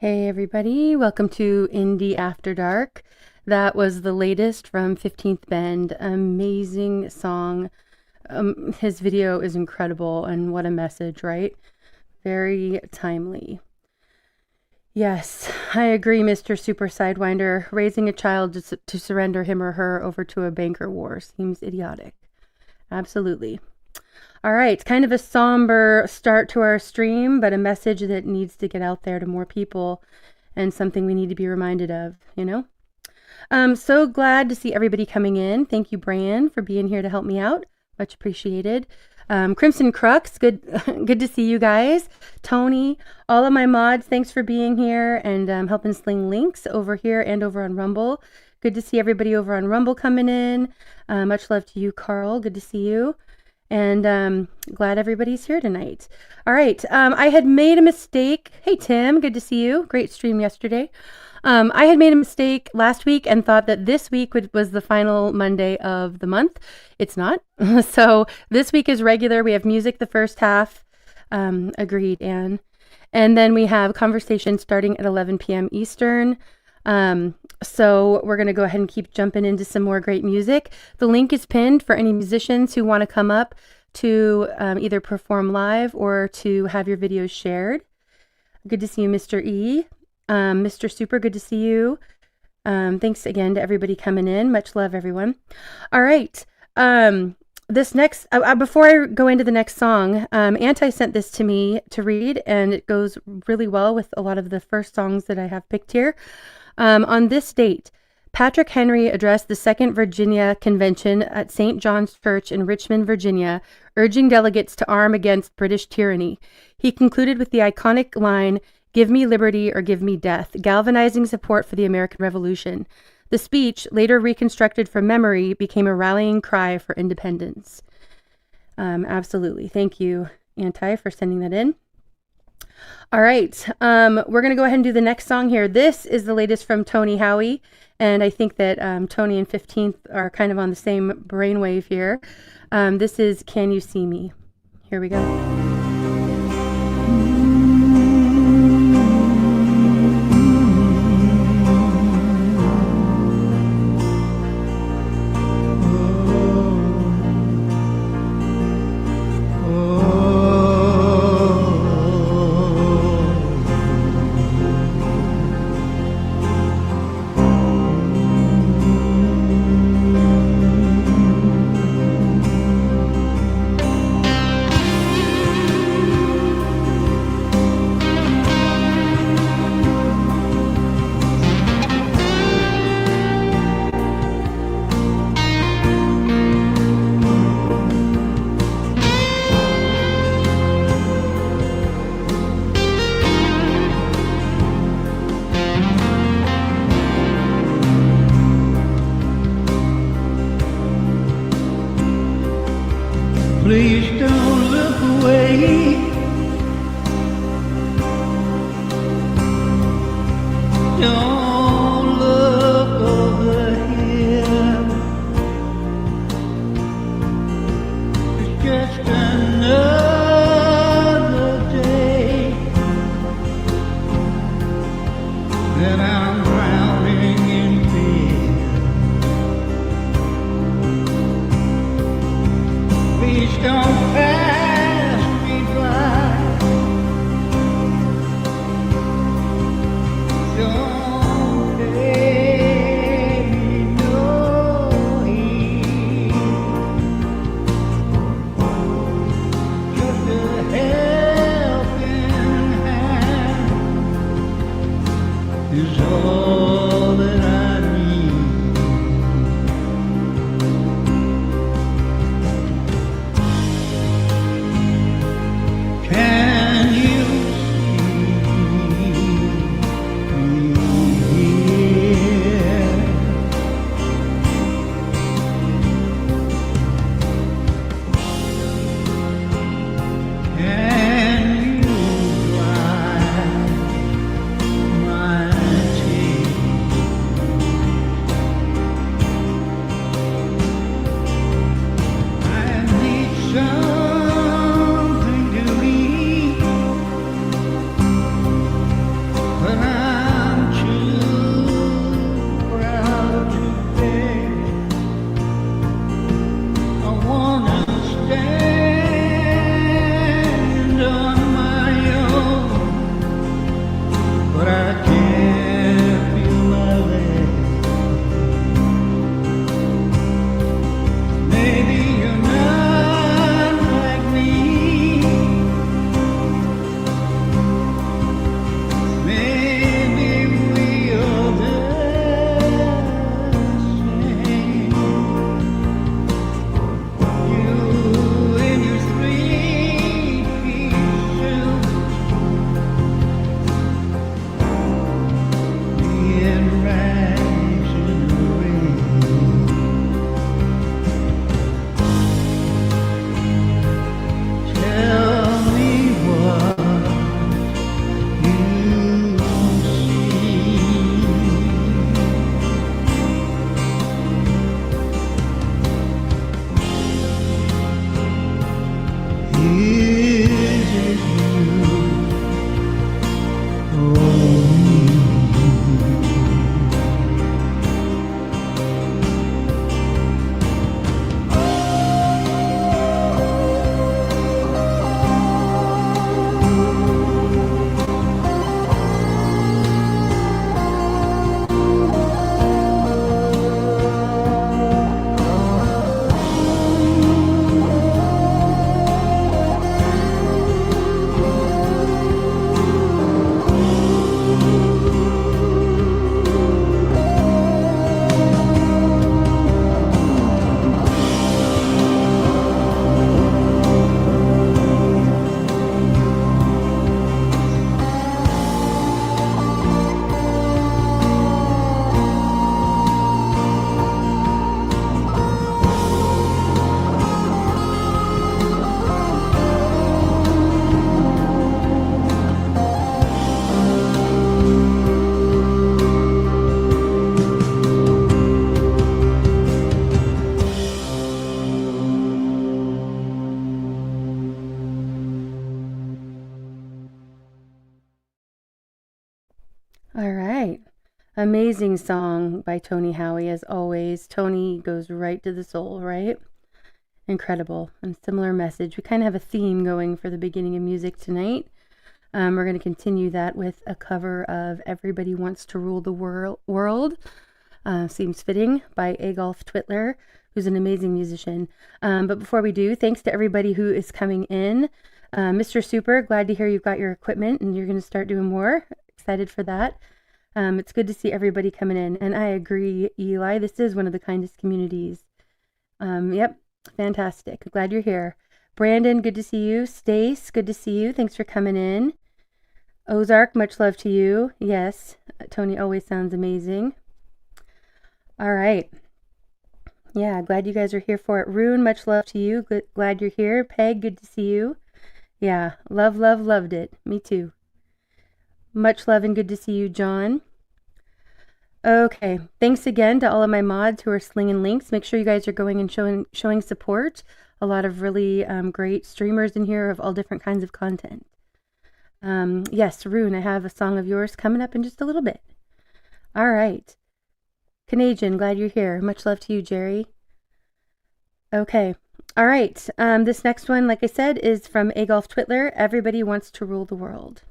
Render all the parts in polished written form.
Hey everybody, welcome to Indy After Dark. That was the latest from 15th Bend. Amazing song. His video is incredible, and what a message, right? Very timely. Yes, I agree, Mr. Super Sidewinder. Raising a child to surrender him or her over to a banker war seems idiotic. Absolutely. All right, kind of a somber start to our stream, but a message that needs to get out there to more people and something we need to be reminded of, you know? So glad to see everybody coming in. Thank you, Bran, for being here to help me out. Much appreciated. Crimson Crux, good good to see you guys. Tony, all of my mods, thanks for being here and helping sling links over here and over on Rumble. Good to see everybody over on Rumble coming in. Much love to you, Carl. Good to see you. And glad everybody's here tonight. All right, I had made a mistake. Hey, Tim, good to see you. Great stream yesterday. I had made a mistake last week and thought that this week was the final Monday of the month. It's not. So this week is regular. We have music the first half. Agreed, Anne. And then we have conversation starting at 11 p.m. Eastern. So we're going to go ahead and keep jumping into some more great music. The link is pinned for any musicians who want to come up to either perform live or to have your videos shared. Good to see you, Mr. E. Mr. Super, good to see you. Thanks again to everybody coming in. Much love, everyone. All right. This next, before I go into the next song, Anti sent this to me to read, and it goes really well with a lot of the first songs that I have picked here. On this date, Patrick Henry addressed the Second Virginia Convention at St. John's Church in Richmond, Virginia, urging delegates to arm against British tyranny. He concluded with the iconic line, "Give me liberty or give me death," galvanizing support for the American Revolution. The speech, later reconstructed from memory, became a rallying cry for independence. Absolutely. Thank you, Anti, for sending that in. All right, we're going to go ahead and do the next song here. This is the latest from Tony Howie, and I think that Tony and 15th are kind of on the same brainwave here. This is Can You See Me? Here we go. Please don't look away. Don't look over here. It's just another day that I'm drowning in fear. Please don't pass me by. Don't pay me no heed. Just a helping hand is all that I need. Can you see me here? Can you dry my tears? Amazing song by Tony Howie, as always. Tony goes right to the soul, right? Incredible. And similar message. We kind of have a theme going for the beginning of music tonight. We're going to continue that with a cover of Everybody Wants to Rule the World. Seems fitting, by Adolf Twitler, who's an amazing musician. But before we do, thanks to everybody who is coming in. Mr. Super, glad to hear you've got your equipment and you're going to start doing more. Excited for that. It's good to see everybody coming in. And I agree, Eli, this is one of the kindest communities. Yep, fantastic. Glad you're here. Brandon, good to see you. Stace, good to see you. Thanks for coming in. Ozark, much love to you. Yes, Tony always sounds amazing. All right. Yeah, glad you guys are here for it. Rune, much love to you. Glad you're here. Peg, good to see you. Yeah, loved it. Me too. Much love and good to see you, John. Okay, thanks again to all of my mods who are slinging links. Make sure you guys are going and showing support. A lot of really great streamers in here of all different kinds of content. Yes, Rune, I have a song of yours coming up in just a little bit. All right. Canadian, glad you're here. Much love to you, Jerry. Okay. All right. This next one, like I said, is from Adolf Twitler. Everybody Wants to Rule the World.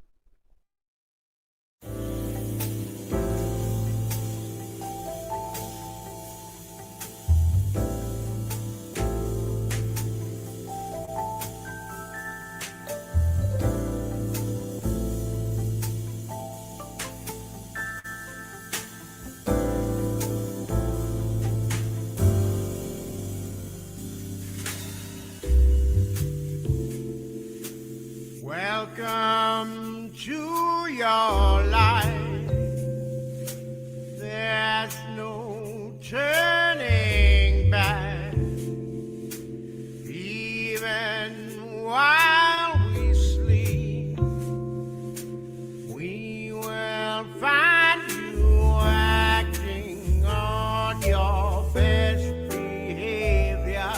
Welcome to your life. There's no turning back. Even while we sleep, we will find you acting on your best behavior.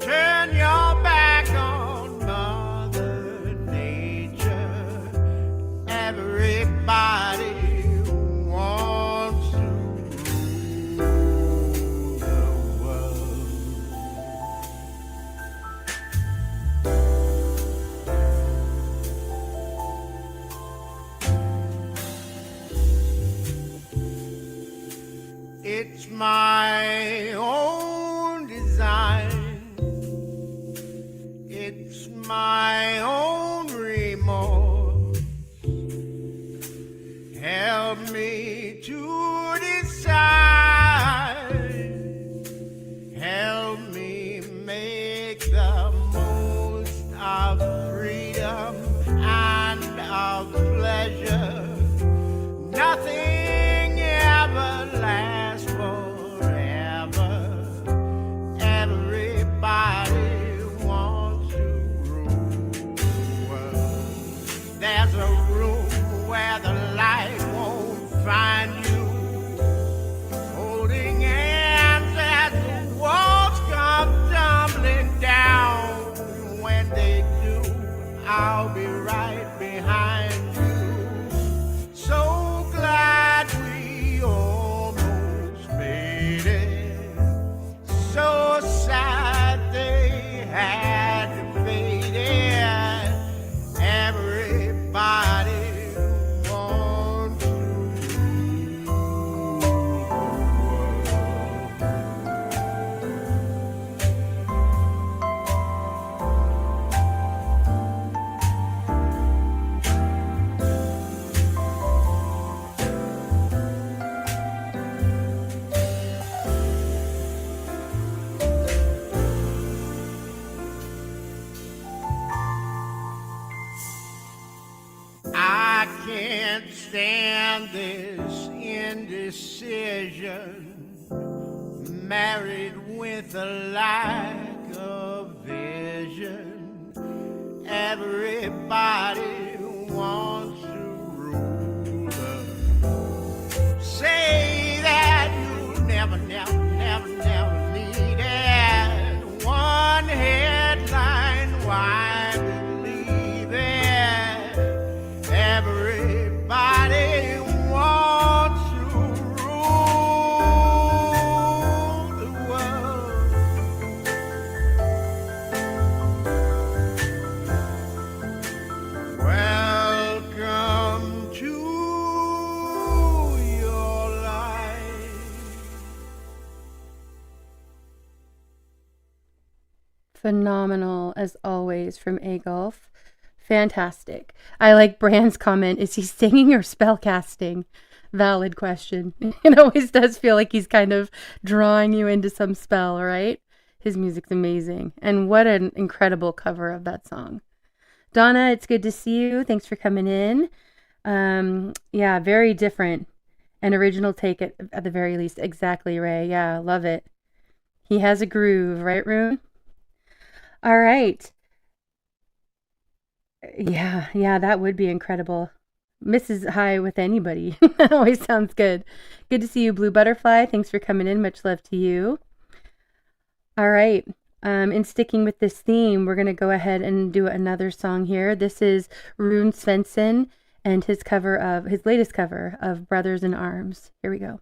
Turn your back on Mother Nature. Everybody wants to rule the world. It's my own design. It's my own remorse. Help me to decide. Help me make the most of freedom and of pleasure. Nothing ever lasts forever. Everybody wants to rule the world. There's a room where the light won't find you. Holding hands as the walls come tumbling down. When they do, I'll be right behind you. So glad we almost made it. So sad they had to fade it. Everybody wants to rule the world. I can't stand this indecision. Married with a lack of vision. Everybody wants to rule the world. Say that you'll never need it. One headline, why believe it? Everybody wants Phenomenal as always from A Golf. Fantastic. I like Brand's comment. Is he singing or spell casting? Valid question. It always does feel like he's kind of drawing you into some spell, right? His music's amazing. And what an incredible cover of that song. Donna, it's good to see you. Thanks for coming in. Yeah, very different. An original take at the very least. Exactly, Ray. Yeah, love it. He has a groove, right, Rune? All right. Yeah, that would be incredible. Mrs. High with anybody. That always sounds good. Good to see you, Blue Butterfly. Thanks for coming in. Much love to you. All right. In sticking with this theme, we're going to go ahead and do another song here. This is Rune Svensson and his latest cover of Brothers in Arms. Here we go.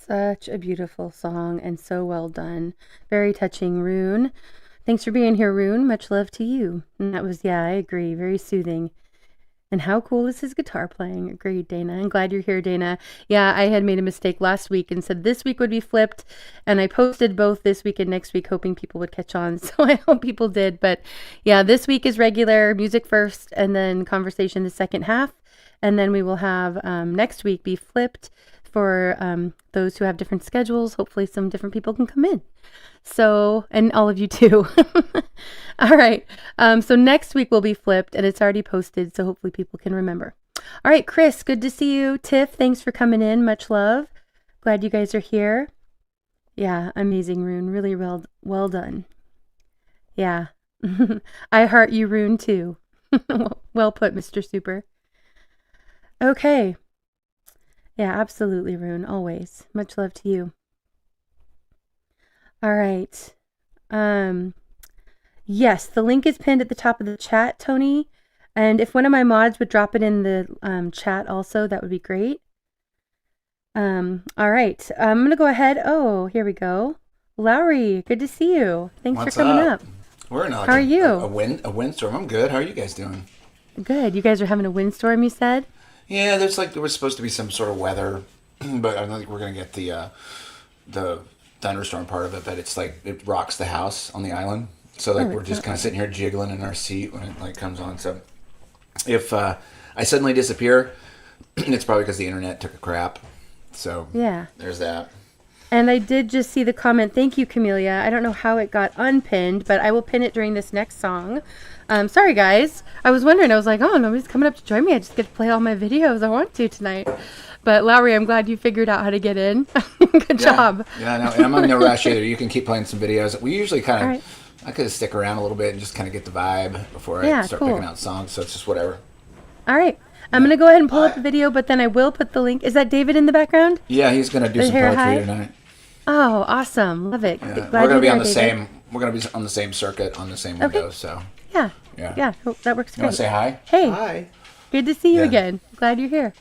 Such a beautiful song and so well done. Very touching, Rune. Thanks for being here, Rune. Much love to you. And that was, yeah, I agree, very soothing. And how cool is his guitar playing? Agreed, Dana. I'm glad you're here, Dana. Yeah, I had made a mistake last week and said this week would be flipped. And I posted both this week and next week, hoping people would catch on. So I hope people did. But yeah, this week is regular, music first, and then conversation the second half. And then we will have next week be flipped for those who have different schedules. Hopefully some different people can come in. So, and all of you too. All right. So next week will be flipped and it's already posted. So hopefully people can remember. All right, Chris, good to see you. Tiff, thanks for coming in. Much love. Glad you guys are here. Yeah, amazing, Rune. Really well done. Yeah. I heart you, Rune, too. Well put, Mr. Super. Okay. Yeah, absolutely, Rune. Always. Much love to you. All right. Yes, the link is pinned at the top of the chat, Tony. And if one of my mods would drop it in the chat also, that would be great. All right. I'm going to go ahead. Oh, here we go. Lowry, good to see you. Thanks for coming up. We're in How are you? a windstorm. I'm good. How are you guys doing? Good. You guys are having a windstorm, you said? Yeah, there was supposed to be some sort of weather, but I don't think we're gonna get the thunderstorm part of it. But it's like it rocks the house on the island, so like we're just kind of sitting here jiggling in our seat when it like comes on. So if I suddenly disappear, it's probably because the internet took a crap. So yeah, there's that. And I did just see the comment. Thank you, Camellia. I don't know how it got unpinned, but I will pin it during this next song. Sorry, guys. I was wondering. I was like, oh, nobody's coming up to join me. I just get to play all my videos I want to tonight. But, Lowry, I'm glad you figured out how to get in. Good job. Yeah, no, and I'm in no rush either. You can keep playing some videos. We usually kind of, I could stick around a little bit and just kind of get the vibe before I start picking out songs. So it's just whatever. All right. I'm going to go ahead and pull up the video, but then I will put the link. Is that David in the background? Yeah, he's going to do some poetry tonight. Oh, awesome. Love it. Yeah. We're going to be on the same, we're going to be on the same circuit, on the same window, so. Yeah. Yeah, that works great. You want to say hi? Hey. Hi. Good to see you again. Glad you're here.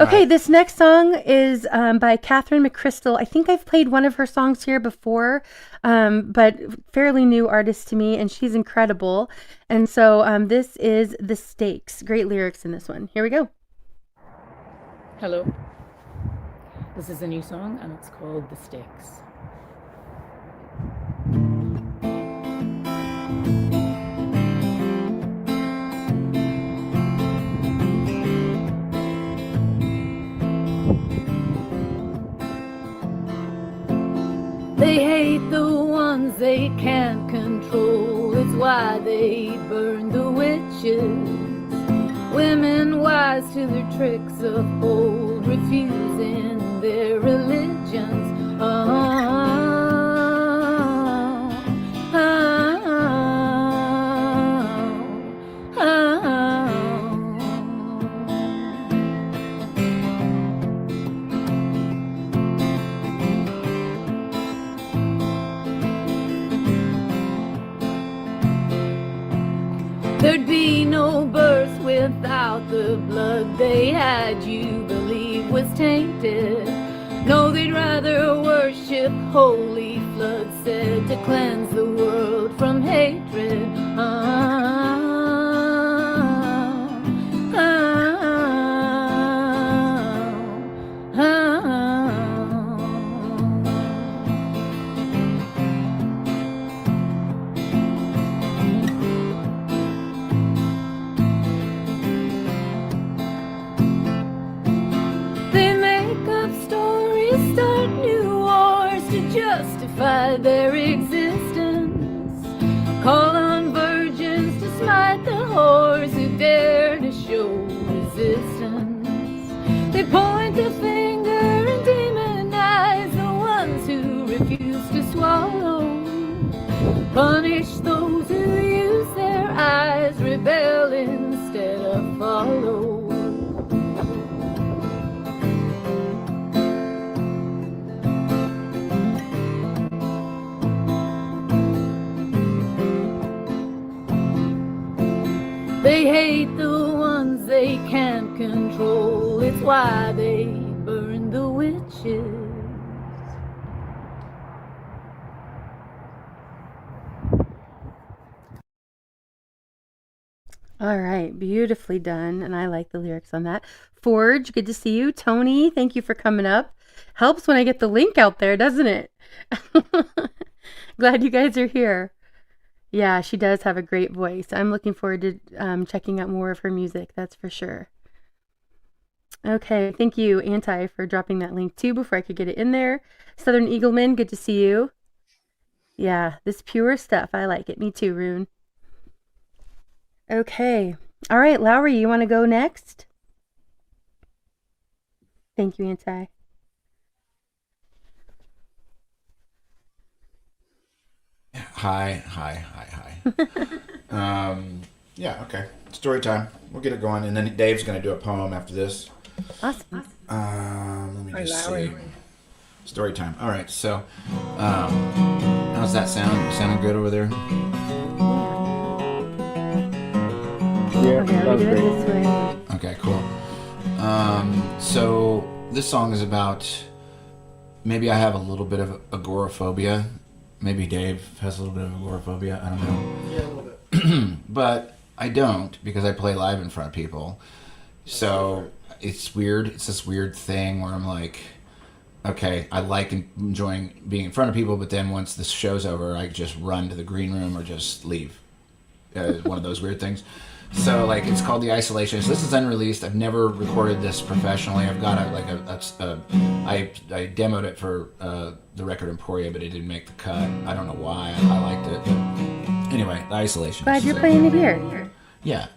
Okay, this next song is by Catherine McChrystal. I think I've played one of her songs here before, but fairly new artist to me, and she's incredible. And so this is The Stakes. Great lyrics in this one. Here we go. Hello. This is a new song, and it's called The Stakes. They hate the ones they can't control. It's why they burn the witches. Women wise to their tricks of old, refusing their religions. There'd be no birth without the blood they had you believe was tainted. No, they'd rather worship holy flood said to cleanse the world from hatred. Justify their existence. Call on virgins to smite the whores who dare to show resistance. They point the finger and demonize the ones who refuse to swallow. Punish those who use their eyes, rebel instead of follow. They hate the ones they can't control. It's why they burn the witches. All right, beautifully done. And I like the lyrics on that. Forge, good to see you. Tony, thank you for coming up. Helps when I get the link out there, doesn't it? Glad you guys are here. Yeah, she does have a great voice. I'm looking forward to checking out more of her music, that's for sure. Okay, thank you, Anti, for dropping that link too before I could get it in there. Southern Eagleman, good to see you. Yeah, this pure stuff. I like it. Me too, Rune. Okay. All right, Lowry, you want to go next? Thank you, Anti. Hi. Yeah, okay. Story time. We'll get it going, and then Dave's going to do a poem after this. Awesome. Let me just see. Story time. All right. So, how's that sound? Sounding good over there? Yeah, Okay, that let was me do it great. this way. Okay, cool. So this song is about maybe I have a little bit of agoraphobia. Maybe Dave has a little bit of agoraphobia. I don't know. Yeah, a little bit. But I don't because I play live in front of people. So it's weird. It's this weird thing where I'm like, okay, I like enjoying being in front of people, but then once the show's over, I just run to the green room or just leave. One of those weird things. So like it's called The Isolationist. This is unreleased. I've never recorded this professionally. I've got I demoed it for the Record Emporia, but it didn't make the cut. I don't know why. I liked it. But anyway, The Isolationist. Glad you're playing it here. Yeah.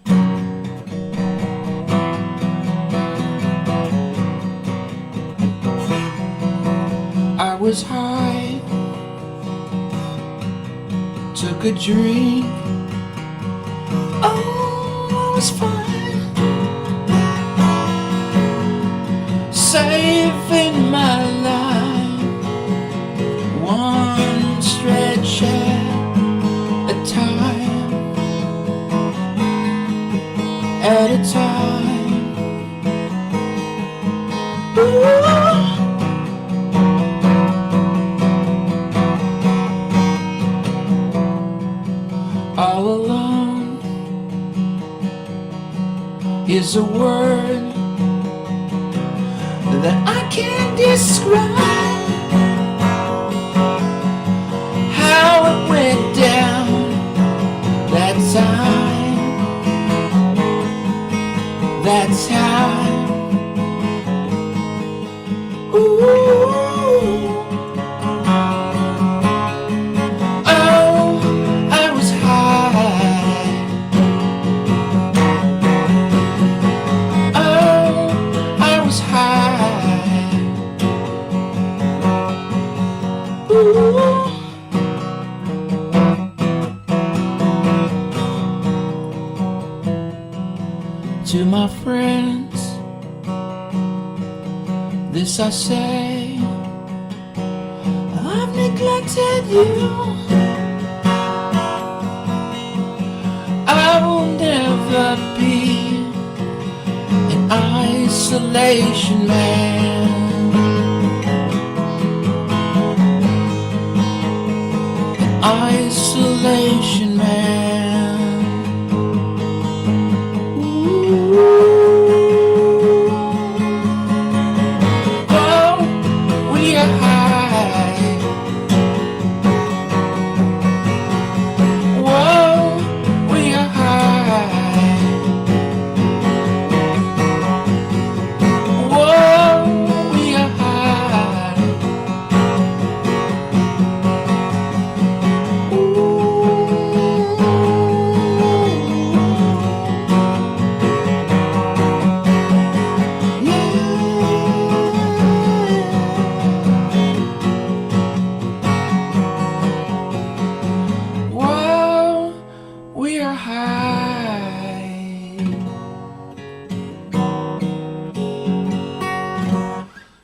I was high, took a drink. Oh, I was fine, saving my life, one stretch at a time, at a time. Ooh. All alone is a word that I can't describe. How it went down that time, that time. Ooh. To my friends, this I say, I've neglected you. I will never be an isolation man. An isolation man.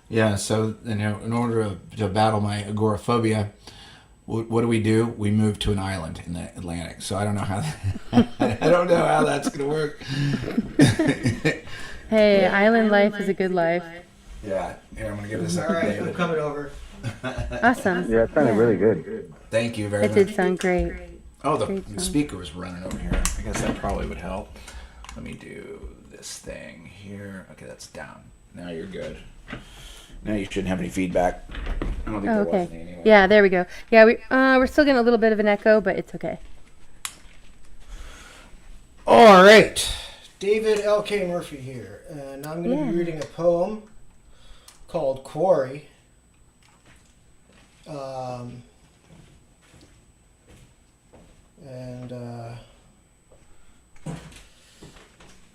Yeah, so in order to battle my agoraphobia, what do? We move to an island in the Atlantic. So I don't know how I don't know how that's gonna work. Hey, island life is a good life. Yeah, here I'm gonna give this. All right, I'm coming over. Awesome. Yeah, it sounded really good. Thank you very It much. did sound great. Oh, the Great song. speaker was running over here. I guess that probably would help. Let me do this thing here. Okay, that's down. Now you're good. Now you shouldn't have any feedback. I don't think Oh, there was okay. any anyway. Yeah, there we go. Yeah, we're still getting a little bit of an echo, but it's okay. All right. David L.K. Murphy here, and I'm going to Yeah. be reading a poem called Quarry.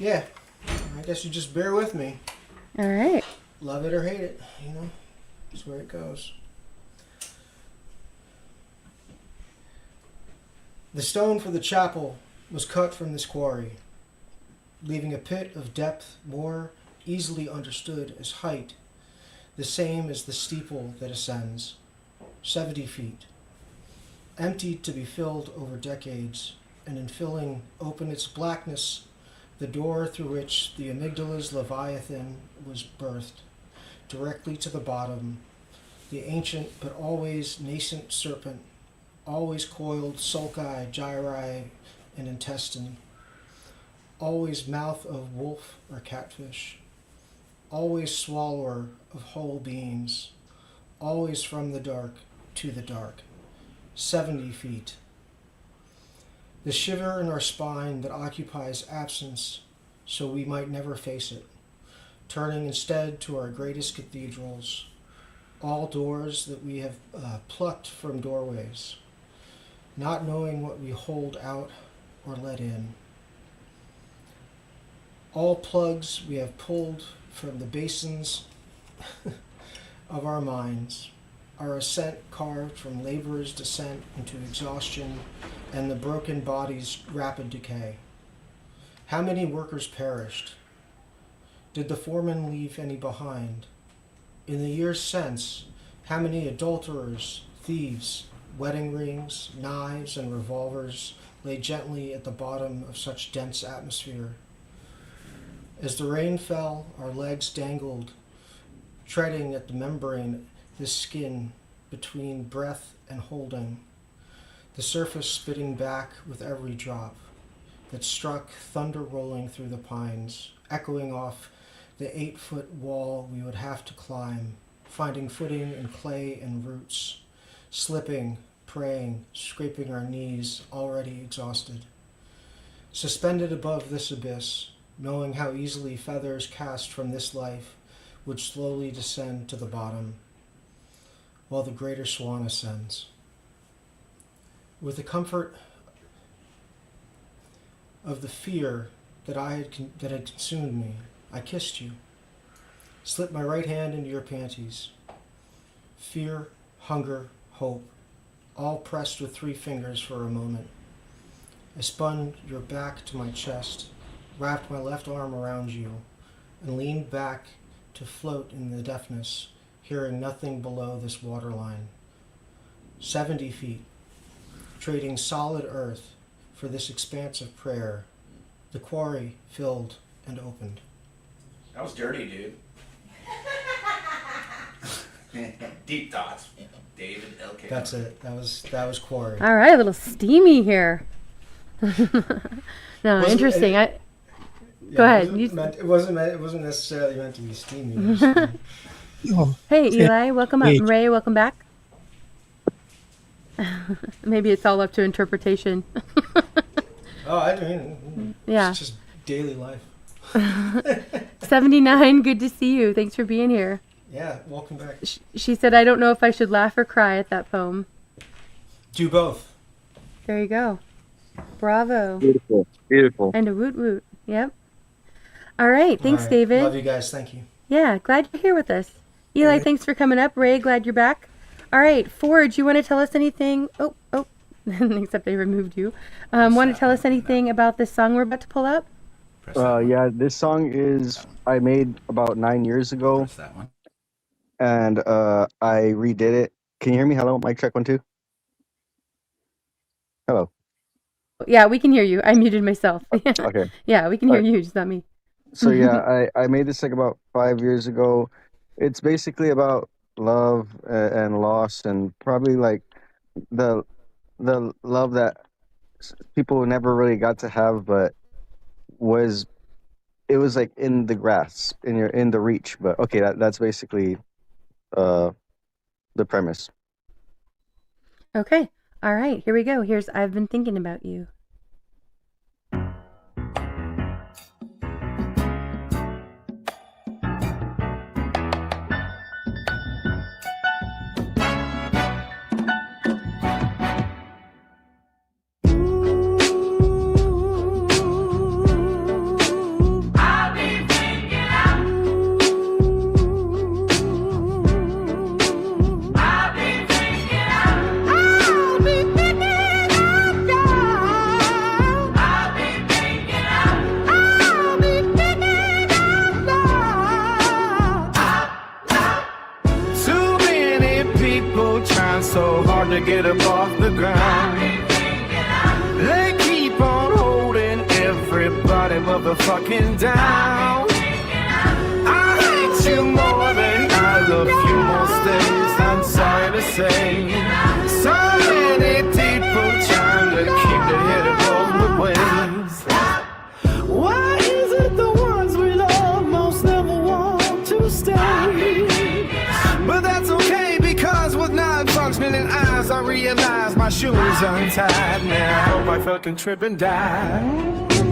Yeah, I guess you just bear with me. All right. Love it or hate it, that's where it goes. The stone for the chapel was cut from this quarry, leaving a pit of depth more easily understood as height, the same as the steeple that ascends, 70 feet, emptied to be filled over decades, and in filling open its blackness, the door through which the amygdala's leviathan was birthed, directly to the bottom, the ancient but always nascent serpent, always coiled sulci, gyri, and intestine, always mouth of wolf or catfish, always swallower of whole beings, always from the dark to the dark, 70 feet. The shiver in our spine that occupies absence so we might never face it, turning instead to our greatest cathedrals, all doors that we have plucked from doorways, not knowing what we hold out or let in. All plugs we have pulled from the basins of our minds, our ascent carved from laborer's descent into exhaustion and the broken body's rapid decay. How many workers perished? Did the foreman leave any behind? In the years since, how many adulterers, thieves, wedding rings, knives, and revolvers lay gently at the bottom of such dense atmosphere? As the rain fell, our legs dangled, treading at the membrane, the skin between breath and holding, the surface spitting back with every drop that struck, thunder rolling through the pines, echoing off the 8-foot wall we would have to climb, finding footing in clay and roots, slipping, praying, scraping our knees, already exhausted. Suspended above this abyss, knowing how easily feathers cast from this life would slowly descend to the bottom, while the greater swan ascends. With the comfort of the fear that had consumed me, I kissed you, slipped my right hand into your panties. Fear, hunger, hope, all pressed with 3 fingers for a moment. I spun your back to my chest, wrapped my left arm around you, and leaned back to float in the deafness, hearing nothing below this waterline. 70 feet, trading solid earth for this expanse of prayer, the quarry filled and opened. That was dirty, dude. Deep thoughts. David L.K. That's it. That was quarry. All right, a little steamy here. No, Wasn't- interesting. Go Yeah, ahead. It wasn't necessarily meant to be steamy. It was, Hey, Eli, welcome up. Hey. Ray, welcome back. Maybe it's all up to interpretation. I mean, Yeah. it's just daily life. 79, good to see you. Thanks for being here. Yeah, welcome back. She said, I don't know if I should laugh or cry at that poem. Do both. There you go. Bravo. Beautiful. Beautiful. And a woot woot. Yep. All right. Thanks, All right. David. Love you guys. Thank you. Yeah, glad you're here with us. Eli, thanks for coming up. Ray, glad you're back. All right, Forge, you want to tell us anything? Oh, except I removed you. Want to tell us anything about this song we're about to pull up? Press that one. Yeah, this song is I made about 9 years ago, Press that one. and I redid it. Can you hear me? Hello, mic check 1 2. Hello. Yeah, we can hear you. I muted myself. Okay. Yeah, we can hear you, just not me. So yeah, I made this like about 5 years ago. It's basically about love and loss, and probably like the love that people never really got to have, but was it was like in the grasp, in the reach. But okay, that's basically uh the premise. Okay. All right. Here we go. Here's I've Been Thinking About You. Too many people trying so hard to get up off the ground. They keep on holding everybody motherfucking down. I hate you more than I love you most days, I'm sorry to say. So many people trying to keep their head above the waves. Why is it the ones we love most never want to stay? But that's okay, because with non-functioning eyes I realize my shoes untied. Now I hope I fucking trip and die,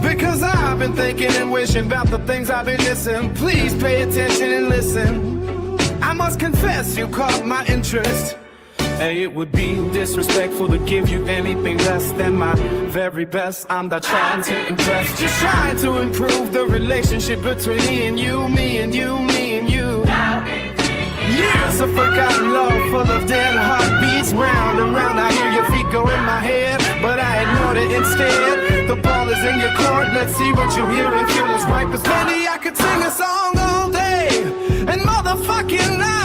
because I've been thinking and wishing about the things I've been missing. Please pay attention and listen. I must confess you caught my interest, and it would be disrespectful to give you anything less than my very best. I'm not trying to impress, just trying to improve the relationship between me and you, me and you, me and you. Years of forgotten love, full of dead heartbeats, round and round. I hear your feet go in my head, but I ignored it instead. The ball is in your court, let's see what you hear and feel is right. 'Cause maybe I could sing a song all day and motherfucking night.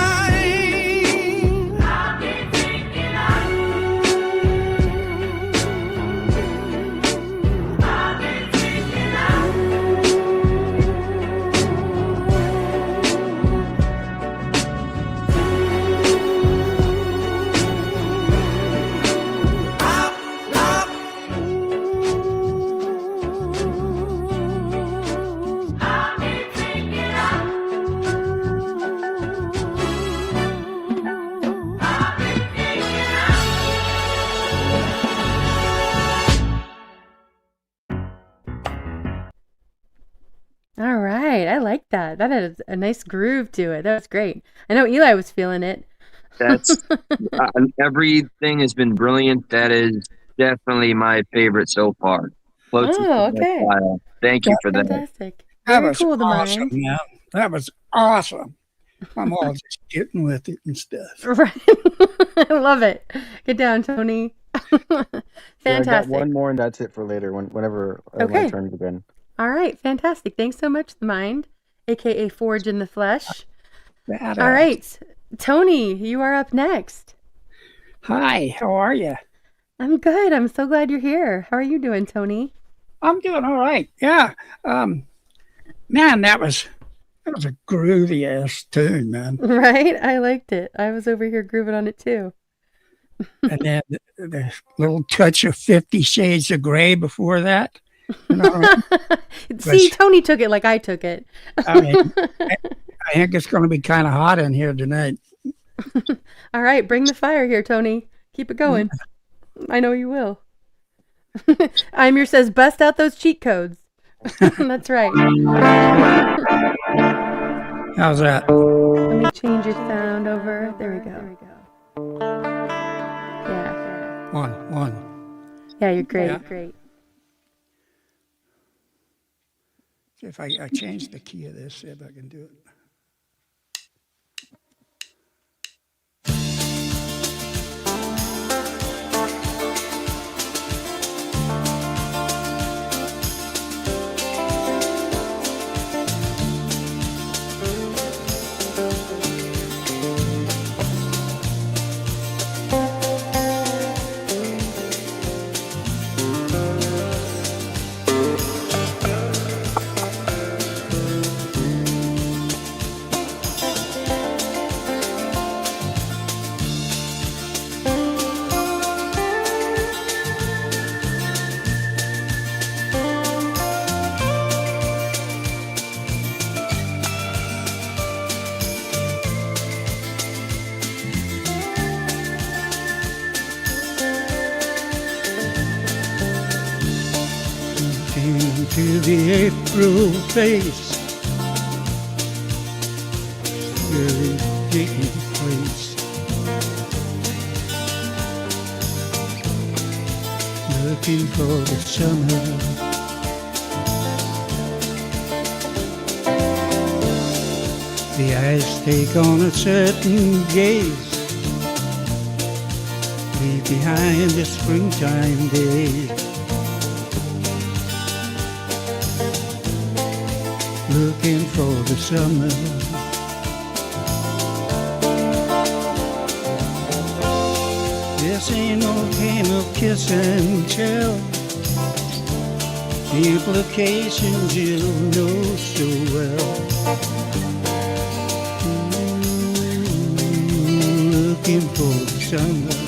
All right. I like that. That had a nice groove to it. That was great. I know Eli was feeling it. That's everything has been brilliant. That is definitely my favorite so far. Closest to Oh, my okay. style. Thank you for that. Fantastic. That Very was cool, the awesome, mind. man. That was awesome. I'm all just getting with it and stuff. Right. I love it. Get down, Tony. Yeah, I got Fantastic. one more, and that's it for later. Whenever Okay. my turn again. All right. Fantastic. Thanks so much, the mind, aka Forge in the Flesh. Badass. All right. Tony, you are up next. Hi, how are you? I'm good. I'm so glad you're here. How are you doing, Tony? I'm doing all right. Yeah. Man, that was a groovy ass tune, man. Right? I liked it. I was over here grooving on it too. And then the little touch of 50 Shades of Grey before that. You know, See, Tony took it like I took it. I mean, I think it's going to be kind of hot in here tonight. All right, bring the fire here, Tony. Keep it going. I know you will. Imir says, bust out those cheat codes. That's right. How's that? Let me change your sound over. There we go. Yeah. One. Yeah, you're great. Yeah. Great. See if I change the key of this, see if I can do it. to the April face really taking place. Looking for the summer. The eyes take on a certain gaze, leave behind the springtime days. Looking for the summer. This ain't no game of kiss and tell. The implications you know so well. Looking for the summer.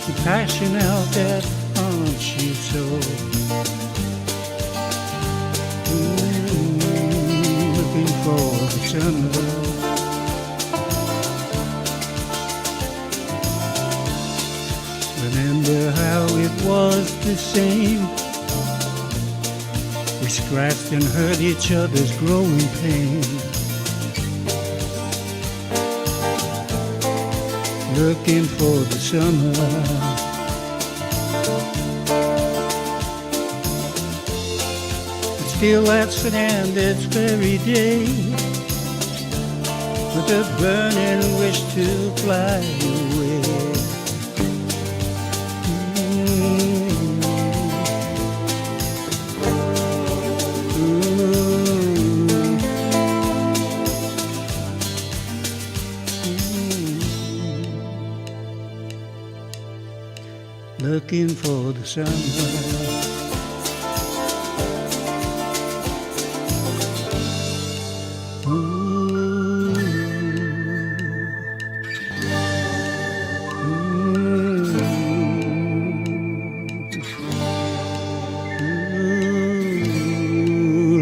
The passion out that haunts you so. Looking for the summer. Remember how it was the same. We scratched and hurt each other's growing pain. Looking for the summer. But still that's an end its very day, with a burning wish to fly away. Looking for the summer.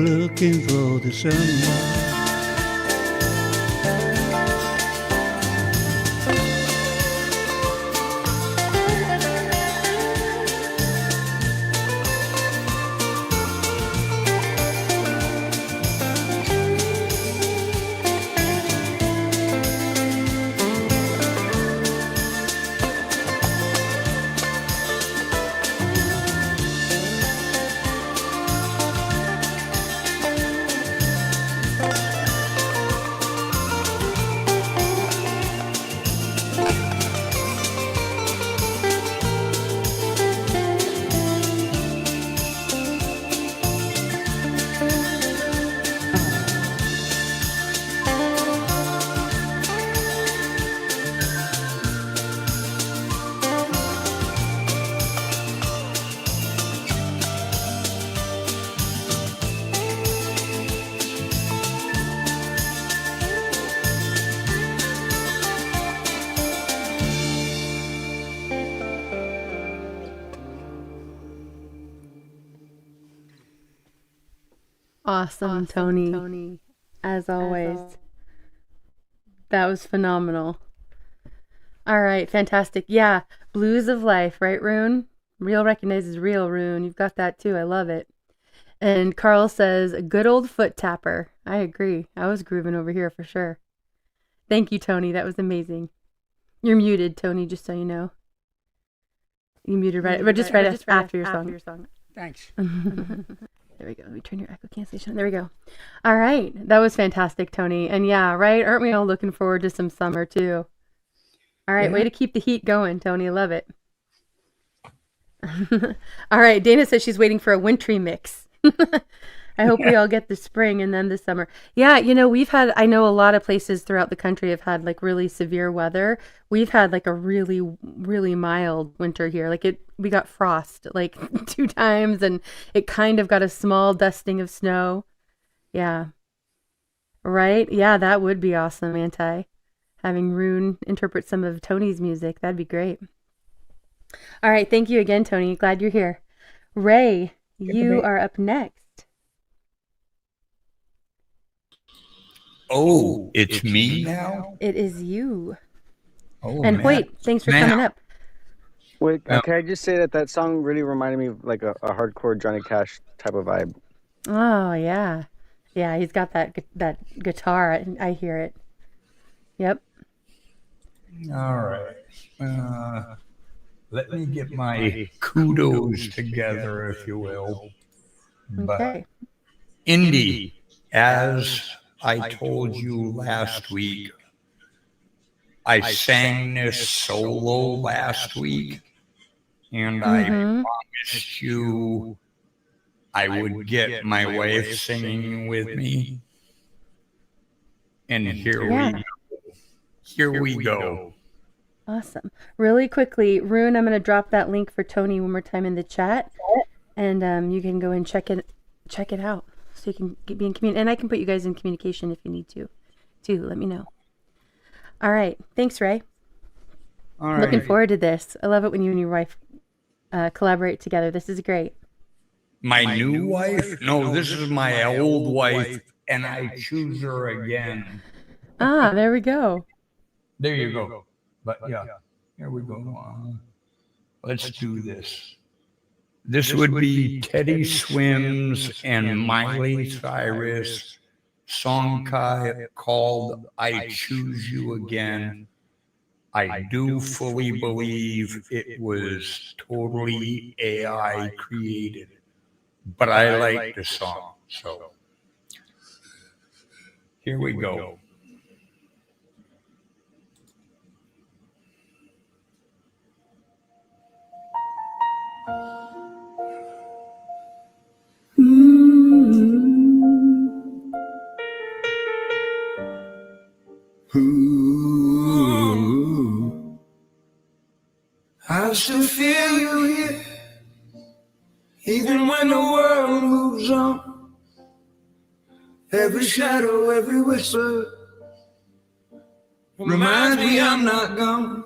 Looking for the summer. Awesome, Tony. As always. That was phenomenal. All right, fantastic. Yeah, Blues of Life, right, Rune? Real recognizes real, Rune. You've got that too. I love it. And Carl says, a good old foot tapper. I agree. I was grooving over here for sure. Thank you, Tony. That was amazing. You're muted, Tony, just so you know. You muted right after your song. Thanks. There we go. Let me turn your echo cancellation on. There we go. All right. That was fantastic, Tony. And yeah, right? Aren't we all looking forward to some summer too? All right, Yeah. way to keep the heat going, Tony. Love it. All right, Dana says she's waiting for a wintry mix. I hope we all get the spring and then the summer. Yeah, I know a lot of places throughout the country have had like really severe weather. We've had like a really, really mild winter here. We got frost like 2 times and it kind of got a small dusting of snow. Yeah. Right? Yeah, that would be awesome, Having Rune interpret some of Tony's music. That'd be great. All right, thank you again, Tony. Glad you're here. Ray, you are up next. Oh, it's me now? It is you. Oh, And man. wait, thanks for Man. coming up. Wait, can I just say that song really reminded me of like a hardcore Johnny Cash type of vibe? Oh, yeah. Yeah, he's got that guitar. I hear it. Yep. All right. Let me get my kudos together, if you will. Okay. But Indy, as I told you last week, I sang this solo last week, and I promised you I would get my wife singing with me. And here we go. Awesome. Really quickly, Rune, I'm going to drop that link for Tony one more time in the chat, and you can go and check it out, so you can be in communication. And I can put you guys in communication if you need to. Let me know. All right. Thanks, Ray. All right. Looking forward to this. I love it when you and your wife collaborate together. This is great. My new wife? No, this is my old wife, and I choose her again. Ah, there we go. There you go. But yeah, here we go. Let's do this. This would be Teddy Swims and Miley Cyrus, song called I Choose You Again. I do fully believe it was totally AI created, but I like the song. So here we go. Ooh, I still feel you here, even when the world moves on. Every shadow, every whisper reminds me I'm not gone.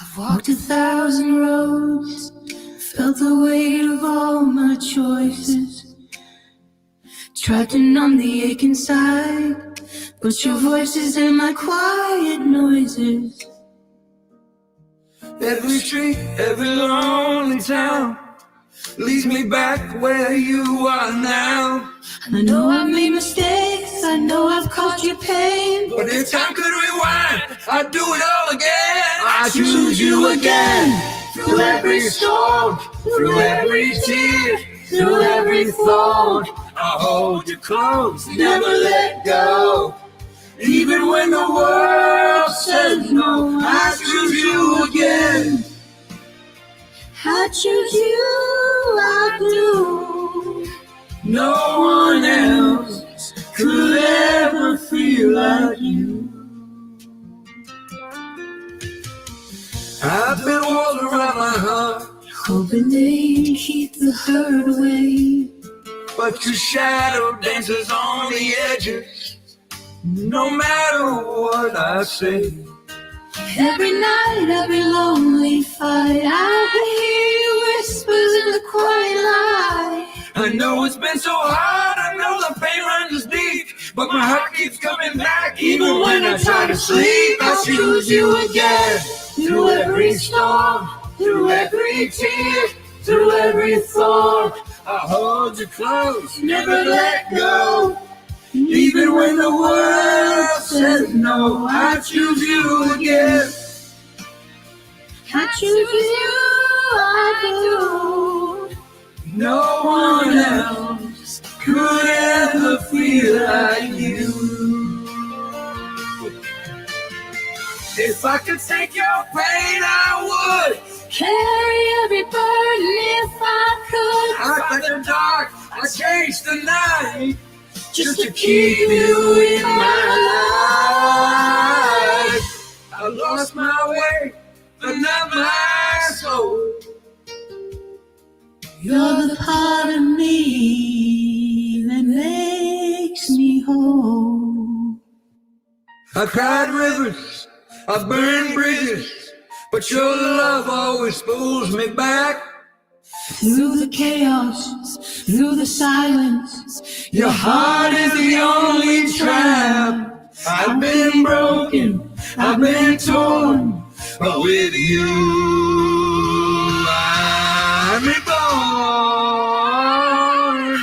I've walked 1,000 roads, felt the weight of all my choices, tried to numb the ache inside, but your voice is in my quiet noises. Every street, every lonely town leads me back where you are now. And I know I've made mistakes, I know I've caused you pain, But if time could rewind, I'd do it all again. I choose you again. Through every storm, through every tear, through every thought, I'll hold you close, never let go. Even when the world says no, I choose you again. I choose you, I do. No one else could ever feel like you. I've been walls around my heart, Hoping they keep the hurt away. but your shadow dances on the edges. No matter what I say, Every night, every lonely fight, I hear your whispers in the quiet light. I know it's been so hard, I know the pain runs deep, but my heart keeps coming back even when I try to sleep. I choose you again. Through every storm, through every tear, through every thought, I'll hold you close, never let go. Even when the world says no, I choose you again. I choose you, I do. No one else could ever feel like you. If I could take your pain, I would. Carry every burden if I could. I fight the dark, I chase the night, just to keep you in my life. I lost my way, but not my soul. You're the part of me that makes me whole. I cried rivers, I burned bridges, but your love always pulls me back. Through the chaos, through the silence, Your heart is the only trap. I've been broken, I've been torn, but with you, I'm reborn.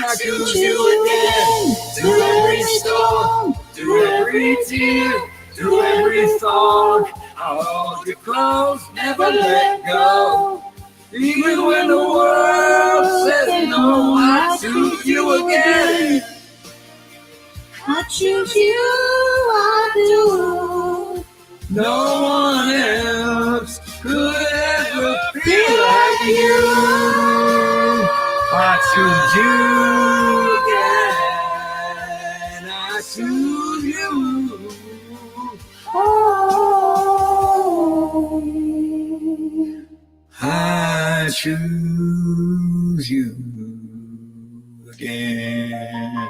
I choose you again, through every storm, through every tear, through every thorn. I'll hold you close, never let go. Even when the world says no, I choose you again. I choose you, I do. No one else could ever feel like you. I choose you again. I choose you. I choose you again.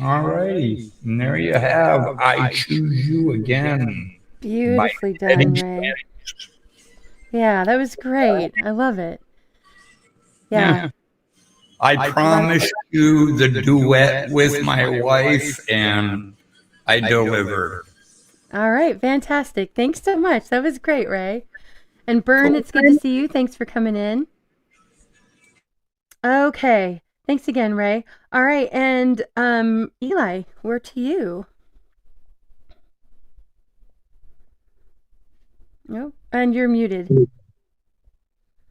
All righty. And there you have I Choose You Again. Beautifully done, Ray. Yeah, that was great. I love it. Yeah. I promised you the duet with my wife, and I delivered. All right, fantastic. Thanks so much. That was great, Ray. And Bern, it's good to see you. Thanks for coming in. Okay. Thanks again, Ray. All right, and Eli, we're to you. Nope. And you're muted.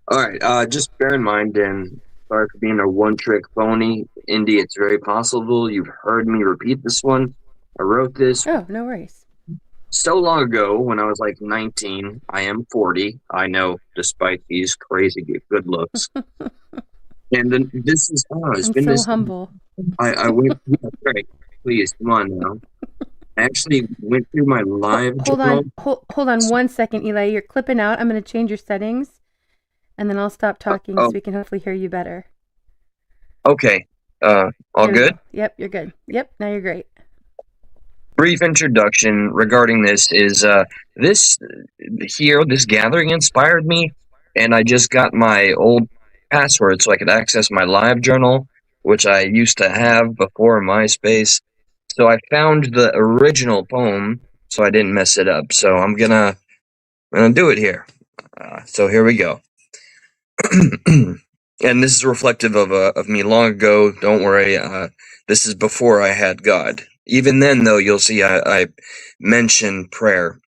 All right. Just bear in mind, and sorry for being a one-trick pony, Indy. It's very possible you've heard me repeat this one. I wrote this Oh, no worries. so long ago when I was like 19. I am 40. I know, despite these crazy good looks. And then this is it's I'm been so this. humble. I went. Yeah, right. Please come on now. I actually went through my live Hold journal. on. Hold on 1 second, Eli. You're clipping out. I'm going to change your settings, and then I'll stop talking so we can hopefully hear you better. Okay. All There we good? go. Yep, you're good. Yep, now you're great. Brief introduction regarding this is this gathering inspired me, and I just got my old password so I could access my live journal, which I used to have before MySpace. So I found the original poem, so I didn't mess it up. So I'm gonna do it here. So here we go. And this is reflective of me long ago. Don't worry. This is before I had God. Even then, though, you'll see I mention prayer.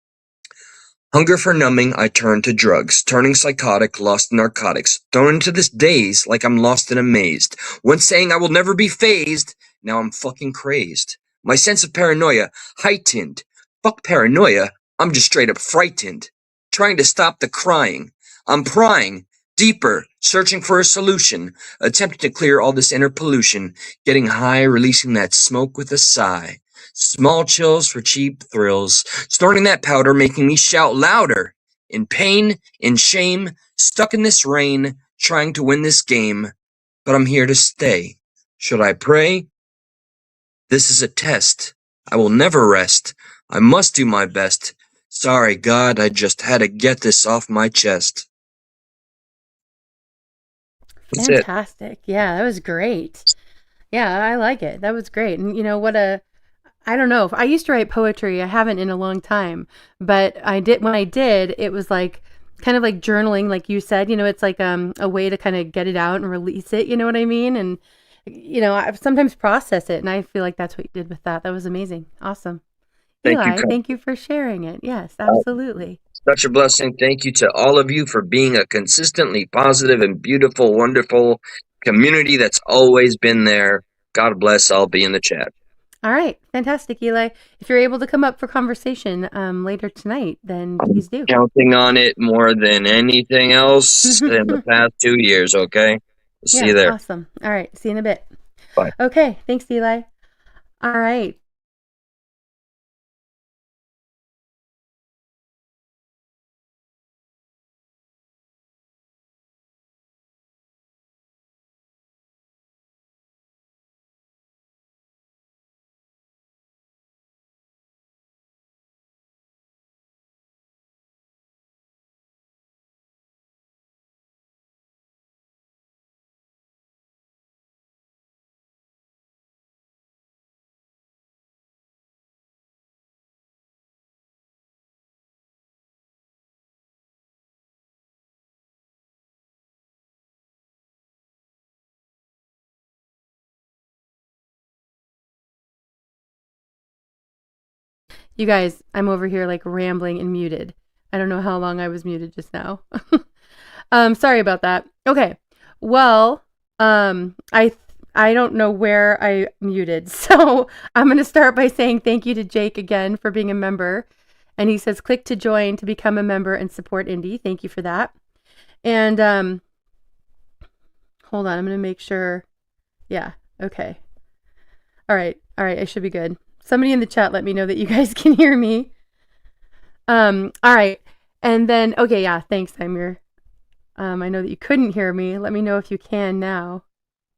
Hunger for numbing, I turn to drugs. Turning psychotic, lost in narcotics. Thrown into this daze like I'm lost and amazed. Once saying I will never be phased, now I'm fucking crazed. My sense of paranoia heightened. Fuck paranoia, I'm just straight up frightened. Trying to stop the crying. I'm prying deeper, searching for a solution. Attempting to clear all this inner pollution. Getting high, releasing that smoke with a sigh. Small chills for cheap thrills. Snorting that powder, making me shout louder. In pain, in shame, stuck in this rain, trying to win this game. But I'm here to stay. Should I pray? This is a test. I will never rest. I must do my best. Sorry, God, I just had to get this off my chest. That's it. Fantastic. Yeah, that was great. Yeah, I like it. That was great. And you know what I don't know. I used to write poetry. I haven't in a long time, but I did when I did, it was like kind of like journaling, like you said, you know, it's like a way to kind of get it out and release it, you know what I mean? And you know, I sometimes process it, and I feel like that's what you did with that. That was amazing. Awesome. Eli, thank you for sharing it. Yes, absolutely. Such a blessing. Thank you to all of you for being a consistently positive and beautiful, wonderful, community that's always been there. God bless. I'll be in the chat. All right, fantastic, Eli. If you're able to come up for conversation later tonight, then please do. Counting on it more than anything else in the past 2 years, okay? See you there. Awesome. All right, see you in a bit. Bye. Okay, thanks, Eli. All right. You guys, I'm over here like rambling and muted. I don't know how long I was muted just now. Sorry about that. Okay. Well, I don't know where I muted. So I'm going to start by saying thank you to Jake again for being a member. And he says, click to join to become a member and support Indy. Thank you for that. And hold on, I'm going to make sure. Yeah. Okay. All right. I should be good. Somebody in the chat let me know that you guys can hear me. All right. And then, okay, yeah, thanks, Amir. I know that you couldn't hear me. Let me know if you can now.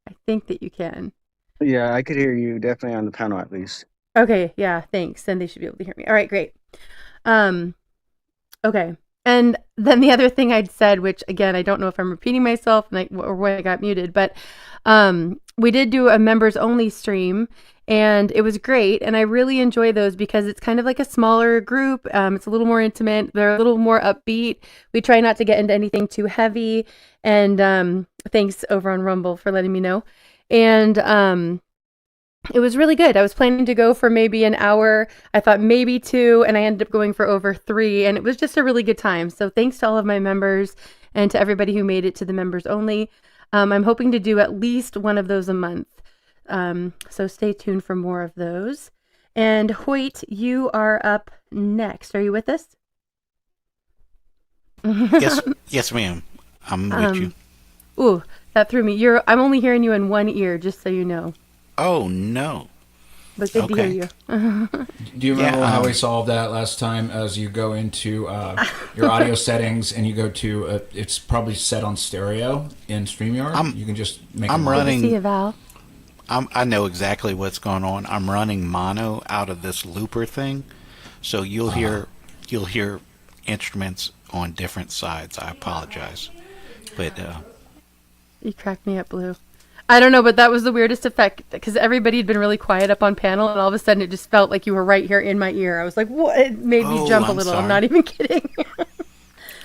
I think that you can. Yeah, I could hear you definitely on the panel at least. Okay, yeah, thanks. Then they should be able to hear me. All right, great. Okay. And then the other thing I'd said, which again, I don't know if I'm repeating myself or when I got muted, but we did do a members only stream and it was great. And I really enjoy those because it's kind of like a smaller group. It's a little more intimate. They're a little more upbeat. We try not to get into anything too heavy. And thanks over on Rumble for letting me know. And it was really good. I was planning to go for maybe an hour. I thought maybe 2, and I ended up going for over 3. And it was just a really good time. So thanks to all of my members and to everybody who made it to the members only. I'm hoping to do at least one of those a month. So stay tuned for more of those. And Hoyt, you are up next. Are you with us? Yes, ma'am. I'm with you. Ooh, that threw me. I'm only hearing you in one ear, just so you know. Oh no. But good to hear you. Do you remember how we solved that last time? As you go into your audio settings and you go to, it's probably set on stereo in StreamYard. You can just make. I'm running. See you, Val. I know exactly what's going on. I'm running mono out of this looper thing, so you'll hear instruments on different sides. I apologize, but you cracked me up, Blue. I don't know, but that was the weirdest effect because everybody had been really quiet up on panel, and all of a sudden it just felt like you were right here in my ear. I was like, "What?" It made me jump a little. Sorry. I'm not even kidding.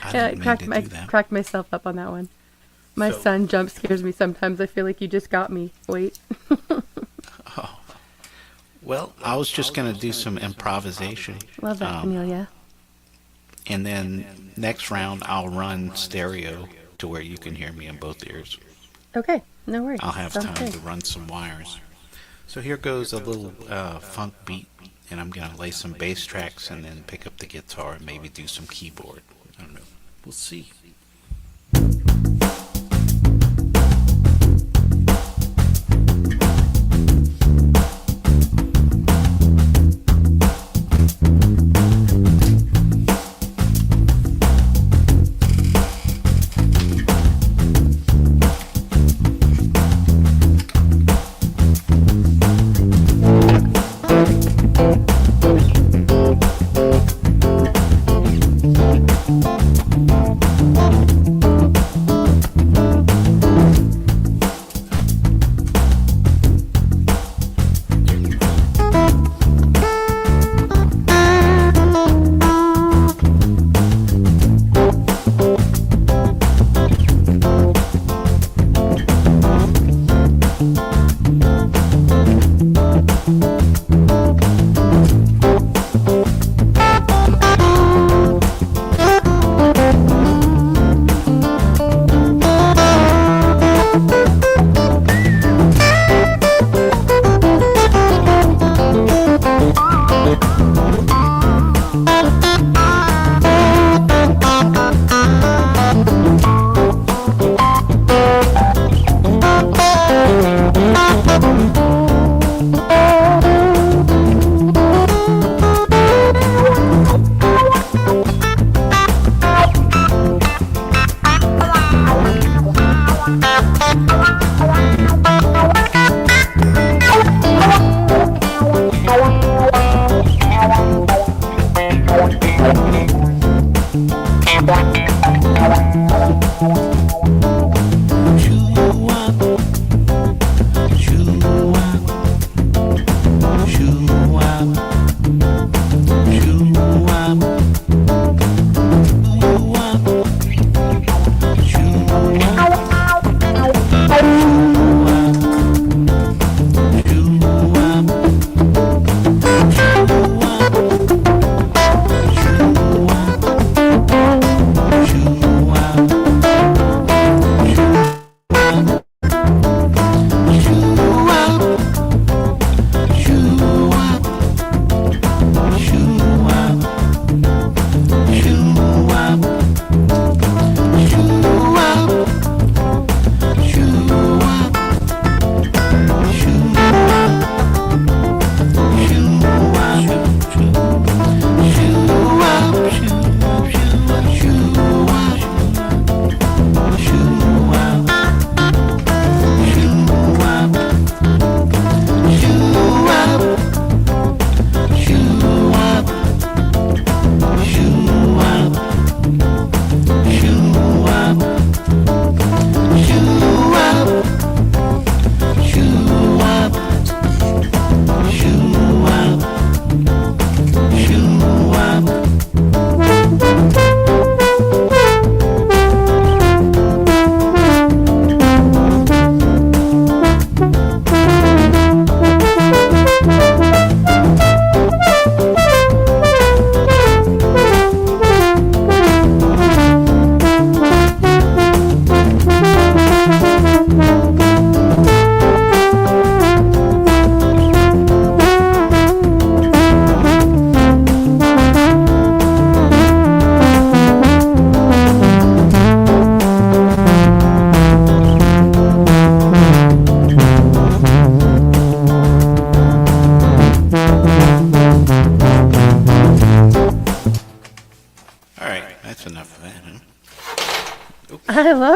I cracked myself up on that one. My son jump scares me sometimes. I feel like you just got me. Wait. Well, I was just going to do some improvisation. Love that, Amelia. And then next round, I'll run stereo to where you can hear me in both ears. Okay, no worries. I'll have time to run some wires. So here goes a little funk beat, and I'm going to lay some bass tracks and then pick up the guitar and maybe do some keyboard. I don't know. We'll see.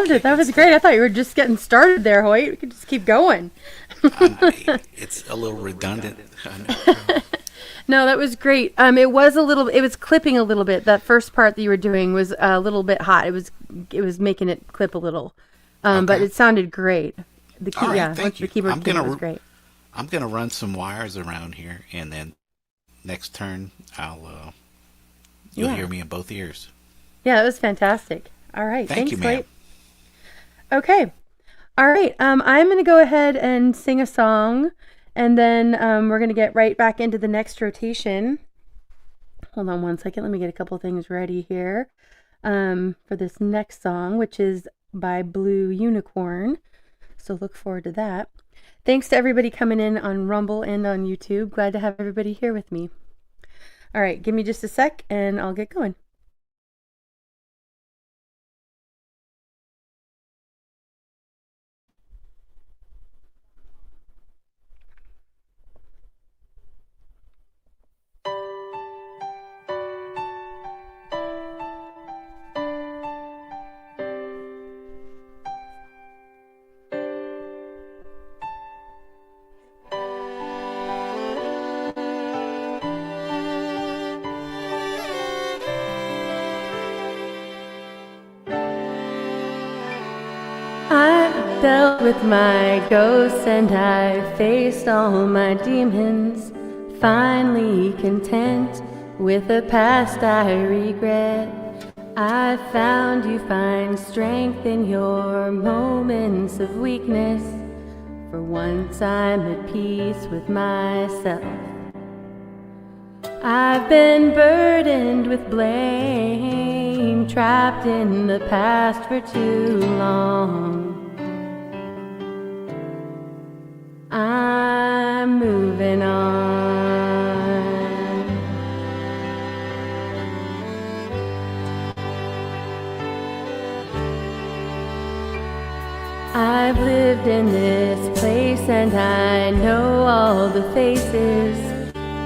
loved it. That was great. I thought you were just getting started there, Hoyt. We could just keep going. It's a little redundant. I know. No, that was great. It was clipping a little bit. That first part that you were doing was a little bit hot. It was making it clip a little. But Okay. it sounded great. All right, Yeah, thank the you. keyboard thing was great. I'm gonna run some wires around here, and then next turn you'll Yeah. hear me in both ears. Yeah, it was fantastic. All right. Thank Thanks, you, ma'am. Hoyt. Okay. All right. I'm going to go ahead and sing a song, and then we're going to get right back into the next rotation. Hold on one second. Let me get a couple things ready here for this next song, which is by Blue Unicorn. So look forward to that. Thanks to everybody coming in on Rumble and on YouTube. Glad to have everybody here with me. All right. Give me just a sec, and I'll get going. I've dealt with my ghosts and I faced all my demons, finally content with a past I regret. I found you find strength in your moments of weakness. For once I'm at peace with myself. I've been burdened with blame, trapped in the past for too long. I'm moving on. I've lived in this place and I know all the faces.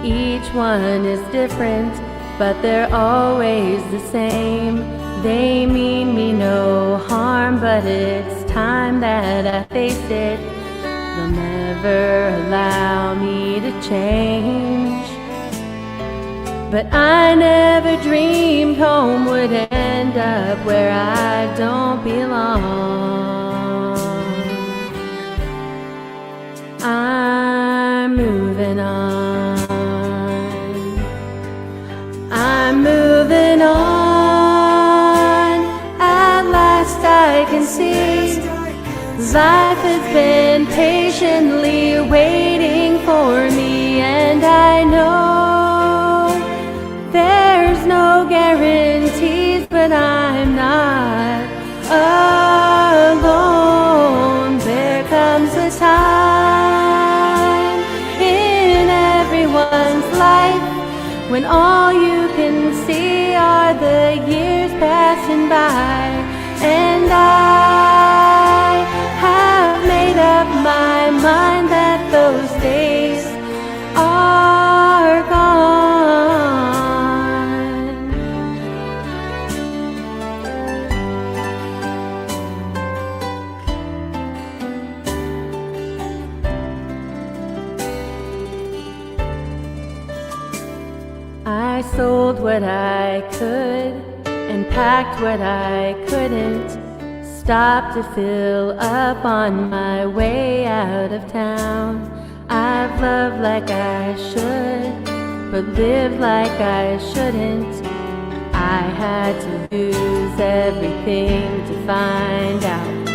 Each one is different, but they're always the same. They mean me no harm, but it's time that I face it. They'll never allow me to change. But I never dreamed home would end up where I don't belong. I'm moving on. I'm moving on. At last I can see life has been patiently waiting for me, and I know there's no guarantees, but I'm not alone. There comes a time in everyone's life when all you can see are the years passing by, and I have made up my mind that those days are gone. I sold what I could and packed what I couldn't. Stopped to fill up on my way out of town. I've loved like I should, but lived like I shouldn't. I had to lose everything to find out.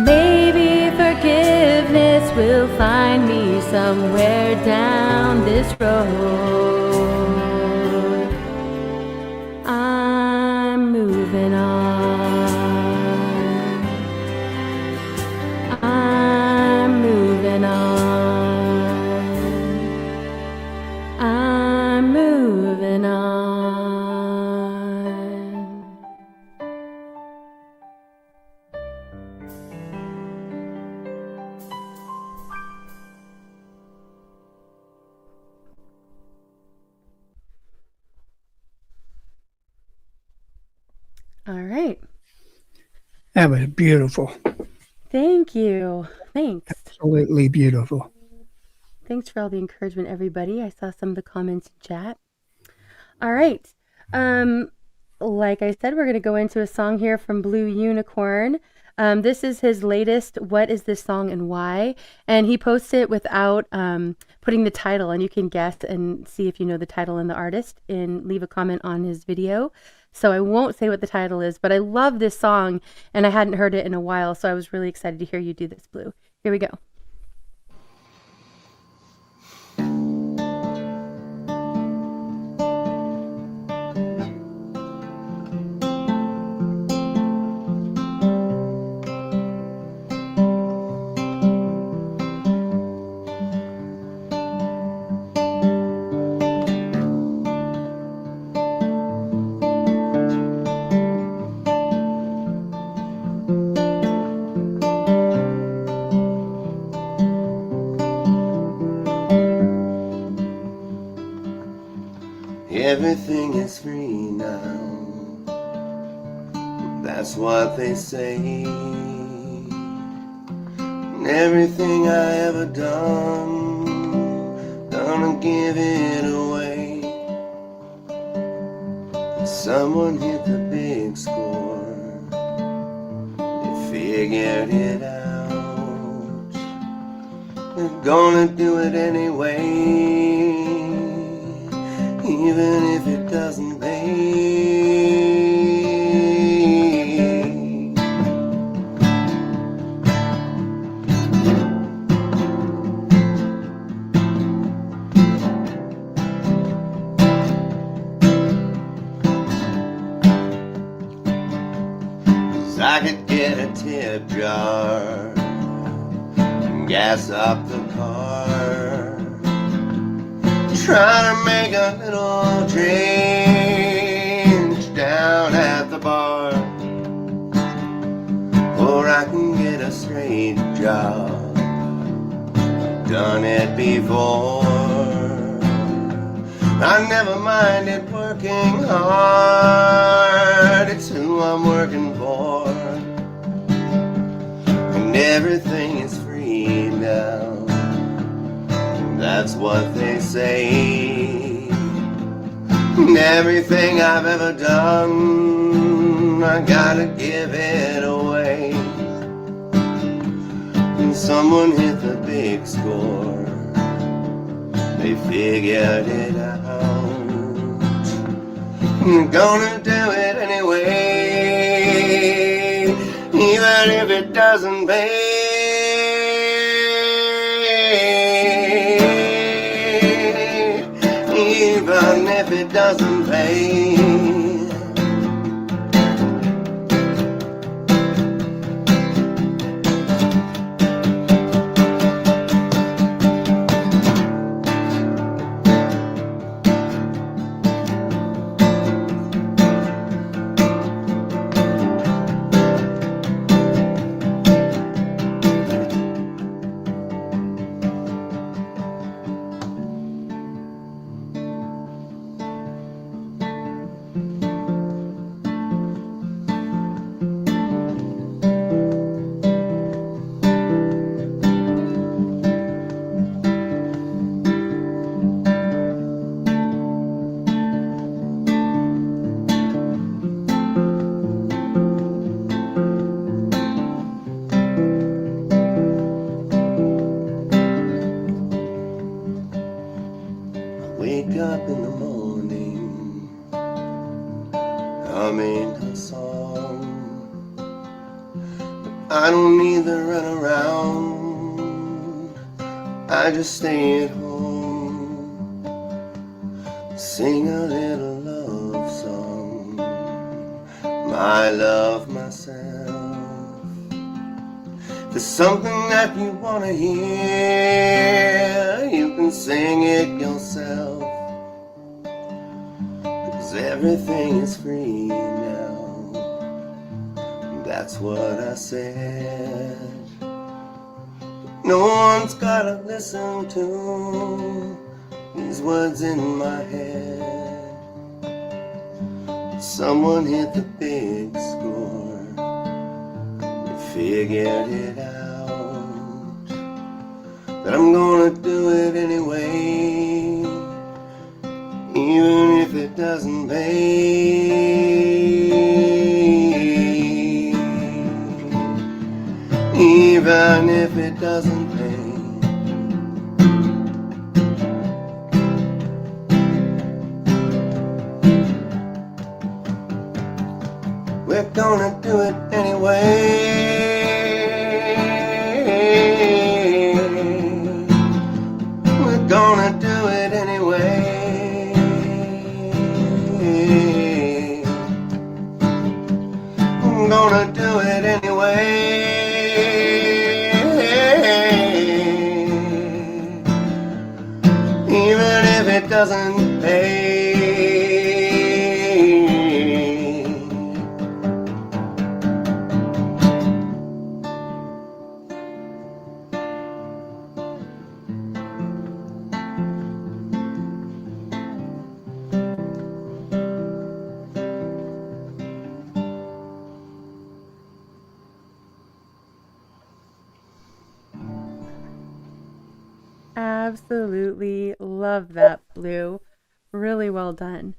Maybe forgiveness will find me somewhere down this road. I'm moving on. I'm moving on. I'm moving on. All right. That was beautiful. Thank you. Thanks. Absolutely beautiful. Thanks for all the encouragement, everybody. I saw some of the comments in chat. All right. Like I said, we're going to go into a song here from Blue Unicorn. This is his latest, What is this song and why? And he posts it without putting the title, and you can guess and see if you know the title and the artist and leave a comment on his video. So I won't say what the title is, but I love this song, and I hadn't heard it in a while, so I was really excited to hear you do this, Blue. Here we go. Everything is free now, that's what they say. And everything I ever done, gonna give it away. Someone hit the big score, they figured it out. They're gonna do it anyway, even if it doesn't pay. Cause I could get a tip jar and gas up the car, trying to make a little change down at the bar. Or I can get a straight job, done it before. I never minded working hard, it's who I'm working for. And everything is free now, that's what they say. And everything I've ever done, I gotta give it away. And someone hit the big score, they figured it out. You're gonna do it anyway, even if it doesn't pay. Even if it doesn't pay. Wake up in the morning, humming a song. I don't need to run around, I just stay at home, sing a little love song, I love myself. There's something that you wanna hear, you can sing it yourself. Cause everything is free now, that's what I said. No one's gotta listen to these words in my head. Someone hit the big score, figured it out, but I'm gonna do it anyway, even if it doesn't pay, even if it doesn't pay. We're gonna do it anyway. We're gonna do it anyway. We're gonna do it anyway. Even if it doesn't pay. Absolutely love that, Blue. Really well done.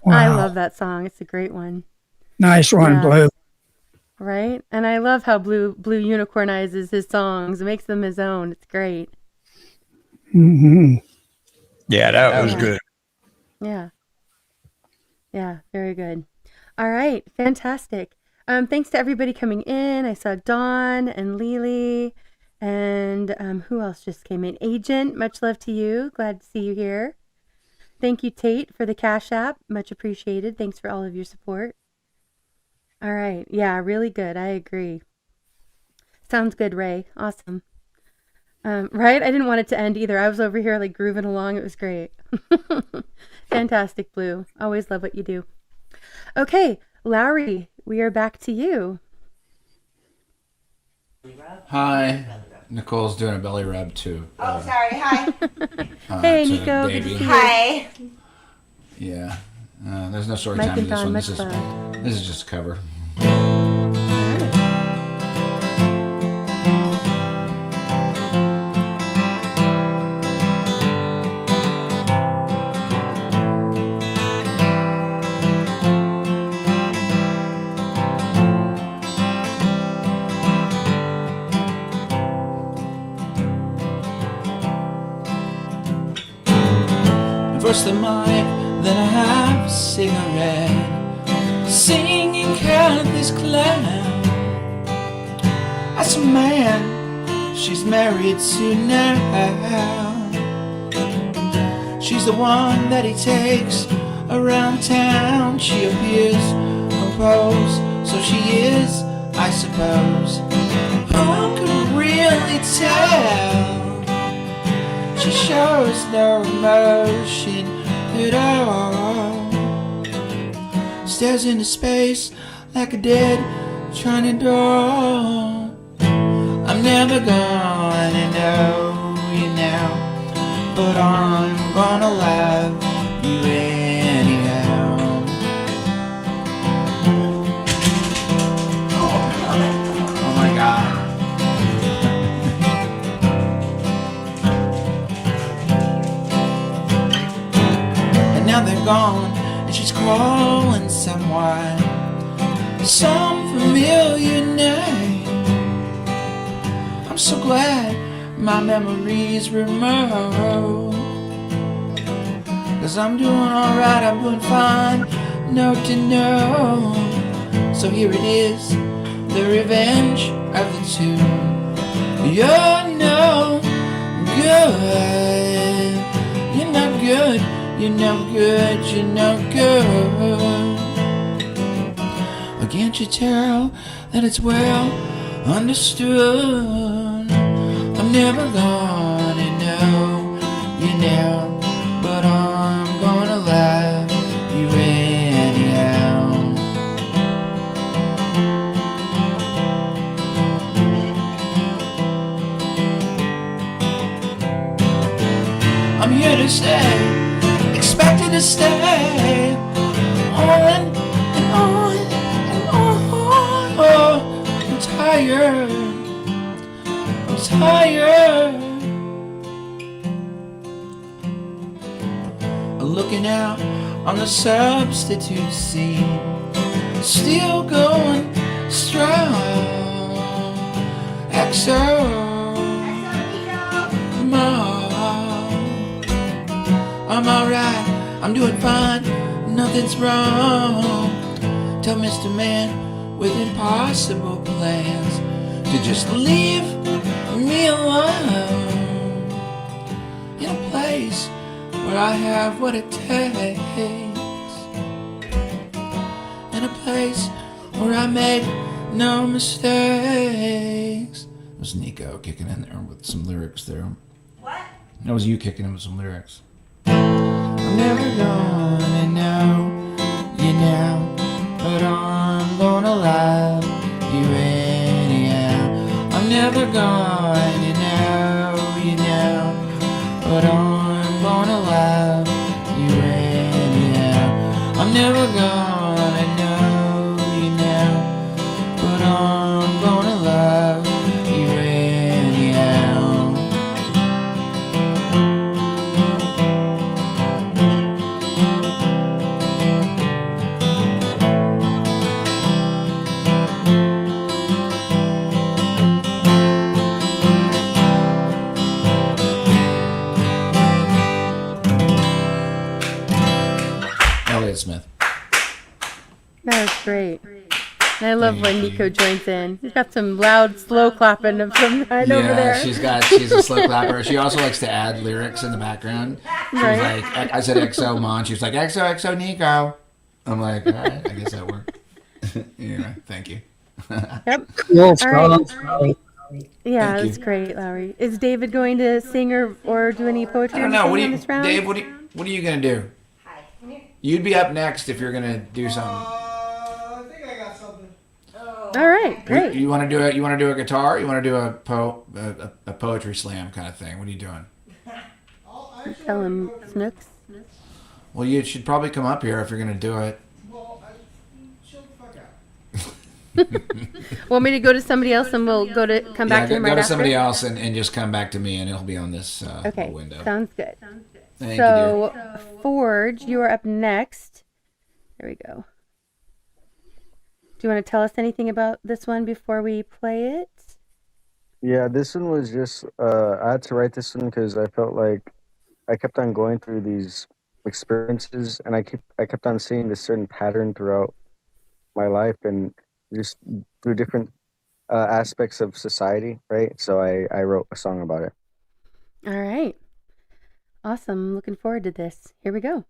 Wow. I love that song. It's a great one. Nice one, Yeah. Blue. Right? And I love how Blue unicornizes his songs. It makes them his own. It's great. Hmm. Yeah, that was Yeah. good. Yeah. Yeah, very good. All right, fantastic. Thanks to everybody coming in. I saw Dawn and Lily, and who else just came in? Agent, much love to you. Glad to see you here. Thank you, Tate, for the Cash App. Much appreciated. Thanks for all of your support. All right. Yeah, really good. I agree. Sounds good, Ray. Awesome. Right? I didn't want it to end either. I was over here like grooving along. It was great. Fantastic, Blue. Always love what you do. Okay, Lowry, we are back to you. Hi. Nicole's doing a belly rub too. Oh, sorry. Hi. Hey, to Nico. Good to baby. see you. Hi. Yeah. There's no story Mike time to and this Dawn, one. much This love. is just a cover. First the mic, then I have a cigarette, singing countless clown. That's a man she's married to now. She's the one that he takes around town. She appears composed, so she is, I suppose. Who could really tell? She shows no emotion at all. Stares into space like a dead China doll. I'm never gonna know you now, but I'm gonna love you anyhow. Oh my God. Now they're gone, and she's calling someone, some familiar name. I'm so glad my memories remote, 'cause I'm doing alright, I'm doing fine, note to note. So here it is, the revenge of the two. You're no good, you're not good. You're no good, you're no good. Or can't you tell that it's well understood? I'm never gonna know you now, but I'm gonna love you anyhow. I'm here to stay, expected to stay on and on and on. Oh, I'm tired tired. I'm tired. Looking out on the substitute scene, still going strong. I'm alright, I'm doing fine, nothing's wrong. Tell Mr. Man with impossible plans to just leave me alone in a place where I have what it takes, in a place where I make no mistakes. It was Nico kicking in there with some lyrics there. What? That was you kicking in with some lyrics. I'm never gonna know you now, but I'm gonna love you anyhow. I'm never gonna know you now, but I'm gonna love you anyhow. I'm never gonna know you now, but I'm gonna love you anyhow. Elliot Smith. That was great. And I love when Nico joins in. He's got some loud, slow clapping from right over there. She's a slow clapper. She also likes to add lyrics in the background. She was like, I said XO Mon. She was like, XO Nico. I'm like, all right, I guess that worked. Anyway, thank you. Yep. Cool. All right. Yeah, that's great, Lowry. Is David going to sing or do any poetry? I don't know. on this round? Dave, what are you gonna do? You'd be up next if you're gonna do something. I think I got something. All right, great. You want to do it? You want to do a guitar? You want to do a poetry slam kind of thing? What are you doing? Tell him, Snooks. Well, you should probably come up here if you're gonna do it. Chill the fuck out. Want me to go to somebody else and we'll come back to him right go to after? somebody else and just come back to me and it'll be on this Okay, window. sounds good. Thank so, you, dear. Forge, you are up next. There we go. Do you want to tell us anything about this one before we play it? Yeah, this one was just I had to write this one because I felt like I kept on going through these experiences and I kept on seeing this certain pattern throughout my life and just through different aspects of society, right? So I wrote a song about it. All right. Awesome. Looking forward to this. Here we go.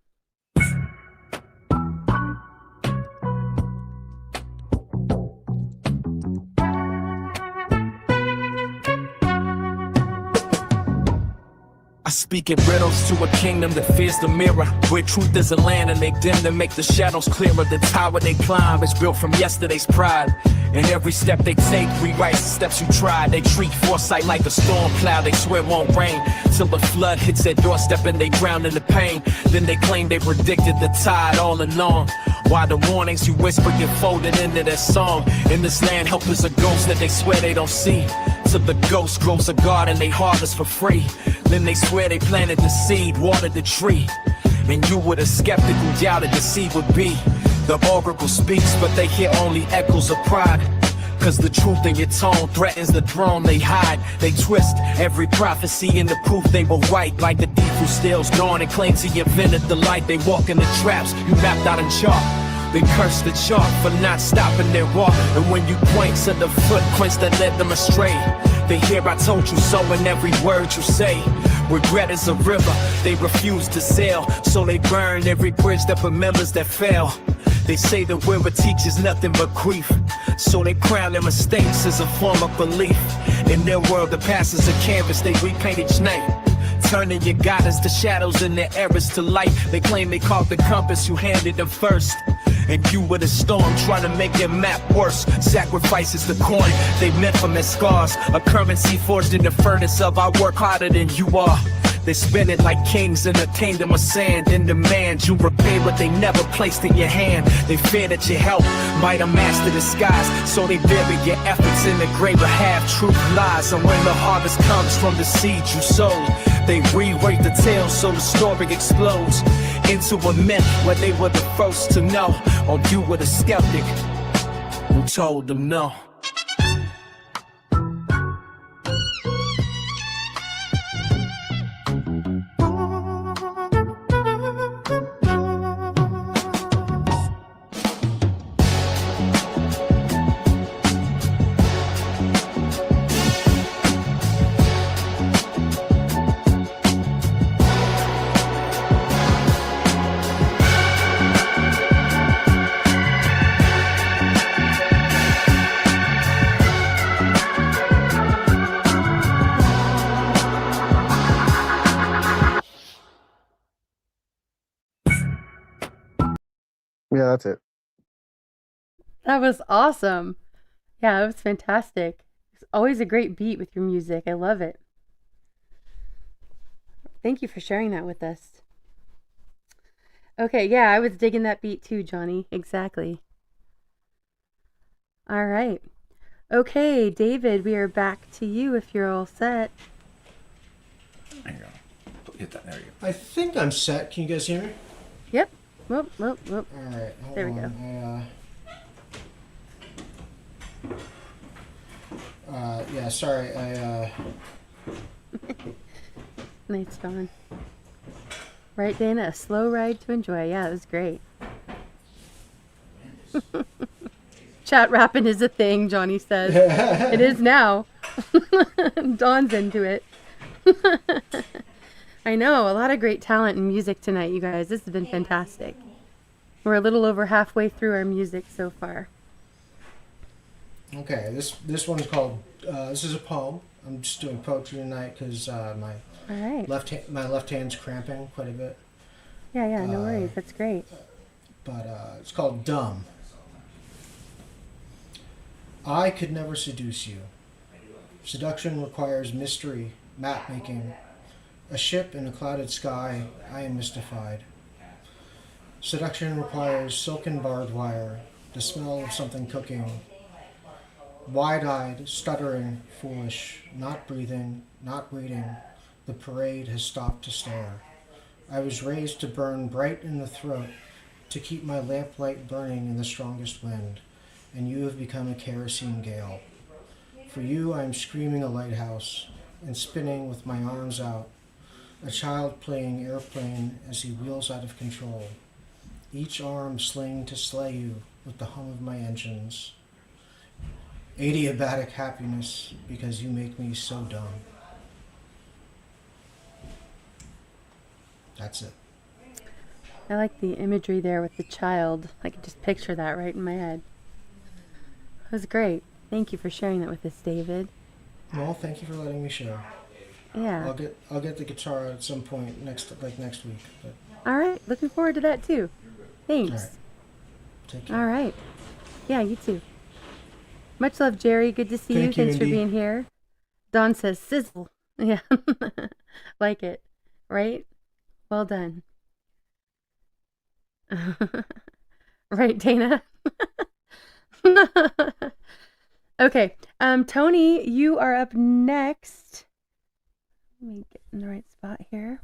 I speak in riddles to a kingdom that fears the mirror, where truth is a land and they dim to make the shadows clearer. The tower they climb is built from yesterday's pride, and every step they take rewrites the steps you tried. They treat foresight like a storm cloud, they swear won't rain till the flood hits their doorstep and they drown in the pain. Then they claim they predicted the tide all along, while the warnings you whisper get folded into their song. In this land, help is a ghost that they swear they don't see, till the ghost grows a garden they harvest for free. Then they swear they planted the seed, watered the tree, and you were the skeptic who doubted the seed would be. The oracle speaks, but they hear only echoes of pride, cause the truth in your tone threatens the throne they hide. They twist every prophecy into proof they were right, like the thief who steals dawn and claims he invented the light. They walk in the traps you mapped out in chalk, they curse the chalk for not stopping their walk. And when you point to the footprints that led them astray, they hear I told you so in every word you say. Regret is a river they refuse to sail, so they burn every bridge that remembers that fell. They say the river teaches nothing but grief, so they crown their mistakes as a form of belief. In their world, the past is a canvas they repaint each night, turning your guidance to shadows and their errors to light. They claim they caught the compass you handed them first, and you were the storm trying to make their map worse. Sacrifices the coin they meant from their scars, a currency forged in the furnace of I work harder than you are. They spin it like kings in a kingdom of sand. In demand, you repay what they never placed in your hand. They fear that your help might amass the disguise, so they bury your efforts in the grave of half-truth lies. And when the harvest comes from the seed you sowed, they rewrite the tale so the story explodes into a myth where they were the first to know, or you were the skeptic who told them no. Yeah, that's it. That was awesome. Yeah, it was fantastic. It's always a great beat with your music. I love it. Thank you for sharing that with us. Okay, yeah, I was digging that beat too, Johnny. Exactly. All right. Okay, David, we are back to you if you're all set. There you go. Hit that. There you go. I think I'm set. Can you guys hear me? Yep. Whoop, whoop, whoop. All right. Hold There we on. go. Yeah, sorry. Nice, Dawn. Right, Dana? A slow ride to enjoy. Yeah, it was great. Chat rapping is a thing, Johnny says. It is now. Dawn's into it. I know, a lot of great talent in music tonight, you guys. This has been fantastic. We're a little over halfway through our music so far. Okay, this one's called. This is a poem. I'm just doing poetry tonight because my left hand's cramping quite a bit. Yeah, no worries. That's great. But it's called Dumb. I could never seduce you. Seduction requires mystery, map making. A ship in a clouded sky, I am mystified. Seduction requires silken barbed wire, the smell of something cooking. Wide-eyed, stuttering, foolish, not breathing, not waiting, the parade has stopped to stare. I was raised to burn bright in the throat, to keep my lamplight burning in the strongest wind, and you have become a kerosene gale. For you I am screaming a lighthouse, and spinning with my arms out, a child playing airplane as he wheels out of control, each arm sling to slay you with the hum of my engines. Adiabatic happiness because you make me so dumb. That's it. I like the imagery there with the child. I could just picture that right in my head. It was great. Thank you for sharing that with us, David. Well, thank you for letting me share. Yeah. I'll get the guitar at some point next week. But. All right. Looking forward to that too. Thanks. All right. Take care. All right. Yeah, you too. Much love, Jerry. Good to see you. Thank you, Thanks for Indy. being here. Dawn says sizzle. Yeah. Like it. Right? Well done. Right, Dana? Okay. Tony, you are up next. Let me get in the right spot here.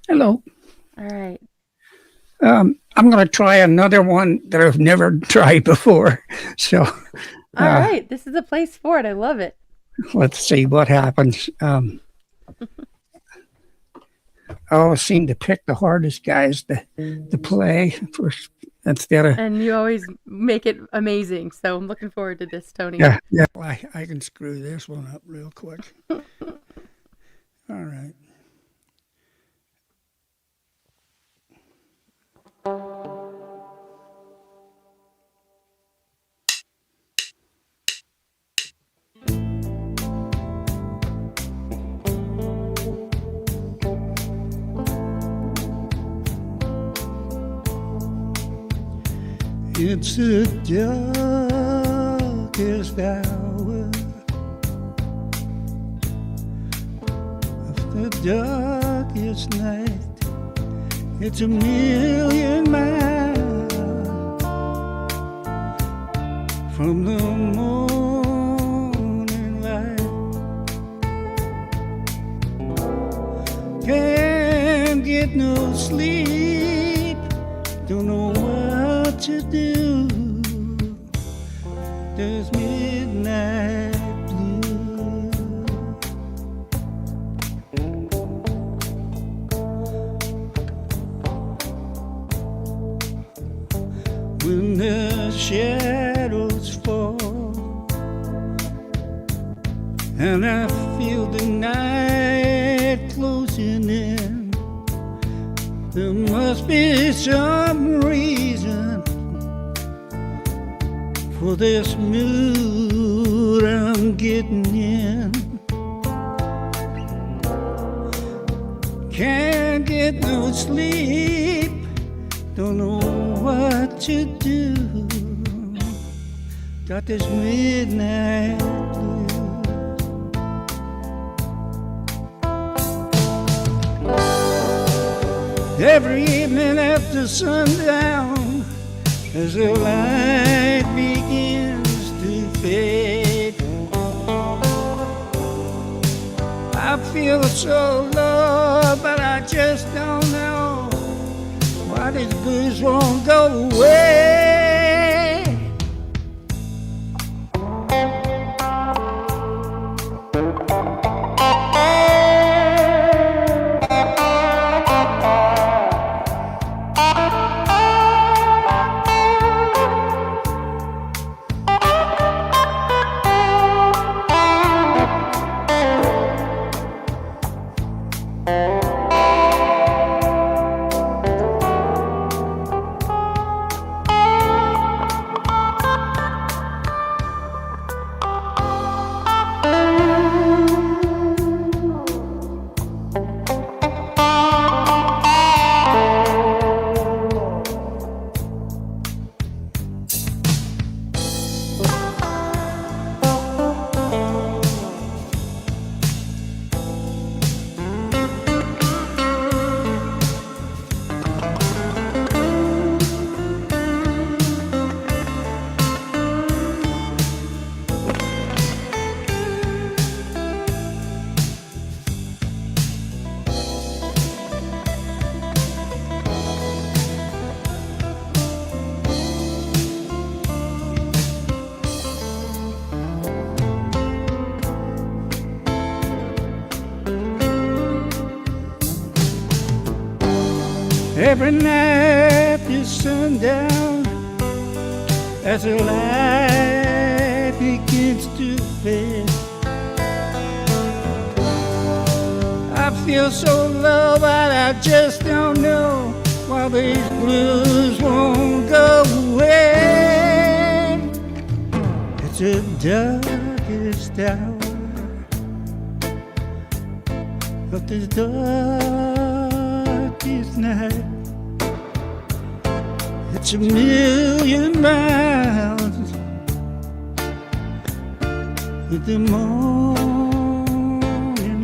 Hello. All right. I'm going to try another one that I've never tried before. So, All right. This is a place for it. I love it. let's see what happens. I always seem to pick the hardest guys to play first instead of. And you always make it amazing. So I'm looking forward to this, Tony. Yeah. I can screw this one up real quick. All right. It's a dark darkest hour of the darkest night. It's a million miles from the morning light. Can't get no sleep, don't know what to do. There's midnight blue. When the shadows fall and I feel the night closing in, there must be some reason for this mood I'm getting in. Can't get no sleep, don't know what to do. Got this midnight blues. Every evening after sundown, as the light begins to fade, I feel so low, but I just don't know why these blues won't go away. Every night is sundown, as the light begins to fade, I feel so low, but I just don't know why these blues won't go away. It's the darkest hour of the darkest night. It's a million miles with the morning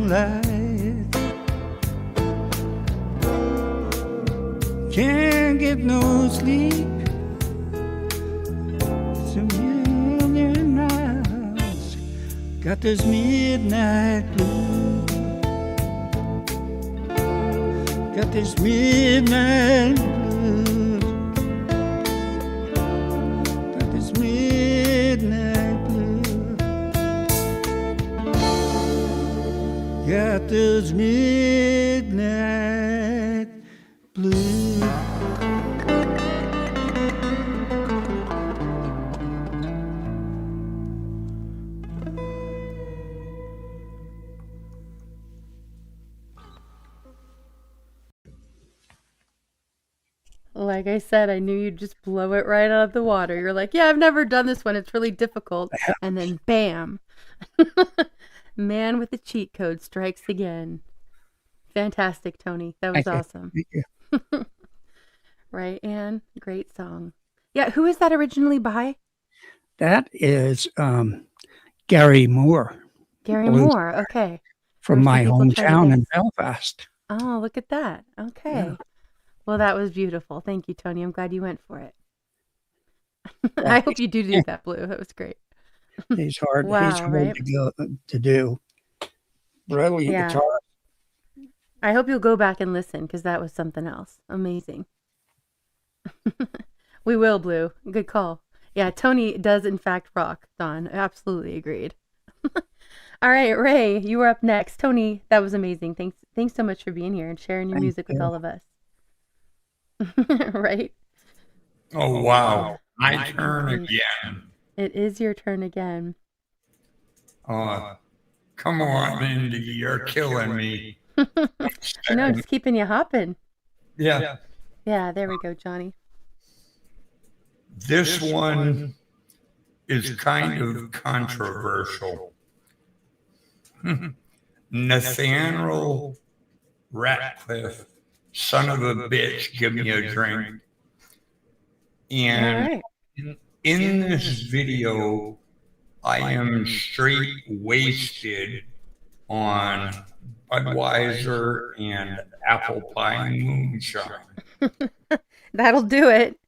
light. Can't get no sleep. It's a million miles. Got this midnight blues. Got this midnight blues. Midnight blue. Got those midnight blues. Like I said, I knew you'd just blow it right out of the water. You're like, yeah, I've never done this one. It's really difficult. And then bam. Man with the cheat code strikes again. Fantastic, Tony. That was awesome. Thank you. Right, Anne? Great song. Yeah, who is that originally by? That is Gary Moore. Gary Blues Moore. Okay. from There were my some people trying to hometown in guess. Belfast. Oh, look at that. Okay. Well, that was beautiful. Thank you, Tony. I'm glad you went for it. I hope you do that, Blue. That was great. He's hard. Wow, He's hard right? to do. Brilliant Yeah. guitar. I hope you'll go back and listen because that was something else. Amazing. We will, Blue. Good call. Yeah, Tony does in fact rock, Don. Absolutely agreed. All right, Ray, you were up next. Tony, that was amazing. Thanks so much for being here and sharing your music with all of us. Right? Oh, wow. My turn again. It is your turn again. Come on, Indy. You're killing me. No, just keeping you hopping. Yeah. Yeah, there we go, Johnny. This one is kind of controversial. Nathaniel Ratcliffe, son of a bitch, give me a drink. And in this video, I am straight wasted on Budweiser and apple pie moonshine. That'll do it.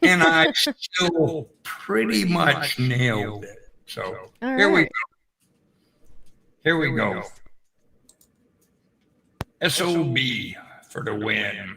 And I still pretty much nailed it. So here we go. Here we go. SOB for the win.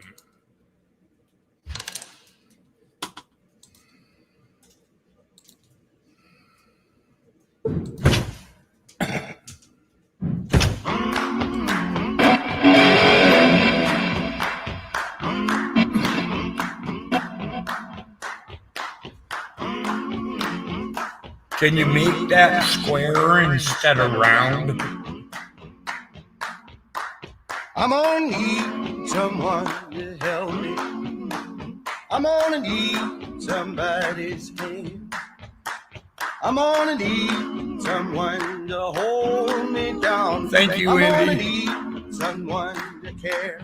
Can you make that square instead of round? I'm gonna need someone to help me. I'm gonna need somebody's hand. I'm gonna need someone to hold me down. Thank you, I'm gonna Indy. need someone to care.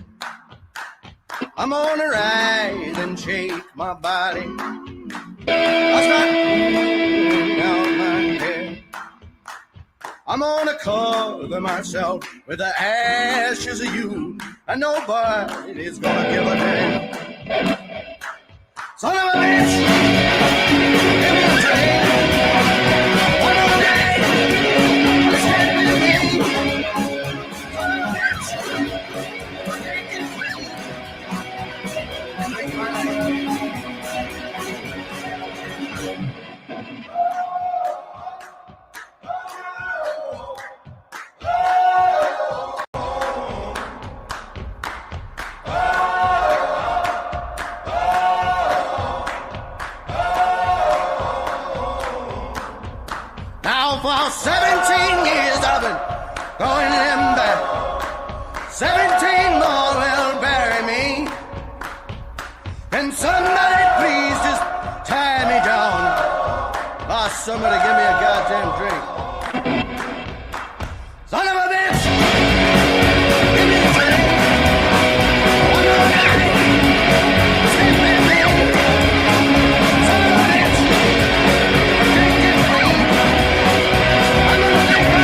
I'm gonna rise and shake my body. I'll start pulling down my hair. I'm gonna cover myself with the ashes of you, and nobody's gonna give a damn. Son of a bitch, give me a drink. One more day, stand with me. Son of a bitch, take it free. Drink my name. Now for 17 years I've been going in back. 17 more will bury me. Can somebody please just tie me down? Oh, somebody give me a goddamn drink. Son of a bitch! Give me a drink! One more night! Stick with me! Son of a bitch! Drink it free! I'm gonna take my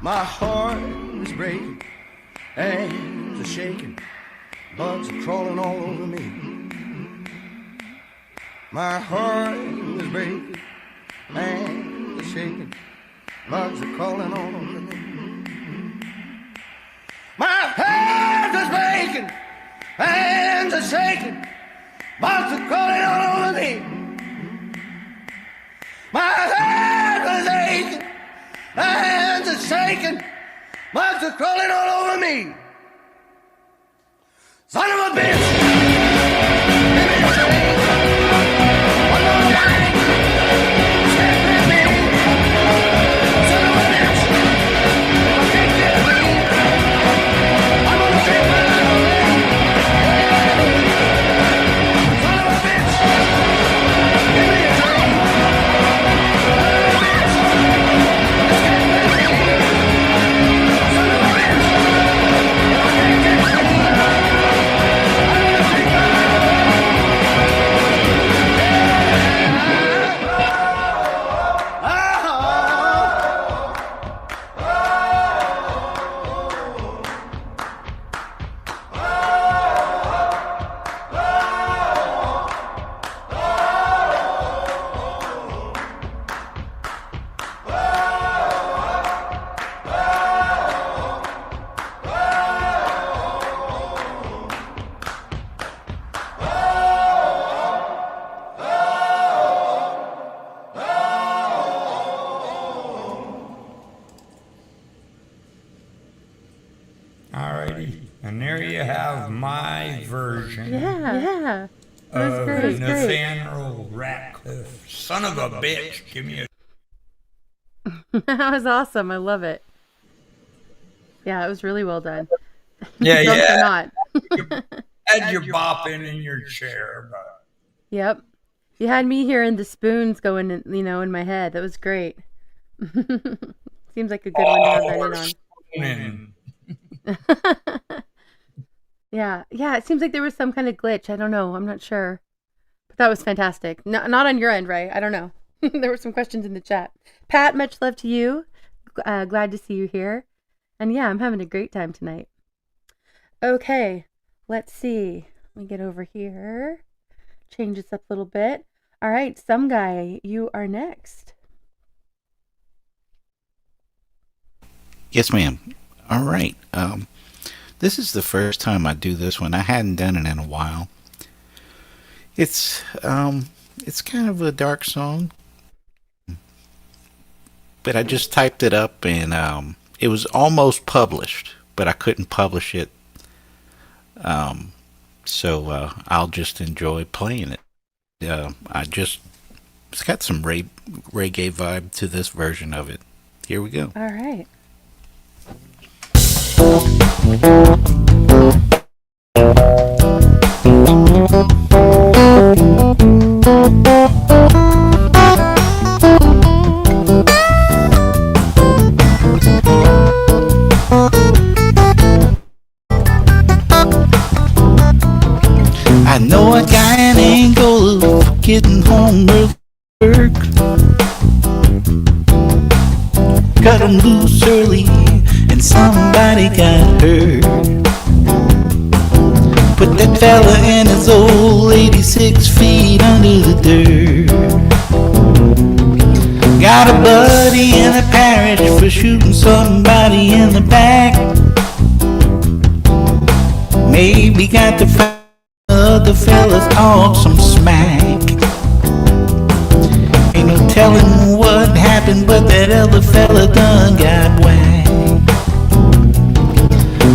My heart is breaking, hands are shaking, bugs are crawling all over me. My heart is breaking, hands are shaking, bugs are crawling all over me. My heart is breaking, hands are shaking, bugs are crawling all over me. My heart is aching. My hands are shaking. Bugs are crawling all over me. Son of a bitch. Give me a drink. One more night. Stay with me. Son of a bitch. If I can't get free, I'm gonna take my life away. my version Yeah. That was of great. Nathaniel Ratcliffe. Son of a bitch, give me a... That was awesome. I love it. Yeah, it was really well done. Yeah, Drunk or yeah. not. Had you bopping in your chair, but... Yep. You had me hearing the spoons going in, in my head. That was great. Seems like a good one to have that in on. Yeah. Yeah, it seems like there was some kind of glitch. I don't know. I'm not sure. But that was fantastic. No, not on your end, Ray. I don't know. There were some questions in the chat. Pat, much love to you. Glad to see you here. And yeah, I'm having a great time tonight. Okay, let's see. Let me get over here. Change this up a little bit. All right, Some Guy, you are next. Yes, ma'am. All right. This is the first time I do this one. I hadn't done it in a while. It's kind of a dark song, but I just typed it up and it was almost published, but I couldn't publish it. So I'll just enjoy playing it. It's got some reggae vibe to this version of it. Here we go. All right. I know a guy in Angola getting home with work. Cut him loose early and somebody got hurt. Put that fella and his old lady 6 feet under the dirt. Got a buddy in a parish for shooting somebody in the back. Maybe got to find other fellas on some smack. Ain't no telling what happened, but that other fella done got whacked.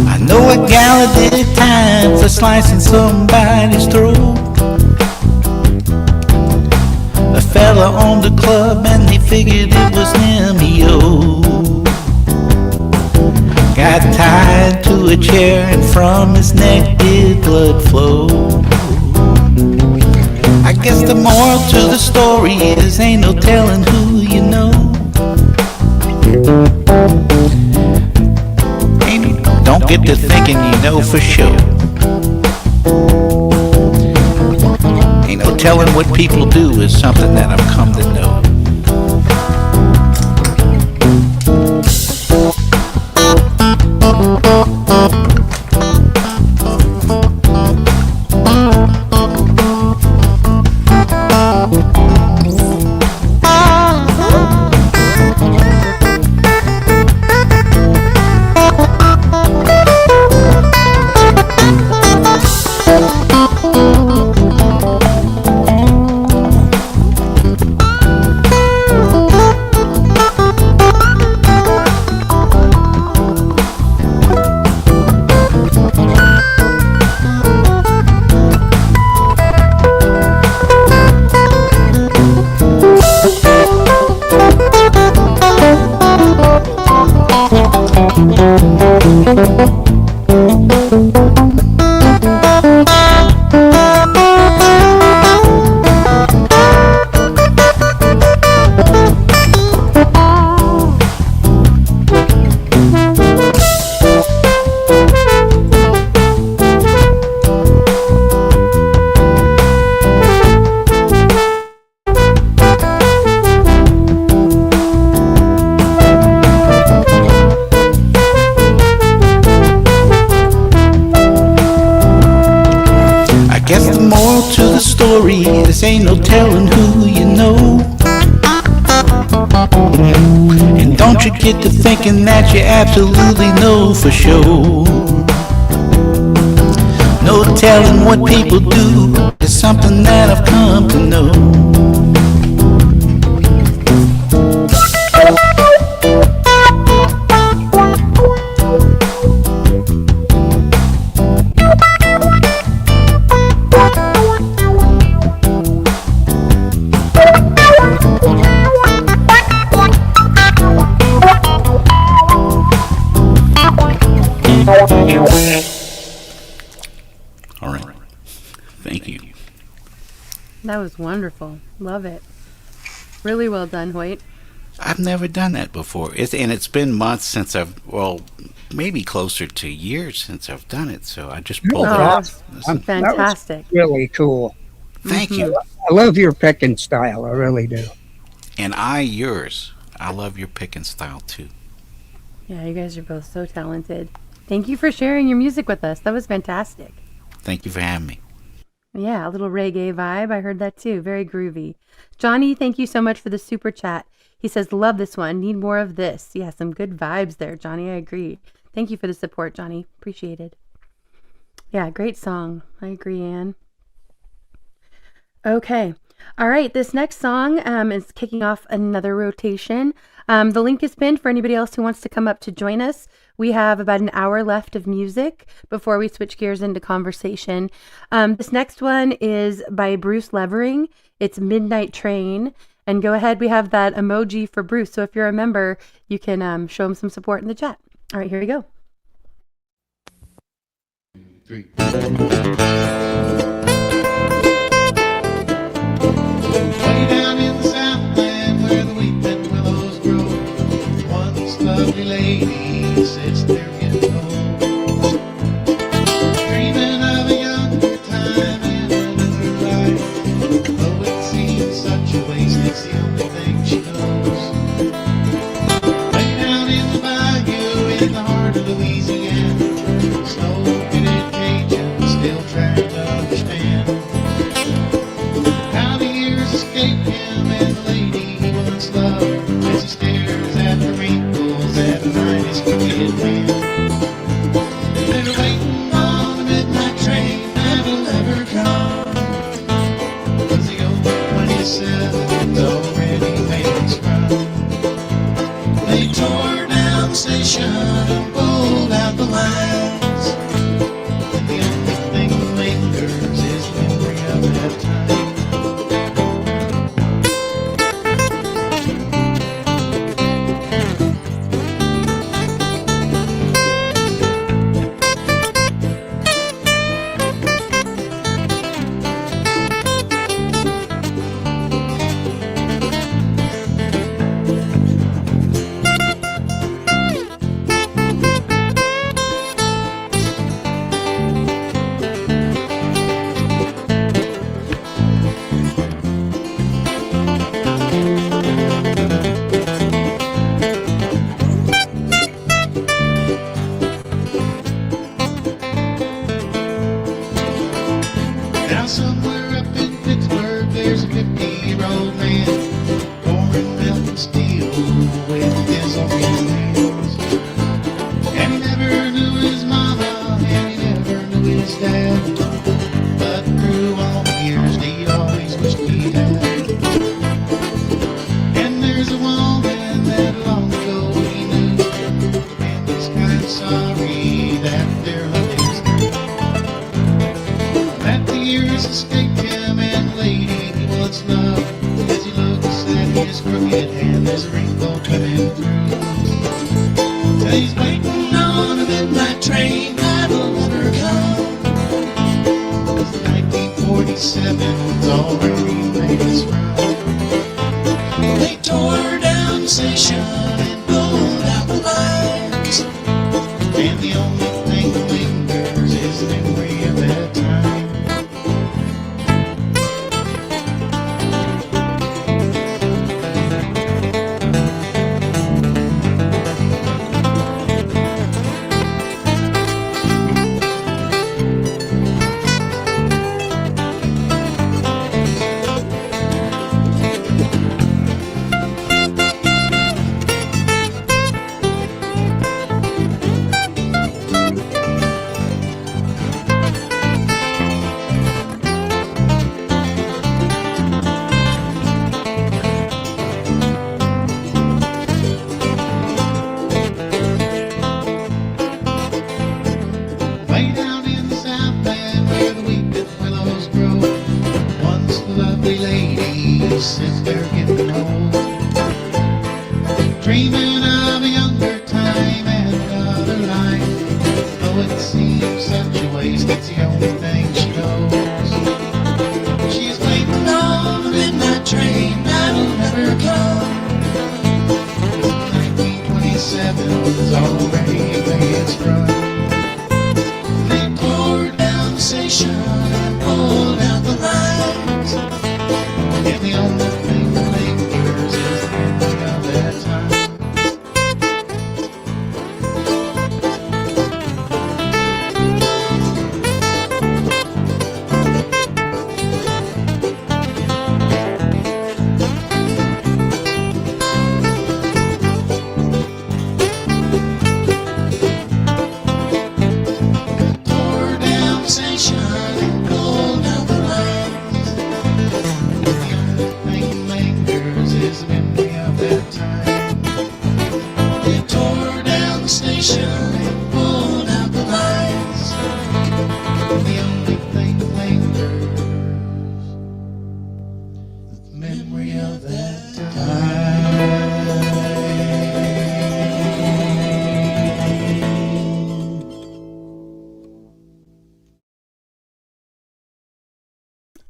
I know a gal that did time for slicing somebody's throat. A fella on the club and they figured it was him, yo. Got tied to a chair and from his neck did blood flow. I guess the moral to the story is ain't no telling who you know. Don't get to thinking you know for sure. Ain't no telling what people do is something that I've come to know. Ain't no telling who you know. And don't you get to thinking that you absolutely know for sure. No telling what people do is something that I've come to know. All right. Thank you. That was wonderful. Love it. Really well done, Hoyt. I've never done that before. It's been months since maybe closer to years since I've done it. So I just pulled it off. Fantastic. That was really cool. Thank you. I love your picking style. I really do. And yours. I love your picking style too. Yeah, you guys are both so talented. Thank you for sharing your music with us. That was fantastic. Thank you for having me. Yeah, a little reggae vibe. I heard that too. Very groovy. Johnny, thank you so much for the super chat. He says, love this one. Need more of this. Yeah, some good vibes there, Johnny. I agree. Thank you for the support, Johnny. Appreciated. Yeah, great song. I agree, Anne. Okay. All right. This next song is kicking off another rotation. The link is pinned for anybody else who wants to come up to join us. We have about an hour left of music before we switch gears into conversation. This next one is by Bruce Levering. It's Midnight Train. And go ahead, we have that emoji for Bruce. So if you're a member, you can show him some support in the chat. All right, here we go. 3. Way down in the Southland where the weeping willows grow, one lovely lady sits there getting old, dreaming of a younger time and another life. Though it seems such a waste, it's the only thing she knows. Way down in the bayou in the heart of Louisiana, snow-pitted Cajun still trying to understand how the years escape him and the lady he once loved as he stares at the wrinkles that the night is crooked man. They're waiting on a midnight train that'll never come, 'cause the old 27's already made its run. They tore down the station and pulled out the lights, and the only thing that lingers is memory of that time. Now somewhere up in Pittsburgh there's a 50-year-old man pouring melting steel with his own hands. And he never knew his mama and he never knew his dad, but through all the years he always wished he had. And there's a woman that long ago he knew, and he's kind of sorry that their love is through. That the years escaped him and the lady he once loved, as he looks at his crooked hand, there's a wrinkle coming through. So he's waiting on a midnight train that'll never come, 'cause the 1947's already made its run. They tore down the station and pulled out the lights, and the only thing that lingers is the memory of that time.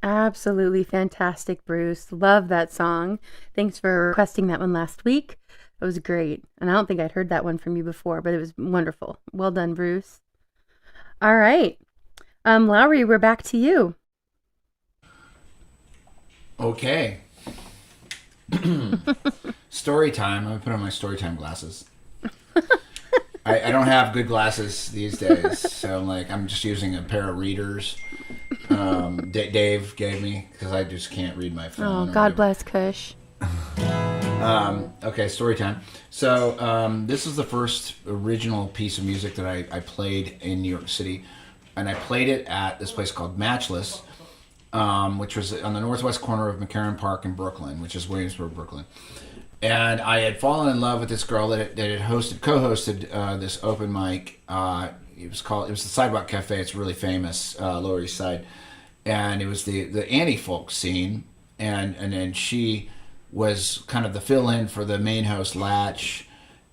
Absolutely fantastic, Bruce. Love that song. Thanks for requesting that one last week. It was great. And I don't think I'd heard that one from you before, but it was wonderful. Well done, Bruce. All right. Lowry, we're back to you. Okay. Story time. I'm going to put on my story time glasses. I don't have good glasses these days, so I'm just using a pair of readers Dave gave me because I just can't read my phone. Oh, God bless Kush. Okay, story time. So this is the first original piece of music that I played in New York City, and I played it at this place called Matchless, which was on the northwest corner of McCarran Park in Brooklyn, which is Williamsburg, Brooklyn. And I had fallen in love with this girl that had co-hosted this open mic. It was the Sidewalk Cafe. It's really famous, Lower East Side, and it was the anti-folk scene. And then she was kind of the fill-in for the main host Latch,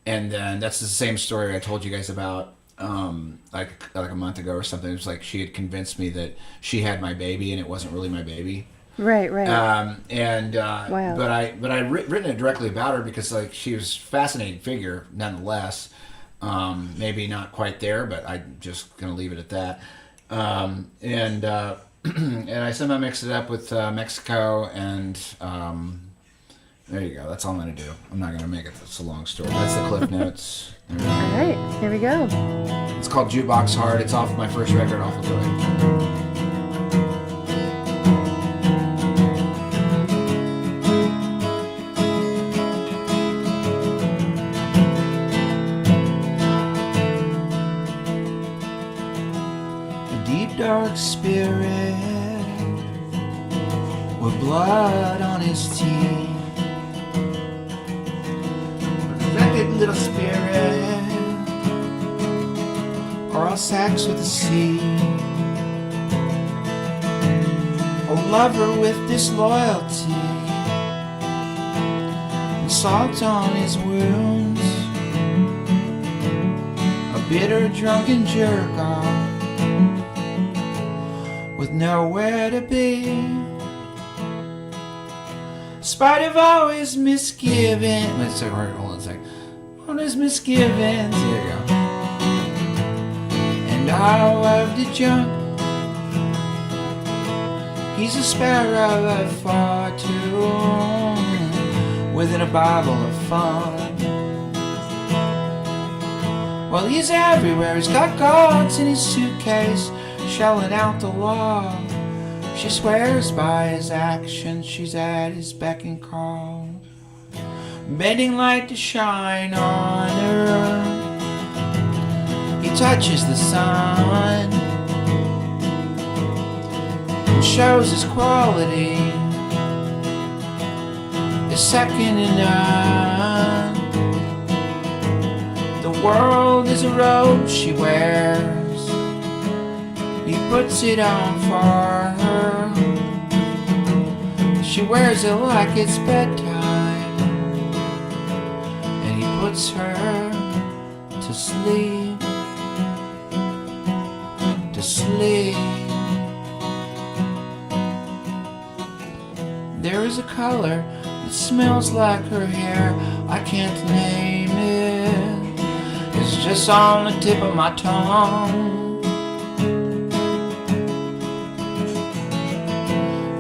and then that's the same story I told you guys about like a month ago or something. It was like she had convinced me that she had my baby and it wasn't really my baby. Right. Wow. But I written it directly about her because she was a fascinating figure nonetheless. Maybe not quite there, but I'm just gonna leave it at that. And I somehow mixed it up with Mexico, and there you go. That's all I'm gonna do. I'm not gonna make it such a long story. That's the cliff notes. All right, here we go. It's called Jukebox Heart. It's off of my first record, Awful Joy. Dark spirit with blood on his teeth, perfected little spirit, oral sex with the sea, a lover with disloyalty, and salt on his wounds, a bitter drunken jerk off with nowhere to be, in spite of all his misgivings. Let's say, hold on a second. All his misgivings. There you go. And all of the junk. He's a sparrow that far too long within a Bible of fun. Well, he's everywhere. He's got cards in his suitcase, shelling out the law. She swears by his actions, she's at his beck and call, bending light to shine on her. He touches the sun and shows his quality is second to none. The world is a robe she wears, he puts it on for her. She wears it like it's bedtime, and he puts her to sleep, to sleep. There is a color that smells like her hair, I can't name it, it's just on the tip of my tongue.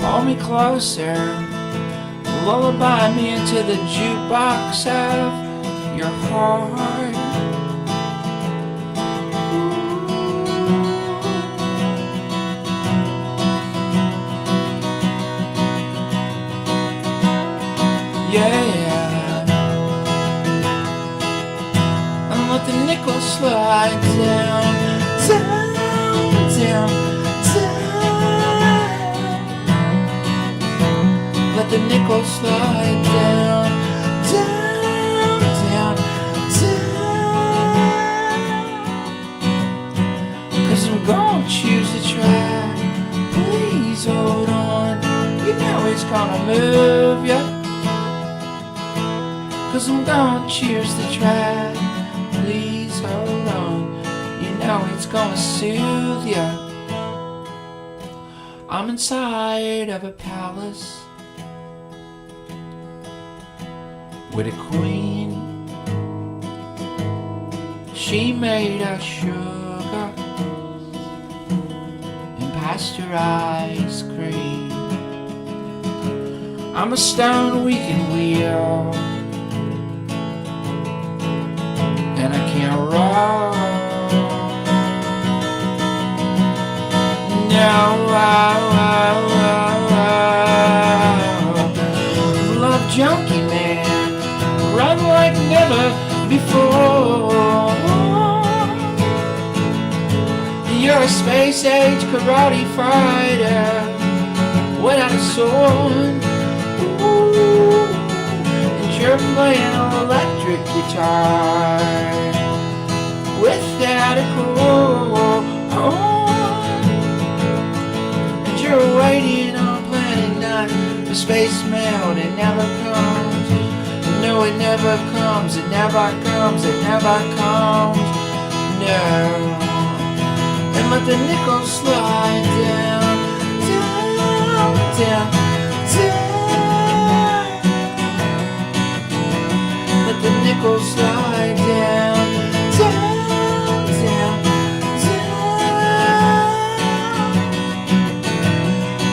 Hold me closer, lullaby me into the jukebox of your heart. Yeah, and let the nickel slide down, down, down, down. Let the nickel slide down, down, down, down. 'Cause I'm gonna choose the track. Please hold on, you know it's gonna move ya. 'Cause I'm gonna choose the track. Please hold on, you know it's gonna soothe ya. I'm inside of a palace with a queen. She made of sugar and pasteurized cream. I'm a stone we can wheel, and I can't roll. No, love junkie man, run like never before. You're a space age karate fighter without a sword. Ooh, and you're playing an electric guitar without a chord. And you're waiting on planet 9 for space mail that never comes. No, it never comes, it never comes, it never comes. No. And let the nickels slide down, down, down, down. Let the nickels slide down, down, down, down.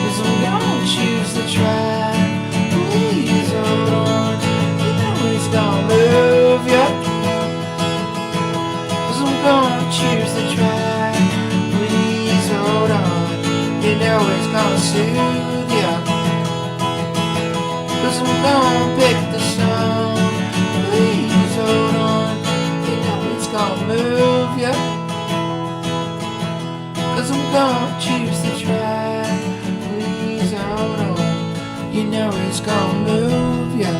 'Cause I'm gonna choose the track. Please hold on, you know he's gonna move ya. 'Cause I'm gonna choose the track. Please hold on, you know it's gonna soothe ya. 'Cause I'm gonna pick the song. Please hold on, you know it's gonna move ya. 'Cause I'm gonna choose the track. Please hold on, you know it's gonna move ya.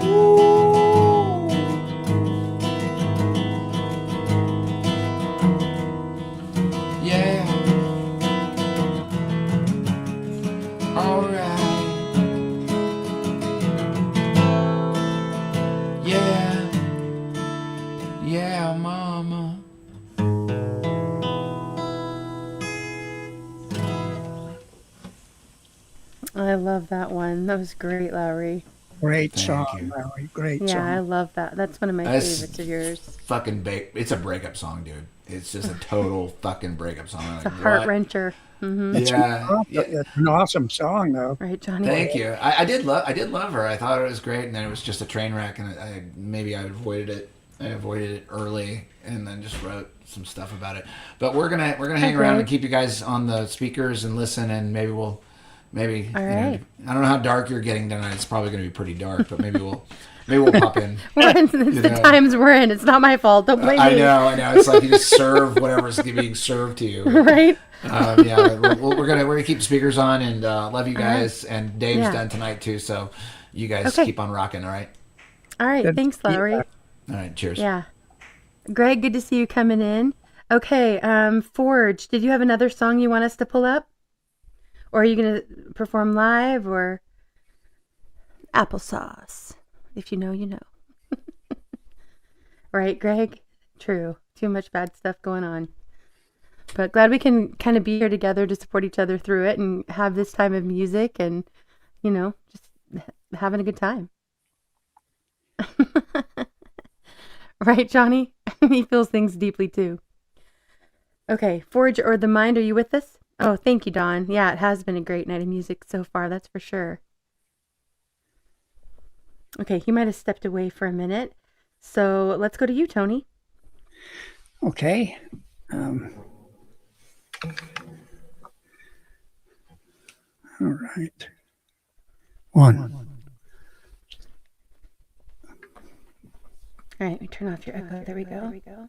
Ooh. Yeah. Alright. Yeah. Yeah, mama. I love that one. That was great, Lowry. Great Thank song, you. Larry. Great Yeah, I song. love that. That's one of my That's favorites of yours. fucking it's a breakup song, dude. It's just a total fucking breakup song. It's a heart wrencher. Yeah, yeah. It's an awesome song, though. Right, Johnny? Thank you. I did love her. I thought it was great, and then it was just a train wreck, and maybe I avoided it. I avoided it early, and then just wrote some stuff about it. But we're gonna hang around and keep you guys on the speakers and listen, and maybe All you know, right. I don't know how dark you're getting tonight. It's probably gonna be pretty dark, but maybe we'll pop in. We're in the times we're in. It's not my fault. Don't blame me. I know. It's like you just serve whatever's being served to you. Right? Yeah, we're gonna keep the speakers on, and love you guys. right. And Dave's Yeah. done tonight too, so you guys Okay. keep on rocking. All right. All right. Good Thanks, Lowry. feedback. All right. Cheers. Yeah. Greg, good to see you coming in. Okay, Forge, did you have another song you want us to pull up? Or are you going to perform live or applesauce? If you know, you know. Right, Greg? True. Too much bad stuff going on. But glad we can kind of be here together to support each other through it and have this time of music and, you know, just having a good time. Right, Johnny? He feels things deeply too. Okay, Forge or the Mind, are you with us? Oh, thank you, Dawn. Yeah, it has been a great night of music so far, that's for sure. Okay, he might have stepped away for a minute. So let's go to you, Tony. Okay. All right. One. All right, we turn off your echo. There we go.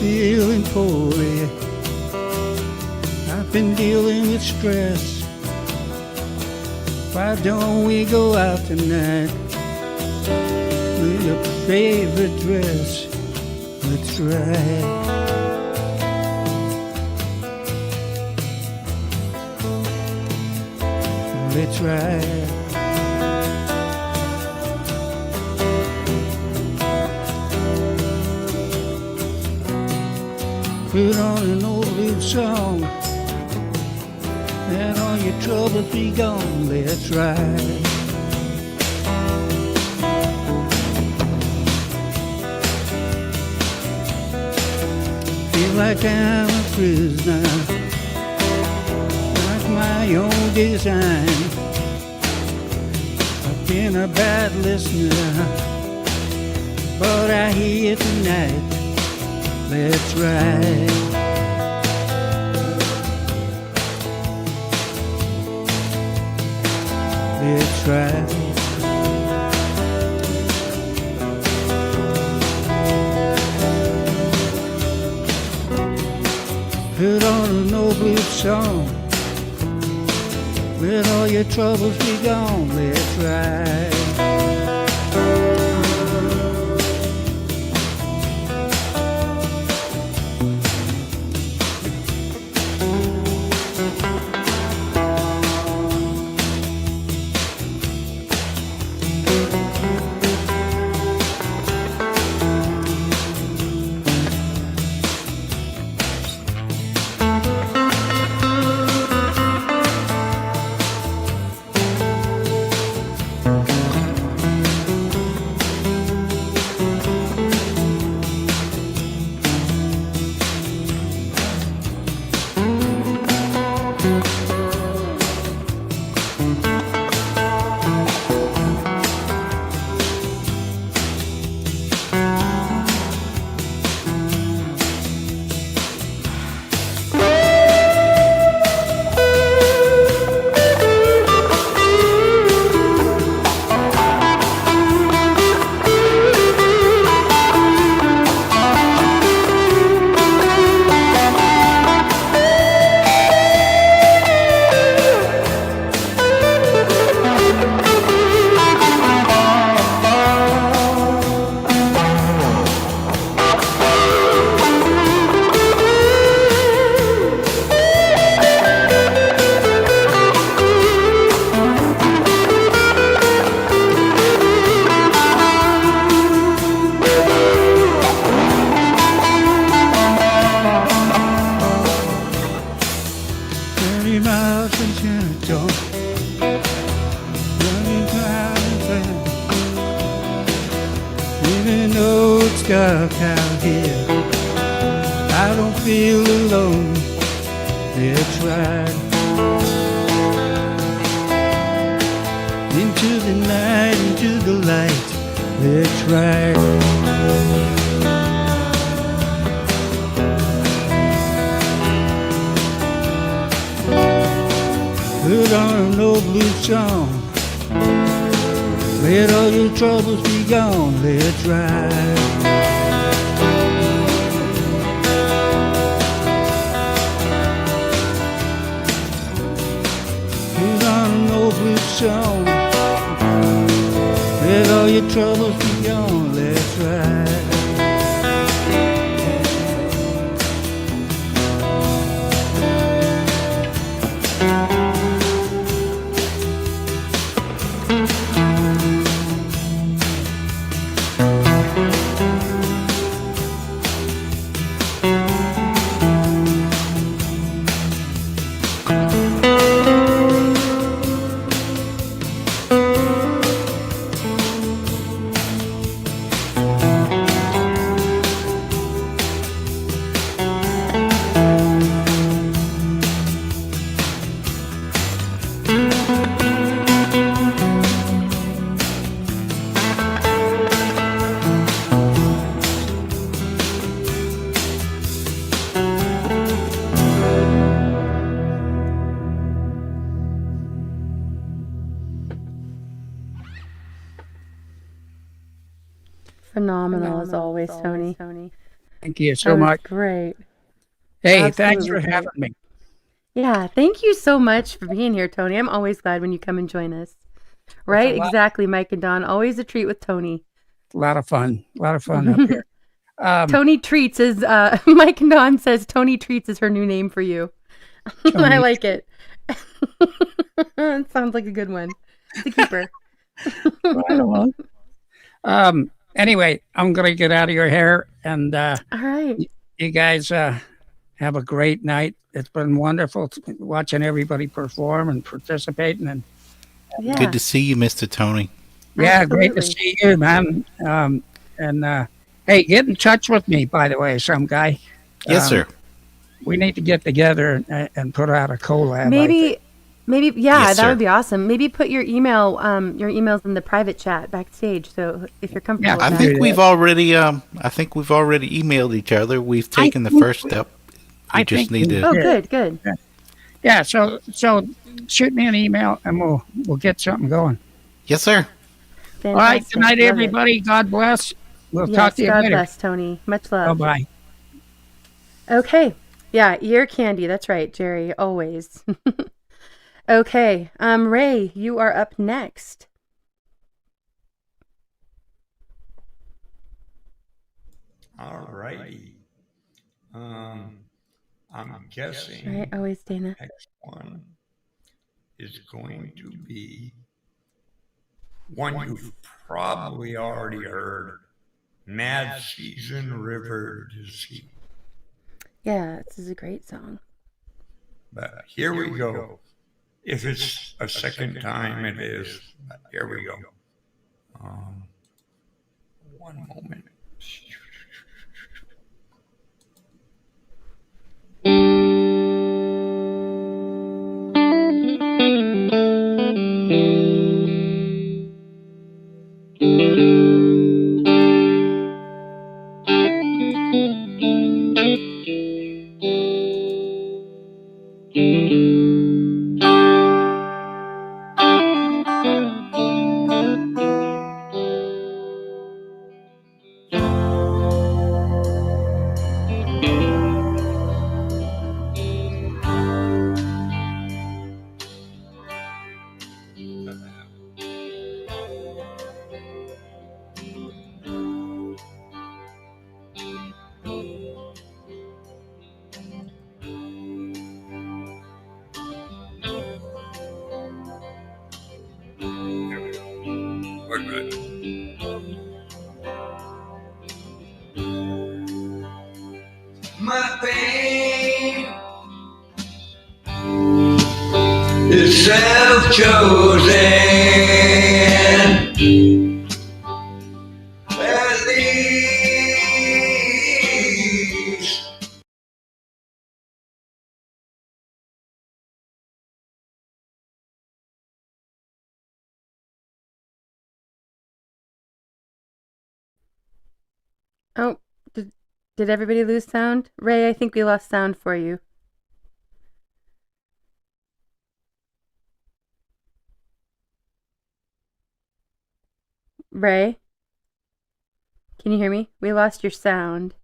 feeling poorly. I've been dealing with stress. Why don't we go out tonight? With your favorite dress. Let's ride. Let's ride. Put on an old blues song, and all your troubles be gone. Let's ride. Feel like I'm a prisoner, like my own design. I've been a bad listener, but I hear tonight. Let's ride. Let's ride. Put on an old blues song, let all your troubles be gone. Let's ride. Dark out here, I don't feel alone. Let's ride into the night, into the light. Let's ride. Put on an old blues song, let all your troubles be gone. Let's ride. Put on an old blues song, let all your troubles be gone. Let's ride. Phenomenal as always, Tony. Thank you That so was much. great. Hey, thanks for Absolutely great. having me. Yeah, thank you so much for being here, Tony. I'm always glad when you come and join us. It's a Right? lot, Exactly, Mike and Don. Always a treat with Tony. lot of fun. A lot of fun up here. Tony Treats is Mike and Don says Tony Treats is her new name for you. I Tony, like it. It sounds like a good one. It's a keeper. right on. Anyway, I'm gonna get out of your hair, and All right. you guys have a great night. It's been wonderful watching everybody perform and participating, and Yeah. Good to see you, Mr. Tony. yeah, great to Absolutely. see you, man. And hey, get in touch with me, by the way, some guy. Yes, sir. We need to get together and put out a collab. I think. Maybe yeah, Yes, that sir. would be awesome. Maybe put your emails in the private chat backstage. So if you're comfortable Yeah, with I that. think we've already emailed each other. We've taken the think first step. I We just think need we to. Oh, did. good. Yeah, so shoot me an email and we'll get something going. Yes, sir. All right, Fantastic. good night, Love it. everybody. God bless. We'll talk Yes, to you God later. bless, Tony. Much Bye love. bye. Okay. Yeah, ear candy. That's right, Jerry. Always. Okay. Ray, you are up next. All righty. I'm All guessing right, always Dana. next one is going to be one you've probably already heard. Mad Season River to Sea. Yeah, this is a great song. But here we go. If it's a second time, it is. But here we go. One moment. We're good. My pain is self-chosen. At least Oh, did everybody lose sound? Ray, I think we lost sound for you. Ray, can you hear me? We lost your sound.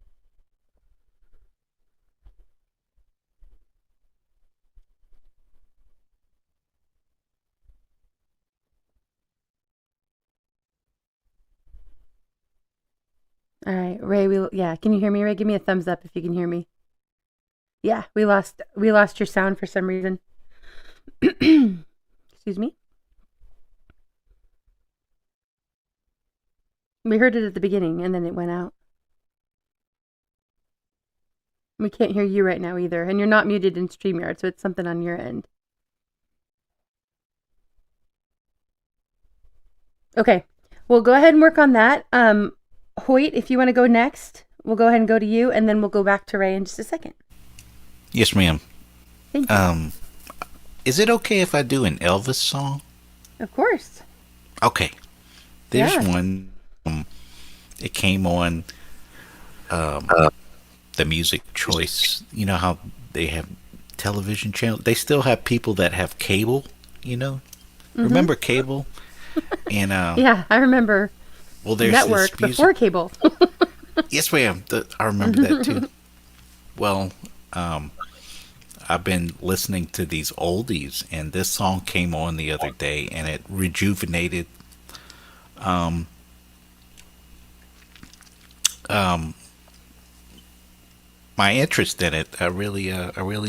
All right, Ray, can you hear me, Ray? Give me a thumbs up if you can hear me. Yeah, we lost your sound for some reason. Excuse me. We heard it at the beginning and then it went out. We can't hear you right now either, and you're not muted in StreamYard, so it's something on your end. Okay, we'll go ahead and work on that. Hoyt, if you want to go next, we'll go ahead and go to you, and then we'll go back to Ray in just a second. Yes, ma'am. Thank you. Is it okay if I do an Elvis song? Of course. Okay. There's Yeah. one. It came on the music choice. You know how they have television channels? They still have people that have cable, you know? Remember cable? And Yeah, I remember well, there's network this music. before cable. Yes, ma'am. I remember that too. Well, I've been listening to these oldies, and this song came on the other day, and it rejuvenated um, um, my interest in it. I really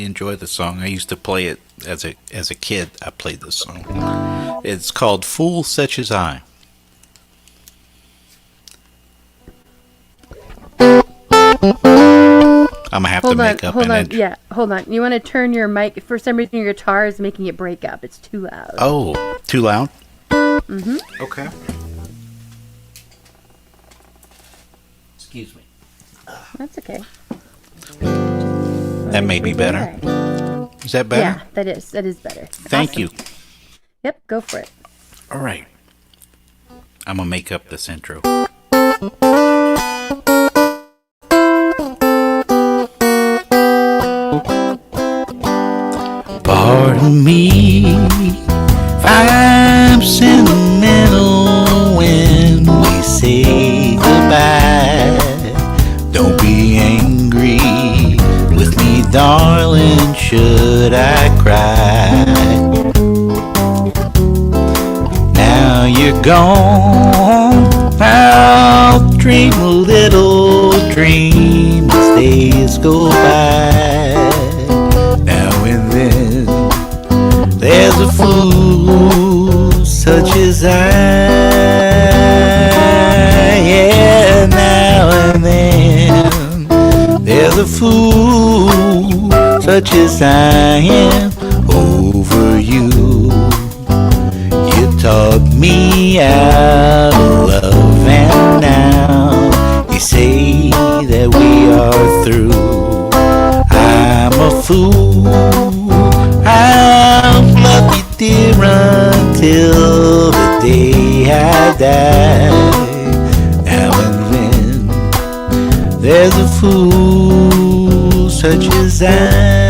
enjoy the song. I used to play it as a kid. I played this song. It's called "Fool Such as I." I'm gonna have to make up an intro. Yeah, hold on. You want to turn your mic? For some reason, your guitar is making it break up. It's too loud. Oh, too loud? Mm-hmm. Okay. Excuse me. That's okay. That may be better. Is that better? Yeah, that is. That is better. Thank Awesome. you. Yep, go for it. All right. I'm gonna make up this intro. Pardon me if I'm sentimental when we say goodbye. Don't be angry with me, darling, should I cry? Now you're gone, I'll dream a little dream as days go by. Now and then there's a fool such as I. Yeah, now and then there's a fool such as I am over you. You taught me out of love, and now you say that we are through. I'm a fool, I'll love you, dear, until the day I die. Now and then there's a fool such as I.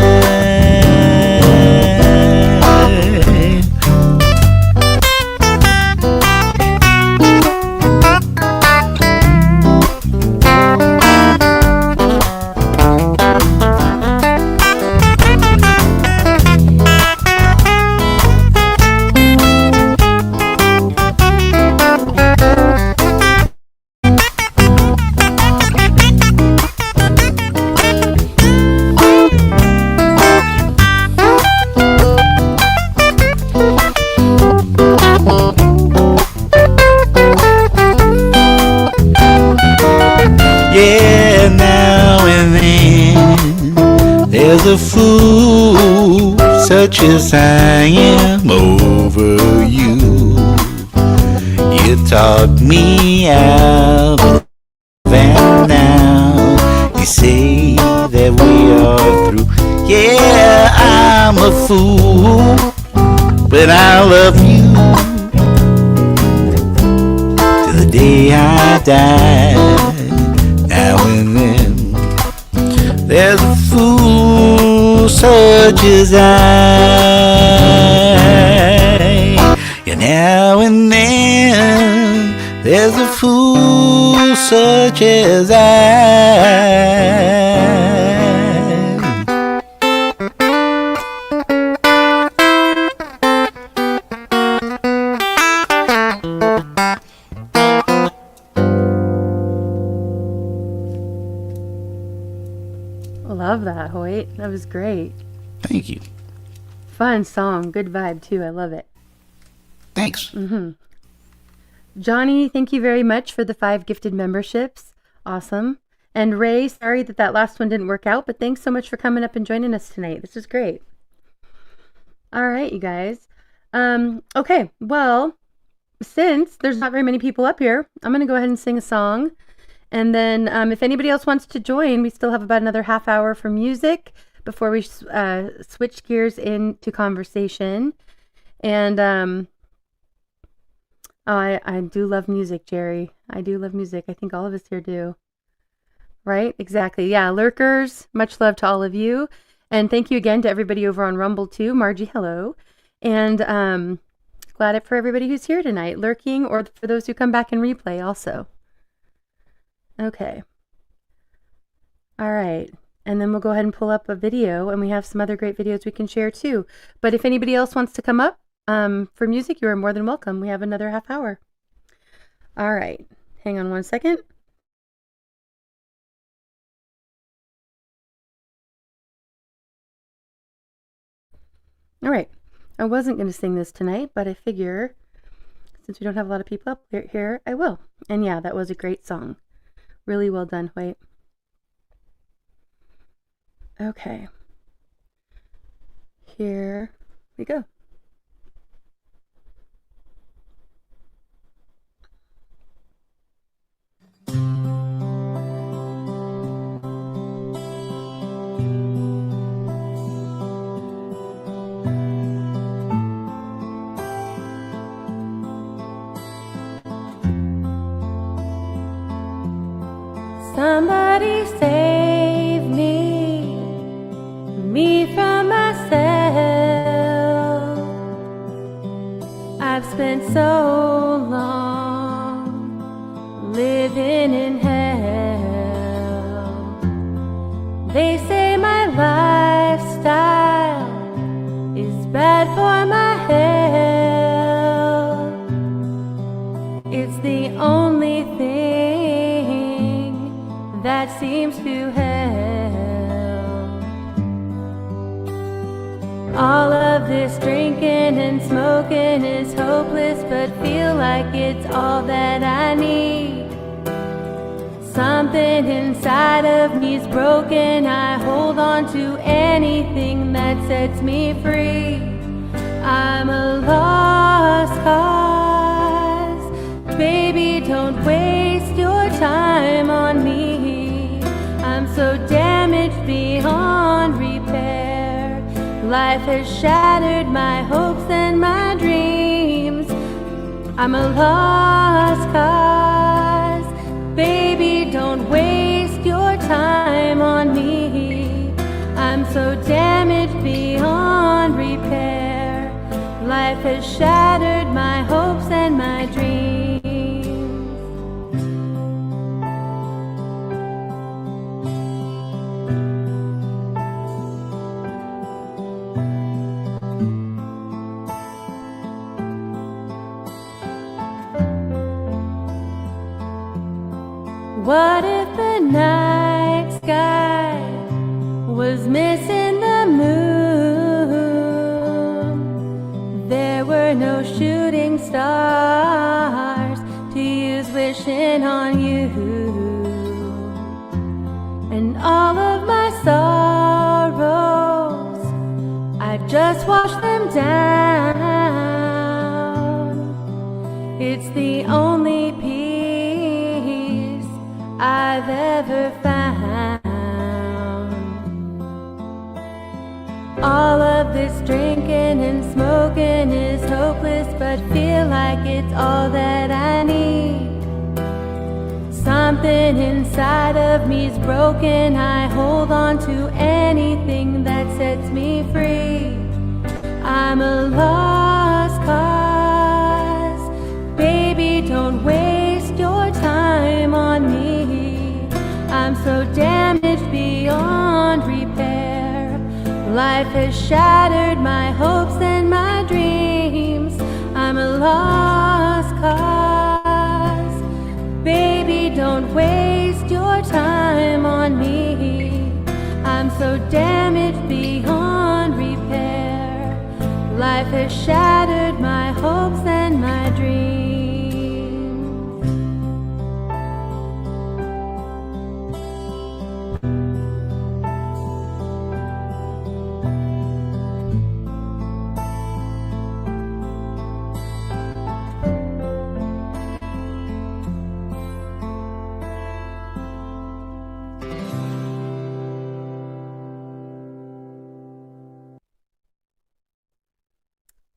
Yeah, now and then there's a fool such as I am over you. You taught me out of love, and now you say that we are through. Yeah, I'm a fool, but I love you till the day I die. Now and then there's a fool such as I. Yeah, now and then there's a fool such as I. Love that, Hoyt. That was great. Thank you. Fun song. Good vibe, too. I love it. Thanks. Mm-hmm. Johnny, thank you very much for the 5 gifted memberships. Awesome. And Ray, sorry that last one didn't work out, but thanks so much for coming up and joining us tonight. This is great. All right, you guys. Okay, well, since there's not very many people up here, I'm going to go ahead and sing a song. And then if anybody else wants to join, we still have about another half hour for music before we switch gears into conversation. And I do love music, Jerry. I do love music. I think all of us here do. Right? Exactly. Yeah, lurkers, much love to all of you. And thank you again to everybody over on Rumble too. Margie, hello. And glad for everybody who's here tonight, lurking, or for those who come back and replay also. Okay. All right. And then we'll go ahead and pull up a video, and we have some other great videos we can share too. But if anybody else wants to come up for music, you are more than welcome. We have another half hour. All right. Hang on one second. All right. I wasn't going to sing this tonight, but I figure since we don't have a lot of people up here, I will. And yeah, that was a great song. Really well done, Hoyt. Okay. Here we go. Somebody save me from myself. I've spent so long living in hell. They say my lifestyle is bad for my health. It's the only thing that seems to help. All of this drinking and smoking is hopeless, but feel like it's all that I need. Something inside of me's broken. I hold on to anything that sets me free. I'm a lost cause. Baby, don't waste your time on me. I'm so damaged beyond repair. Life has shattered my hopes and my dreams. I'm a lost cause. Baby, don't waste your time on me. I'm so damaged beyond repair. Life has shattered my hopes and my dreams. What if the night sky was missing the moon? There were no shooting stars to use wishing on you. And all of my sorrows, I just washed them down. It's the only peace I've ever found. All of this drinking and smoking is hopeless, but feel like it's all that I need. Something inside of me's broken. I hold on to anything that sets me free. I'm a lost cause. Baby, don't waste your time on me. I'm so damaged beyond repair. Life has shattered my hopes and my dreams. I'm a lost cause. Baby, don't waste your time on me. I'm so damaged beyond repair. Life has shattered my hopes and my dreams.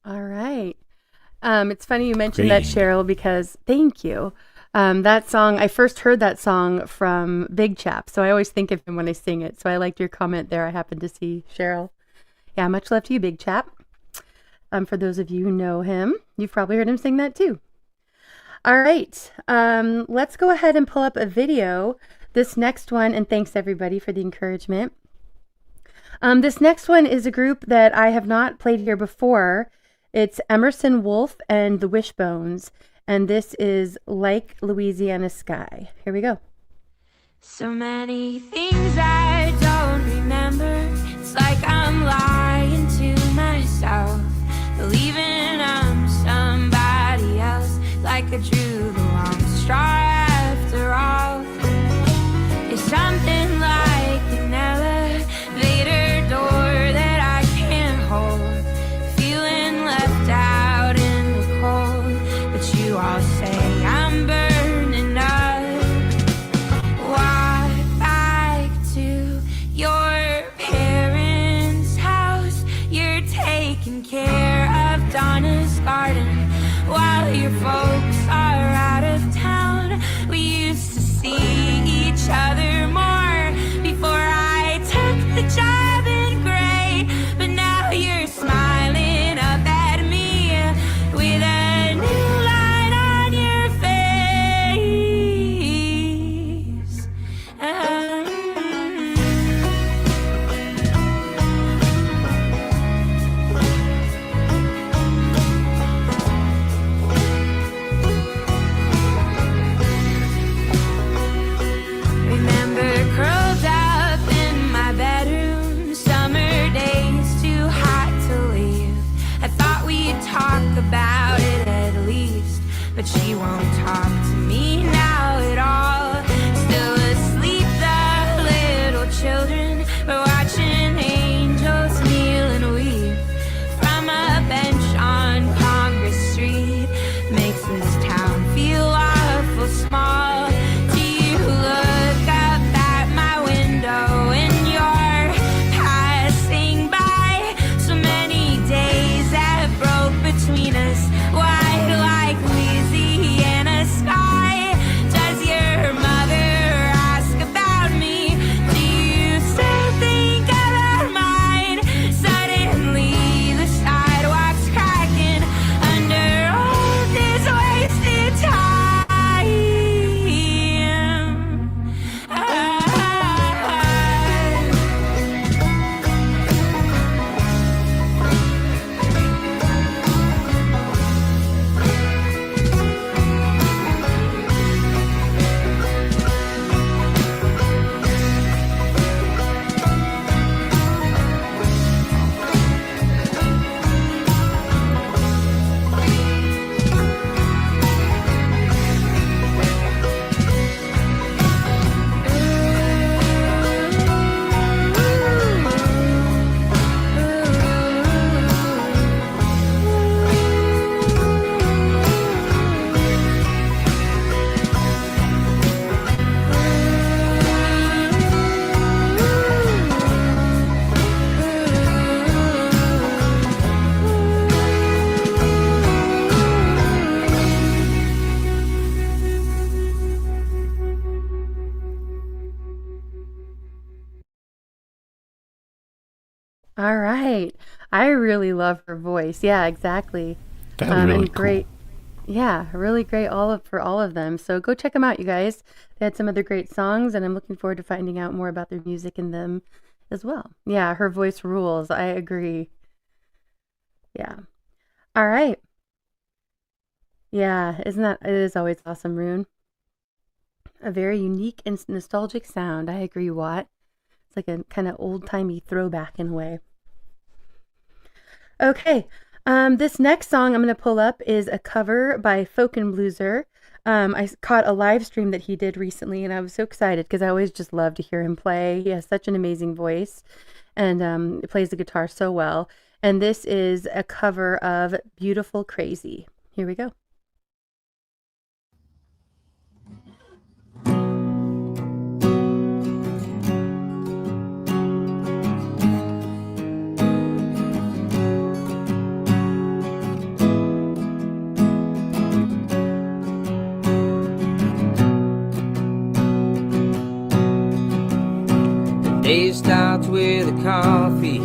All right. It's funny you mentioned that, Cheryl, because thank you. That song, I first heard that song from Big Chap, so I always think of him when I sing it. So I liked your comment there. I happened to see Cheryl. Yeah, much love to you, Big Chap. For those of you who know him, you've probably heard him sing that too. All right. Let's go ahead and pull up a video This next one, and thanks everybody for the encouragement. This next one is a group that I have not played here before. It's Emerson Wolf and the Wishbones, and this is Like Louisiana Sky. Here we go. So many things I don't remember. It's like I'm lying to myself, believing I'm somebody else, like I drew the wrong straw after all. It's something like an elevator door that I can't hold, feeling left out in the cold, but you all say I'm burning up. Walk back to your parents' house. You're taking care of Donna's garden while your folks are out of town. We used to see each other more before I took the job in gray, but now you're smiling up at me with a new line on your face. Remember curled up in my bedroom, summer days too hot to leave. I thought we'd talk about it at least, but she won't talk to me now at all. Still asleep, the little children, we're watching angels kneel and weep from a bench on Congress Street. Makes this town feel awful small. Do you look up at my window and you're passing by? So many days that broke between us, white like Louisiana sky. Does your mother ask about me? Do you still think about mine? Suddenly the sidewalk's cracking under all this wasted time. All right. I really love her voice. Yeah, exactly. That was really And great. Yeah, really great for all of them. So go check them out, you guys. They had some other great songs, and I'm looking forward to finding out more about their music and them as well. Yeah, her voice rules. I agree. Yeah. All right. Yeah, it is always awesome, Rune. A very unique and nostalgic sound. I agree, Watt. It's like a kind of old-timey throwback in a way. Okay, this next song I'm going to pull up is a cover by Folk and Blueser. I caught a live stream that he did recently, and I was so excited because I always just love to hear him play. He has such an amazing voice, and plays the guitar so well. And this is a cover of Beautiful Crazy. Here we go. Day starts with a coffee,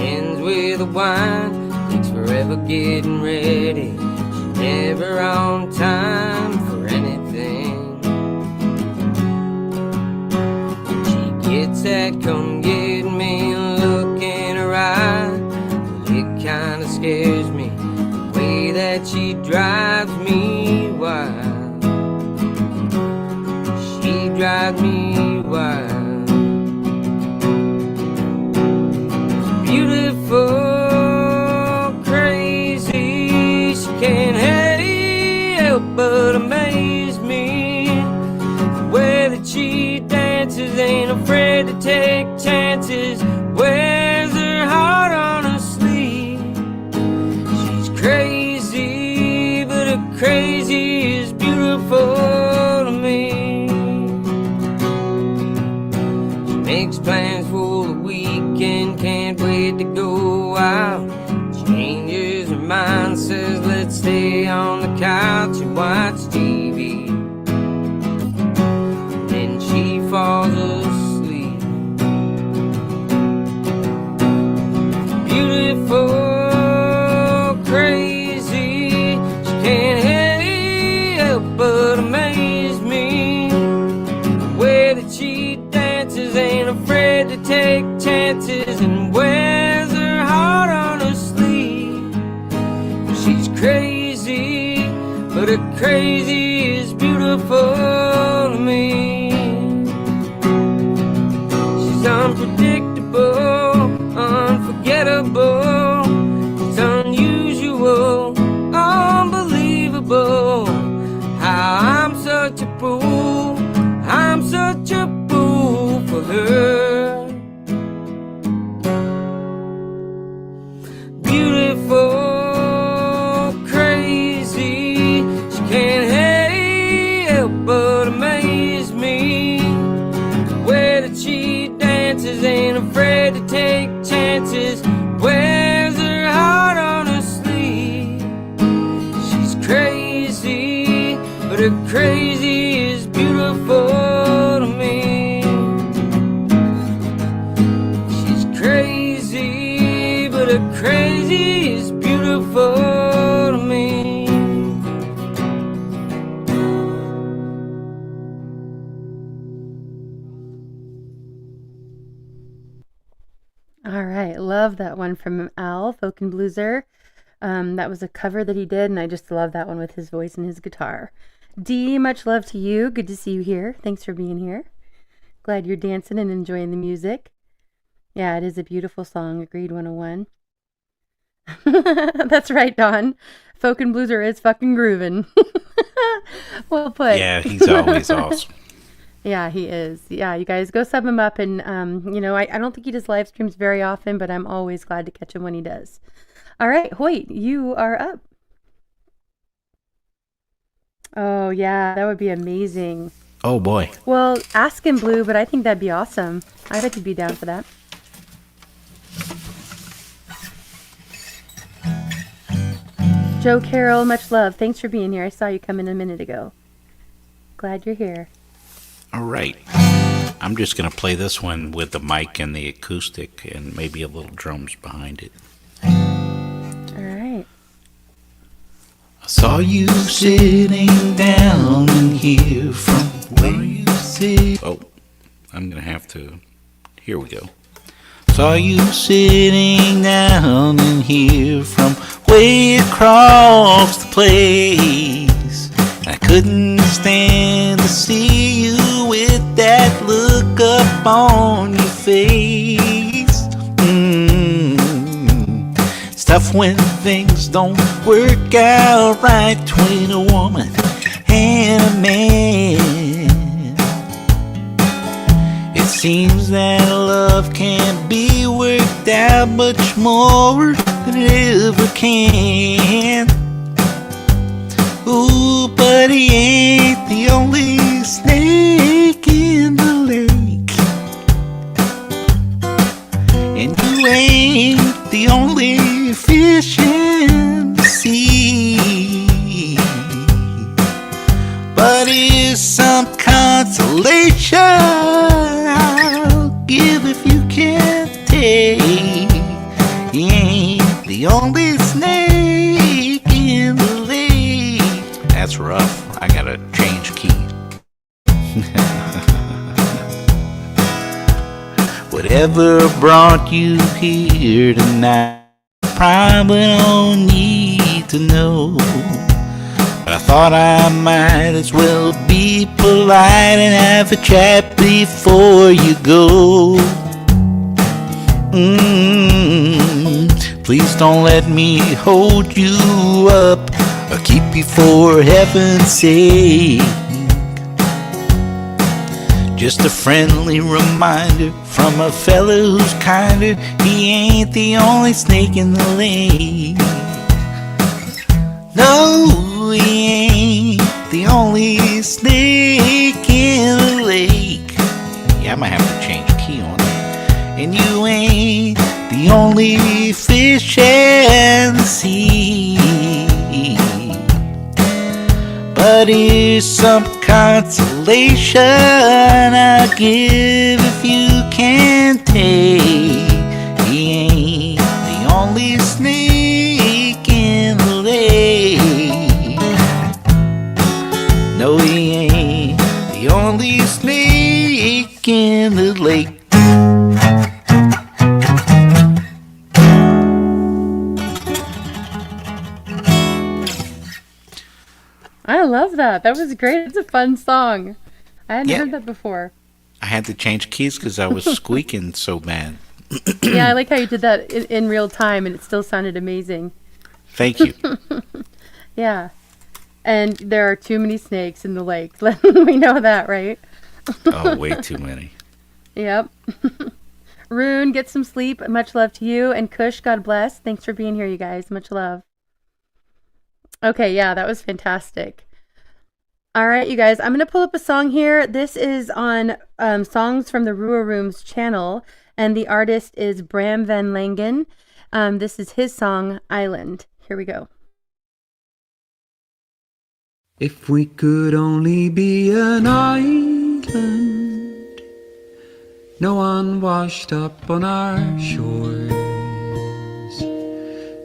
ends with a wine. Takes forever getting ready. She's never on time for anything. but amaze me. The way that she dances, ain't afraid to take chances, wears her heart on her sleeve. She's crazy, but her crazy is beautiful to me. She makes plans for the weekend, can't wait to go out. Changes her mind, says let's stay on the couch and watch TV. Then she falls asleep. Beautiful, crazy, she can't help but amaze me. The way that she dances, ain't afraid to take chances, and wears her heart on her sleeve. She's crazy, but her crazy is beautiful to me. She's unpredictable, unforgettable. She's unusual, unbelievable. How I'm such a fool, I'm such a fool for her. Beautiful, crazy, she can't help but amaze me. The way that she dances, ain't afraid to take chances, wears her heart on her sleeve. She's crazy, but her crazy is beautiful to me. She's crazy, but her crazy is beautiful to me. All right, love that one from Al, Folk and Blueser. That was a cover that he did, and I just love that one with his voice and his guitar. Dee, much love to you. Good to see you here. Thanks for being here. Glad you're dancing and enjoying the music. Yeah, it is a beautiful song. Agreed 101. That's right, Don. Folk and Blueser is fucking grooving. Well put. Yeah, he's always awesome. Yeah, he is. Yeah, you guys go sub him up, and I don't think he does live streams very often, but I'm always glad to catch him when he does. All right, Hoyt, you are up. Oh yeah, that would be amazing. Oh boy. Well, ask him, Blue, but I think that'd be awesome. I bet you'd be down for that. Joe Carroll, much love. Thanks for being here. I saw you come in a minute ago. Glad you're here. All right. I'm just going to play this one with the mic and the acoustic and maybe a little drums behind it. All right. I saw you sitting down in here from where you sit. Oh, I'm going to have to. Here we go. Saw you sitting down in here from way across the place. I couldn't stand to see you with that look up on your face. It's tough when things don't work out right between a woman and a man. It seems that love can't be worked out much more than it ever can. Ooh, but he ain't the only snake in the lake, and you ain't the only fish in the sea. But here's some consolation I'll give if you can't take. He ain't the only snake in the lake. That's rough. I gotta change key. Whatever brought you here tonight, probably don't need to know. But I thought I might as well be polite and have a chat before you go. Please don't let me hold you up I'll keep you for heaven's sake. Just a friendly reminder from a fella who's kinder. He ain't the only snake in the lake. No, he ain't the only snake in the lake. Yeah, I might have to change key on it. And you ain't the only fish in the sea. But here's some consolation I'll give if you can't take. He ain't the only snake in the lake. No, he ain't the only snake in the lake. I love that. That was great. It's a fun song. I hadn't heard that before. I had to change keys because I was squeaking so bad. Yeah, I like how you did that in real time and it still sounded amazing. Thank you. Yeah. And there are too many snakes in the lake. We know that, right? Oh, way too many. Yep. Rune, get some sleep. Much love to you. And Kush, God bless. Thanks for being here, you guys. Much love. Okay, yeah, that was fantastic. All right, you guys, I'm going to pull up a song here. This is on Songs from the Rua Room's channel, and the artist is Bram Van Langen. This is his song, Island. Here we go. If we could only be an island, no one washed up on our shores,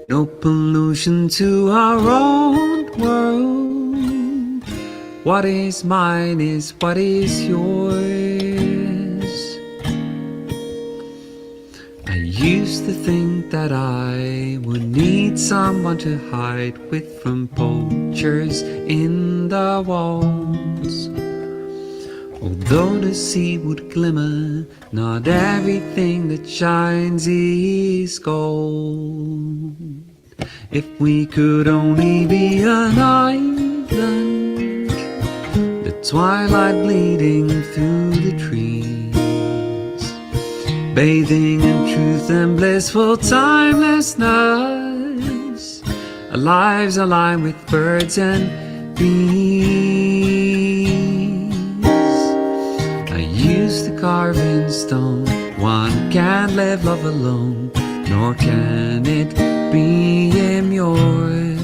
no pollution to our own world. What is mine is what is yours. I used to think that I would need someone to hide with from poachers in the walls. Although the sea would glimmer, not everything that shines is gold. If we could only be an island, the twilight bleeding through the trees, bathing in truth and blissful timelessness, our lives aligned with birds and bees. I used to carve in stone, one can't live love alone, nor can it be immured.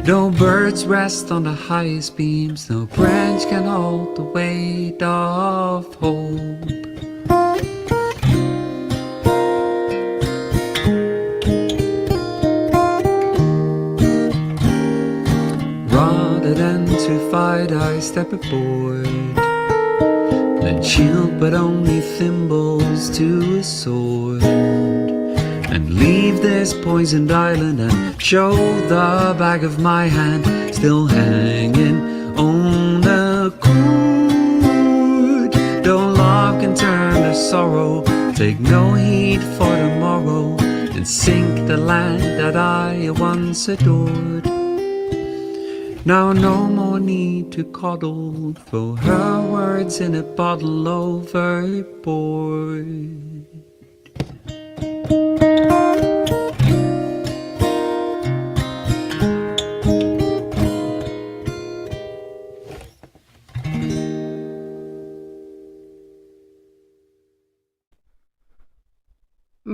No birds rest on the highest beams, no branch can hold the weight of hope. Rather than to fight, I step aboard, lend shield but only thimbles to a sword, and leave this poisoned island and show the back of my hand still hanging on a cord. Though love can turn to sorrow, take no heed for tomorrow, and sink the land that I once adored. Now no more need to coddle, throw her words in a bottle overboard.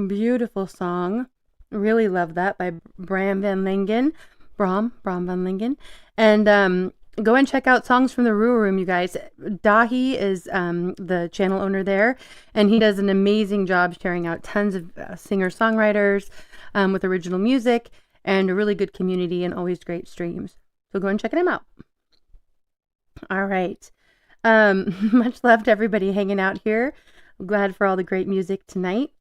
Beautiful song. Really love that by Bram Van Langen. Bram Van Langen. And go and check out Songs from the Rua Room, you guys. Dahi is the channel owner there, and he does an amazing job sharing out tons of singer-songwriters with original music and a really good community and always great streams. So go and check him out. All right. Much love to everybody hanging out here. I'm glad for all the great music tonight.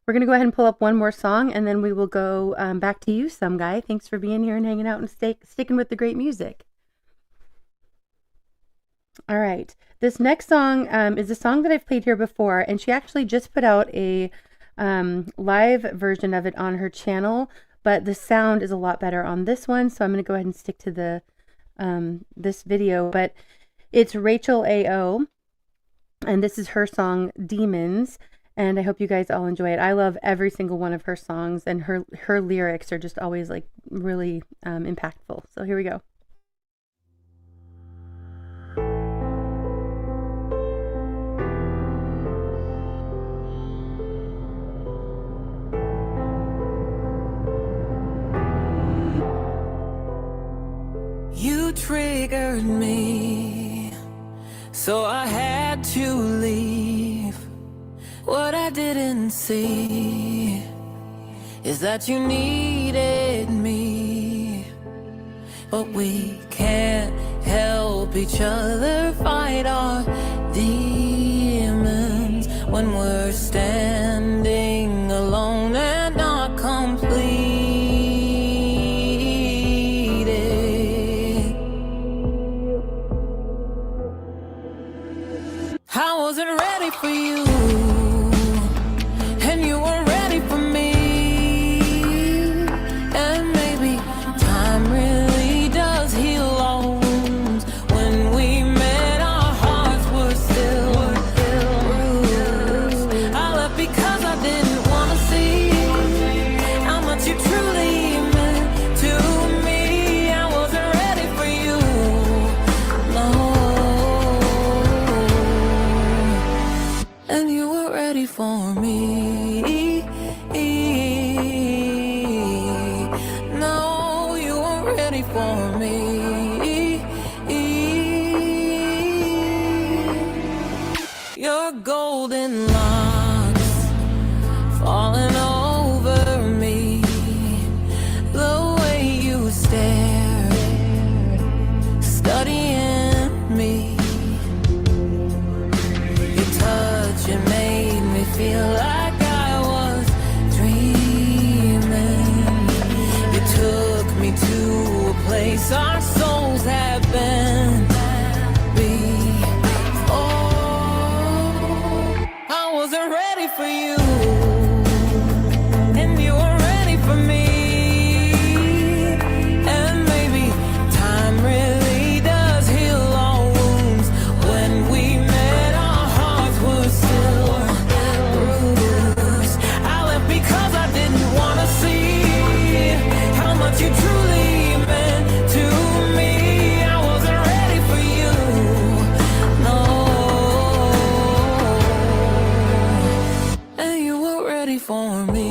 We're going to go ahead and pull up one more song, and then we will go back to you, Some Guy. Thanks for being here and hanging out and sticking with the great music. All right. This next song is a song that I've played here before, and she actually just put out a live version of it on her channel, but the sound is a lot better on this one, so I'm going to go ahead and stick to the this video. But it's Rachel A.O., and this is her song Demons, and I hope you guys all enjoy it. I love every single one of her songs, and her lyrics are just always like really impactful. So here we go. You triggered me, so I had to leave. What I didn't see is that you needed me, but we can't help each other fight our demons when we're standing alone and not complete. I wasn't ready for you, and you weren't ready for me. And maybe time really does heal all wounds. When we met, our hearts were still bruised. I left because I didn't want to see how much you truly meant to me. I wasn't ready for you, no. And you were ready for me. No, you weren't ready for me. Your golden locks falling over me. The way you stared, studying me. Your touch, it made me feel like I was dreaming. You took me to a place our souls have been before. I wasn't ready for you, and you weren't ready for me. And maybe time really does heal all wounds. When we met, our hearts were still bruised. I left because I didn't want to see how much you truly meant to me. I wasn't ready for you, no. And you were ready for me.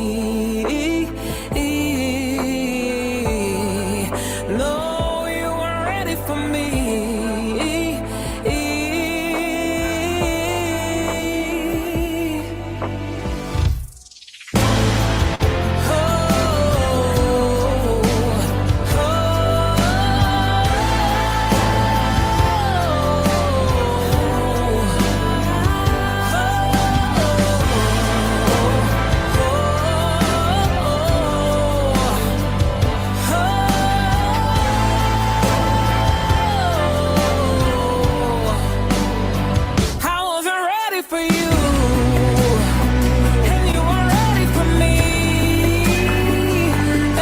No, you weren't ready for me. I wasn't ready for you, and you weren't ready for me.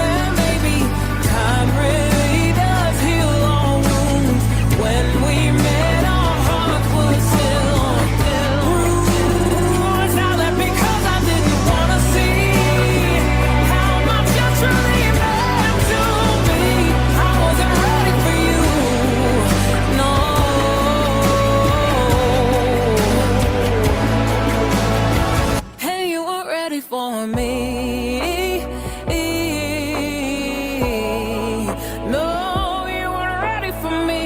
And maybe time really does heal all wounds. When we met, our hearts were still bruised. I left because I didn't want to see how much you truly meant to me. I wasn't ready for you, no. And you weren't ready for me. No, you weren't ready for me.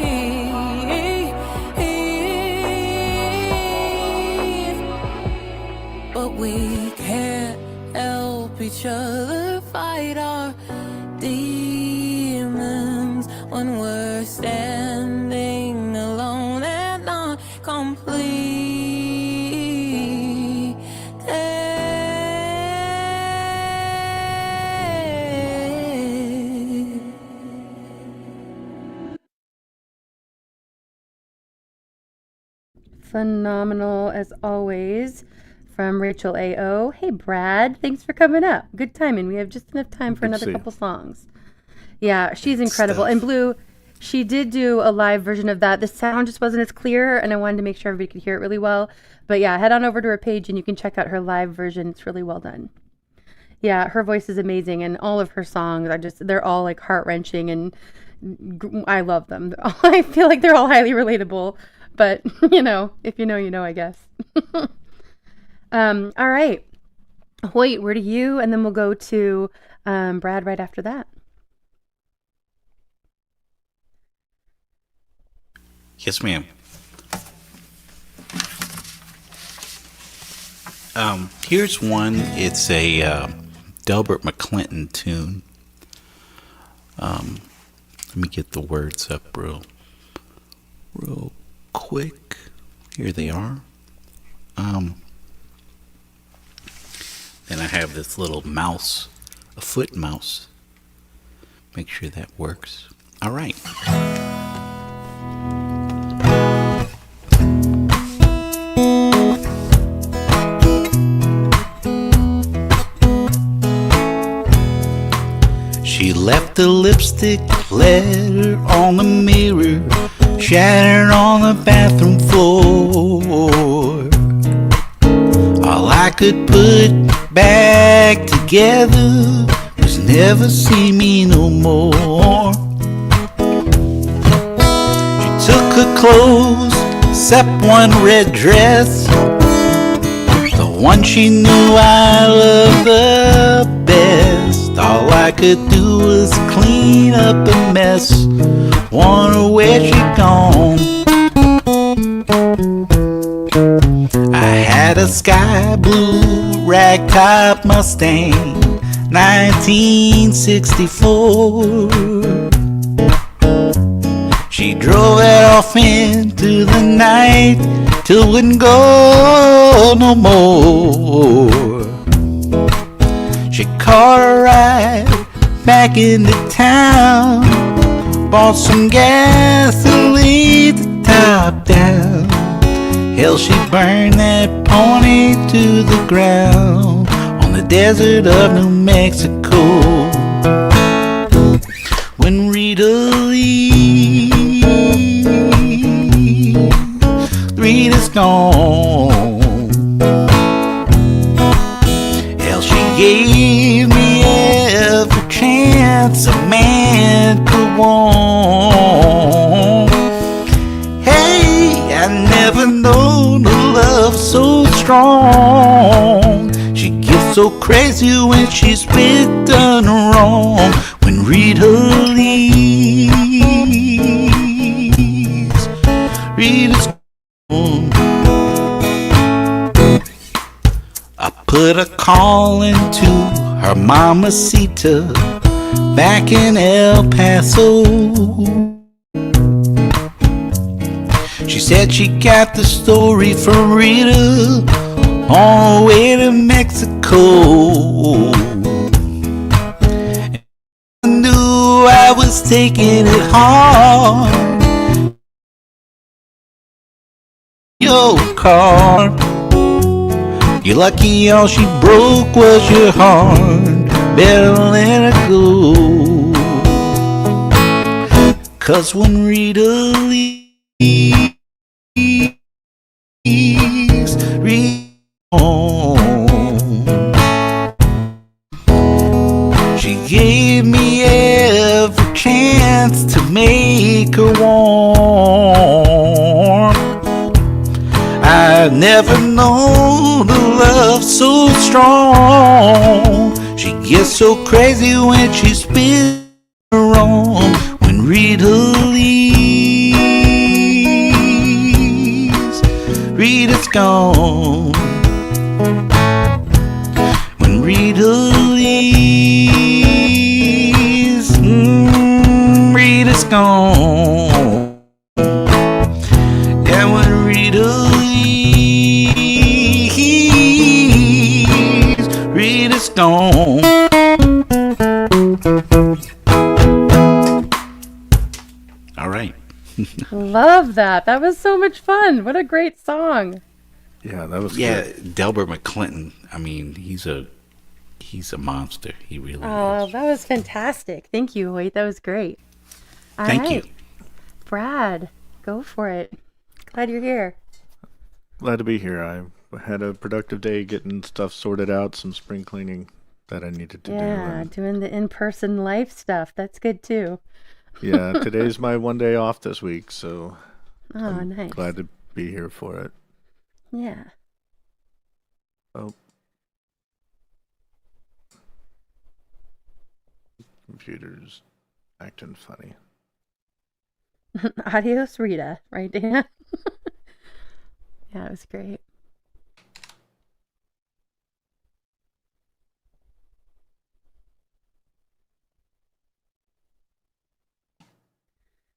But we can't help each other fight our demons when we're standing alone and not complete. Phenomenal as always. from Rachel A.O. Hey, Brad. Thanks for coming up. Good timing. We have just enough time for Good to another see you. couple songs. Yeah, she's incredible. And Blue, she did do a live version of that. The sound just wasn't as clear, and I wanted to make sure everybody could hear it really well. But yeah, head on over to her page and you can check out her live version. It's really well done. Yeah, her voice is amazing, and all of her songs they're all like heart-wrenching, and I love them. I feel like they're all highly relatable, but if you know, I guess. All right. Wait, where to you? And then we'll go to Brad right after that. Yes, ma'am. Here's one. It's a Delbert McClinton tune. Let me get the words up real quick. Here they are. Then I have this little mouse, a foot mouse. Make sure that works. All right. She left the lipstick letter on the mirror, shattered on the bathroom floor. All I could put back together was never see me no more. She took her clothes, except one red dress, the one she knew I loved the best. All I could do was clean up a mess, wonder where she gone. I had a sky blue ragtop Mustang, 1964. She drove it off into the night till it wouldn't go no more. She caught a ride back into town, bought some gasoline to top down. Hell, she burned that pony to the ground on the desert of New Mexico. When Rita leaves, Rita's gone. Hell, she gave me every chance a man could want. Hey, I never known a love so strong. She gets so crazy when she's been done wrong. When Rita leaves, Rita's gone. I put a call into her mamacita back in El Paso. She said she got the story from Rita on the way to Mexico. I knew I was taking it hard. Your car, you're lucky all she broke was your heart. Better let her go. 'Cause when Rita leaves, she gave me every chance to make her warm. I've never known a love so strong. She gets so crazy when she's been wrong. When Rita leaves, Rita's gone. When Rita leaves, Rita's gone. And when Rita leaves, Rita's gone. All right. Love that. That was so much fun. What a great song. Yeah, that was good. Delbert McClinton. I mean, he's a monster. He really Oh, is. that was fantastic. Thank you, Hoyt. That was great. All Thank right. you. Brad, go for it. Glad you're here. Glad to be here. I had a productive day getting stuff sorted out, some spring cleaning that I needed to do. Yeah, doing the in-person life stuff. That's good too. Yeah, today's my one day off this week, so I'm nice. glad to be here for it. Yeah. Oh. Computer's acting funny. Adios, Rita. Right, Dana? Yeah, it was great.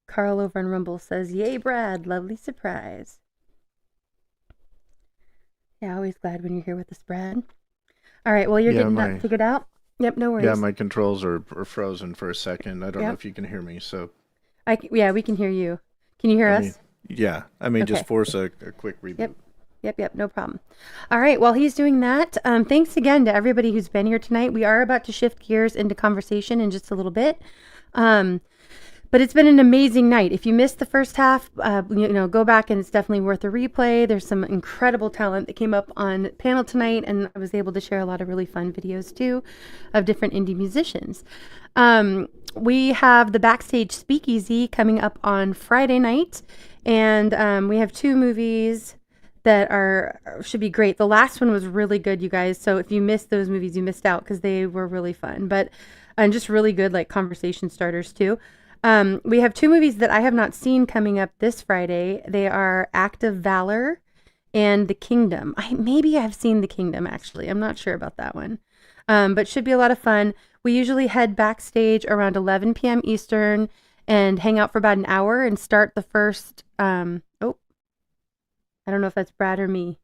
Carl over on Rumble says, "Yay, Brad! Lovely surprise." Yeah, always glad when you're here with us, Brad. All right, well, you're getting that figured out? Yep, no worries. Yeah, my controls are frozen for a second. I don't know if you can hear me, so... Yeah, we can hear you. Can you hear us? I may just force a quick reboot. Yep, no problem. All right, while he's doing that, thanks again to everybody who's been here tonight. We are about to shift gears into conversation in just a little bit. But it's been an amazing night. If you missed the first half, go back and it's definitely worth a replay. There's some incredible talent that came up on panel tonight, and I was able to share a lot of really fun videos too of different indie musicians. We have the Backstage Speakeasy coming up on Friday night, and we have 2 movies that should be great. The last one was really good, you guys. So if you missed those movies, you missed out because they were really fun, and just really good like conversation starters too. We have 2 movies that I have not seen coming up this Friday. They are Act of Valor and The Kingdom. Maybe I've seen The Kingdom, actually. I'm not sure about that one. But should be a lot of fun. We usually head backstage around 11 p.m. Eastern and hang out for about an hour and start the first... I don't know if that's Brad or me.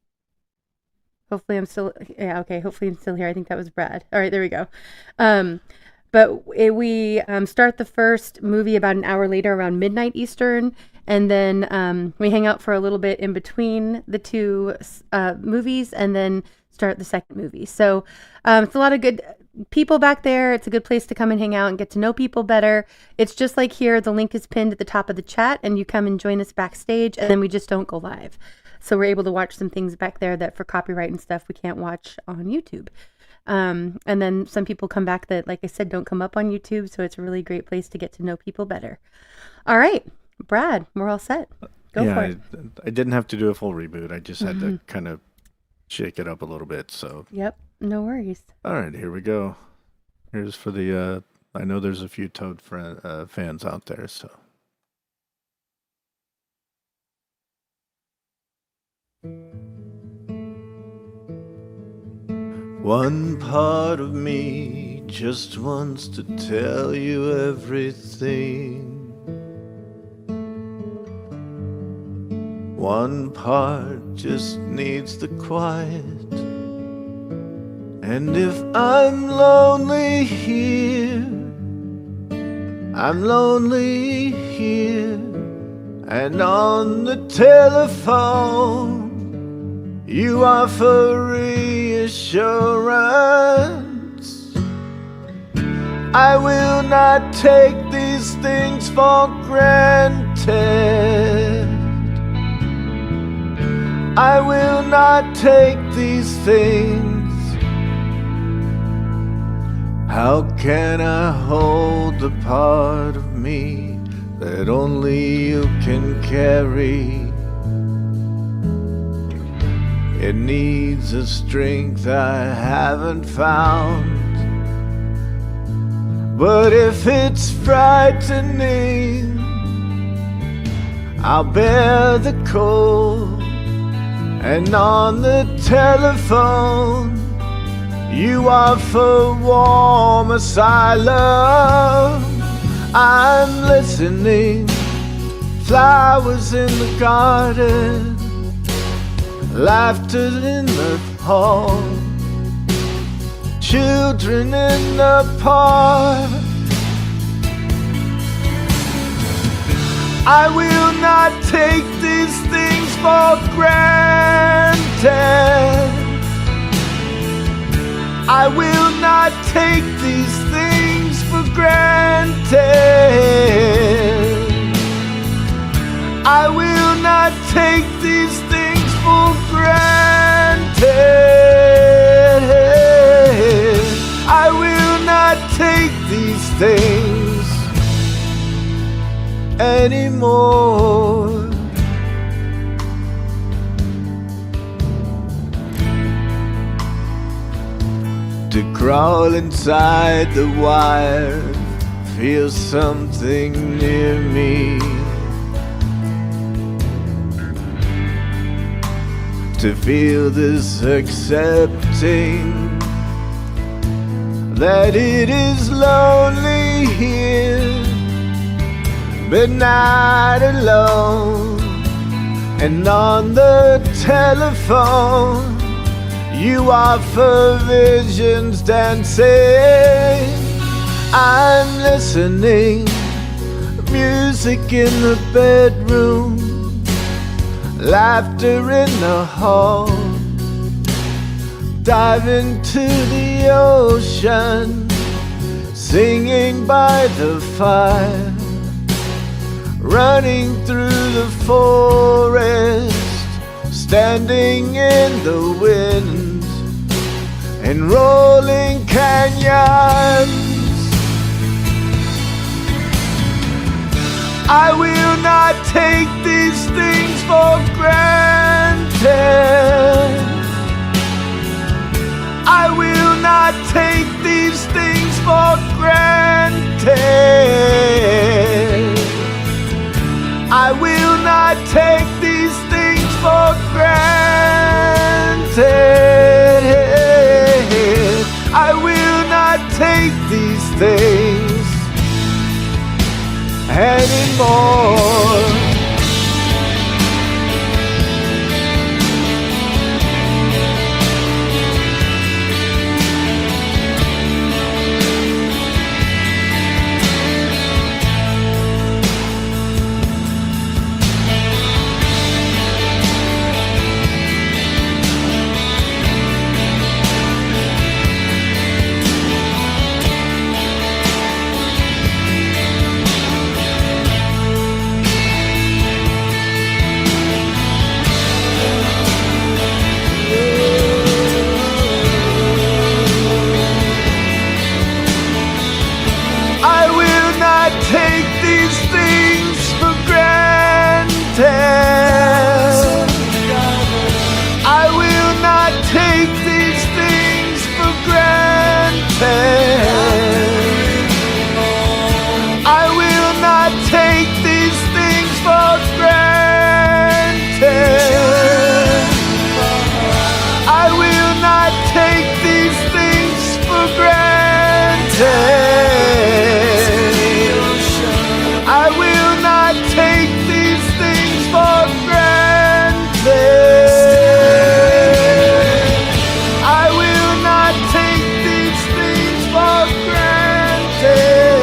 Hopefully I'm still... Yeah, okay. Hopefully I'm still here. I think that was Brad. All right, there we go. But we start the first movie about an hour later around midnight Eastern, and then we hang out for a little bit in between the 2 movies, and then start the second movie. So it's a lot of good people back there. It's a good place to come and hang out and get to know people better. It's just like here. The link is pinned at the top of the chat, and you come and join us backstage, and then we just don't go live. So we're able to watch some things back there that for copyright and stuff we can't watch on YouTube. And then some people come back that, like I said, don't come up on YouTube. So it's a really great place to get to know people better. All right, Brad, we're all set. Go for it. I didn't have to do a full reboot. I just had to kind of shake it up a little bit. So. Yep, no worries. All right, here we go. Here's for the, I know there's a few Toad fans out there, so. One part of me just wants to tell you everything. One part just needs the quiet. And if I'm lonely here, I'm lonely here. And on the telephone you offer reassurance. I will not take these things for granted. I will not take these things. How can I hold the part of me that only you can carry? It needs a strength I haven't found. But if it's frightening, I'll bear the cold. And on the telephone you offer warm asylum. I'm listening, flowers in the garden, laughter in the hall, children in the park. I will not take these things for granted. I will not take these things for granted. I will not take these things for granted. I will not take these things anymore. To crawl inside the wire, feel something near me. To feel this accepting that it is lonely here, but not alone. And on the telephone you offer visions dancing. I'm listening, music in the bedroom, laughter in the hall. Dive into the ocean, singing by the fire, running through the forest, standing in the wind, and rolling canyons. I will not take these things for granted. I will not take these things for granted. I will not take these things for granted. I will not take these things anymore. Take these things for granted. I will not take these things for granted. I will not take these things for granted. I will not take these things for granted. I will not take these things for granted. I will not take these things for granted.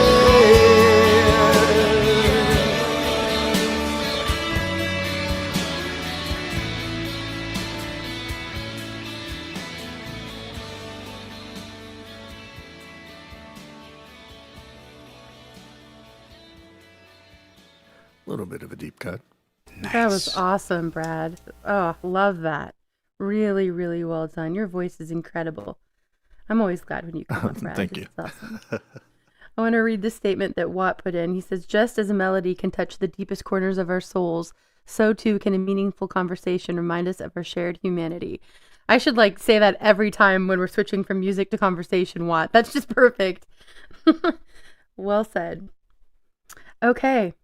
A little bit of a deep cut. That was awesome, Brad. Oh, love that. Really, really well done. Your voice is incredible. I'm always glad when you come on, Brad. Thank you. It's awesome. I want to read the statement that Watt put in. He says, just as a melody can touch the deepest corners of our souls, so too can a meaningful conversation remind us of our shared humanity. I should say that every time when we're switching from music to conversation, Watt. That's just perfect. Well said. Okay.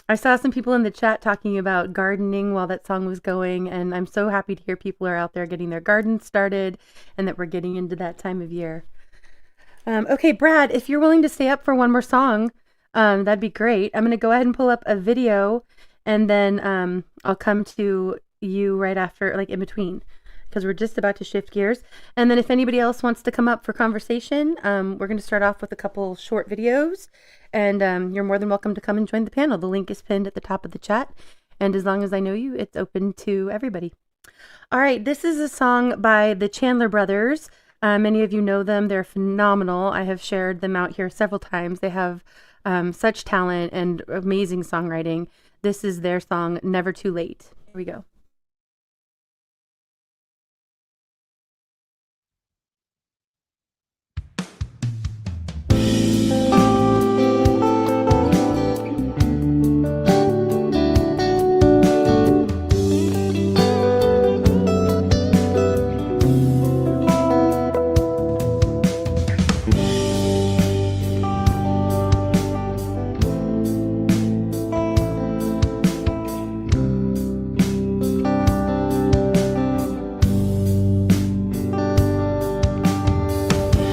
I saw some people in the chat talking about gardening while that song was going, and I'm so happy to hear people are out there getting their gardens started and that we're getting into that time of year. Okay, Brad, if you're willing to stay up for one more song, that'd be great. I'm going to go ahead and pull up a video, and then I'll come to you right after, in between, because we're just about to shift gears. And then if anybody else wants to come up for conversation, we're going to start off with a couple short videos, and you're more than welcome to come and join the panel. The link is pinned at the top of the chat, and as long as I know you, it's open to everybody. All right, this is a song by the Chandler Brothers. Many of you know them. They're phenomenal. I have shared them out here several times. They have such talent and amazing songwriting. This is their song, Never Too Late. Here we go.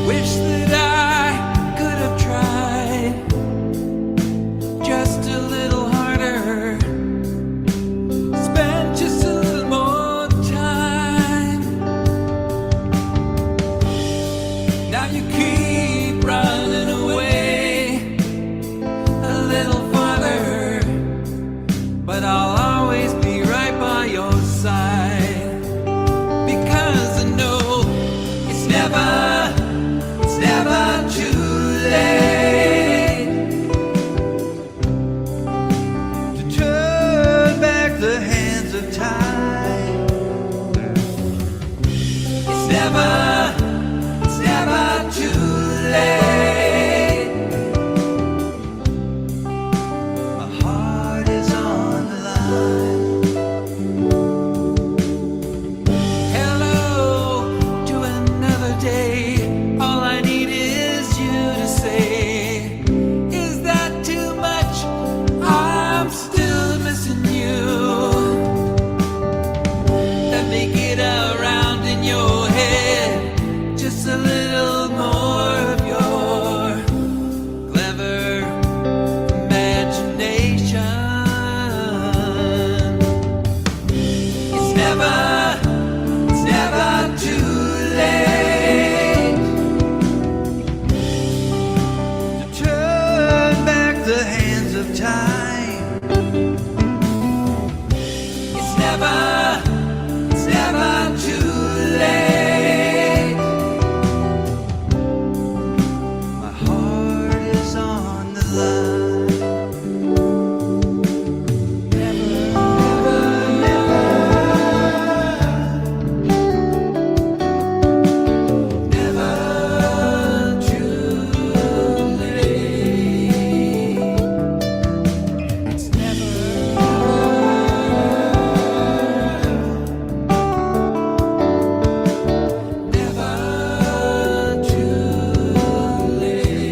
Wish that I could have tried just a little harder, spent just a little more time. Now you keep running away a little farther, but I'll always be right by your side, because I know it's never too late to turn back the hands of time. It's never too late. My heart is on the line. Hello to another day. All I need is you to say, is that too much? I'm still missing you. Let me get around in your head just a little more of your clever imagination. It's never too late to turn back the hands of time. It's never too late. My heart is on the line. Never too late. It's never too late.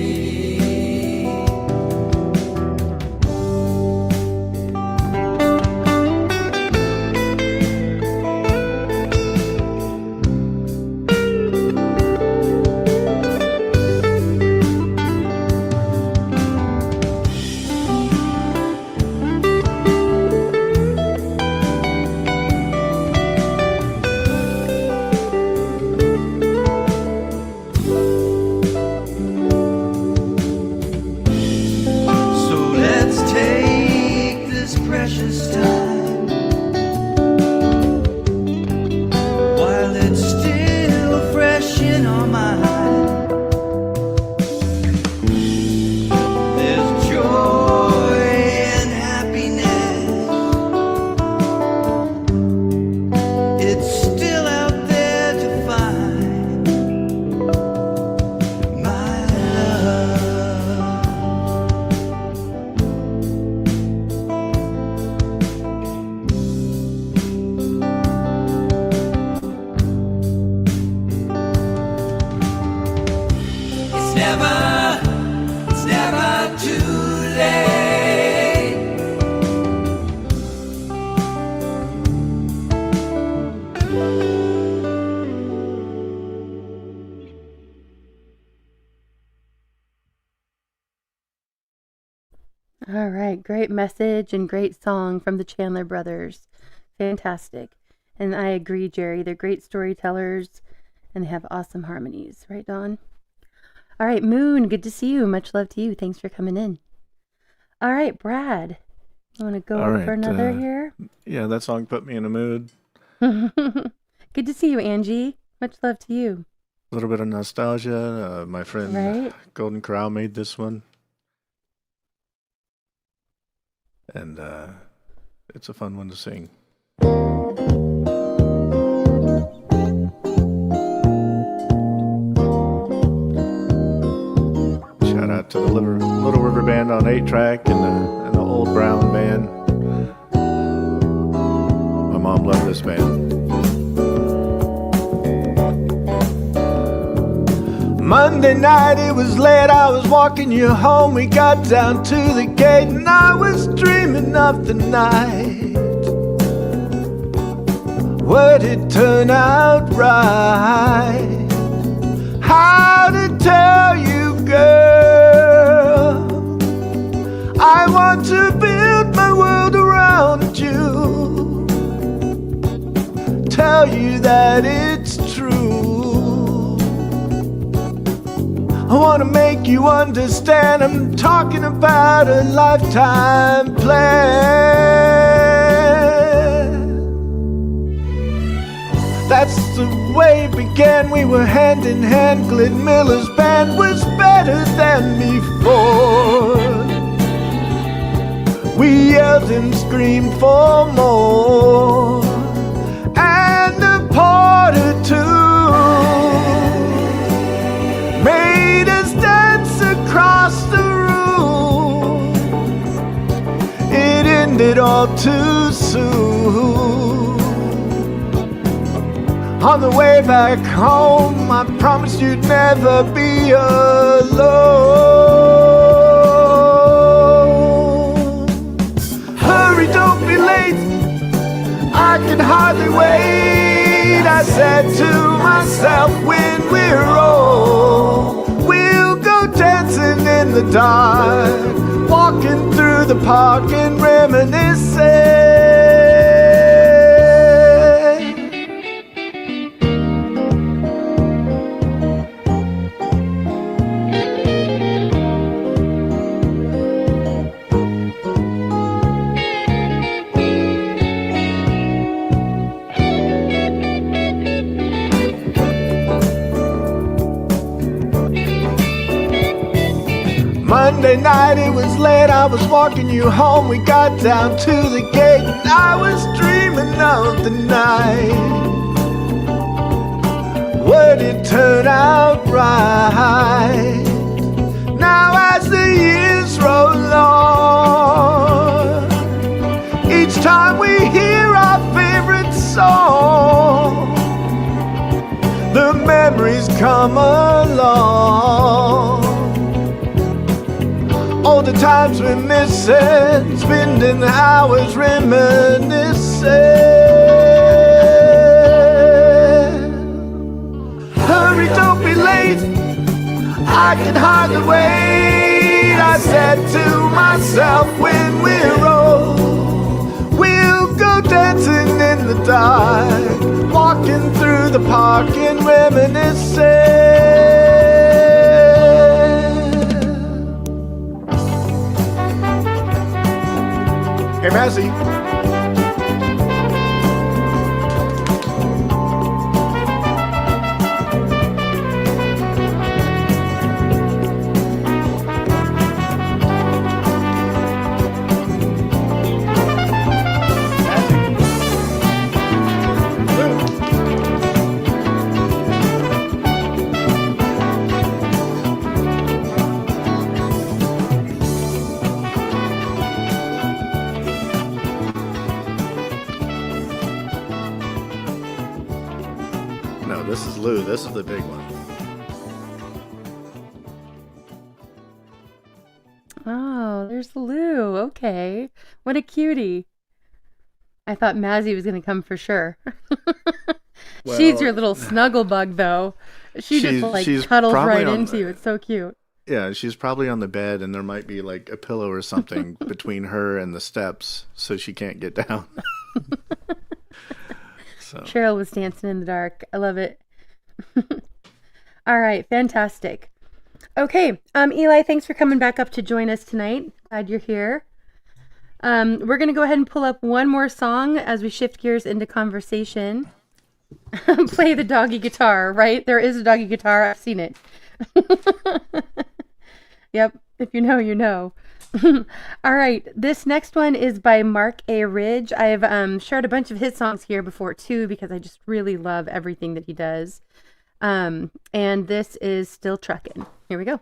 So let's take this precious time while it's still fresh in our mind. There's joy and happiness. It's still out there to find, my love. It's never too late. All right, great message and great song from the Chandler Brothers. Fantastic. And I agree, Jerry. They're great storytellers and they have awesome harmonies. Right, Dawn? All right, Moon, good to see you. Much love to you. Thanks for coming in. All right, Brad. You want to go All for right, another here? Yeah, that song put me in a mood. Good to see you, Angie. Much love to you. A little bit of nostalgia. My friend Right? Golden Corral made this one. And it's a fun one to sing. Shout out to the Little River Band on 8-track and the Old Brown Band. My mom loved this band. Monday night, it was late, I was walking you home. We got down to the gate and I was dreaming of the night. Would it turn out right? How to tell you, girl, I want to build my world around you. Tell you that it's true. I want to make you understand I'm talking about a lifetime plan. That's the way it began. We were hand in hand. Glenn Miller's band was better than before. We yelled and screamed for more. And a porter too made us dance across the room. It ended all too soon. On the way back home, I promised you'd never be alone. Hurry, don't be late, I can hardly wait. I said to myself, when we're old, we'll go dancing in the dark, walking through the park and reminiscing. Monday night, it was late, I was walking you home. We got down to the gate and I was dreaming of the night. Would it turn out right? Now as the years roll on, each time we hear our favorite song, the memories come along. All the times we're missing, spending hours reminiscing. Hurry, don't be late, I can hardly wait. I said to myself, when we're old, we'll go dancing in the dark, walking through the park and reminiscing. Hey, Massey. No, this is Lou. This is the big one. Oh, there's Lou. Okay. What a cutie. I thought Mazzy was going to come for sure. She's your little snuggle bug, though. She just cuddles right into you. It's so cute. Yeah, she's probably on the bed, and there might be like a pillow or something between her and the steps, so she can't get down. So. Cheryl was dancing in the dark. I love it. All right, fantastic. Okay, Eli, thanks for coming back up to join us tonight. Glad you're here. We're going to go ahead and pull up one more song as we shift gears into conversation. Play the doggy guitar, right? There is a doggy guitar. I've seen it. Yep. If you know, you know. All right. This next one is by Mark A. Ridge. I've shared a bunch of his songs here before too because I just really love everything that he does. And this is Still Truckin'. Here we go.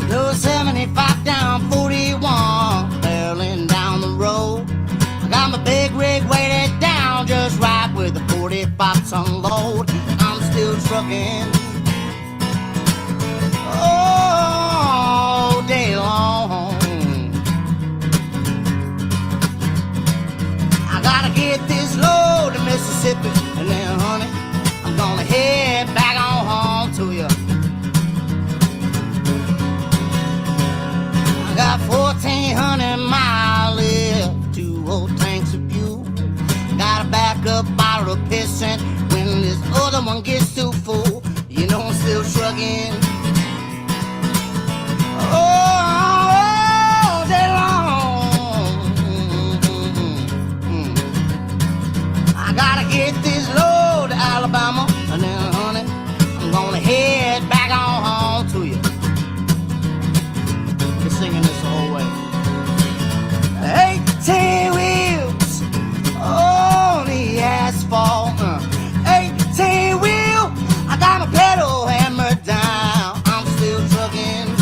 Blue 75 down 41, barreling down the road. I got my big rig weighted down just right with the 45 ton load. I'm still trucking all day long. I gotta get this load to Mississippi, and then, honey, I'm gonna head back on home to you. Got 1,400 miles left, 2 old tanks of fuel. Got a backup bottle of pissing when this other one gets too full. You know I'm still shrugging all day long. I gotta get this load to Alabama, and then, honey, I'm gonna head back on home to you. Singing this the whole way. 18 wheels on the asphalt. 18 wheel, I got my pedal hammered down. I'm still trucking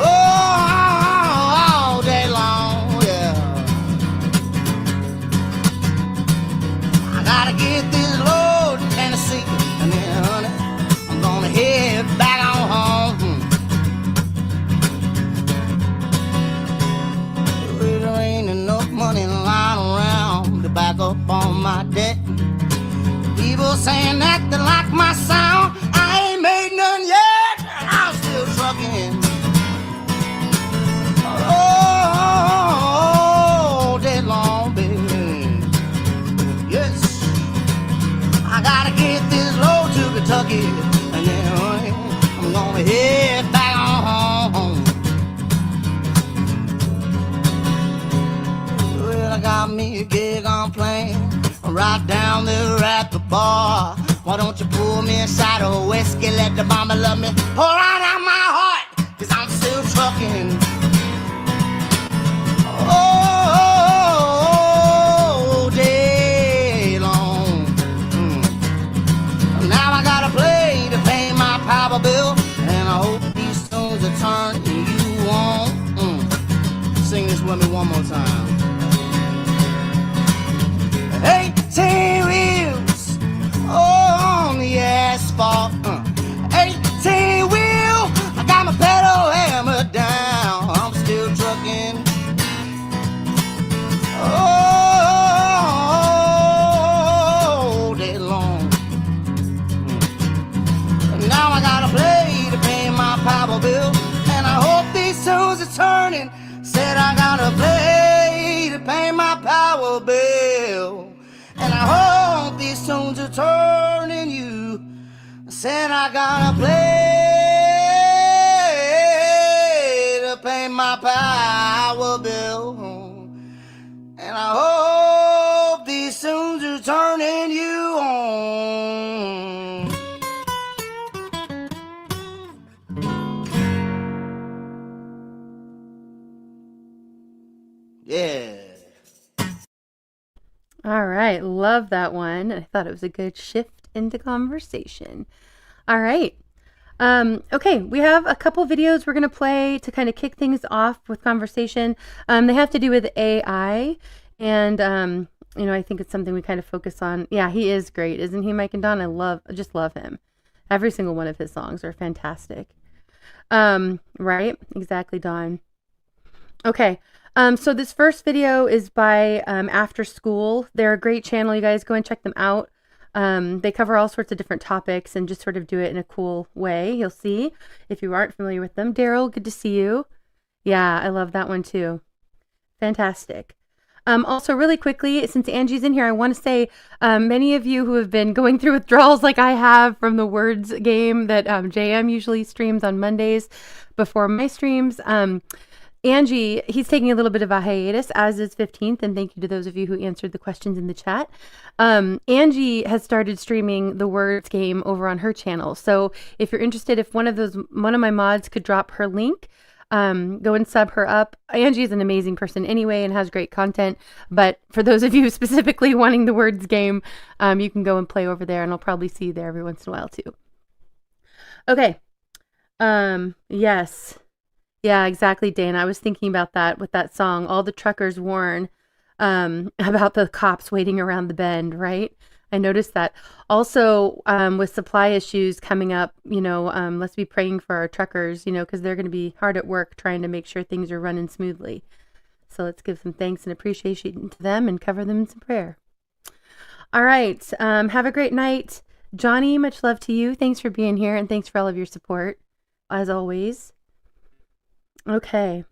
all day long. Yeah. I gotta get this load to Tennessee, and then, honey, I'm gonna head back on home. There ain't enough money lying around to back up on my debt. People saying that they like my sound. I ain't made none yet. I'm still trucking all day long, baby. Yes, I gotta get this load to Kentucky, and then, honey, I'm gonna head back on home. I got me a gig I'm playing right down there at the bar. Why don't you pour me a shot of whiskey, let the mama love me, pour right out my heart, 'cause I'm still trucking all day long. Now I gotta play to pay my power bill, and I hope these tunes are turning you on. Sing this with me one more time. 18 wheels on the asphalt. 18 wheel, I got my pedal hammered down. I'm still trucking all day long. Now I gotta play to pay my power bill, and I hope these tunes are turning. Said I gotta play to pay my power bill, and I hope these tunes are turning you. I said I gotta play to pay my power bill, and I hope these tunes are turning you on. Yeah. All right. Love that one. I thought it was a good shift into conversation. All right. Okay, we have a couple videos we're going to play to kind of kick things off with conversation. They have to do with AI, and you know, I think it's something we kind of focus on. Yeah, he is great, isn't he, Mike and Don? I just love him. Every single one of his songs are fantastic. Right? Exactly, Don. Okay. So this first video is by After School. They're a great channel. You guys go and check them out. They cover all sorts of different topics and just sort of do it in a cool way. You'll see if you aren't familiar with them. Daryl, good to see you. Yeah, I love that one too. Fantastic. Also, really quickly, since Angie's in here, I want to say many of you who have been going through withdrawals like I have from the words game that JM usually streams on Mondays before my streams. Angie, he's taking a little bit of a hiatus, as is 15th, and thank you to those of you who answered the questions in the chat. Angie has started streaming the words game over on her channel. So if you're interested, if one of my mods could drop her link, go and sub her up. Angie is an amazing person anyway and has great content. But for those of you specifically wanting the words game, you can go and play over there, and I'll probably see you there every once in a while too. Okay. Yes. Yeah, exactly, Dana. I was thinking about that with that song, All the Truckers Warn, about the cops waiting around the bend, right? I noticed that. Also, with supply issues coming up, let's be praying for our truckers, because they're going to be hard at work trying to make sure things are running smoothly. So let's give some thanks and appreciation to them and cover them in some prayer. All right. Have a great night. Johnny, much love to you. Thanks for being here, and thanks for all of your support, as always. Okay.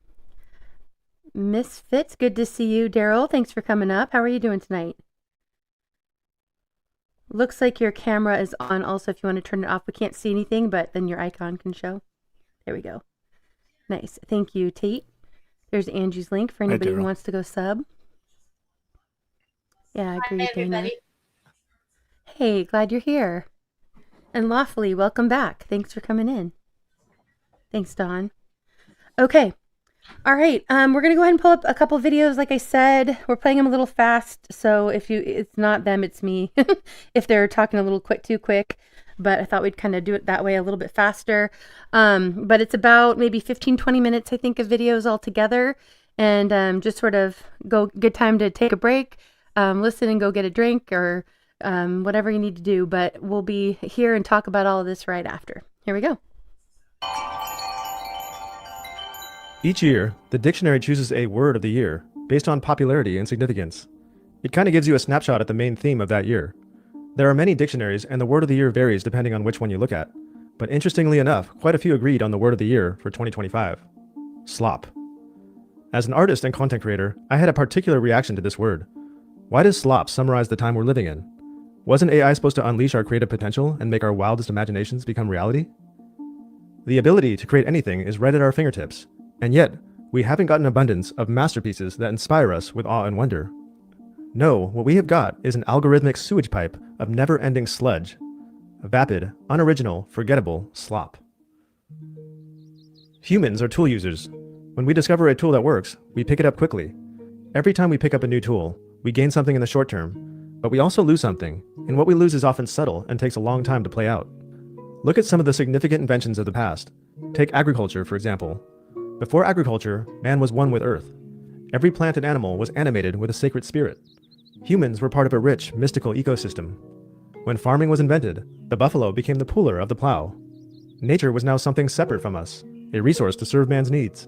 Misfits, good to see you. Daryl, thanks for coming up. How are you doing tonight? Looks like your camera is on also if you want to turn it off. We can't see anything, but then your icon can show. There we go. Nice. Thank you, Tate. There's Angie's link for anybody who wants to go sub. Yeah, I agree, Dana. Hey, glad you're here. And Lawfully, welcome back. Thanks for coming in. Thanks, Dawn. Okay. All right. We're going to go ahead and pull up a couple videos. Like I said, we're playing them a little fast. So it's not them, it's me. If they're talking a little too quick, but I thought we'd kind of do it that way a little bit faster. But it's about maybe 15, 20 minutes, I think, of videos all together. And just sort of good time to take a break, listen and go get a drink or whatever you need to do. But we'll be here and talk about all of this right after. Here we go. Each year, the dictionary chooses a word of the year based on popularity and significance. It kind of gives you a snapshot at the main theme of that year. There are many dictionaries, and the word of the year varies depending on which one you look at. But interestingly enough, quite a few agreed on the word of the year for 2025. Slop. As an artist and content creator, I had a particular reaction to this word. Why does slop summarize the time we're living in? Wasn't AI supposed to unleash our creative potential and make our wildest imaginations become reality? The ability to create anything is right at our fingertips. And yet, we haven't got an abundance of masterpieces that inspire us with awe and wonder. No, what we have got is an algorithmic sewage pipe of never-ending sludge. A vapid, unoriginal, forgettable slop. Humans are tool users. When we discover a tool that works, we pick it up quickly. Every time we pick up a new tool, we gain something in the short term, but we also lose something, and what we lose is often subtle and takes a long time to play out. Look at some of the significant inventions of the past. Take agriculture, for example. Before agriculture, man was one with earth. Every plant and animal was animated with a sacred spirit. Humans were part of a rich, mystical ecosystem. When farming was invented, the buffalo became the puller of the plow. Nature was now something separate from us, a resource to serve man's needs.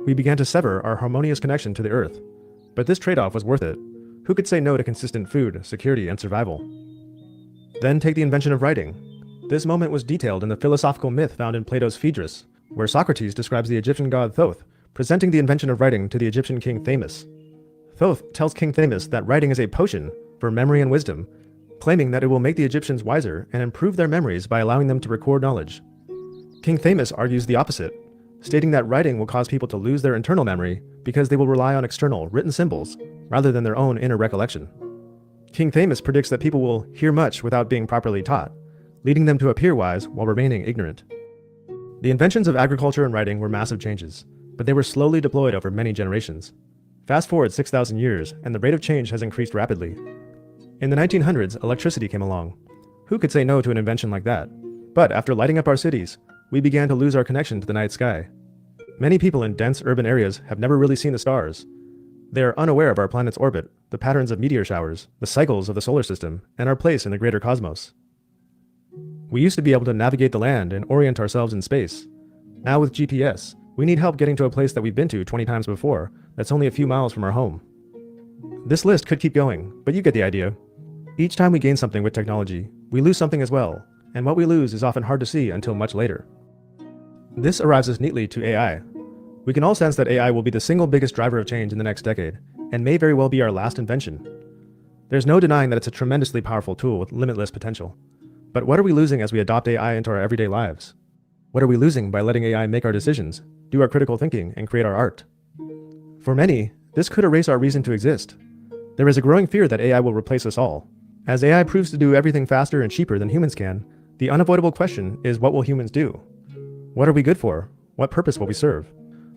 We began to sever our harmonious connection to the earth. But this trade-off was worth it. Who could say no to consistent food, security, and survival? Then take the invention of writing. This moment was detailed in the philosophical myth found in Plato's Phaedrus, where Socrates describes the Egyptian god Thoth presenting the invention of writing to the Egyptian king Thamus. Thoth tells King Thamus that writing is a potion for memory and wisdom, claiming that it will make the Egyptians wiser and improve their memories by allowing them to record knowledge. King Thamus argues the opposite, stating that writing will cause people to lose their internal memory because they will rely on external, written symbols rather than their own inner recollection. King Thamus predicts that people will hear much without being properly taught, leading them to appear wise while remaining ignorant. The inventions of agriculture and writing were massive changes, but they were slowly deployed over many generations. Fast forward 6,000 years, and the rate of change has increased rapidly. In the 1900s, electricity came along. Who could say no to an invention like that? But after lighting up our cities, we began to lose our connection to the night sky. Many people in dense urban areas have never really seen the stars. They are unaware of our planet's orbit, the patterns of meteor showers, the cycles of the solar system, and our place in the greater cosmos. We used to be able to navigate the land and orient ourselves in space. Now with GPS, we need help getting to a place that we've been to 20 times before that's only a few miles from our home. This list could keep going, but you get the idea. Each time we gain something with technology, we lose something as well, and what we lose is often hard to see until much later. This arrives us neatly to AI. We can all sense that AI will be the single biggest driver of change in the next decade, and may very well be our last invention. There's no denying that it's a tremendously powerful tool with limitless potential. But what are we losing as we adopt AI into our everyday lives? What are we losing by letting AI make our decisions, do our critical thinking, and create our art? For many, this could erase our reason to exist. There is a growing fear that AI will replace us all. As AI proves to do everything faster and cheaper than humans can, the unavoidable question is, what will humans do? What are we good for? What purpose will we serve?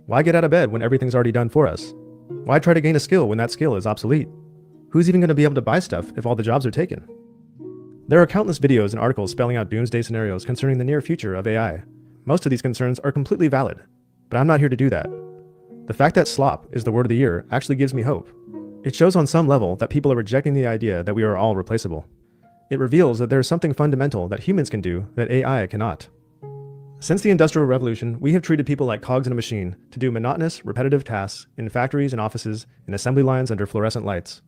Why get out of bed when everything's already done for us? Why try to gain a skill when that skill is obsolete? Who's even going to be able to buy stuff if all the jobs are taken? There are countless videos and articles spelling out doomsday scenarios concerning the near future of AI. Most of these concerns are completely valid, but I'm not here to do that. The fact that slop is the word of the year actually gives me hope. It shows on some level that people are rejecting the idea that we are all replaceable. It reveals that there is something fundamental that humans can do that AI cannot. Since the Industrial Revolution, we have treated people like cogs in a machine to do monotonous, repetitive tasks in factories and offices, in assembly lines under fluorescent lights.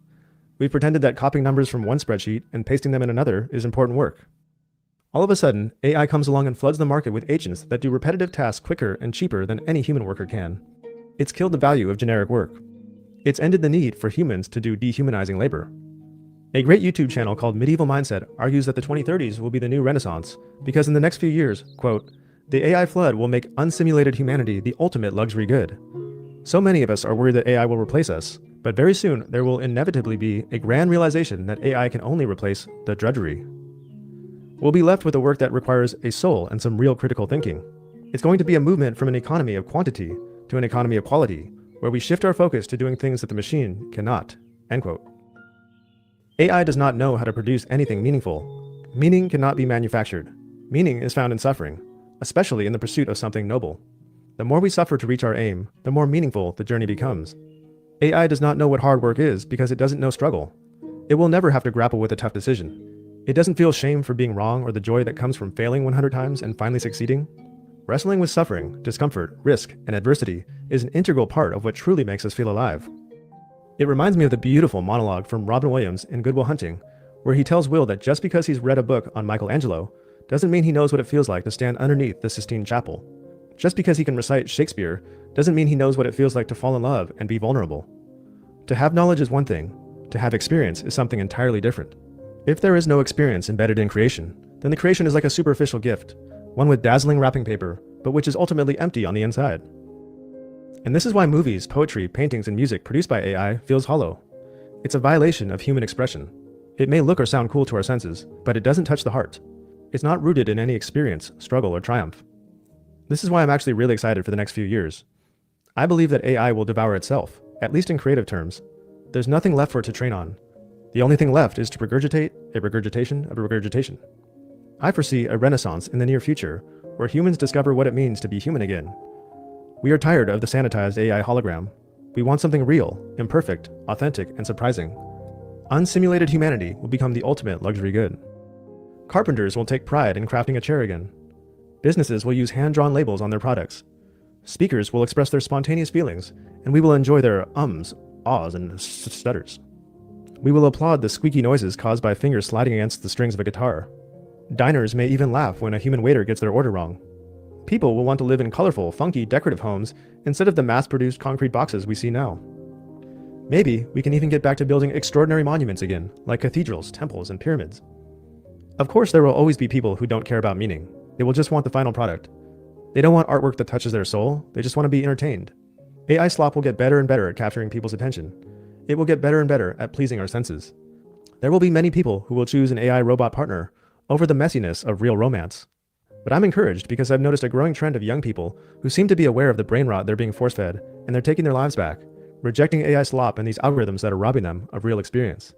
We've pretended that copying numbers from one spreadsheet and pasting them in another is important work. All of a sudden, AI comes along and floods the market with agents that do repetitive tasks quicker and cheaper than any human worker can. It's killed the value of generic work. It's ended the need for humans to do dehumanizing labor. A great YouTube channel called Medieval Mindset argues that the 2030s will be the new Renaissance because in the next few years, quote, the AI flood will make unsimulated humanity the ultimate luxury good. So many of us are worried that AI will replace us, but very soon there will inevitably be a grand realization that AI can only replace the drudgery. We'll be left with a work that requires a soul and some real critical thinking. It's going to be a movement from an economy of quantity to an economy of quality, where we shift our focus to doing things that the machine cannot. End quote. AI does not know how to produce anything meaningful. Meaning cannot be manufactured. Meaning is found in suffering, especially in the pursuit of something noble. The more we suffer to reach our aim, the more meaningful the journey becomes. AI does not know what hard work is because it doesn't know struggle. It will never have to grapple with a tough decision. It doesn't feel shame for being wrong or the joy that comes from failing 100 times and finally succeeding. Wrestling with suffering, discomfort, risk, and adversity is an integral part of what truly makes us feel alive. It reminds me of the beautiful monologue from Robin Williams in Good Will Hunting, where he tells Will that just because he's read a book on Michelangelo doesn't mean he knows what it feels like to stand underneath the Sistine Chapel. Just because he can recite Shakespeare doesn't mean he knows what it feels like to fall in love and be vulnerable. To have knowledge is one thing, to have experience is something entirely different. If there is no experience embedded in creation, then the creation is like a superficial gift, one with dazzling wrapping paper, but which is ultimately empty on the inside. And this is why movies, poetry, paintings, and music produced by AI feels hollow. It's a violation of human expression. It may look or sound cool to our senses, but it doesn't touch the heart. It's not rooted in any experience, struggle, or triumph. This is why I'm actually really excited for the next few years. I believe that AI will devour itself, at least in creative terms. There's nothing left for it to train on. The only thing left is to regurgitate a regurgitation of a regurgitation. I foresee a renaissance in the near future, where humans discover what it means to be human again. We are tired of the sanitized AI hologram. We want something real, imperfect, authentic, and surprising. Unsimulated humanity will become the ultimate luxury good. Carpenters will take pride in crafting a chair again. Businesses will use hand-drawn labels on their products. Speakers will express their spontaneous feelings, and we will enjoy their ums, ahs, and stutters. We will applaud the squeaky noises caused by fingers sliding against the strings of a guitar. Diners may even laugh when a human waiter gets their order wrong. People will want to live in colorful, funky, decorative homes instead of the mass-produced concrete boxes we see now. Maybe we can even get back to building extraordinary monuments again, like cathedrals, temples, and pyramids. Of course, there will always be people who don't care about meaning. They will just want the final product. They don't want artwork that touches their soul, they just want to be entertained. AI slop will get better and better at capturing people's attention. It will get better and better at pleasing our senses. There will be many people who will choose an AI robot partner over the messiness of real romance. But I'm encouraged because I've noticed a growing trend of young people who seem to be aware of the brain rot they're being force-fed, and they're taking their lives back, rejecting AI slop and these algorithms that are robbing them of real experience.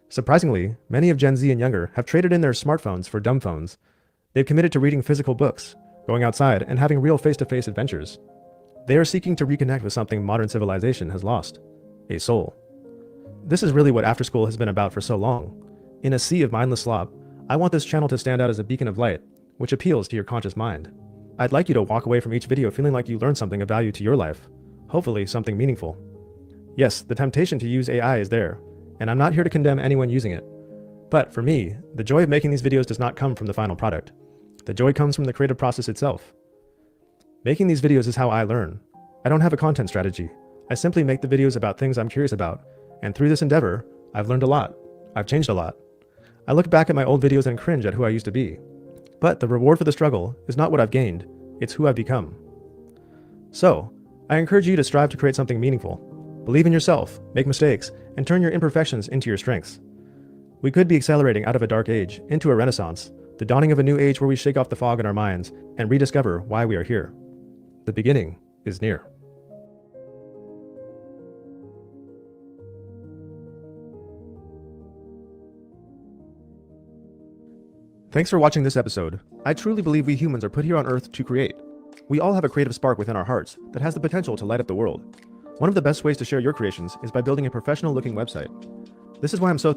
Surprisingly, many of Gen Z and younger have traded in their smartphones for dumb phones. They've committed to reading physical books, going outside, and having real face-to-face adventures. They are seeking to reconnect with something modern civilization has lost: a soul. This is really what After School has been about for so long. In a sea of mindless slop, I want this channel to stand out as a beacon of light, which appeals to your conscious mind. I'd like you to walk away from each video feeling like you learned something of value to your life, hopefully something meaningful. Yes, the temptation to use AI is there, and I'm not here to condemn anyone using it. But for me, the joy of making these videos does not come from the final product. The joy comes from the creative process itself. Making these videos is how I learn. I don't have a content strategy. I simply make the videos about things I'm curious about, and through this endeavor, I've learned a lot. I've changed a lot. I look back at my old videos and cringe at who I used to be. But the reward for the struggle is not what I've gained, it's who I've become. So, I encourage you to strive to create something meaningful. Believe in yourself, make mistakes, and turn your imperfections into your strengths. We could be accelerating out of a dark age into a renaissance, the dawning of a new age where we shake off the fog in our minds and rediscover why we are here. The beginning is near. Thanks for watching this episode. I truly believe we humans are put here on Earth to create. We all have a creative spark within our hearts that has the potential to light up the world. One of the best ways to share your creations is by building a professional-looking website. This is why I'm so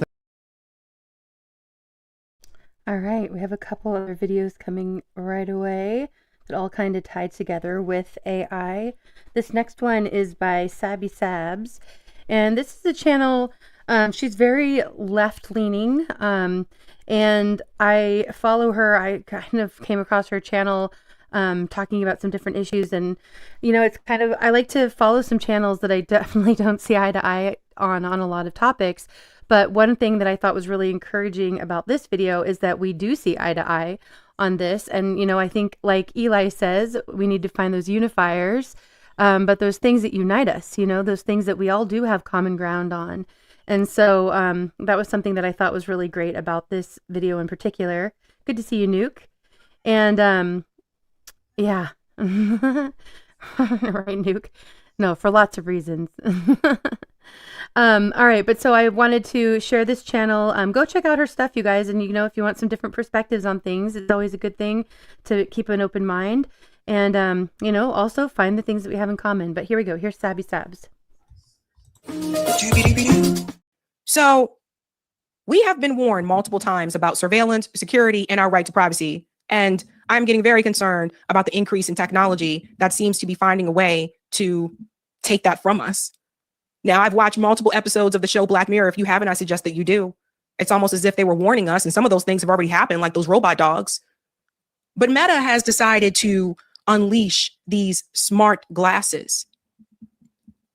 All right, we have a couple other videos coming right away that all kind of tie together with AI. This next one is by Sabby Sabs, and this is a channel, she's very left-leaning, and I follow her. I kind of came across her channel talking about some different issues, and it's kind of, I like to follow some channels that I definitely don't see eye to eye on a lot of topics. But one thing that I thought was really encouraging about this video is that we do see eye to eye on this. And, I think like Eli says, we need to find those unifiers, but those things that unite us, those things that we all do have common ground on. And so that was something that I thought was really great about this video in particular. Good to see you, Nuke. And yeah, right, Nuke. No, for lots of reasons. All right, but so I wanted to share this channel. Go check out her stuff, you guys. And if you want some different perspectives on things, it's always a good thing to keep an open mind. And also find the things that we have in common. But here we go. Here's Sabby Sabs. So we have been warned multiple times about surveillance, security, and our right to privacy. And I'm getting very concerned about the increase in technology that seems to be finding a way to take that from us. Now, I've watched multiple episodes of the show Black Mirror. If you haven't, I suggest that you do. It's almost as if they were warning us, and some of those things have already happened, like those robot dogs. But Meta has decided to unleash these smart glasses.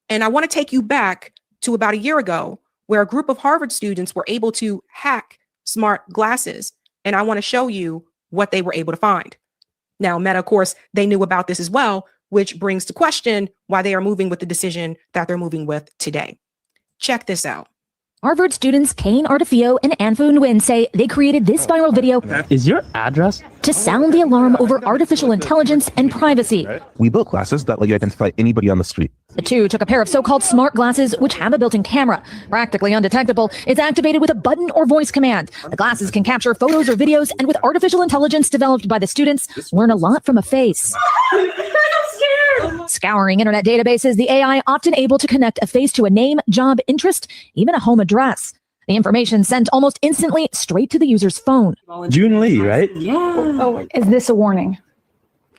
And I want to take you back to about a year ago, where a group of Harvard students were able to hack smart glasses. And I want to show you what they were able to find. Now, Meta, of course, they knew about this as well, which brings to question why they are moving with the decision that they're moving with today. Check this out. Harvard students Kane Artifio and Anfu Nguyen say they created this viral video. Is your address? To sound the alarm over artificial intelligence and privacy. We built glasses that let you identify anybody on the street. The two took a pair of so-called smart glasses, which have a built-in camera. Practically undetectable, it's activated with a button or voice command. The glasses can capture photos or videos, and with artificial intelligence developed by the students, learn a lot from a face. Scouring internet databases, the AI often able to connect a face to a name, job, interest, even a home address. The information sent almost instantly straight to the user's phone. June Lee, right? Yeah. Oh, is this a warning?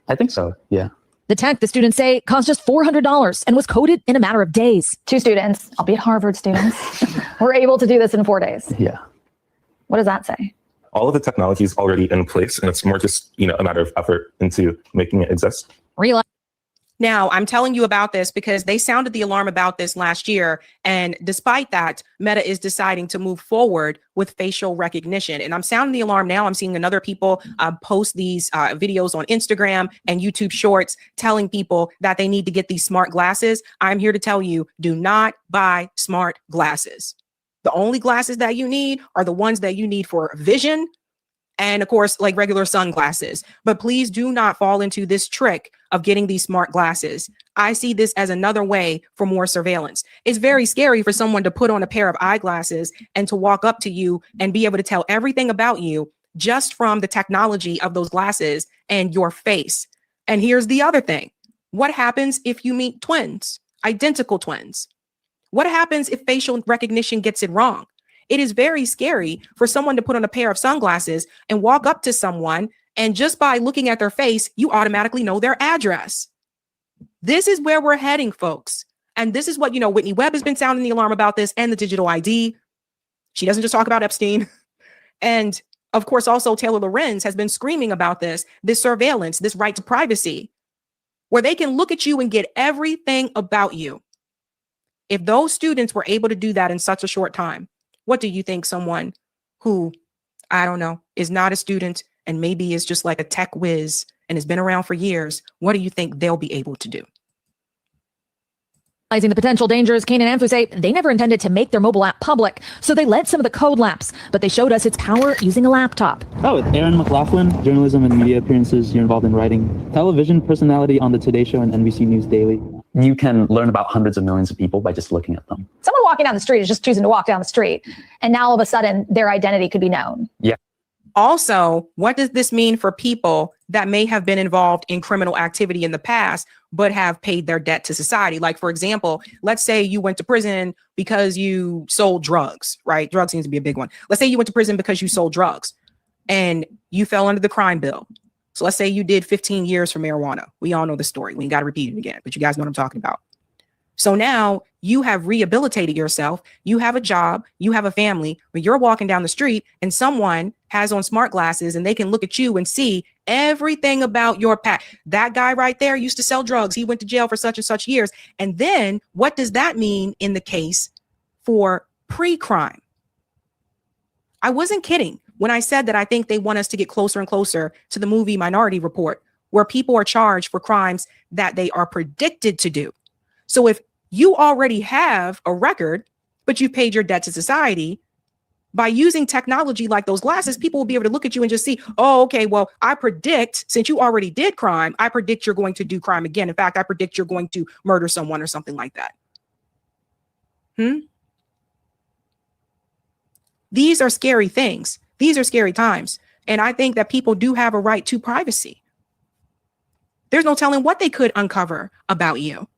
I think so, yeah. The tech, the students say, cost just $400 and was coded in a matter of days. Two students, albeit Harvard students, were able to do this in 4 days. Yeah. What does that say? All of the technology is already in place, and it's more just, a matter of effort into making it exist. Now, I'm telling you about this because they sounded the alarm about this last year. And despite that, Meta is deciding to move forward with facial recognition. And I'm sounding the alarm now. I'm seeing another people post these videos on Instagram and YouTube Shorts telling people that they need to get these smart glasses. I'm here to tell you, do not buy smart glasses. The only glasses that you need are the ones that you need for vision and, of course, like regular sunglasses. But please do not fall into this trick of getting these smart glasses. I see this as another way for more surveillance. It's very scary for someone to put on a pair of eyeglasses and to walk up to you and be able to tell everything about you just from the technology of those glasses and your face. And here's the other thing. What happens if you meet twins, identical twins? What happens if facial recognition gets it wrong? It is very scary for someone to put on a pair of sunglasses and walk up to someone, and just by looking at their face, you automatically know their address. This is where we're heading, folks. And this is what, Whitney Webb has been sounding the alarm about this, and the digital ID. She doesn't just talk about Epstein. And of course, also Taylor Lorenz has been screaming about this surveillance, this right to privacy, where they can look at you and get everything about you. If those students were able to do that in such a short time, what do you think someone who, I don't know, is not a student and maybe is just like a tech whiz and has been around for years, what do you think they'll be able to do? Realizing the potential dangers, Kane and Anthu say they never intended to make their mobile app public, so they led some of the code lapse, but they showed us its power using a laptop. Oh, Aaron McLaughlin, journalism and media appearances. You're involved in writing. Television personality on the Today Show and NBC News Daily. You can learn about hundreds of millions of people by just looking at them. Someone walking down the street is just choosing to walk down the street, and now all of a sudden their identity could be known. Yeah. Also, what does this mean for people that may have been involved in criminal activity in the past, but have paid their debt to society? Like, for example, let's say you went to prison because you sold drugs, right? Drugs seems to be a big one. Let's say you went to prison because you sold drugs and you fell under the crime bill. So let's say you did 15 years for marijuana. We all know the story. We ain't got to repeat it again, but you guys know what I'm talking about. So now you have rehabilitated yourself. You have a job, you have a family, but you're walking down the street and someone has on smart glasses and they can look at you and see everything about your past. That guy right there used to sell drugs. He went to jail for such and such years. And then what does that mean in the case for pre-crime? I wasn't kidding when I said that I think they want us to get closer and closer to the movie Minority Report, where people are charged for crimes that they are predicted to do. So if you already have a record, but you paid your debt to society, by using technology like those glasses, people will be able to look at you and just see, oh, okay, well, I predict, since you already did crime, I predict you're going to do crime again. In fact, I predict you're going to murder someone or something like that. These are scary things. These are scary times. And I think that people do have a right to privacy. There's no telling what they could uncover about you.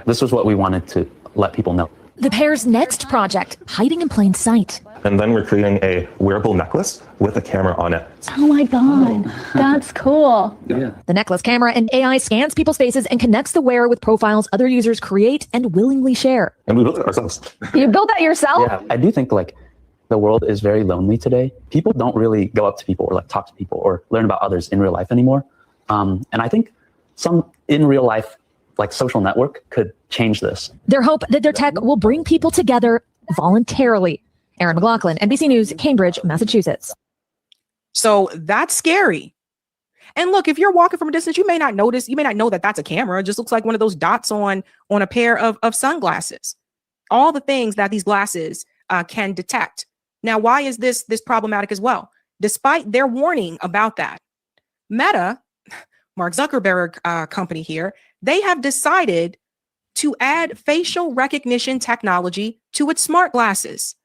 This was what we wanted to let people know. The pair's next project, hiding in plain sight. And then we're creating a wearable necklace with a camera on it. Oh my God, that's cool. Yeah. The necklace camera and AI scans people's faces and connects the wearer with profiles other users create and willingly share. And we built it ourselves. You built that yourself? Yeah, I do think like the world is very lonely today. People don't really go up to people or like talk to people or learn about others in real life anymore. And I think some in real life like social network could change this. Their hope that their tech will bring people together voluntarily. Aaron McLaughlin, NBC News, Cambridge, Massachusetts. So that's scary. And look, if you're walking from a distance, you may not notice, you may not know that that's a camera. It just looks like one of those dots on a pair of sunglasses. All the things that these glasses can detect. Now, why is this problematic as well? Despite their warning about that, Meta, Mark Zuckerberg company here, they have decided to add facial recognition technology to its smart glasses,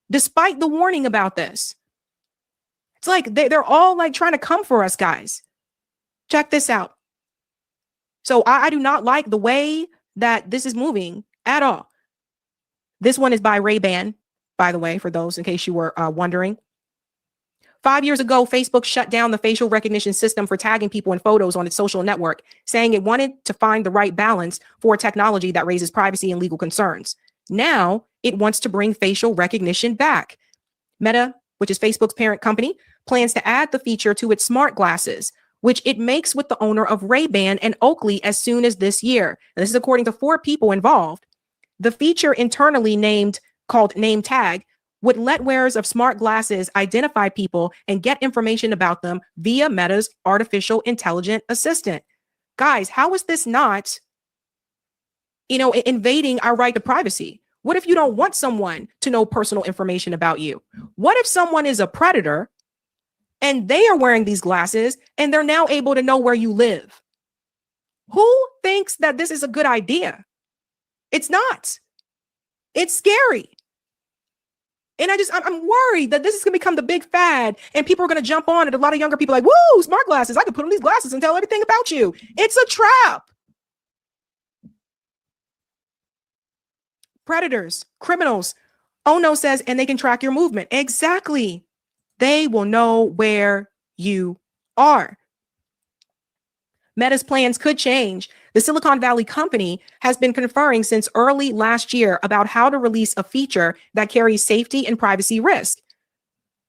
despite the warning about this. It's like they're all like trying to come for us, guys. Check this out. So I do not like the way that this is moving at all. This one is by Ray-Ban, by the way, for those in case you were wondering. 5 years ago, Facebook shut down the facial recognition system for tagging people in photos on its social network, saying it wanted to find the right balance for technology that raises privacy and legal concerns. Now, it wants to bring facial recognition back. Meta, which is Facebook's parent company, plans to add the feature to its smart glasses, which it makes with the owner of Ray-Ban and Oakley as soon as this year. And this is according to 4 people involved. The feature internally called Name Tag would let wearers of smart glasses identify people and get information about them via Meta's artificial intelligent assistant. Guys, how is this not, invading our right to privacy? What if you don't want someone to know personal information about you? What if someone is a predator and they are wearing these glasses and they're now able to know where you live? Who thinks that this is a good idea? It's not. It's scary. And I'm worried that this is going to become the big fad and people are going to jump on it. A lot of younger people are like, woo, smart glasses. I can put on these glasses and tell everything about you. It's a trap. Predators, criminals. Ono says, and they can track your movement. Exactly. They will know where you are. Meta's plans could change. The Silicon Valley company has been conferring since early last year about how to release a feature that carries safety and privacy risk.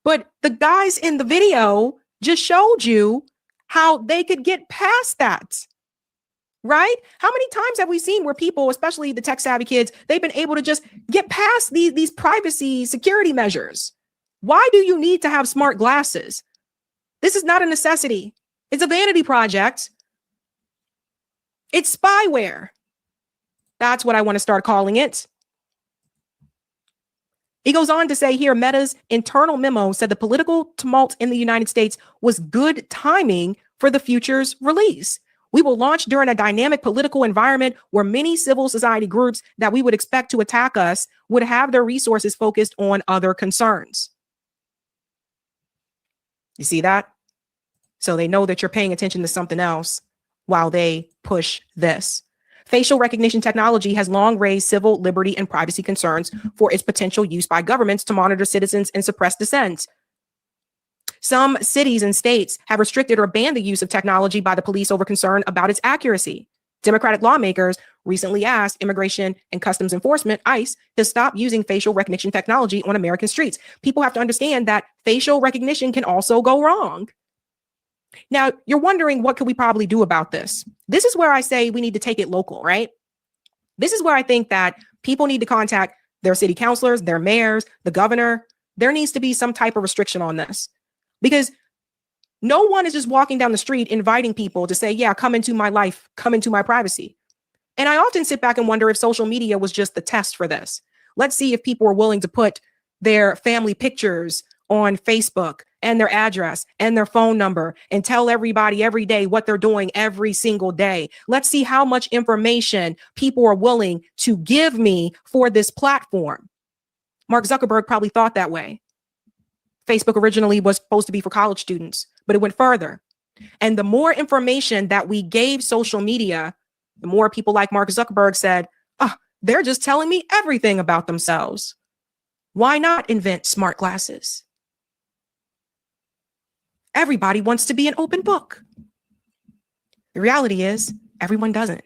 But the guys in the video just showed you how they could get past that. right? How many times have we seen where people, especially the tech savvy kids, they've been able to just get past these privacy security measures? Why do you need to have smart glasses? This is not a necessity. It's a vanity project. It's spyware. That's what I want to start calling it. He goes on to say here, Meta's internal memo said the political tumult in the United States was good timing for the future's release. We will launch during a dynamic political environment where many civil society groups that we would expect to attack us would have their resources focused on other concerns. You see that? So they know that you're paying attention to something else while they push this. Facial recognition technology has long raised civil liberty and privacy concerns for its potential use by governments to monitor citizens and suppress dissent. Some cities and states have restricted or banned the use of technology by the police over concern about its accuracy. Democratic lawmakers recently asked Immigration and Customs Enforcement, ICE, to stop using facial recognition technology on American streets. People have to understand that facial recognition can also go wrong. Now, you're wondering, what could we probably do about this? This is where I say we need to take it local, right? This is where I think that people need to contact their city councilors, their mayors, the governor. There needs to be some type of restriction on this, because no one is just walking down the street inviting people to say, yeah, come into my life, come into my privacy. And I often sit back and wonder if social media was just the test for this. Let's see if people are willing to put their family pictures on Facebook and their address and their phone number and tell everybody every day what they're doing every single day. Let's see how much information people are willing to give me for this platform. Mark Zuckerberg probably thought that way. Facebook originally was supposed to be for college students, but it went further. And the more information that we gave social media, the more people like Mark Zuckerberg said, oh, they're just telling me everything about themselves. Why not invent smart glasses? Everybody wants to be an open book. The reality is, everyone doesn't.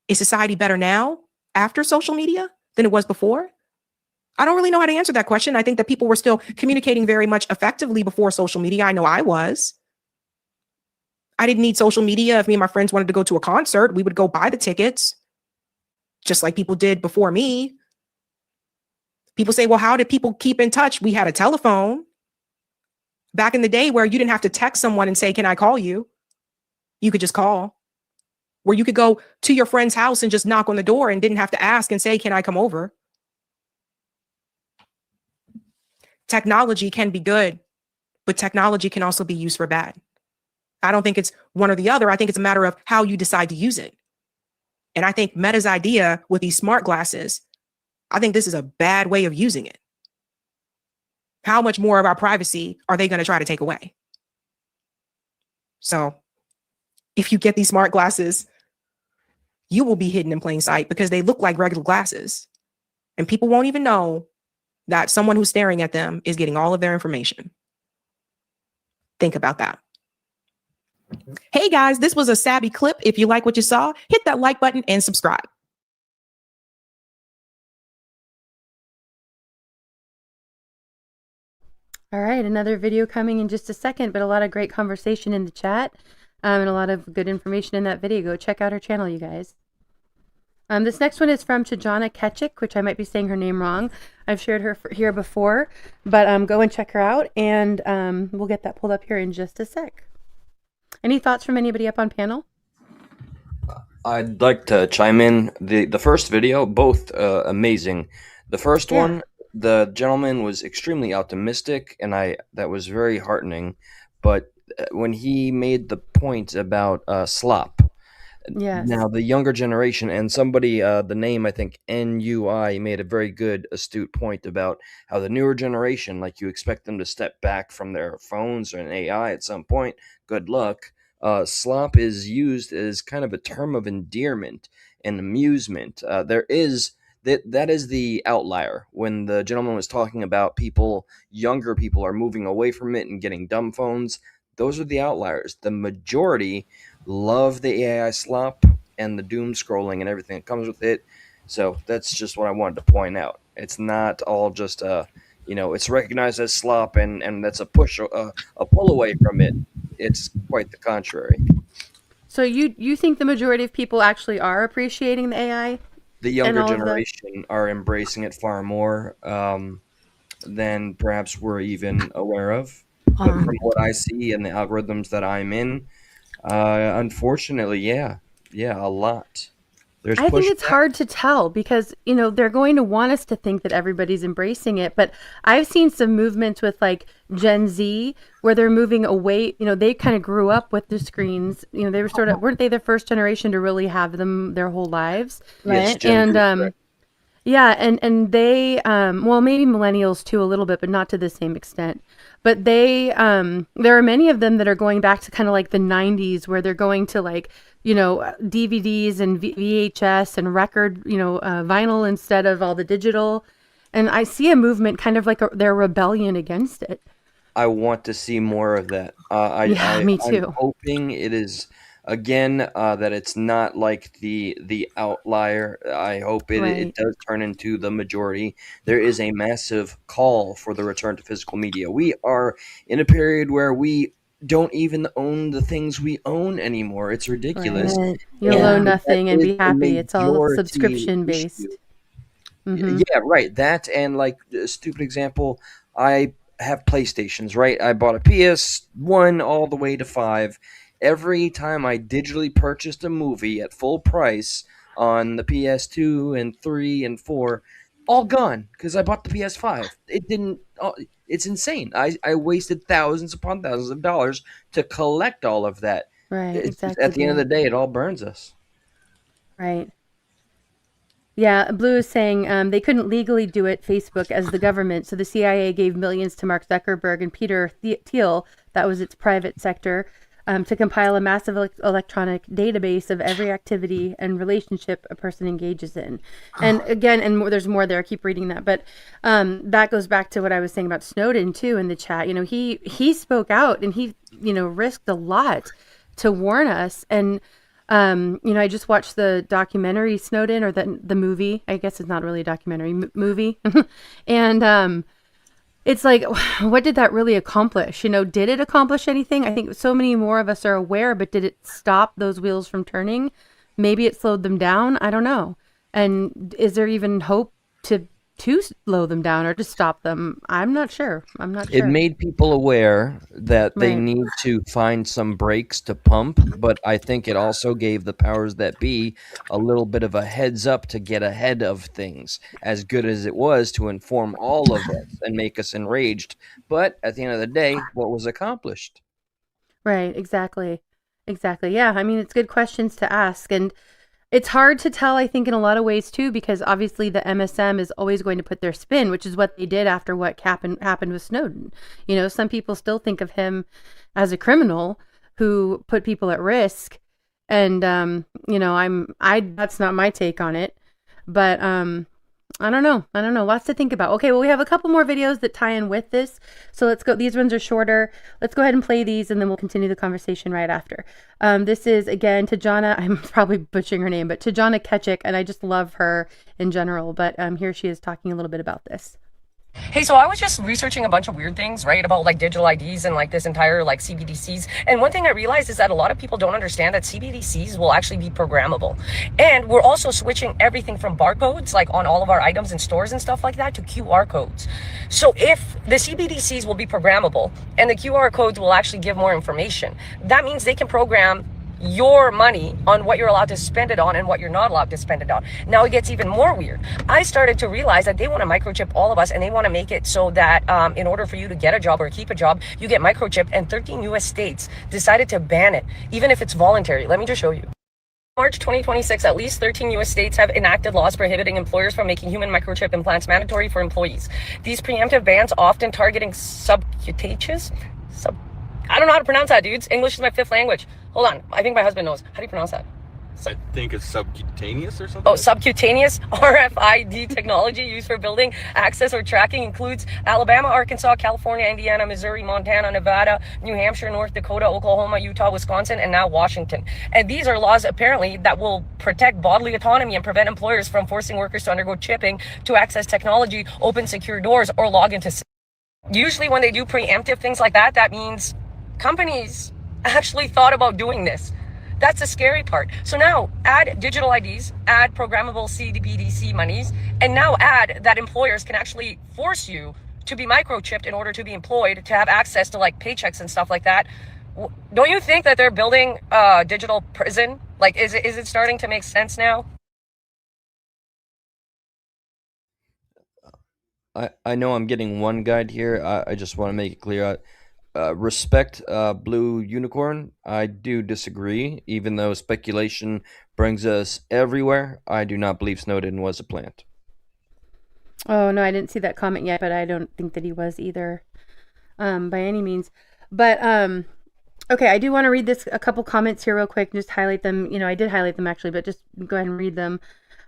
Is society better now after social media than it was before? I don't really know how to answer that question. I think that people were still communicating very much effectively before social media. I know I was. I didn't need social media. If me and my friends wanted to go to a concert, we would go buy the tickets, just like people did before me. People say, well, how did people keep in touch? We had a telephone. Back in the day where you didn't have to text someone and say, can I call you? You could just call. Where you could go to your friend's house and just knock on the door and didn't have to ask and say, can I come over? Technology can be good, but technology can also be used for bad. I don't think it's one or the other. I think it's a matter of how you decide to use it. And I think Meta's idea with these smart glasses, I think this is a bad way of using it. How much more of our privacy are they going to try to take away? So if you get these smart glasses, you will be hidden in plain sight because they look like regular glasses. And people won't even know that someone who's staring at them is getting all of their information. Think about that. Hey guys, this was a savvy clip. If you like what you saw, hit that like button and subscribe. All right, another video coming in just a second, but a lot of great conversation in the chat and a lot of good information in that video. Go check out her channel, you guys. This next one is from Chajana Ketchik, which I might be saying her name wrong. I've shared her here before, but go and check her out, and we'll get that pulled up here in just a sec. Any thoughts from anybody up on panel? I'd like to chime in. The first video, both amazing. The first one, the gentleman was extremely optimistic, and that was very heartening. But when he made the point about slop, now the younger generation, and somebody, the name I think NUI, made a very good, astute point about how the newer generation, like you expect them to step back from their phones or an AI at some point. Good luck. Slop is used as kind of a term of endearment and amusement. That is the outlier. When the gentleman was talking about younger people are moving away from it and getting dumb phones, those are the outliers. The majority love the AI slop and the doom scrolling and everything that comes with it. So that's just what I wanted to point out. It's not all just it's recognized as slop and that's a pull away from it. It's quite the contrary. So you think the majority of people actually are appreciating the AI? The younger generation are embracing it far more than perhaps we're even aware of. But from what I see and the algorithms that I'm in, unfortunately, yeah, a lot. There's I think it's pushback. hard to tell because, they're going to want us to think that everybody's embracing it. But I've seen some movements with like Gen Z where they're moving away. They kind of grew up with the screens. They were weren't they the first generation to really have them their whole lives? Yes, Gen And Z, correct. yeah, and they well, maybe millennials too a little bit, but not to the same extent. But there are many of them that are going back to kind of like the 90s where they're going to like, DVDs and VHS and record, vinyl instead of all the digital. And I see a movement kind of like their rebellion against it. I want to see more of that. Yeah, me I'm too. hoping it is again that it's not like the outlier. I hope it Right. does turn into the majority. There is a massive call for the return to physical media. We are in a period where we don't even own the things we own anymore. It's ridiculous. Right. You'll And I own think that nothing and is be the happy. It's all majority subscription issue. based. Hmm. Yeah, right. That and like a stupid example, I have PlayStations, right? I bought a PS1 all the way to 5. Every time I digitally purchased a movie at full price on the PS2 and 3 and 4, all gone because I bought the PS5. It didn't it's insane. I wasted thousands upon thousands of dollars to collect all of that. Right, It's just, exactly, at the end of Blue. the day, it all burns us. Right. Yeah, Blue is saying they couldn't legally do it, Facebook, as the government. So the CIA gave millions to Mark Zuckerberg and Peter Thiel, that was its private sector, to compile a massive electronic database of every activity and relationship a person engages in. And again, there's more there. I keep reading that. But that goes back to what I was saying about Snowden, too, in the chat. He spoke out and he, risked a lot to warn us. And I just watched the documentary Snowden or the movie. I guess it's not really a documentary movie. And it's like, what did that really accomplish? Did it accomplish anything? I think so many more of us are aware, but did it stop those wheels from turning? Maybe it slowed them down. I don't know. And is there even hope to slow them down or to stop them? I'm not sure. It made people aware that they Right. need to find some brakes to pump, but I think it also gave the powers that be a little bit of a heads up to get ahead of things, as good as it was to inform all of us and make us enraged. But at the end of the day, what was accomplished? Right, exactly. Exactly. Yeah, I mean, it's good questions to ask. And it's hard to tell, I think, in a lot of ways, too, because obviously the MSM is always going to put their spin, which is what they did after what happened with Snowden. Some people still think of him as a criminal who put people at risk. And, that's not my take on it. But, I don't know. Lots to think about. Okay, well, we have a couple more videos that tie in with this. So let's go. These ones are shorter. Let's go ahead and play these and then we'll continue the conversation right after. This is, again, Tajana. I'm probably butchering her name, but Tajana Ketchik, and I just love her in general. But here she is talking a little bit about this. Hey, so I was just researching a bunch of weird things, right, about like digital IDs and like this entire like CBDCs. And one thing I realized is that a lot of people don't understand that CBDCs will actually be programmable. And we're also switching everything from barcodes, like on all of our items in stores and stuff like that, to QR codes. So if the CBDCs will be programmable and the QR codes will actually give more information, that means they can program your money on what you're allowed to spend it on and what you're not allowed to spend it on. Now it gets even more weird. I started to realize that they want to microchip all of us, and they want to make it so that in order for you to get a job or keep a job, you get microchipped, and 13 US states decided to ban it, even if it's voluntary. Let me just show you. March 2026, at least 13 U.S. states have enacted laws prohibiting employers from making human microchip implants mandatory for employees. These preemptive bans often targeting subcutaneous, I don't know how to pronounce that, dudes. English is my fifth language. Hold on. I think my husband knows. How do you pronounce that? I think it's subcutaneous or something. Oh, subcutaneous RFID technology used for building access or tracking includes Alabama, Arkansas, California, Indiana, Missouri, Montana, Nevada, New Hampshire, North Dakota, Oklahoma, Utah, Wisconsin, and now Washington. And these are laws apparently that will protect bodily autonomy and prevent employers from forcing workers to undergo chipping to access technology, open secure doors, or log into. Usually when they do preemptive things like that, that means companies actually thought about doing this. That's the scary part. So now add digital IDs, add programmable CBDC monies, and now add that employers can actually force you to be microchipped in order to be employed, to have access to like paychecks and stuff like that. Don't you think that they're building a digital prison? Like, is it starting to make sense now? I know I'm getting one guide here. I just want to make it clear. Respect Blue Unicorn. I do disagree. Even though speculation brings us everywhere, I do not believe Snowden was a plant. Oh, no, I didn't see that comment yet, but I don't think that he was either, by any means. But, okay, I do want to read a couple comments here real quick, just highlight them. You know, I did highlight them actually, but just go ahead and read them.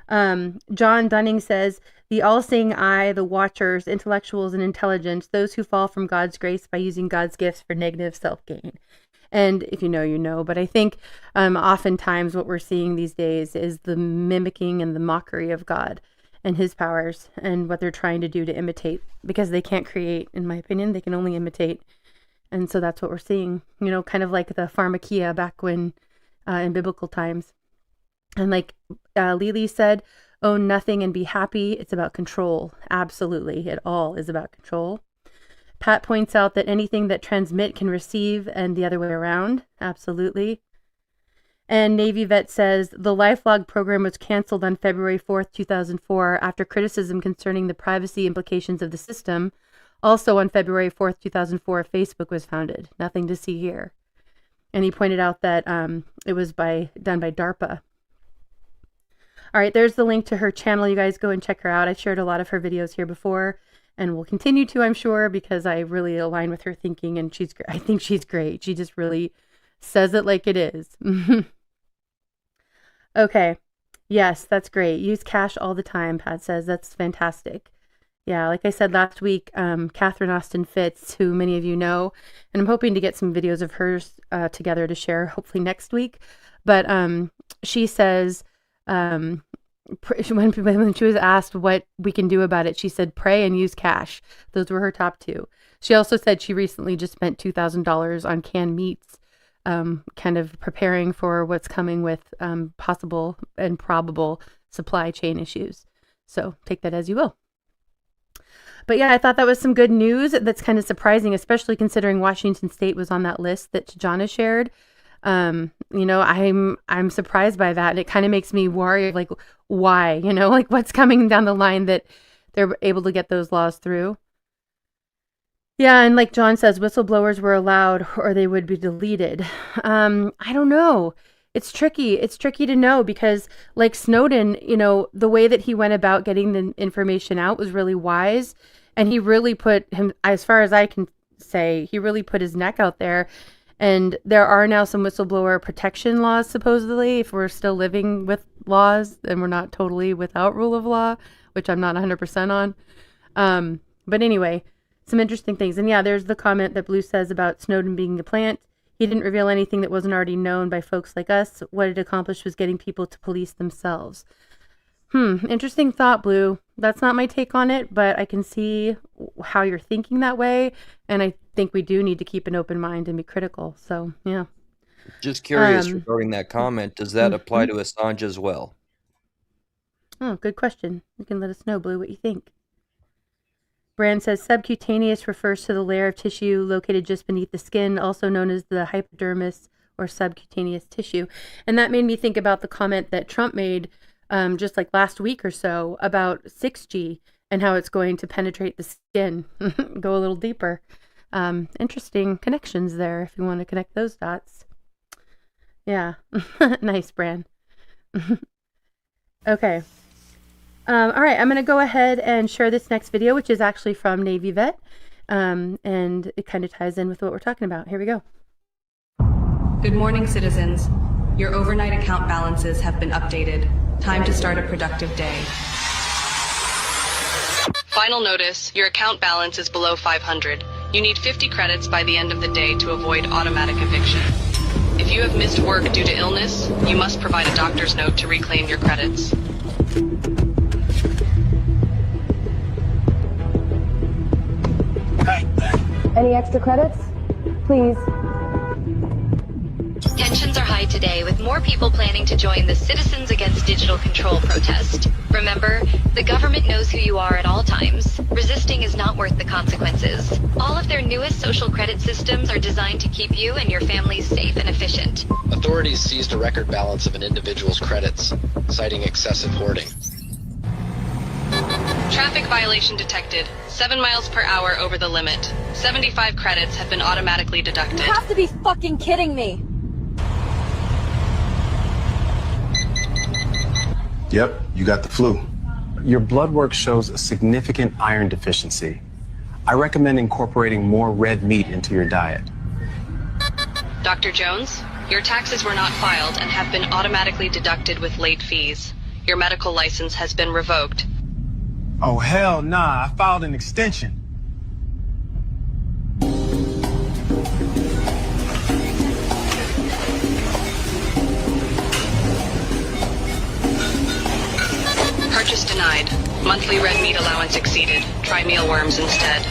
John Dunning says, the all-seeing eye, the watchers, intellectuals, and intelligence, those who fall from God's grace by using God's gifts for negative self-gain. And if you know, you know. But I think oftentimes what we're seeing these days is the mimicking and the mockery of God and his powers and what they're trying to do to imitate, because they can't create, in my opinion. They can only imitate. And so that's what we're seeing, you know, kind of like the pharmakia back when in biblical times. And like Lily said, own nothing and be happy. It's about control. Absolutely. It all is about control. Pat points out that anything that transmit can receive, and the other way around. Absolutely. And Navy Vet says, the LifeLog program was canceled on February 4th, 2004, after criticism concerning the privacy implications of the system. Also on February 4th, 2004, Facebook was founded. Nothing to see here. And he pointed out that it was done by DARPA. All right, there's the link to her channel. You guys go and check her out. I shared a lot of her videos here before and will continue to, I'm sure, because I really align with her thinking, and I think she's great. She just really says it like it is. Okay. Yes, that's great. Use cash all the time, Pat says. That's fantastic. Yeah, like I said last week, Catherine Austin Fitz, who many of you know, and I'm hoping to get some videos of hers together to share hopefully next week. But she says, when she was asked what we can do about it, she said, pray and use cash. Those were her top two. She also said she recently just spent $2,000 on canned meats, kind of preparing for what's coming with possible and probable supply chain issues. So take that as you will. But yeah, I thought that was some good news. That's kind of surprising, especially considering Washington State was on that list that Jana shared. You know, I'm surprised by that. And it kind of makes me worry, like, why, you know, like what's coming down the line that they're able to get those laws through. Yeah, and like John says, whistleblowers were allowed or they would be deleted. I don't know. It's tricky. It's tricky to know because like Snowden, you know, the way that he went about getting the information out was really wise. And he really put him, as far as I can say, he really put his neck out there. And there are now some whistleblower protection laws, supposedly, if we're still living with laws and we're not totally without rule of law, which I'm not 100% on. But anyway, some interesting things. And yeah, there's the comment that Blue says about Snowden being a plant. He didn't reveal anything that wasn't already known by folks like us. What it accomplished was getting people to police themselves. Interesting thought, Blue. That's not my take on it, but I can see how you're thinking that way. And I think we do need to keep an open mind and be critical. So, yeah. Just curious regarding that comment, does that apply to Assange as well? Oh, good question. You can let us know, Blue, what you think. Brand says subcutaneous refers to the layer of tissue located just beneath the skin, also known as the hypodermis or subcutaneous tissue. And that made me think about the comment that Trump made just like last week or so about 6G and how it's going to penetrate the skin, go a little deeper. Interesting connections there if you want to connect those dots. Yeah, nice, Brand. Okay. All right, I'm going to go ahead and share this next video, which is actually from Navy Vet, and it kind of ties in with what we're talking about. Here we go. Good morning, citizens. Your overnight account balances have been updated. Time to start a productive day. Final notice, your account balance is below 500. You need 50 credits by the end of the day to avoid automatic eviction. If you have missed work due to illness, you must provide a doctor's note to reclaim your credits. Any extra credits? Please. Tensions are high today, with more people planning to join the Citizens Against Digital Control protest. Remember, the government knows who you are at all times. Resisting is not worth the consequences. All of their newest social credit systems are designed to keep you and your families safe and efficient. Authorities seized a record balance of an individual's credits, citing excessive hoarding. Traffic violation detected. 7 miles per hour over the limit. 75 credits have been automatically deducted. You have to be fucking kidding me. Yep, you got the flu. Your blood work shows a significant iron deficiency. I recommend incorporating more red meat into your diet. Dr. Jones, your taxes were not filed and have been automatically deducted with late fees. Your medical license has been revoked. Oh, hell nah, I filed an extension. Purchase denied. Monthly red meat allowance exceeded. Try mealworms instead.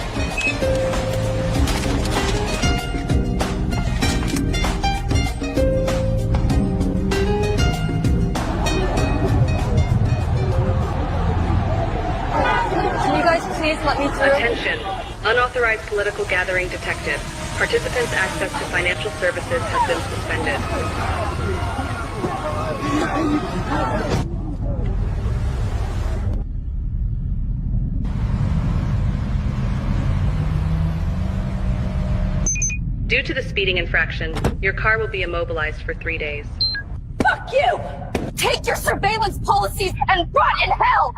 Can you guys please let me through? Attention. Unauthorized political gathering detected. Participants' access to financial services has been suspended. Due to the speeding infraction, your car will be immobilized for 3 days. Fuck you! Take your surveillance policies and rot in hell!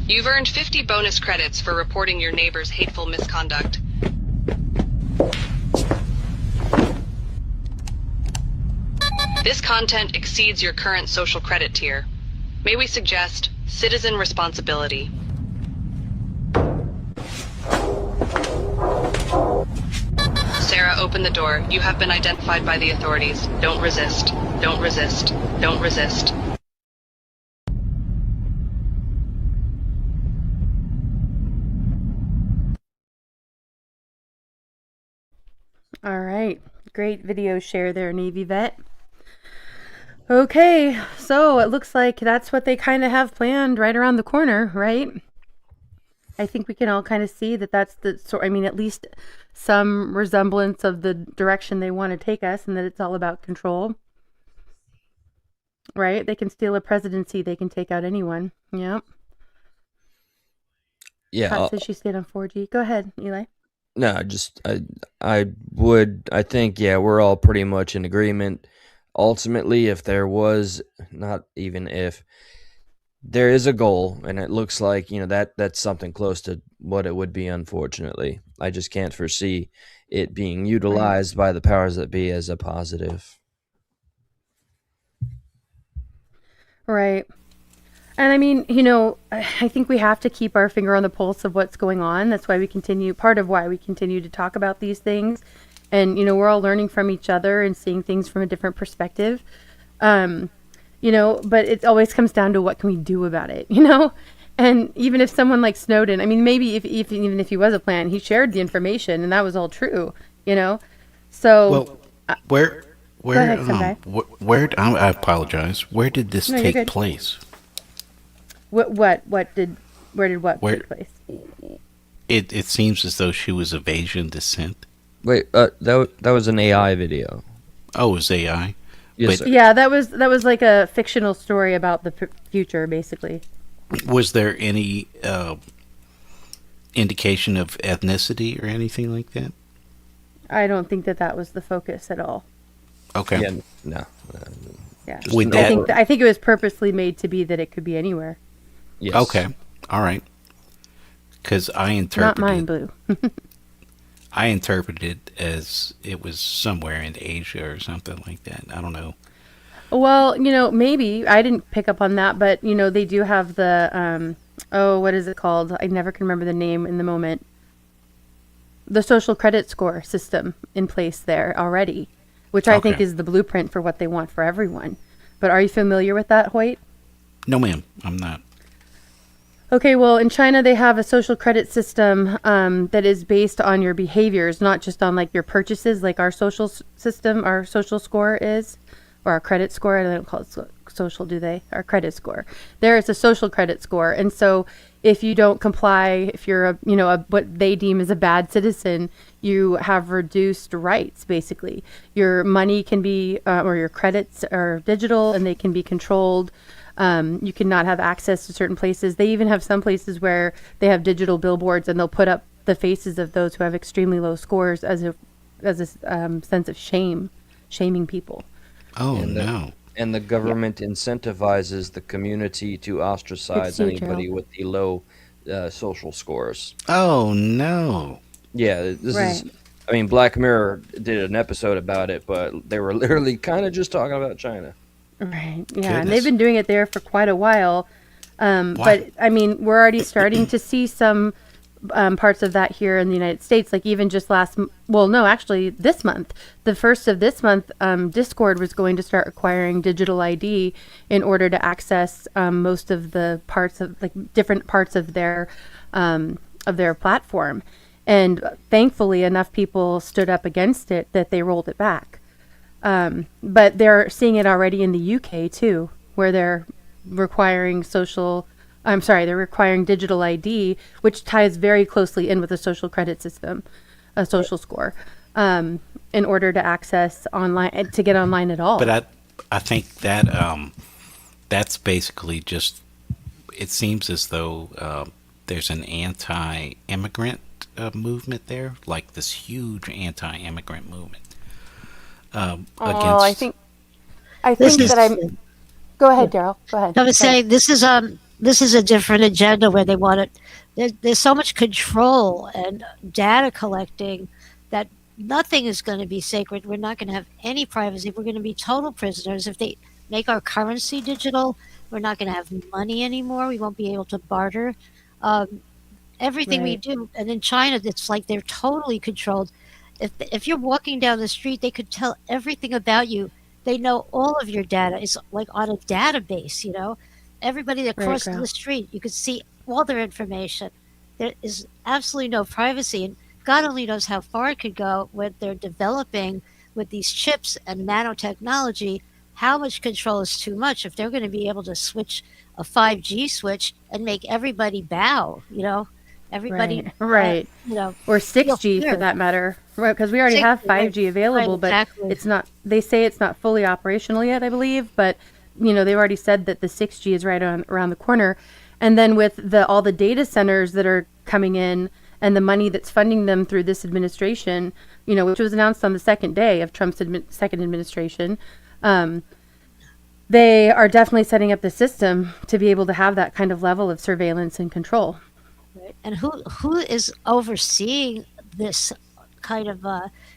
You've earned 50 bonus credits for reporting your neighbor's hateful misconduct. This content exceeds your current social credit tier. May we suggest citizen responsibility? Sarah, open the door. You have been identified by the authorities. Don't resist. Don't resist. Don't resist. All right. Great video share there, Navy vet. Okay, so it looks like that's what they kind of have planned right around the corner, right? I think we can all kind of see that that's the sort, I mean, at least some resemblance of the direction they want to take us, and that it's all about control. Right? They can steal a presidency, they can take out anyone. Yep. Yeah. Pat says she stayed on 4G. Go ahead, Eli. No, just I think, yeah, we're all pretty much in agreement. Ultimately, if there was, not even if, there is a goal, and it looks like, that's something close to what it would be, unfortunately. I just can't foresee it being utilized by the powers that be as a positive. Right. And I mean, I think we have to keep our finger on the pulse of what's going on. That's why part of why we continue to talk about these things. And, we're all learning from each other and seeing things from a different perspective. But it always comes down to what can we do about it, And even if someone like Snowden, I mean, maybe even if he was a plan, he shared the information and that was all true, So. Well, where, ahead, I apologize. Where did this take place? Where did what take place? It seems as though she was of Asian descent. Wait, that was an AI video. Oh, it was AI? Yes, sir. Yeah, that was like a fictional story about the future, basically. Was there any indication of ethnicity or anything like that? I don't think that was the focus at all. Okay. Yeah, no. Yeah. I think it was purposely made to be that it could be anywhere. Yes. Okay. All right. Because I interpreted. Not mine, Blue. I interpreted it as it was somewhere in Asia or something like that. I don't know. Well, maybe I didn't pick up on that, but they do have the what is it called? I never can remember the name in the moment. The social credit score system in place there already, which I think is the blueprint for what they want for everyone. But are you familiar with that, Hoyt? No, ma'am, I'm not. Okay, well, in China, they have a social credit system that is based on your behaviors, not just on like your purchases, like our system, our social score is, or our credit score. I don't call it social, do they? Our credit score. There is a social credit score, and so if you don't comply, if you're what they deem as a bad citizen, you have reduced rights. Basically, your money can be or your credits are digital, and they can be controlled. You cannot have access to certain places. They even have some places where they have digital billboards, and they'll put up the faces of those who have extremely low scores as a sense of shaming people. Oh, And no. And the government incentivizes the community to ostracize you, anybody Gerald. with the low social scores. Oh, no. Yeah, this Right. is. I mean, Black Mirror did an episode about it, but they were literally kind of just talking about China. Right. Yeah, and they've Goodness. been doing it there for quite a while. Why? But I mean, we're already starting to see some parts of that here in the United States. Like even just actually this month, the first of this month, Discord was going to start requiring digital ID in order to access most of the parts of like different parts of their platform. And thankfully, enough people stood up against it that they rolled it back. But they're seeing it already in the UK too, where they're requiring they're requiring digital ID, which ties very closely in with a social credit system, a social score, in order to access online, to get online at all. But I think that that's basically just, it seems as though there's an anti-immigrant movement there, like this huge anti-immigrant movement. I think This is- that I'm. Go ahead, Daryl. Go ahead. I would say this is a different agenda where they want it. There's so much control and data collecting that nothing is going to be sacred. We're not going to have any privacy. We're going to be total prisoners. If they make our currency digital, we're not going to have money anymore. We won't be able to barter. Everything we Right. do, and in China, it's like they're totally controlled. If you're walking down the street, they could tell everything about you. They know all of your data. It's like on a database, Everybody that Right, crosses girl. the street, you could see all their information. There is absolutely no privacy, and God only knows how far it could go when they're developing with these chips and nanotechnology. How much control is too much? If they're going to be able to switch a 5G switch and make everybody bow, everybody, Right. Or feel 6G for fear. that matter, right? Because we already have 6G, right, 5G available, right, but exactly. it's not. They say it's not fully operational yet, I believe. But they've already said that the 6G is right around the corner, and then with all the data centers that are coming in and the money that's funding them through this administration, which was announced on the second day of Trump's second administration. They are definitely setting up the system to be able to have that kind of level of surveillance and control. And who is overseeing this kind of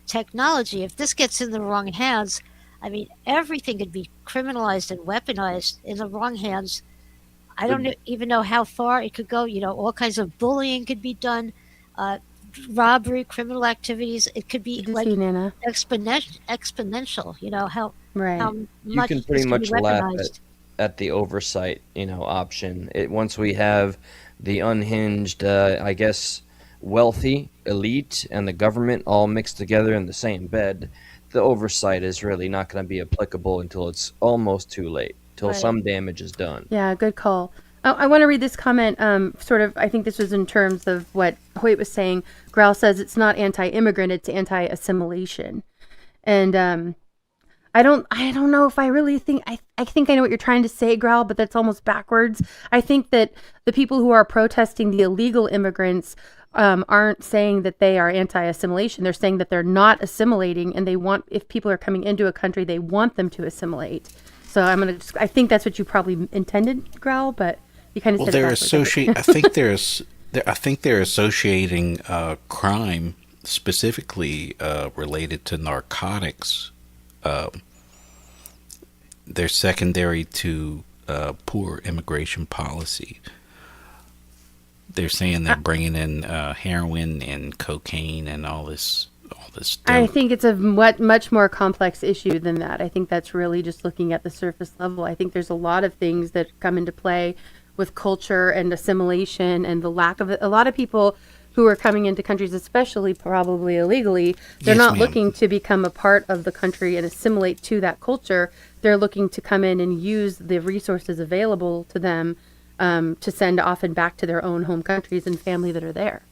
technology? If this gets in the wrong hands, I mean, everything could be criminalized and weaponized in the wrong hands. I don't even know how far it could go. All kinds of bullying could be done, robbery, criminal activities. It could be Good to like see you, Nana. exponential. How Right. how You much can this pretty can be much laugh weaponized. at the oversight, option. Once we have the unhinged, I guess, wealthy elite and the government all mixed together in the same bed, the oversight is really not going to be applicable until it's almost too late, till Right. some damage is done. Yeah, good call. I want to read this comment. Sort of, I think this was in terms of what Hoyt was saying. Growl says it's not anti-immigrant; it's anti-assimilation. And I don't know if I really think I think I know what you're trying to say, Growl, but that's almost backwards. I think that the people who are protesting the illegal immigrants aren't saying that they are anti-assimilation. They're saying that they're not assimilating, and if people are coming into a country, they want them to assimilate. So I think that's what you probably intended, Growl, but you kind of Well, said it they're backwards. I think they're associating crime specifically related to narcotics. They're secondary to poor immigration policy. They're saying they're bringing in heroin and cocaine and all this I dope. think it's a much more complex issue than that. I think that's really just looking at the surface level. I think there's a lot of things that come into play with culture and assimilation and the lack of it. A lot of people who are coming into countries, especially probably illegally, they're Yes, not ma'am. looking to become a part of the country and assimilate to that culture. They're looking to come in and use the resources available to them to send often back to their own home countries and family that are there.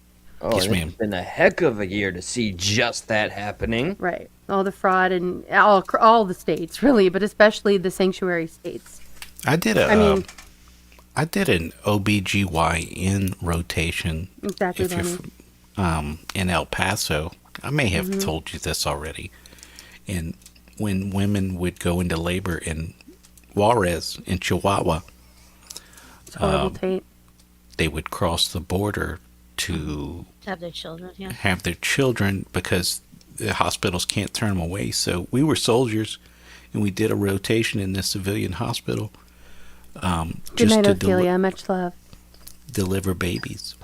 Oh, Yes, and ma'am. it's been a heck of a year to see just that happening. Right. All the fraud and all the states, really, but especially the sanctuary states. I did I did an OBGYN rotation Exactly, in El Paso. I may have Mhm. told you this already. And when women would go into labor in Juarez, in Chihuahua, It's horrible, Tate. they would cross the border to Have their children, yeah. have their children because the hospitals can't turn them away. So we were soldiers, and we did a rotation in this civilian hospital Good just night, to Ophelia. Much love. deliver babies.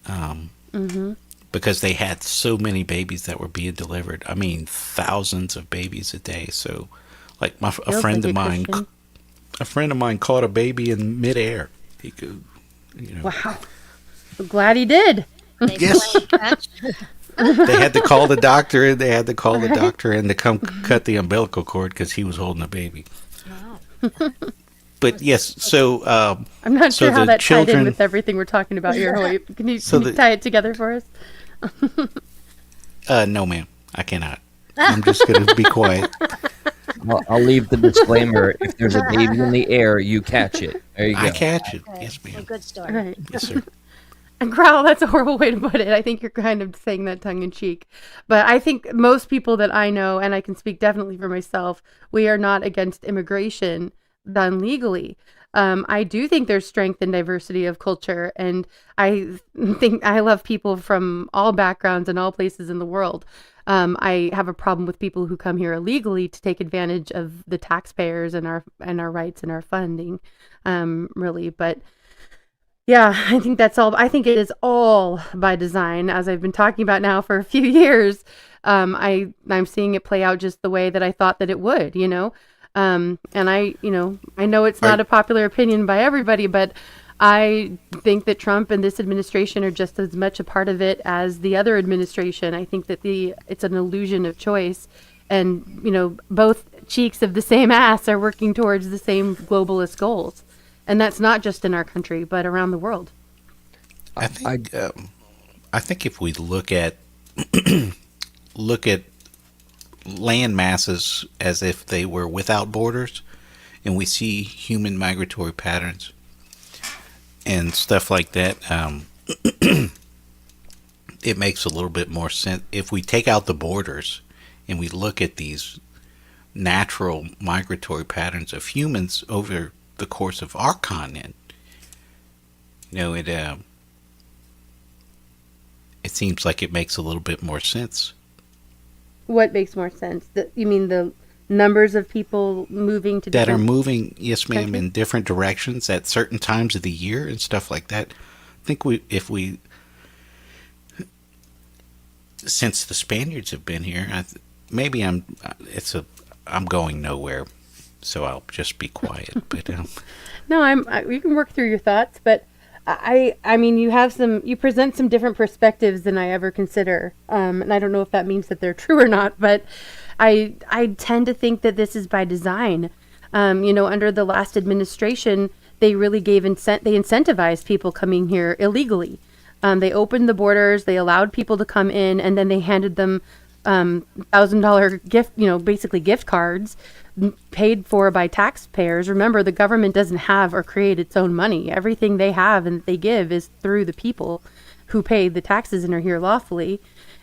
Mm-hmm. Because they had so many babies that were being delivered. I mean, thousands of babies a day. So, like a Feels friend like of it, mine, Christian. a friend of mine caught a baby in midair. He could, Wow. I'm glad he did. Yes. They had to call the doctor, and they had to call the Right. doctor in to come cut the umbilical cord because he was holding a baby. But yes, so I'm not so sure how the that tied in children- with everything we're talking about here. Hoy. Can you, So can you the- tie it together for us? No, ma'am, I cannot. I'm just going to be quiet. I'll leave the disclaimer. If there's a baby in the air, you catch it. There you go. I catch it. Yes, ma'am. A good story. Right. Yes, sir. And growl, that's a horrible way to put it. I think you're kind of saying that tongue in cheek. But I think most people that I know, and I can speak definitely for myself, we are not against immigration done legally. I do think there's strength in diversity of culture. And I think I love people from all backgrounds and all places in the world. I have a problem with people who come here illegally to take advantage of the taxpayers and our rights and our funding, really. But yeah, I think that's all. I think it is all by design, as I've been talking about now for a few years. I'm seeing it play out just the way that I thought that it would, you know. And I know it's not a popular opinion by everybody, but I think that Trump and this administration are just as much a part of it as the other administration. I think that it's an illusion of choice, and both cheeks of the same ass are working towards the same globalist goals. And that's not just in our country, but around the world. I think if we look at land masses as if they were without borders, and we see human migratory patterns and stuff like that, it makes a little bit more sense. If we take out the borders and we look at these natural migratory patterns of humans over the course of our continent, it seems like it makes a little bit more sense. What makes more sense? You mean the numbers of people moving to That are different moving, yes, ma'am, countries? in different directions at certain times of the year and stuff like that. I think since the Spaniards have been here, I'm going nowhere, so I'll just be quiet. But No, we can work through your thoughts, but I mean, you present some different perspectives than I ever consider. And I don't know if that means that they're true or not, but I tend to think that this is by design. Under the last administration, they really they incentivized people coming here illegally. They opened the borders, they allowed people to come in, and then they handed them $1,000 gift, basically gift cards paid for by taxpayers. Remember, the government doesn't have or create its own money. Everything they have and they give is through the people who pay the taxes and are here lawfully.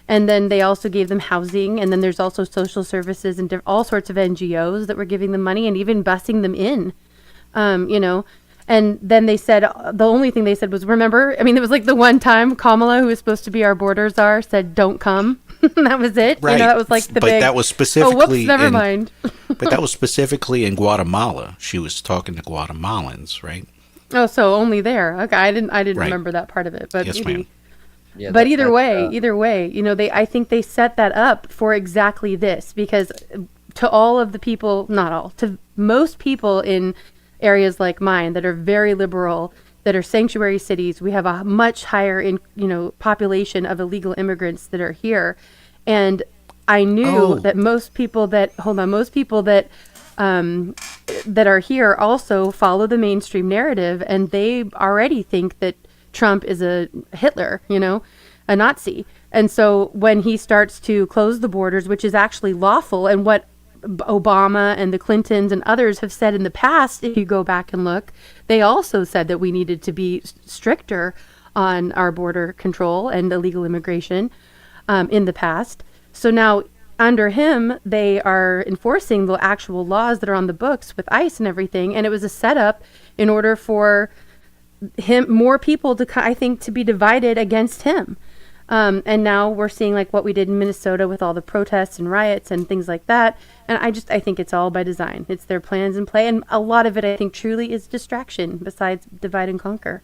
And then they also gave them housing, and then there's also social services and all sorts of NGOs that were giving them money and even busing them in, And then they said, the only thing they said was, remember, I mean, it was like the one time Kamala, who was supposed to be our border czar, said, don't come. That was it. right, That was like the but big, that was oh, specifically. whoops, never mind. But that was specifically in Guatemala. She was talking to Guatemalans, right? Oh, so only there. Okay, I didn't Right. remember that part of it, but Yes, maybe. ma'am. Yeah, But either way, I think they set that up for exactly this, because to all of the people, not all, to most people in areas like mine that are very liberal, that are sanctuary cities. We have a much higher population of illegal immigrants that are here. And I knew that most people that that are here also follow the mainstream narrative, and they already think that Trump is a Hitler, a Nazi. And so when he starts to close the borders, which is actually lawful, and what Obama and the Clintons and others have said in the past, if you go back and look, they also said that we needed to be stricter on our border control and illegal immigration in the past. So now under him, they are enforcing the actual laws that are on the books with ICE and everything. And it was a setup in order for more people to be divided against him. And now we're seeing like what we did in Minnesota with all the protests and riots and things like that. And I think it's all by design. It's their plans in play. And a lot of it, I think, truly is distraction besides divide and conquer.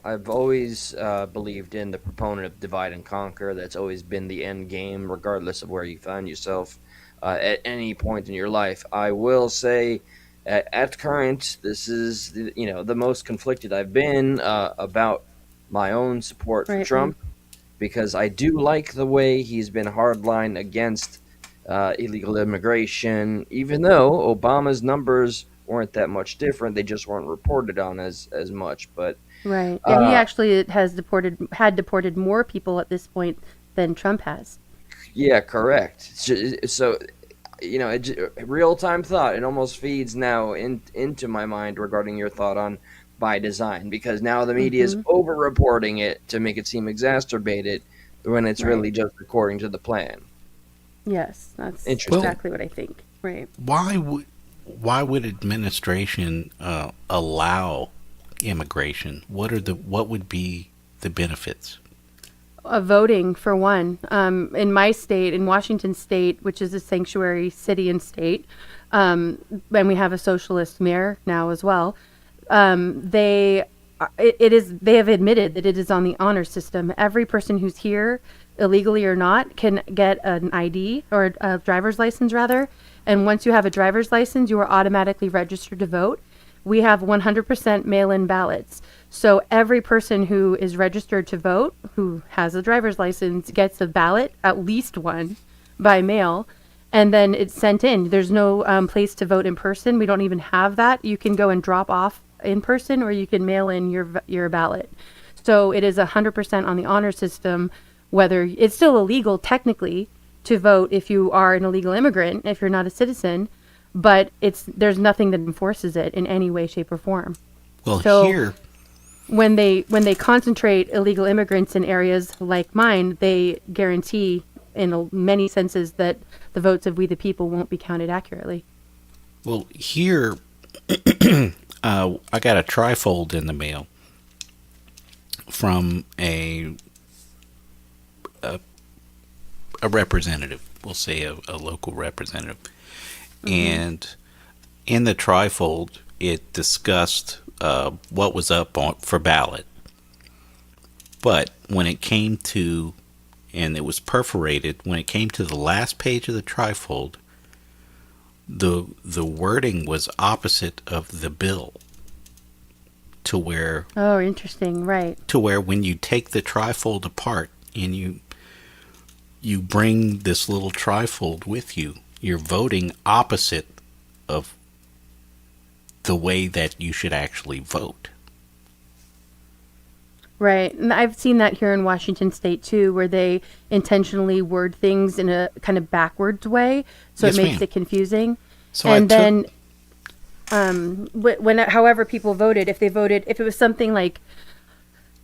I've always believed in the proponent of divide and conquer. That's always been the end game, regardless of where you find yourself at any point in your life. I will say, at current, this is the most conflicted I've been about my own support for Trump, because I do like the way he's been hardline against illegal immigration, even though Obama's numbers weren't that much different. They just weren't reported on as much. But right, yeah, he actually had deported more people at this point than Trump has. Yeah, correct. So real-time thought, it almost feeds now into my mind regarding your thought on by design, because now the media is over-reporting it to make it seem exacerbated when it's really just according to the plan. Yes, that's exactly what I think. Right. Why would administration allow immigration? What would be the benefits? Voting, for one. In my state, in Washington State, which is a sanctuary city and state, and we have a socialist mayor now as well. They have admitted that it is on the honor system. Every person who's here, illegally or not, can get an ID or a driver's license rather. And once you have a driver's license, you are automatically registered to vote. We have 100% mail-in ballots. So every person who is registered to vote, who has a driver's license, gets a ballot, at least one, by mail. And then it's sent in. There's no place to vote in person. We don't even have that. You can go and drop off in person, or you can mail in your ballot. So it is 100% on the honor system. Whether it's still illegal technically to vote if you are an illegal immigrant, if you're not a citizen, but there's nothing that enforces it in any way, shape, or form. Well, so here, when they concentrate illegal immigrants in areas like mine, they guarantee in many senses that the votes of we the people won't be counted accurately. Well, here, I got a trifold in the mail from a representative. We'll say a local representative. And in the trifold, it discussed what was up for ballot. But when it came to, and it was perforated, when it came to the last page of the trifold, the wording was opposite of the bill. To where... Oh, interesting, right. To where when you take the trifold apart and you bring this little trifold with you, you're voting opposite of the way that you should actually vote. Right. And I've seen that here in Washington State too, where they intentionally word things in a kind of backwards way, so Yes, it makes ma'am. it confusing. So and then however people voted, if it was something like,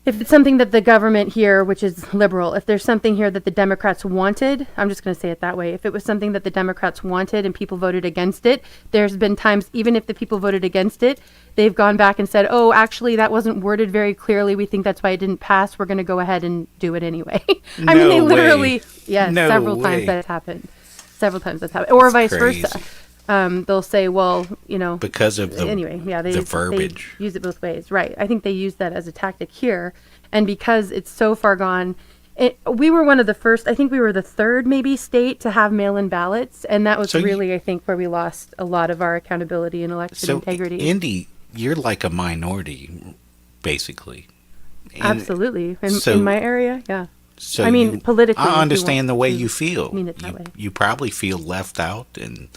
if it's something that the government here, which is liberal, if there's something here that the Democrats wanted, I'm just going to say it that way. If it was something that the Democrats wanted and people voted against it, there's been times, even if the people voted against it, they've gone back and said, oh, actually, that wasn't worded very clearly. We think that's why it didn't pass. We're going to go ahead and do it anyway. I mean, they literally, yes, several times that's happened. Several times that's happened. Or vice versa. They'll say, well, because of the the verbiage. They use it both ways, right? I think they use that as a tactic here, and because it's so far gone, we were one of the first. I think we were the third, maybe, state to have mail-in ballots, and that was really, I think, where we lost a lot of our accountability and election integrity. Indy, you're like a minority, basically. And Absolutely. In so my area, yeah. so I mean, you, politically, I if you want understand the way to you feel. mean it that way. You probably feel left out and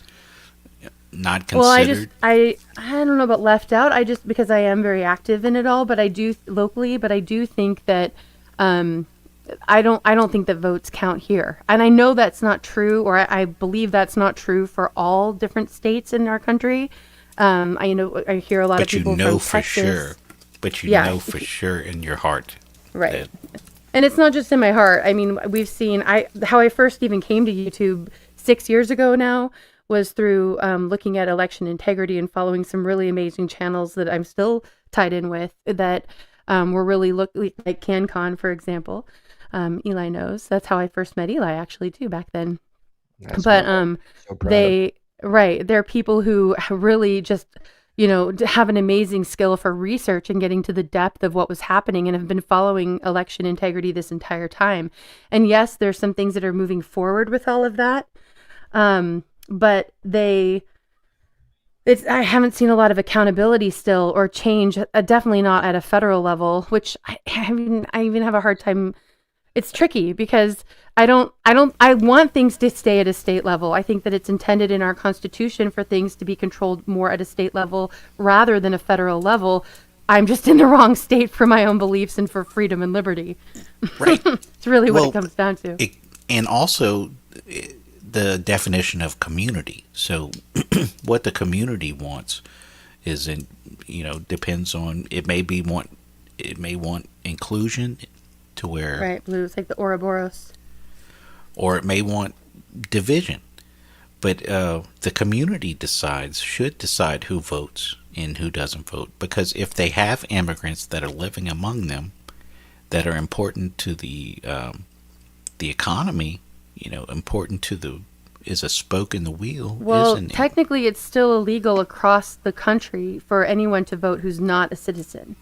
not Well, considered. I don't know about left out. I just, because I am very active in it all, but I do locally, but I do think that um I don't think that votes count here. And I know that's not true, or I believe that's not true for all different states in our country. I hear a lot of But you people know from for Texas. sure. But you Yeah, know for sure in your heart. right. That, And it's not just in my heart. I mean, we've seen how I first even came to YouTube 6 years ago now was through looking at election integrity and following some really amazing channels that I'm still tied in with that were really like CanCon, for example. Eli knows. That's how I first met Eli actually too back then. That's But so proud of. they're people who really just have an amazing skill for research and getting to the depth of what was happening and have been following election integrity this entire time. And yes, there's some things that are moving forward with all of that. But I haven't seen a lot of accountability still or change, definitely not at a federal level, which I even have a hard time. It's tricky because I want things to stay at a state level. I think that it's intended in our Constitution for things to be controlled more at a state level rather than a federal level. I'm just in the wrong state for my own beliefs and for freedom and liberty. right. It's really what Well, it comes down to. and also the definition of community. So what the community wants is depends on it may want inclusion to where Right, blues like the Ouroboros. or it may want division. But the community should decide who votes and who doesn't vote. Because if they have immigrants that are living among them that are important to the economy, important to is a spoke in the wheel. Well, isn't it? technically, it's still illegal across the country for anyone to vote who's not a citizen.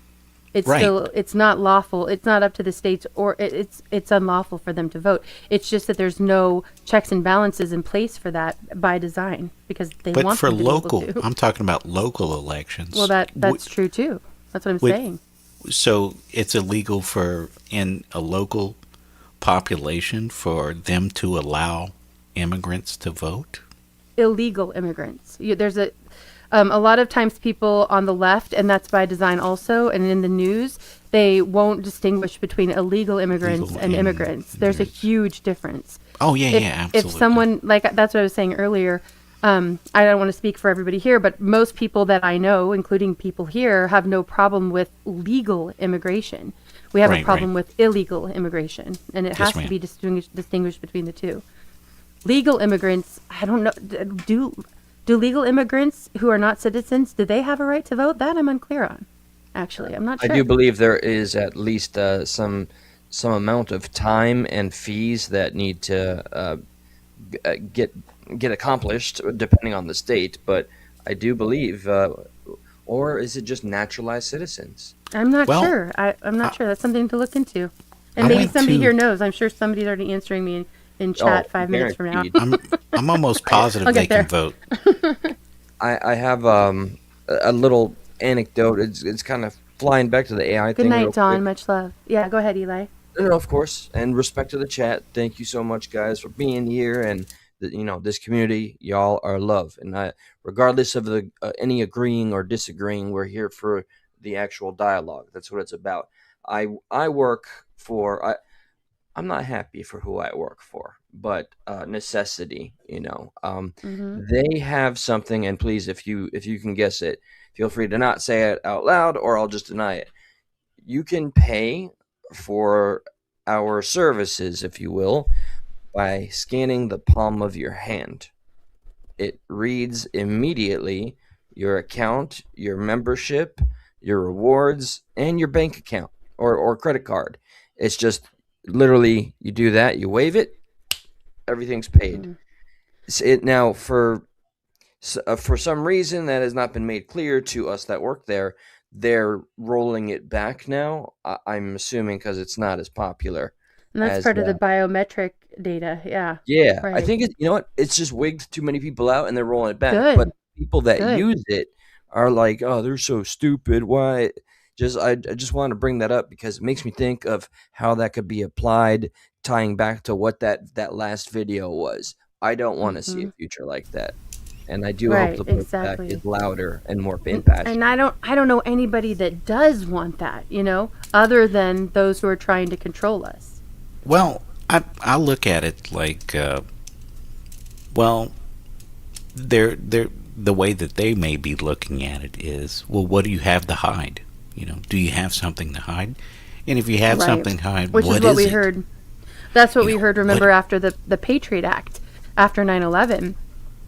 It's Right. it's not lawful. It's not up to the states, or it's unlawful for them to vote. It's just that there's no checks and balances in place for that by design because they But want for them to be able local, to. I'm talking about local elections. Well, that's true too. That's what I'm Would- saying. So it's illegal in a local population for them to allow immigrants to vote? Illegal immigrants. There's a lot of times people on the left, and that's by design also, and in the news, they won't distinguish between illegal immigrants and immigrants. There's a huge difference. Oh, yeah, If- yeah, absolutely. If someone, like that's what I was saying earlier, I don't want to speak for everybody here, but most people that I know, including people here, have no problem with legal immigration. We have a Right, problem right. with illegal immigration, and it Yes, has to ma'am. be distinguished between the two. Legal immigrants, I don't know, do legal immigrants who are not citizens, do they have a right to vote? That I'm unclear on. Actually, I'm not I sure. do believe there is at least some amount of time and fees that need to get accomplished, depending on the state. But I do believe, or is it just naturalized citizens? I'm not Well, sure. I'm not sure. That's something to look into. And I maybe went somebody to- here knows. I'm sure somebody's already answering me in chat 5 minutes from now. guaranteed. I'm almost positive I'll they get can there. vote. I have a little anecdote. It's kind of flying back to the AI Good thing. real night, Dawn. quick. Much love. Yeah, go ahead, Eli. No, of course, and respect to the chat. Thank you so much, guys, for being here, and this community. Y'all are love, and regardless of any agreeing or disagreeing, we're here for the actual dialogue. That's what it's about. I work for. I'm not happy for who I work for, but necessity. Mhm. They have something, and please, if you can guess it, feel free to not say it out loud, or I'll just deny it. You can pay for our services, if you will, by scanning the palm of your hand. It reads immediately your account, your membership, your rewards, and your bank account or credit card. It's just literally you do that, you wave it, everything's paid. Now for some reason that has not been made clear to us that work there, they're rolling it back now. I'm assuming because it's not as popular. And that's as part of the that. biometric data. Yeah. Yeah, I Right. think you know what? It's just wigged too many people out, and they're rolling it back. Good. But people that Good. use it are like, oh, they're so stupid. Why? I just want to bring that up because it makes me think of how that could be applied, tying back to what that last video was. I don't want to see a Hmm. future like that, and I do hope Right, the pushback is exactly. louder and more And impassioned. I don't know anybody that does want that, other than those who are trying to control us. Well, I look at it like, well, they're the way that they may be looking at it is, well, what do you have to hide? Do you have something to hide? And if you have Right. something to hide, Which is what what is we it? heard. That's what we heard, What? remember, after the Patriot Act, after 9/11.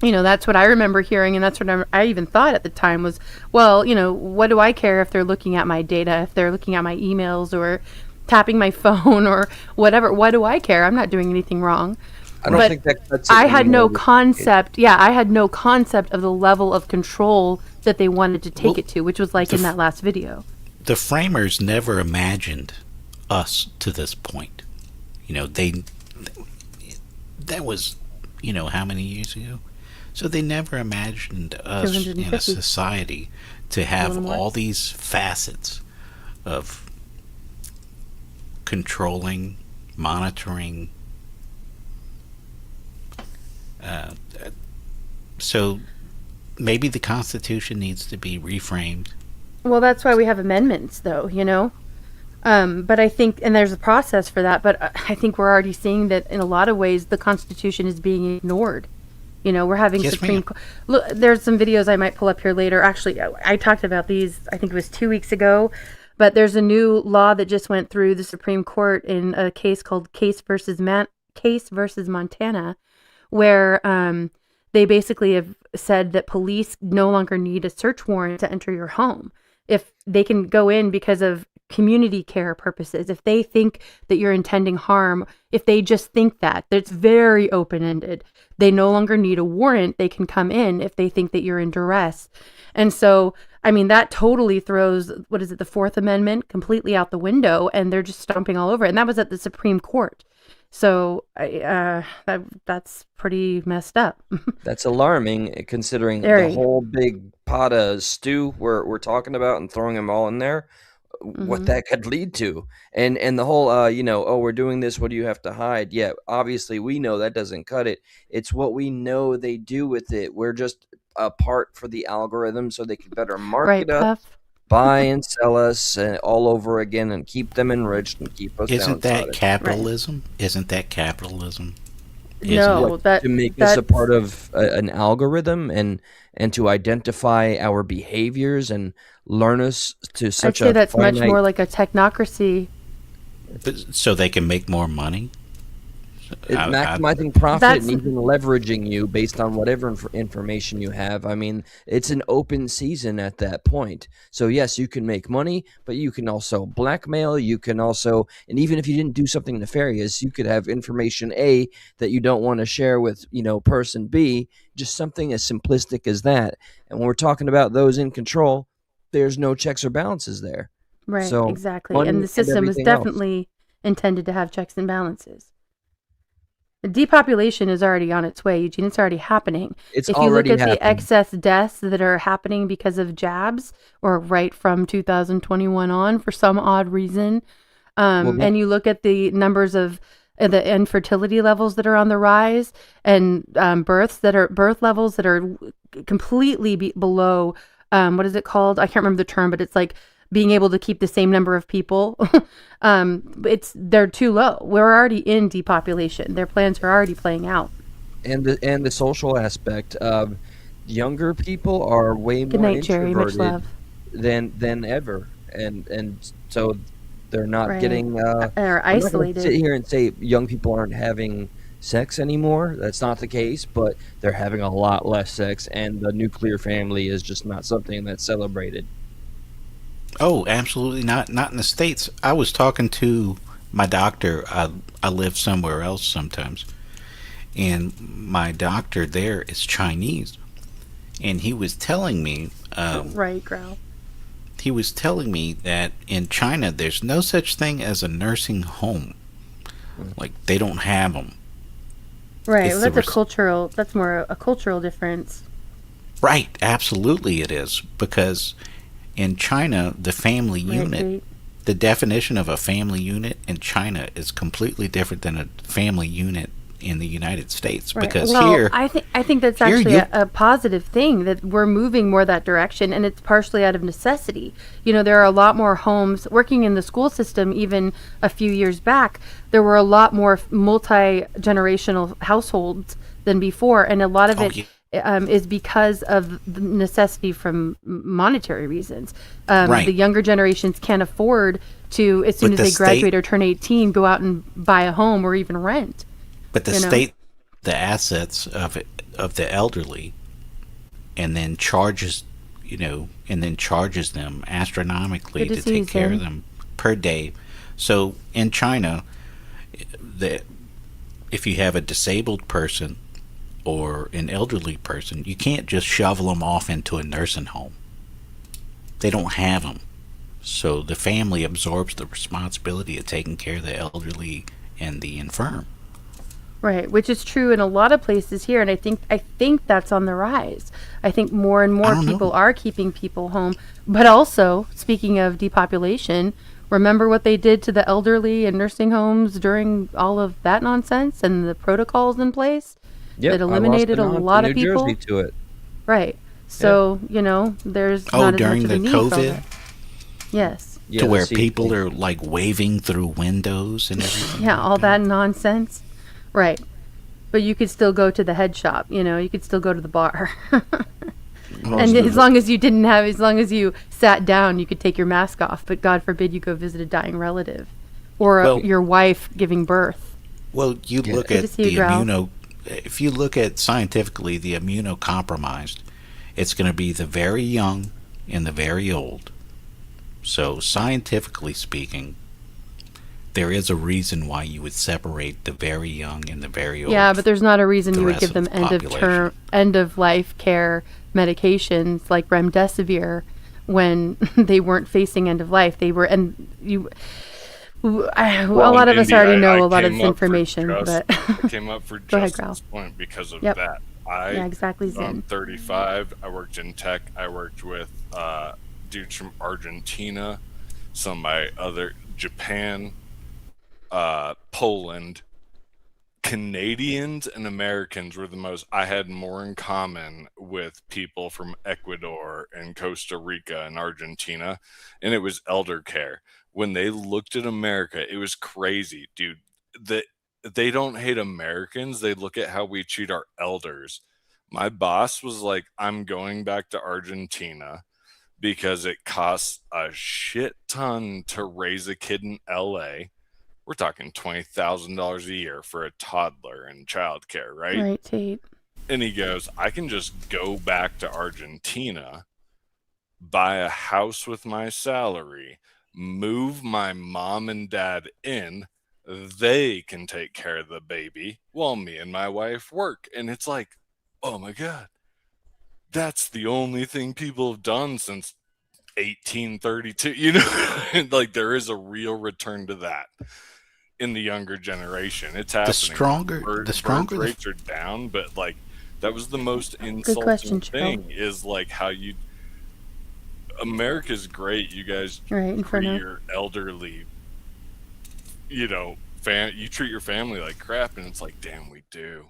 That's what I remember hearing, and that's what I even thought at the time was, well, what do I care if they're looking at my data, if they're looking at my emails or tapping my phone or whatever? What do I care? I'm not doing anything wrong. I don't But think that cuts it I had no anymore. concept. Yeah, I had no concept of the level of control that they wanted to take Well, it to, which was like the in that last video. the framers never imagined us to this point. They that was how many years ago? So they never imagined us in a 250. society to A have little more. all these facets of controlling, monitoring. Uh, so maybe the Constitution needs to be reframed. Well, that's why we have amendments, though. But I think, and there's a process for that, but I think we're already seeing that in a lot of ways the Constitution is being ignored. We're having Yes, Supreme ma'am. Court. Look, there's some videos I might pull up here later. Actually, I talked about these, I think it was 2 weeks ago, but there's a new law that just went through the Supreme Court in a case called Case versus Montana, where they basically have said that police no longer need a search warrant to enter your home. If they can go in because of community care purposes, if they think that you're intending harm, if they just think that it's very open-ended, they no longer need a warrant. They can come in if they think that you're in duress. And so, I mean, that totally throws, what is it, the Fourth Amendment completely out the window, and they're just stomping all over it. And that was at the Supreme Court. So that's pretty messed up. That's alarming, considering the Very. whole big pot of stew we're talking about and throwing them all in there. What Mhm. that could lead to, and the whole oh, we're doing this. What do you have to hide? Yeah, obviously we know that doesn't cut it. It's what we know they do with it. We're just a part for the algorithm, so they can better Right, market us, Puff? buy and sell us all over again, and keep them enriched and keep us Isn't that downtrodden. capitalism? Isn't that capitalism? Isn't No, it? What, that to make us a that's part of an algorithm and to identify our behaviors and learn us to I'd such say a that's much finite. more like a technocracy. But, so they can make more money? It's I, I, maximizing profit That's and even leveraging you based on whatever information you have. I mean, it's an open season at that point. So yes, you can make money, but you can also blackmail. You can also, and even if you didn't do something nefarious, you could have information A that you don't want to share with, person B. Just something as simplistic as that. And when we're talking about those in control, there's no checks or balances there. right, So exactly. And money the and system is everything else. definitely intended to have checks and balances. The depopulation is already on its way, Eugene. It's already happening. It's If you look already at the happening. excess deaths that are happening because of jabs, or right from 2021 on for some odd reason, Well, that, and you look at the numbers of the infertility levels that are on the rise, and birth levels that are completely below, what is it called? I can't remember the term, but it's like being able to keep the same number of people. They're too low. We're already in depopulation. Their plans are already playing out. and the social aspect of younger people are way Good more night, Jerry. Much introverted love. than ever, and so they're not Right. getting. Or I'm not going to sit isolated. here and say young people aren't having sex anymore. That's not the case, but they're having a lot less sex, and the nuclear family is just not something that's celebrated. oh, absolutely not. Not in the States. I was talking to my doctor. I live somewhere else sometimes. And my doctor there is Chinese. And he was telling me, Right, Growl. that in China there's no such thing as a nursing home. Like they don't have them. Right. It's Well, the that's more a cultural difference. Right, absolutely it is, because in China, the family unit, the definition of a family unit in China is completely different than a family unit in the United States. Right. Because Well, here, I think that's here actually you, a positive thing that we're moving more that direction, and it's partially out of necessity. You know, there are a lot more homes working in the school system. Even a few years back, there were a lot more multi-generational households than before, and a lot of it is because of the necessity from monetary reasons. Right. The younger generations can't afford to, as soon But as the they graduate state- or turn 18, go out and buy a home or even rent. but the you know? state, the assets of the elderly, and then charges, and then charges them astronomically Good to to see you, take care of Zen. them per day. So in China, if you have a disabled person or an elderly person, you can't just shovel them off into a nursing home. They don't have them. So the family absorbs the responsibility of taking care of the elderly and the infirm. Right, which is true in a lot of places here, and I think that's on the rise. I think more and more people are keeping people home, but also, speaking of depopulation, remember what they did to the elderly in nursing homes during all of that nonsense and the protocols in place Yep, that eliminated a lot of New people. Jersey to it. Right. So, there's not as during much of a the need for all COVID? that. Yes. To where people are like waving through windows and everything. Yeah, all that nonsense. Right. But you could still go to the head shop, you could still go to the bar. And as long as you sat down, you could take your mask off. But God forbid you go visit a dying relative or your wife giving birth. Well, you look Good to at see you, the Growl. if you look at scientifically the immunocompromised, it's going to be the very young and the very old. So scientifically speaking, there is a reason why you would separate the very young and the very old. Yeah, but there's not a reason the you would rest give of them the end of life care medications like remdesivir when they weren't facing end of life. They were, and you. A lot of us Indy, already know I a lot of came this up for information, just- but I came up for Go ahead, just Growl. this point because of Yep. that. Yeah, exactly, Zen. I'm 35. I worked in tech. I worked with dudes from Argentina, some of my other Japan, Poland. Canadians and Americans were the most. I had more in common with people from Ecuador and Costa Rica and Argentina, and it was elder care. When they looked at America, it was crazy, dude. They don't hate Americans. They look at how we treat our elders. My boss was like, I'm going back to Argentina because it costs a shit ton to raise a kid in LA. We're talking $20,000 a year for a toddler in childcare, right? Right, Tate. And he goes, I can just go back to Argentina, buy a house with my salary, move my mom and dad in. They can take care of the baby while me and my wife work. And it's like, oh my God, that's the only thing people have done since 1832. Like there is a real return to that in the younger generation. It's happening. Birth rates are down, but like that was the most insulting question, Chico. thing is like how you America's great. You guys Right, treat Inferno. your elderly, you treat your family like crap, and it's like, damn, we do.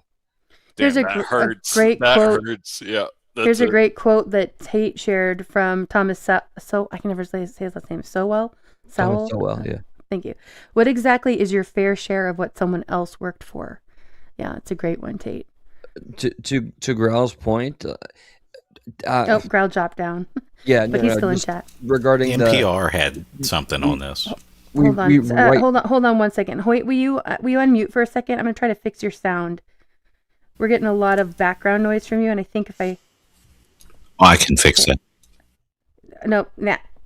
Here's Damn, a that hurts. great That quote. hurts. Yeah. Here's a great quote that Tate shared from Thomas I can never say his last name. Sowell. Thomas Sowell, yeah. Thank you. What exactly is your fair share of what someone else worked for? Yeah, it's a great one, Tate. To Growl's point. Growl dropped down. Yeah, but he's still in chat. Regarding NPR had something on this. Hold on 1 second. Hoyt, will you unmute for a second? I'm gonna try to fix your sound. We're getting a lot of background noise from you, and I think if I I can fix it. no,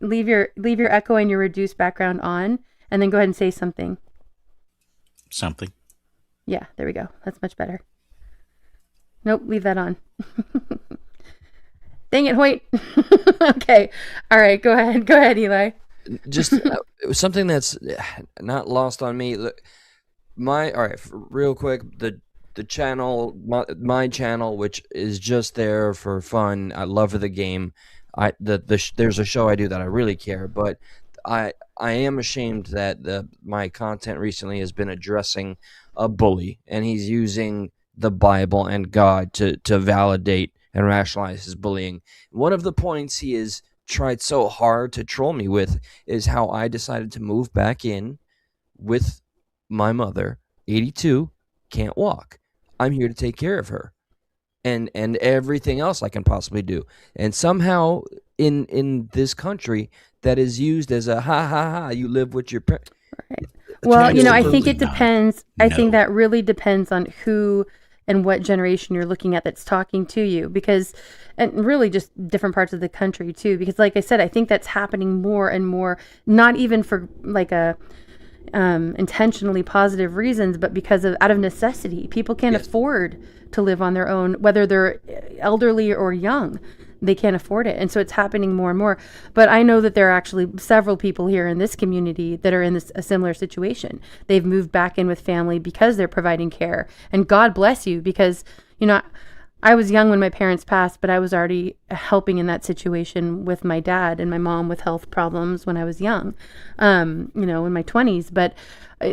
leave your echo and your reduced background on, and then go ahead and say something. Something. Yeah, there we go. That's much better. Nope, leave that on. Dang it, Hoyt. Okay. All right, go ahead, Eli. Just something that's not lost on me. Look, all right, real quick, the the channel, my channel, which is just there for fun. I love the game. There's a show I do that I really care, but I am ashamed that my content recently has been addressing a bully, and he's using the Bible and God to validate and rationalize his bullying. One of the points he has tried so hard to troll me with is how I decided to move back in with my mother, 82, can't walk. I'm here to take care of her and everything else I can possibly do. And somehow in this country, that is used as a ha ha ha, you live with your parents. Well, I think it depends. I think that really depends on who and what generation you're looking at that's talking to you, because, and really just different parts of the country too, because like I said, I think that's happening more and more, not even for like a intentionally positive reasons, but because of out of necessity. People can't afford to live on their own, whether they're elderly or young. They can't afford it. And so it's happening more and more. But I know that there are actually several people here in this community that are in a similar situation. They've moved back in with family because they're providing care. And God bless you, because, I was young when my parents passed, but I was already helping in that situation with my dad and my mom with health problems when I was young, in my 20s. But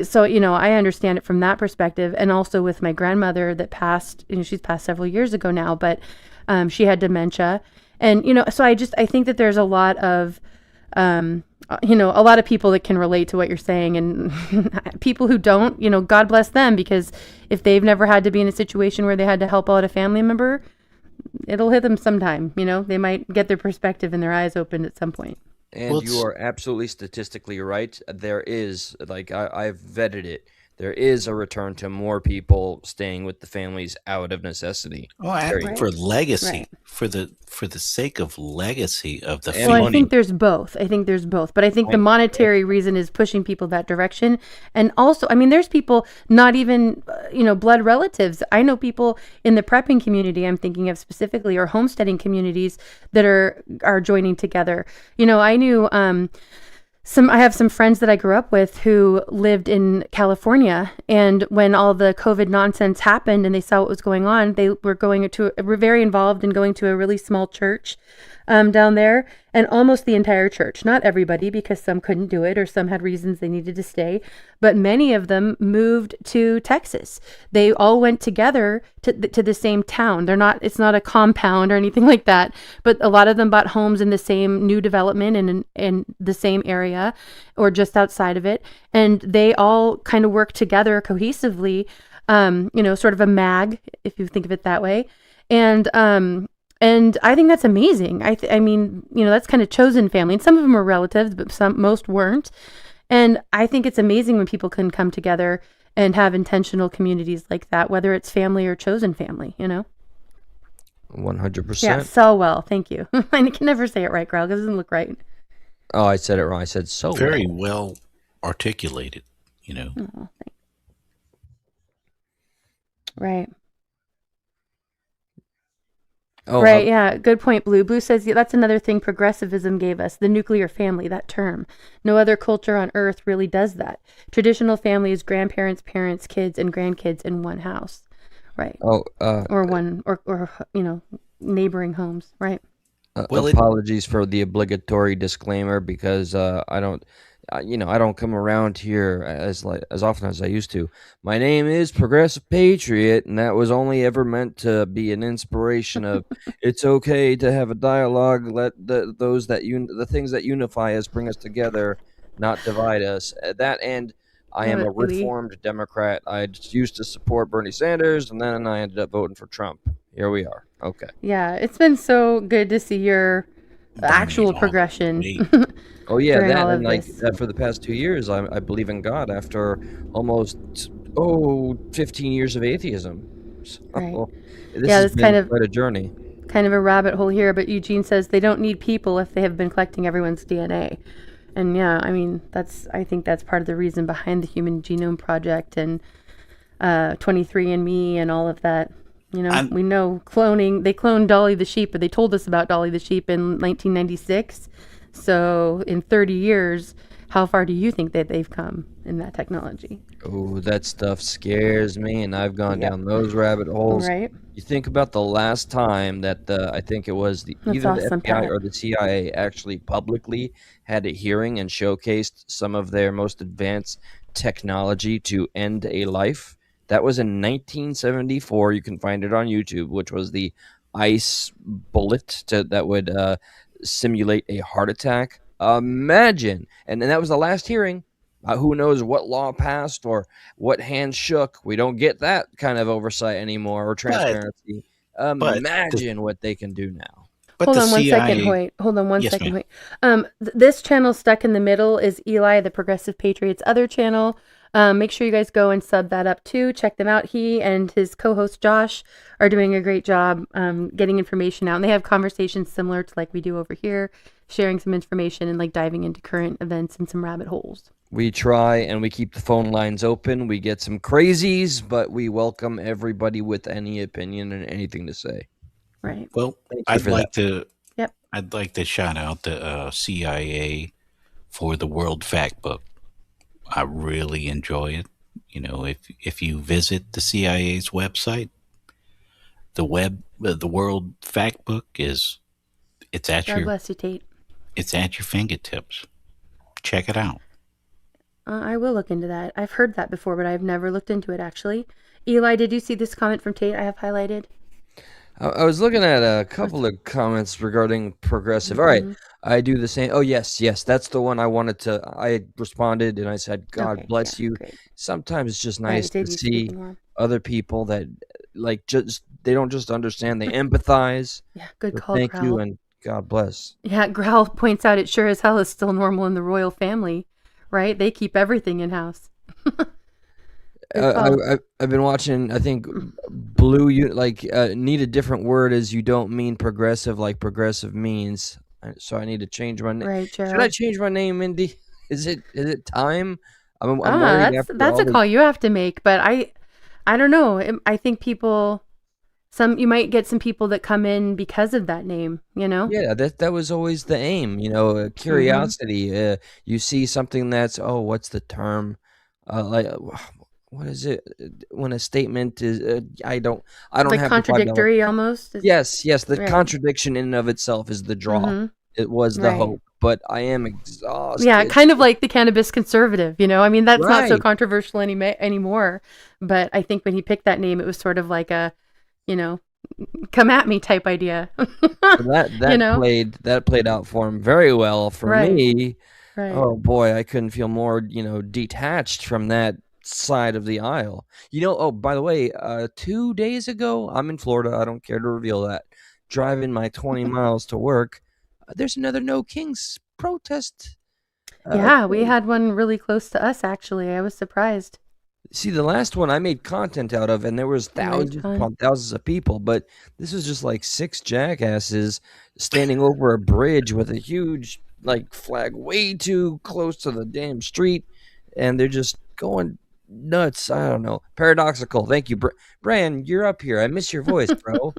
so, I understand it from that perspective. And also with my grandmother that passed, she's passed several years ago now, but she had dementia. And, so I think that there's a lot of, a lot of people that can relate to what you're saying, and people who don't, God bless them, because if they've never had to be in a situation where they had to help out a family member, it'll hit them sometime. They might get their perspective and their eyes opened at some point. And you are absolutely statistically right. There is, I've vetted it, there is a return to more people staying with the families out of necessity. For legacy, for the sake of legacy of the family. Well, I think there's both. But I think the monetary reason is pushing people that direction. And also, there's people not even, blood relatives. I know people in the prepping community I'm thinking of specifically, or homesteading communities that are joining together. I knew, I have some friends that I grew up with who lived in California, and when all the COVID nonsense happened and they saw what was going on, they were very involved in going to a really small church down there, and almost the entire church, not everybody, because some couldn't do it or some had reasons they needed to stay, but many of them moved to Texas. They all went together to the same town. It's not a compound or anything like that, but a lot of them bought homes in the same new development in the same area or just outside of it, and they all kind of worked together cohesively, sort of a mag, if you think of it that way. And I think that's amazing. That's kind of chosen family. And some of them were relatives, but most weren't. And I think it's amazing when people can come together and have intentional communities like that, whether it's family or chosen family, 100%. Yeah, so well. Thank you. I can never say it right, Greg. It doesn't look right. Oh, I said it wrong. I said so very well articulated, Oh, right. Oh, right, yeah, good point, Blue. Blue says that's another thing progressivism gave us, the nuclear family, that term. No other culture on earth really does that. Traditional family is grandparents, parents, kids, and grandkids in one house, right? or neighboring homes, right? Apologies for the obligatory disclaimer, because I don't come around here as often as I used to. My name is Progressive Patriot, and that was only ever meant to be an inspiration of it's okay to have a dialogue. Let the things that unify us bring us together, not divide us. At that end, I am a reformed Democrat. I used to support Bernie Sanders, and then I ended up voting for Trump. Here we are. Okay. Yeah, it's been so good to see your actual progression. Oh yeah, that and for the past 2 years, I believe in God after almost 15 years of atheism. So, right. This has been quite a journey. Kind of a rabbit hole here, but Eugene says they don't need people if they have been collecting everyone's DNA. And yeah, I think that's part of the reason behind the Human Genome Project and 23andMe and all of that. We know cloning. They cloned Dolly the sheep, but they told us about Dolly the sheep in 1996. So in 30 years, how far do you think that they've come in that technology? Oh, that stuff scares me, and I've gone Yep. down those rabbit holes. Right. You think about the last time that I think it was That's either the awesome, FBI Pat. or the CIA actually publicly had a hearing and showcased some of their most advanced technology to end a life. That was in 1974. You can find it on YouTube, which was the ice bullet that would simulate a heart attack. Imagine, and that was the last hearing. Who knows what law passed or what hands shook? We don't get that kind of oversight anymore or transparency. but Imagine what they can do now. Hold the on one second, CIA Hoyt. Hold on one Yes, second, ma'am. Hoyt. This channel stuck in the middle is Eli, the Progressive Patriots' other channel. Make sure you guys go and sub that up too. Check them out. He and his co-host Josh are doing a great job getting information out. And they have conversations similar to like we do over here, sharing some information and like diving into current events and some rabbit holes. We try and we keep the phone lines open. We get some crazies, but we welcome everybody with any opinion and anything to say. Right. Well, Thank you I'd for like that. to. Yep. I'd like to shout out the CIA for the World Fact Book. I really enjoy it. You know, if you visit the CIA's website, the World Fact Book it's at God bless you, Tate. it's at your fingertips. Check it out. I will look into that. I've heard that before, but I've never looked into it actually. Eli, did you see this comment from Tate I have highlighted? I was looking at a couple of comments regarding progressive. All right, I do the same. Oh, yes, that's the one I wanted to. I responded and I said, God Okay, bless yeah, you. great. Sometimes it's just All right, nice to Dave, you see speaking more. other people that they don't just understand, they empathize. Yeah, good So call, thank you Growl. and God bless. Yeah, Growl points out it sure as hell is still normal in the royal family, right? They keep everything in house. Good call. I've been watching. I think blue. Need a different word as you don't mean progressive like progressive means. So I need to change my name. Right, Should I Gerald. change my name, Indy? Is it time? I'm worried after That's all a the- call you have to make, but I don't know. I think you might get some people that come in because of that name, you know? Yeah, that was always the aim. Curiosity. You see something that's what's the term? What is it when a statement is? I don't Like have contradictory almost. Yes, the Right. contradiction in and of itself is the draw. Mhm. It was the Right. hope, but I am exhausted. Yeah, kind of like the cannabis conservative, you know? I mean, that's not so Right. controversial anymore, but I think when he picked that name, it was sort of like a, you know, come at me type idea. That You know? played out for him very well. For Right. me, Right. oh boy, I couldn't feel more detached from that side of the aisle. Oh, by the way, 2 days ago, I'm in Florida. I don't care to reveal that. Driving my 20 miles to work, there's another No Kings protest. Yeah, we had one really close to us, actually. I was surprised. See, the last one I made content out of, and there was thousands Ragecon. upon thousands of people, but this was just like 6 jackasses standing over a bridge with a huge flag way too close to the damn street, and they're just going nuts. I don't know. Paradoxical. Thank you, Brian. You're up here. I miss your voice, bro.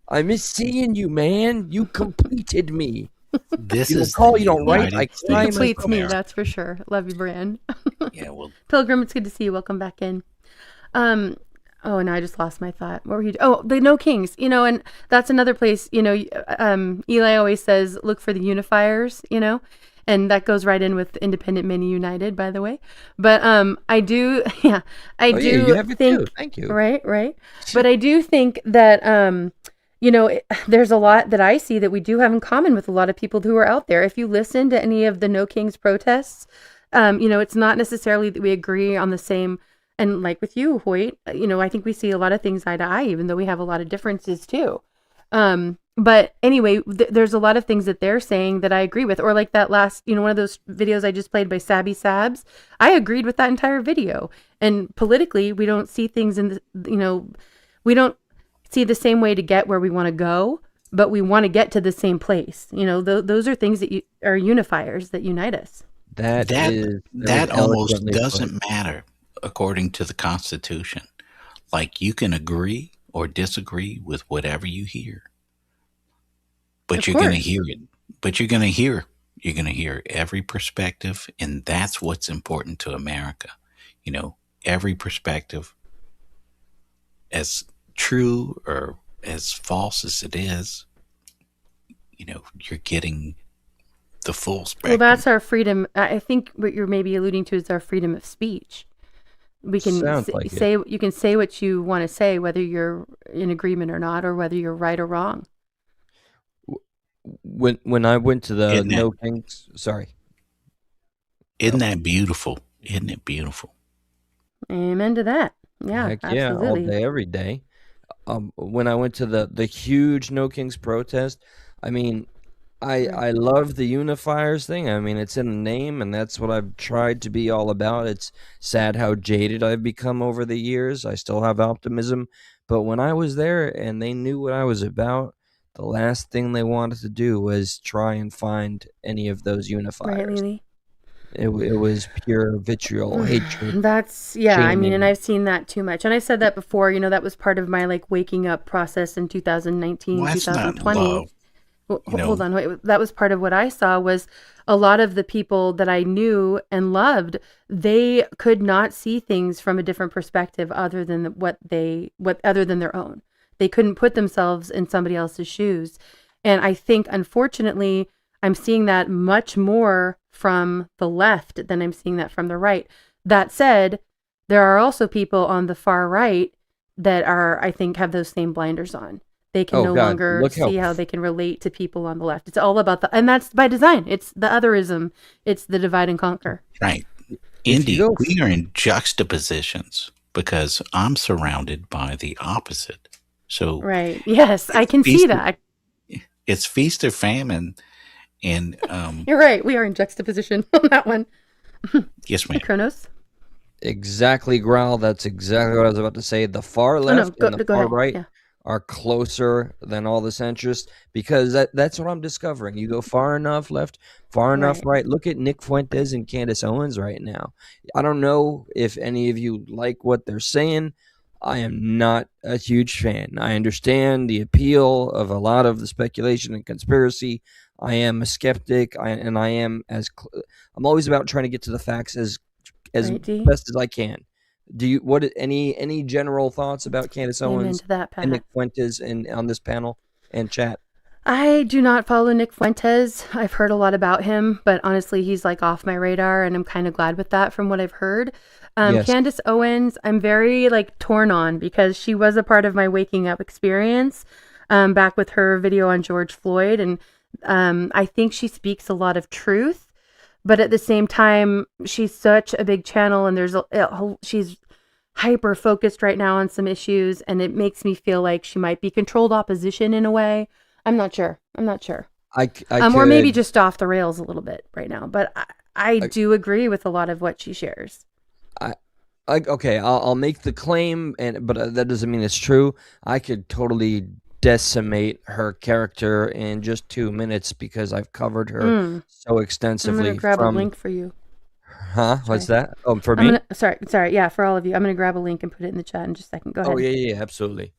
I miss seeing you, man. You completed me. This You don't is call, the you don't write. United I States cry of Completes me, America. that's for sure. Love you, Bran. Yeah, well, Pilgrim, it's good to see you. Welcome back in. Oh, and I just lost my thought. What were you? Oh, the No Kings. And that's another place. Eli always says, look for the unifiers. And that goes right in with Independent Many United, by the way. But I do, yeah, I Oh, do yeah, you have it think, too. Thank you. right. But I do think that there's a lot that I see that we do have in common with a lot of people who are out there. If you listen to any of the No Kings protests, it's not necessarily that we agree on the same. And like with you, Hoyt, I think we see a lot of things eye to eye, even though we have a lot of differences too. But anyway, there's a lot of things that they're saying that I agree with, or like that last, one of those videos I just played by Sabby Sabs. I agreed with that entire video. And politically, we don't see things we don't see the same way to get where we want to go, but we want to get to the same place. Those are things that are unifiers that unite us. that was almost eloquently put. doesn't matter according to the Constitution. Like, you can agree or disagree with whatever you hear, but Of you're going to course. hear it. But you're going to hear You're going to hear every perspective, and that's what's important to America. You know, every perspective, as true or as false as it is, you know, you're getting the full spectrum. Well, that's our freedom. I think what you're maybe alluding to is our freedom of speech. We can Sounds like it. say you can say what you want to say, whether you're in agreement or not, or whether you're right or wrong. When I went to the Isn't that- No Kings, sorry. Isn't that beautiful? Isn't it beautiful? Amen to that. Yeah, Heck yeah, all absolutely. day, every day. When I went to the huge No Kings protest, I mean, I love the unifiers thing. I mean, it's in the name, and that's what I've tried to be all about. It's sad how jaded I've become over the years. I still have optimism, but when I was there and they knew what I was about, the last thing they wanted to do was try and find any of those Right, unifiers. Lily? It was pure vitriol, hatred. That's I mean, and shaming. I've seen that too much. And I said that before, you know, that was part of my like waking up process in 2019, Well, that's not 2020. love. Well, You know, hold on, wait. That was part of what I saw was a lot of the people that I knew and loved, they could not see things from a different perspective other than what other than their own. They couldn't put themselves in somebody else's shoes. And I think unfortunately, I'm seeing that much more from the left than I'm seeing that from the right. That said, there are also people on the far right that I think have those same blinders on. They can Oh no God, longer look how see how they can relate to people on the left. It's all about and that's by design. It's the otherism. It's the divide and conquer. right. if Indy, you go we are in juxtapositions because I'm surrounded by the opposite. So Right. Yes, I can see feast or, that. it's feast or famine. And You're right. We are in juxtaposition on that one. yes, ma'am. Kronos? exactly, Growl. That's exactly what I was about to say. The far Oh no, left and the go far ahead. right Yeah. are closer than all the centrists because that's what I'm discovering. You go far enough left, far enough Right. right. Look at Nick Fuentes and Candace Owens right now. I don't know if any of you like what they're saying. I am not a huge fan. I understand the appeal of a lot of the speculation and conspiracy. I am a skeptic, and I am I'm always about trying to get to the facts as Right, D? best as I can. Do you any general thoughts about Candace Amen Owens to that, and Pat. Nick Fuentes on this panel and chat? I do not follow Nick Fuentes. I've heard a lot about him, but honestly, he's like off my radar, and I'm kind of glad with that from what I've heard. Yes. Candace Owens, I'm very like torn on because she was a part of my waking up experience back with her video on George Floyd, and I think she speaks a lot of truth, but at the same time, she's such a big channel, and she's hyper focused right now on some issues, and it makes me feel like she might be controlled opposition in a way. I'm not sure. I Or maybe could just off the rails a little bit right now. But I do agree with a lot of what she shares. okay. I'll make the claim, but that doesn't mean it's true. I could totally decimate her character in just 2 minutes because I've covered her so I'm extensively. gonna grab a From link for you. huh? What's Sorry. that? Oh, for I'm me? gonna sorry. Yeah, for all of you. I'm gonna grab a link and put it in the chat in just a second. Go Oh ahead. yeah, absolutely.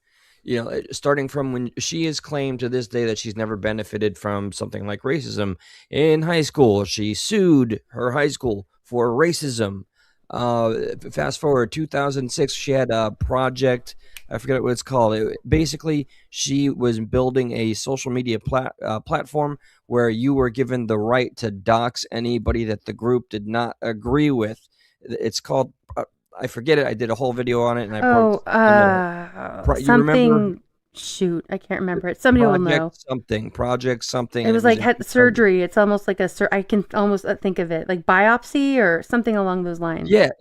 You know, starting from when she has claimed to this day that she's never benefited from something like racism in high school. She sued her high school for racism. Fast forward 2006, she had a project. I forget what it's called. Basically, she was building a social media platform where you were given the right to dox anybody that the group did not agree with. It's called. I forget it. I did a whole video on it, and I Oh, you remember something. Shoot, I can't remember it. Somebody will know. Project something. It and was it was like in head surgery. It's almost like I can almost think of it like biopsy or something along those lines. yes.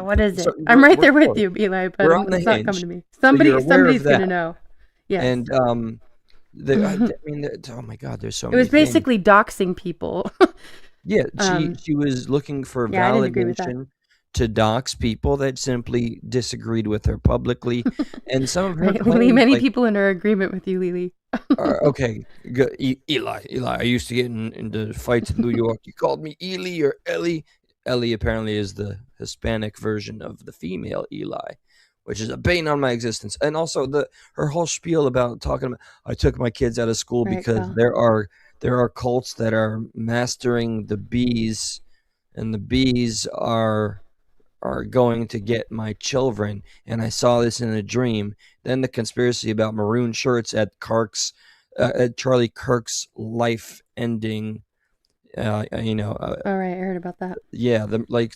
What is it? So I'm right there with close. you, Eli, but We're on the it's not coming hinge. to me. So you're aware Somebody's of that. gonna know. Yes. And oh my God, there's so It many was things. basically doxing people. Yeah, she was looking for Yeah, I didn't agree with that. validation to dox people that simply disagreed with her publicly, and some of her Right, Lily, claims, many like, people in agreement with you, Lily. okay, Eli, I used to get into fights in New York. You called me Ely or Ellie. Ellie apparently is the Hispanic version of the female Eli, which is a bane on my existence. And also her whole spiel about talking about I took my kids out of school Right, because Cal. there are cults that are mastering the bees, and the bees are going to get my children, and I saw this in a dream. Then the conspiracy about maroon shirts at Charlie Kirk's life ending. All right, I heard about that. Yeah,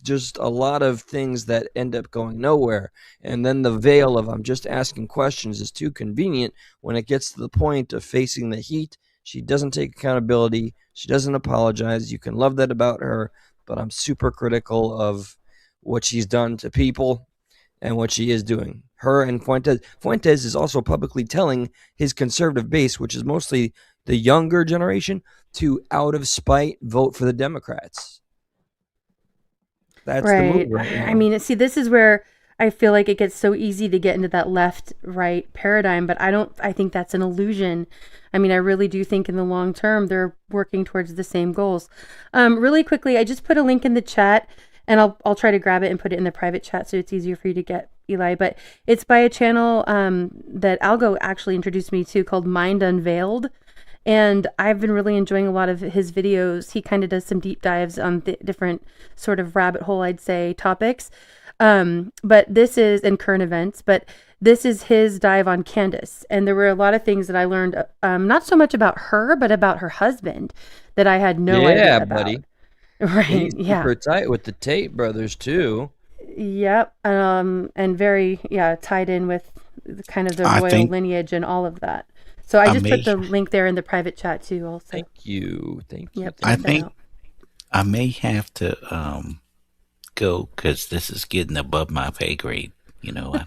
just a lot of things that end up going nowhere, and then the veil of I'm just asking questions is too convenient. When it gets to the point of facing the heat, she doesn't take accountability. She doesn't apologize. You can love that about her, but I'm super critical of what she's done to people and what she is doing. Her and Fuentes is also publicly telling his conservative base, which is mostly the younger generation, to out of spite vote for the Democrats. That's the move right now. I mean, see, this is where I feel like it gets so easy to get into that left-right paradigm, but I think that's an illusion. I mean, I really do think in the long term, they're working towards the same goals. Really quickly, I just put a link in the chat, and I'll try to grab it and put it in the private chat so it's easier for you to get, Eli, but it's by a channel that Algo actually introduced me to called Mind Unveiled. And I've been really enjoying a lot of his videos. He kind of does some deep dives on different sort of rabbit hole, I'd say, topics. But this is in current events, but this is his dive on Candace. And there were a lot of things that I learned, not so much about her, but about her husband that I had no idea about. Buddy. Right. He's yeah. super tight with the Tate brothers too. Yep. And very, tied in with kind of the royal lineage and all of that. So I just put the link there in the private chat too. Also, thank you. Yep, I think I may have to go because this is getting above my pay grade. I don't.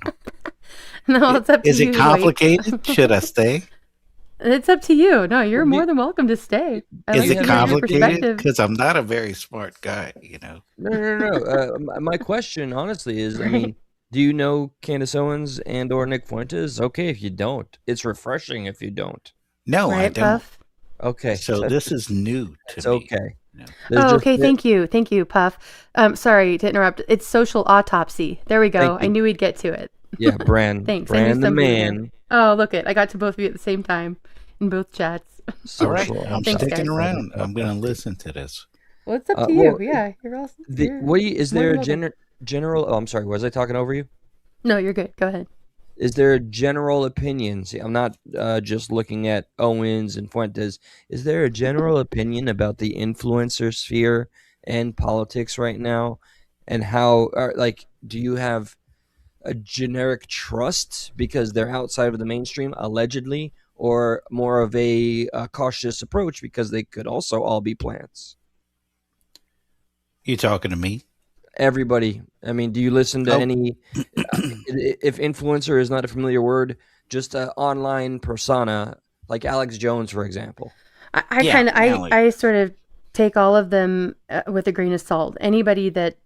No, it's up to you. Is it complicated? Should I stay? It's up to you. No, you're more than welcome to stay. Is it complicated? Because I'm not a very smart guy. No. My question, honestly, is, I mean, do you know Candace Owens and or Nick Fuentes? Okay, if you don't. It's refreshing if you don't. No, I don't. Puff? Okay. So this is new to me. Okay. Oh, okay. Thank you, Puff. Sorry to interrupt. It's social autopsy. There we go. I knew we'd get to it. Yeah, Bran. Thanks. Bran the man. Oh, look it. I got to both of you at the same time in both chats. All right. I'm sticking around. I'm going to listen to this. Well, it's up to you. Yeah, you're awesome. Is there a general? Oh, I'm sorry. Was I talking over you? No, you're good. Go ahead. Is there a general opinion? See, I'm not just looking at Owens and Fuentes. Is there a general opinion about the influencer sphere and politics right now, and how? Do you have a generic trust because they're outside of the mainstream, allegedly, or more of a cautious approach because they could also all be plants? You talking to me? Everybody. I mean, do you listen to any, if influencer is not a familiar word, just an online persona like Alex Jones, for example? I sort of take all of them with a grain of salt. Anybody that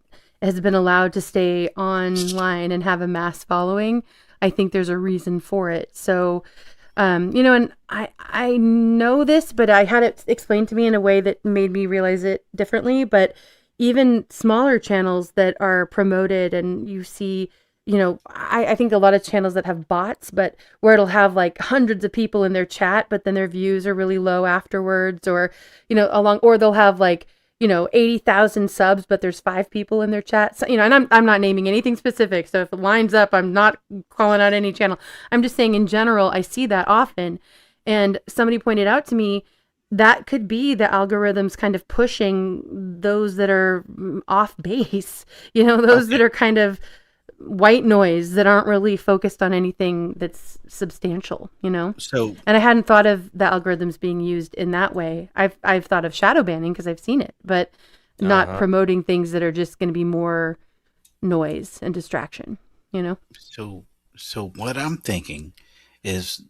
has been allowed to stay online and have a mass following, I think there's a reason for it. So, and I know this, but I had it explained to me in a way that made me realize it differently. But even smaller channels that are promoted, and you see, I think a lot of channels that have bots, but where it'll have like hundreds of people in their chat, but then their views are really low afterwards, or, or they'll have like, 80,000 subs, but there's 5 people in their chat. So, and I'm not naming anything specific. So if it lines up, I'm not calling out any channel. I'm just saying in general, I see that often. And somebody pointed out to me, that could be the algorithms kind of pushing those that are off base, those that are kind of white noise that aren't really focused on anything that's substantial, So, and I hadn't thought of the algorithms being used in that way. I've thought of shadow banning because I've seen it, but not promoting things that are just going to be more noise and distraction, So what I'm thinking is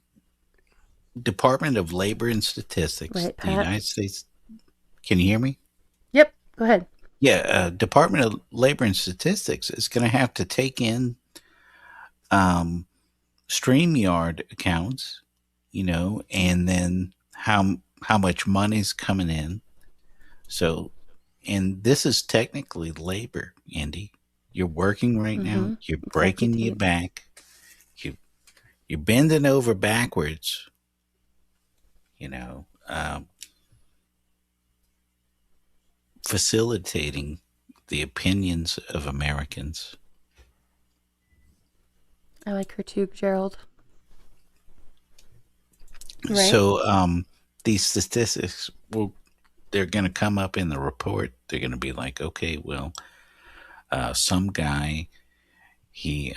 Department of Labor and Statistics, Right, the United States. Can you hear me? Yep. Go ahead. Yeah, Department of Labor and Statistics is going to have to take in StreamYard accounts, and then how much money's coming in. So, and this is technically labor, Indy. You're working right now. You're breaking your back. You're bending over backwards. facilitating the opinions of Americans. I like her too, Gerald. Right? So these statistics, they're going to come up in the report. They're going to be like, okay, well, some guy, he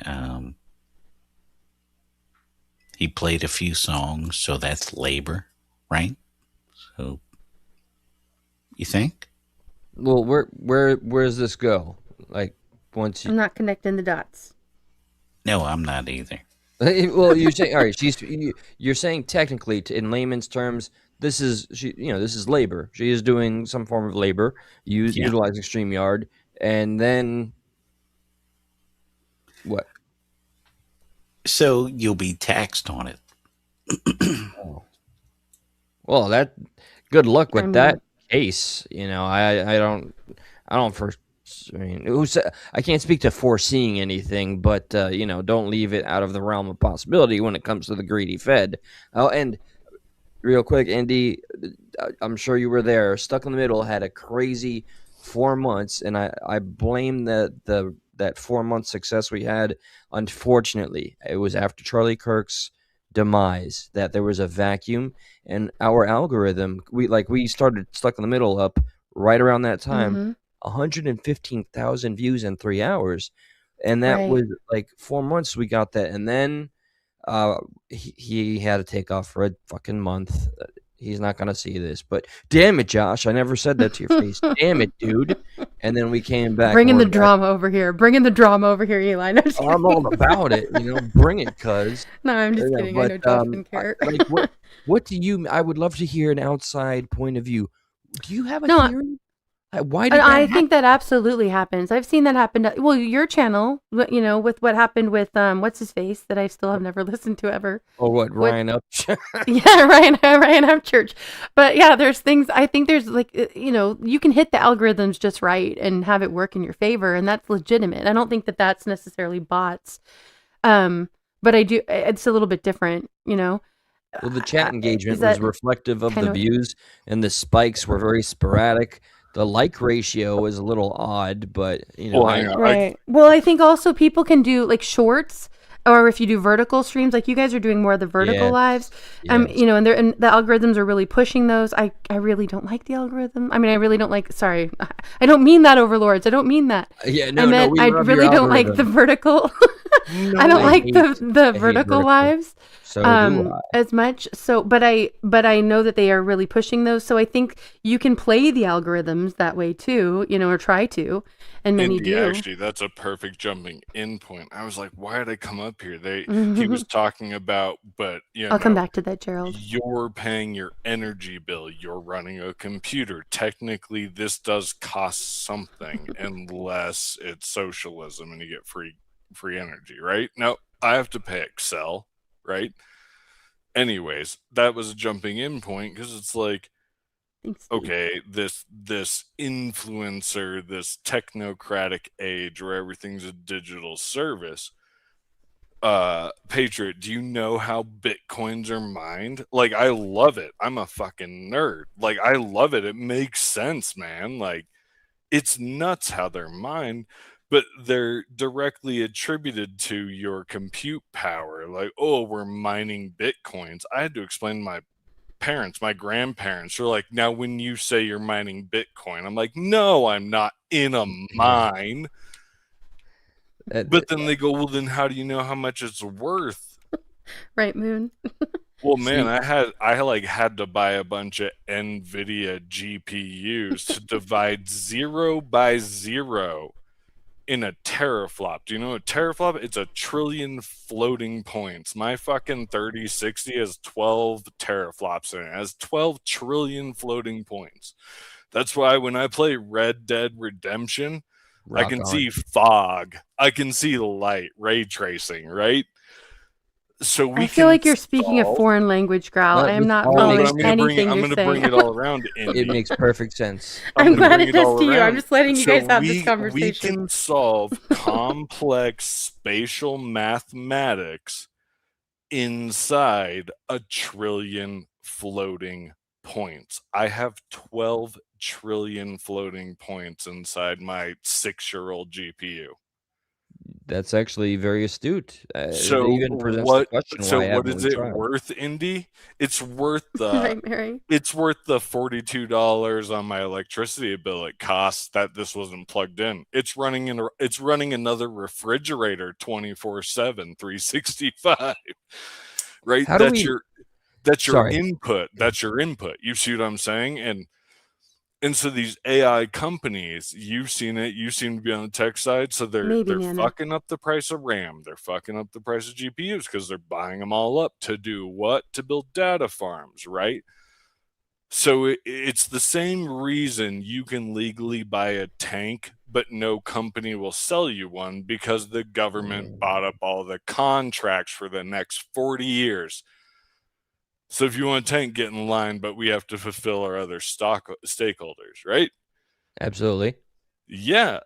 played a few songs, so that's labor, right? So you think? Well, where does this go? Like once you I'm not connecting the dots. No, I'm not either. well, you're saying all right. You're saying technically, in layman's terms, this is this is labor. She is doing some form of labor, utilizing StreamYard, and then what? So you'll be taxed on it. Oh. Well, that good luck with that case. I don't I mean, I can't speak to foreseeing anything, but don't leave it out of the realm of possibility when it comes to the greedy Fed. Oh, and real quick, Indy, I'm sure you were there. Stuck in the Middle had a crazy 4 months, and I blame that 4 month success we had. Unfortunately, it was after Charlie Kirk's demise that there was a vacuum, and our algorithm, we started Stuck in the Middle up right around that time. Mm-hmm. 115,000 views in 3 hours, and that was like 4 months we got that, and then he had to take off for a fucking month. He's not gonna see this, but damn it, Josh, I never said that to your face. Damn it, dude. And then we came back. Bringing the drama over here. Bringing the drama over here, Eli. No, I'm all about it. Bring it, cuz. No, I'm just kidding. I know Josh didn't care. What do you? I would love to hear an outside point of view. Do you have a theory? Why did I think that absolutely happens. I've seen that happen. Well, your channel, with what happened with what's his face that I still have never listened to ever. Oh, what Ryan Upchurch? Yeah, Ryan Upchurch. But yeah, there's things. I think there's you can hit the algorithms just right and have it work in your favor, and that's legitimate. I don't think that that's necessarily bots. But I do. It's a little bit different, Well, the chat engagement was reflective of the views, and the spikes were very sporadic. The like ratio is a little odd, but right. Well, I think also people can do like shorts, or if you do vertical streams, like you guys are doing more of the vertical lives. And the algorithms are really pushing those. I really don't like the algorithm. I mean, I really don't like. Sorry, I don't mean that, overlords. I don't mean that. Yeah, no, I really don't like the vertical. I don't like the vertical lives. So do I. As much. So, but I know that they are really pushing those. So I think you can play the algorithms that way too, or try to, and many Indy, do. Actually, that's a perfect jumping in point. I was like, why did I come up here? He was talking about, but I'll come back to that, Gerald. You're paying your energy bill. You're running a computer. Technically, this does cost something, unless it's socialism and you get free energy, right? Now, I have to pay Excel, right? Anyways, that was a jumping in point because it's like, okay, this influencer, this technocratic age where everything's a digital service. Patriot, do you know how Bitcoins are mined? Like, I love it. I'm a fucking nerd. Like, I love it. It makes sense, man. Like, it's nuts how they're mined. But they're directly attributed to your compute power. Like, oh, we're mining Bitcoins. I had to explain to my parents, my grandparents. They're like, now when you say you're mining Bitcoin, I'm like, no, I'm not in a mine. But then they go, well, then how do you know how much it's worth? Right, Moon. Well, man, I had to buy a bunch of NVIDIA GPUs to divide 0 by 0 in a teraflop. Do you know a teraflop? It's a trillion floating points. My fucking 3060 has 12 teraflops in it. It has 12 trillion floating points. That's why when I play Red Dead Redemption, I can see fog. I can see light, ray tracing, right? So I feel like you're speaking a foreign language, Growl. I am not following anything you're saying. I'm going to bring it all around. It makes perfect sense. I'm glad it does to you. I'm just letting you guys have this conversation. We can solve complex spatial mathematics inside a trillion floating points. I have 12 trillion floating points inside my 6-year-old GPU. That's actually very astute. It So even presents the question why I what haven't is we it tried? worth, Indy? It's worth the Right, Mary? it's worth the $42 on my electricity bill it costs that this wasn't plugged in. It's running another refrigerator 24/7, 365. Right? How do we That's your Sorry. input. That's your input. You see what I'm saying? And so these AI companies, you've seen it, you seem to be on the tech side, so they're Maybe, Nana. fucking up the price of RAM, they're fucking up the price of GPUs because they're buying them all up to do what? To build data farms, right? So it's the same reason you can legally buy a tank, but no company will sell you one because the government bought up all the contracts for the next 40 years. So if you want a tank, get in line, but we have to fulfill our other stakeholders, right? Absolutely. Yeah.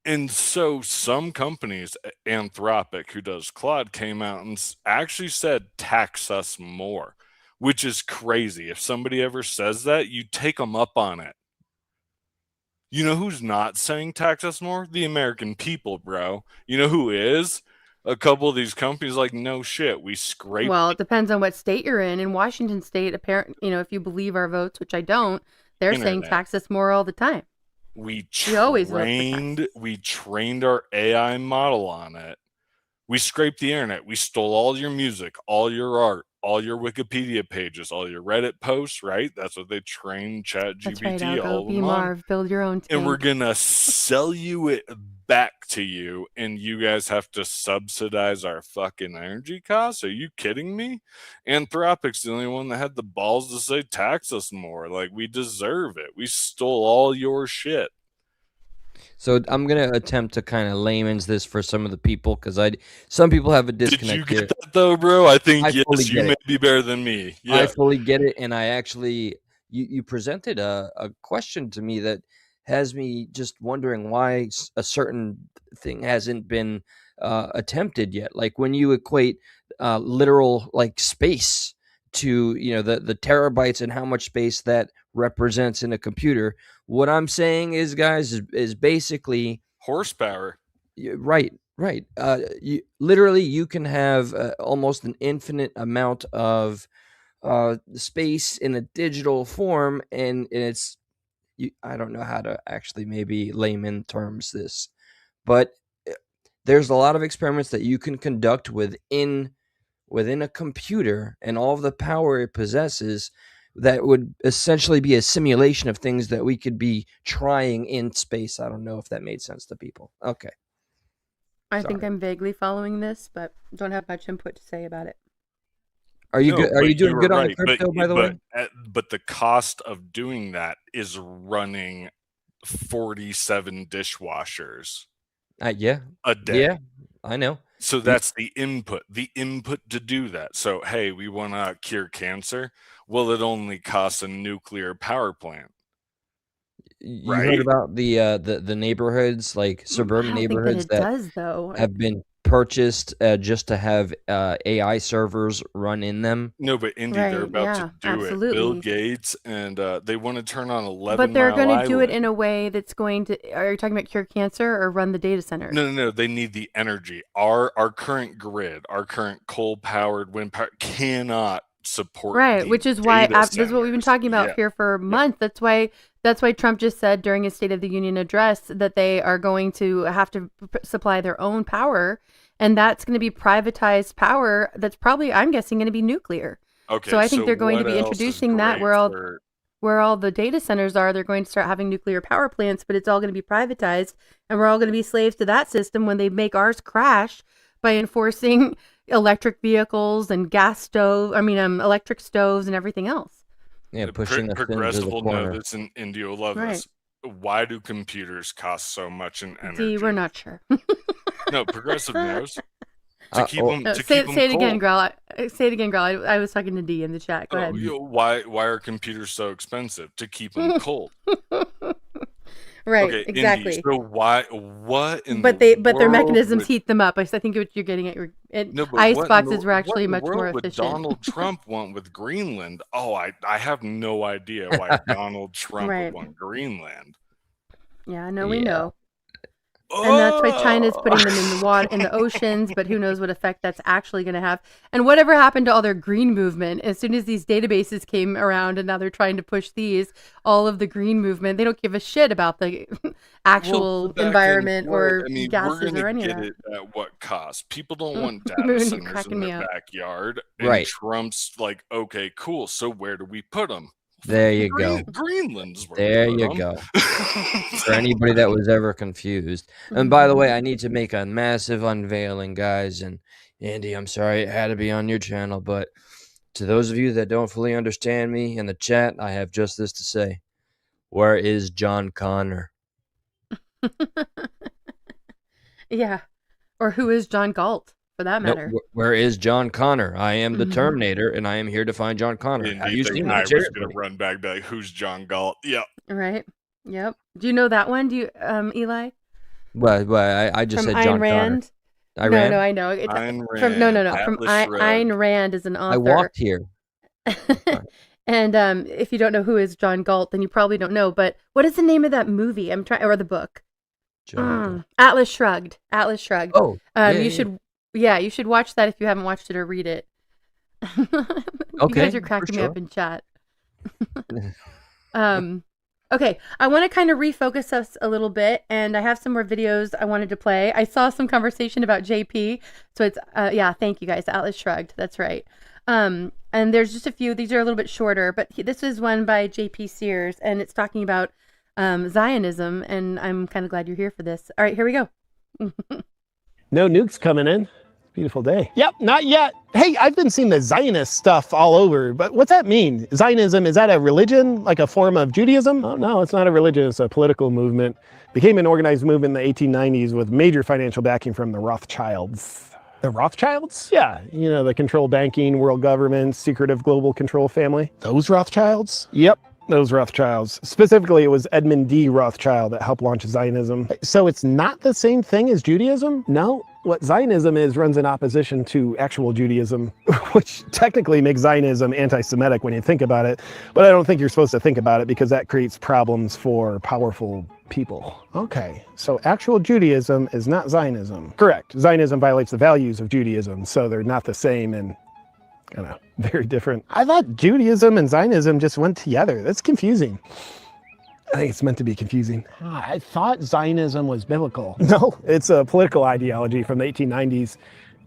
And so some companies, Anthropic, who does Claude, came out and actually said, tax us more, which is crazy. If somebody ever says that, you take them up on it. You know who's not saying tax us more? The American people, bro. You know who is? A couple of these companies like, no shit, we scrape. Well, it depends on what state you're in. In Washington State, apparently, if you believe our votes, which I don't, they're saying Internet. tax us more all the time. We always vote for trained our AI model on it. We scraped the internet. We stole all your music, all your art, all your Wikipedia pages, all your Reddit posts, right? That's what they trained That's right, ChatGPT, Algo. all of Be them on. Marv, build your own tank. And we're going to sell you it back to you, and you guys have to subsidize our fucking energy costs? Are you kidding me? Anthropic's the only one that had the balls to say tax us more. Like, we deserve it. We stole all your shit. So I'm gonna attempt to kind of layman's this for some of the people because some people have a disconnect. Did you here. get that though, bro? I think fully yes, you get may it. be better than me. Yeah. I fully get it, and I actually you presented a question to me that has me just wondering why a certain thing hasn't been attempted yet. Like when you equate literal like space to the terabytes and how much space that represents in a computer. What I'm saying is, guys, is basically horsepower. Right. You can have almost an infinite amount of space in a digital form, and it's I don't know how to actually maybe layman terms this, but there's a lot of experiments that you can conduct within a computer and all of the power it possesses that would essentially be a simulation of things that we could be trying in space. I don't know if that made sense to people. Okay. I think I'm vaguely following this, but don't have much input to say about it. Are you good? Are you doing good on the crypto, by the way? But the cost of doing that is running 47 dishwashers. Yeah. A day. Yeah, I know. So that's the input to do that. So, hey, we want to cure cancer. Well, it only costs a nuclear power plant. You heard about the neighborhoods, like suburban neighborhoods that have been purchased just to have AI servers run in them? No, but Indy, they're about to do it. Bill Gates, and they want to turn on 11 But they're going to do it in a way that's going to. Are you talking about cure cancer or run the data centers? No. They need the energy. Our current grid, our current coal-powered wind power cannot support. Right, which is why this is what we've been talking about here for months. That's why Trump just said during his State of the Union address that they are going to have to supply their own power, and that's going to be privatized power. That's probably, I'm guessing, going to be nuclear. Okay, so I think they're going to be introducing that where all the data centers are. They're going to start having nuclear power plants, but it's all going to be privatized, and we're all going to be slaves to that system when they make ours crash by enforcing electric vehicles and electric stoves and everything else. Yeah, pushing us Progressive into the will corner. know this, and India will love this. Why do computers cost so much in energy? We're not sure. No, Progressive knows. To keep them, say it again, Grell. Say it again, Grell. I was talking to D in the chat. Go ahead. Why are computers so expensive? To keep them cold. Right, Okay, exactly. Indy, so what in But the their world mechanisms would heat them up. I think what you're getting at. no, but Ice boxes were what actually in the much more world would efficient. Donald Trump want with Greenland? Oh, I have no idea why Donald Trump would Right. want Greenland. Yeah, no, we Yeah. know. And that's why China's Oh! putting them in the water, in the oceans, but who knows what effect that's actually going to have. And whatever happened to all their green movement? As soon as these databases came around and now they're trying to push these, all of the green movement, they don't give a shit about the actual Back in environment what? or I mean, we're gases gonna or any of get that. it at what cost? People don't want data Moon, you're centers in cracking me their up. backyard, and Right. Trump's like, okay, cool. So where do we put them? There you go. Greenland's where There we put you 'em. go. For anybody that was ever confused. And by the way, I need to make a massive unveiling, guys. And Andy, I'm sorry it had to be on your channel, but to those of you that don't fully understand me in the chat, I have just this to say. Where is John Connor? Yeah. Or who is John Galt, for that No, matter? where is John Connor? I am the Terminator, and I am here to find John Connor. Have Indy you thinking seen I him? was gonna run back, be like, "Who's John Galt?" Yep. Right. Yep. Do you know that one? Do you, Eli? Well, I just From said Ayn John Rand? Connor. No, Rand? no, I know. It's Ayn from no, Rand, from Atlas Ayn Rand is an author. I walked here. And if you don't know who is John Galt, then you probably don't know. But what is the name of that movie? I'm trying, or the book? Atlas Shrugged. Atlas Shrugged. Oh, yeah, you yeah. should, you should watch that if you haven't watched it or read it. You Okay, guys are for cracking me up sure. in chat. Okay, I want to kind of refocus us a little bit, and I have some more videos I wanted to play. I saw some conversation about JP, so it's yeah, thank you guys. Atlas Shrugged, that's right. And there's just a few. These are a little bit shorter, but this is one by JP Sears, and it's talking about Zionism, and I'm kind of glad you're here for this. All right, here we go. No nukes coming in. Beautiful day. Yep, not yet. Hey, I've been seeing the Zionist stuff all over, but what's that mean? Zionism, is that a religion, like a form of Judaism? Oh, no, it's not a religion, it's a political movement. Became an organized movement in the 1890s with major financial backing from the Rothschilds. The Rothschilds? Yeah, you know, the control banking, world government, secretive global control family. Those Rothschilds? Yep. Those Rothschilds. Specifically, it was Edmund D. Rothschild that helped launch Zionism. So it's not the same thing as Judaism? No. What Zionism is runs in opposition to actual Judaism, which technically makes Zionism anti-Semitic when you think about it. But I don't think you're supposed to think about it because that creates problems for powerful people. Okay, so actual Judaism is not Zionism. Correct. Zionism violates the values of Judaism, so they're not the same and kind of very different. I thought Judaism and Zionism just went together. That's confusing. I think it's meant to be confusing. I thought Zionism was biblical. No, it's a political ideology from the 1890s.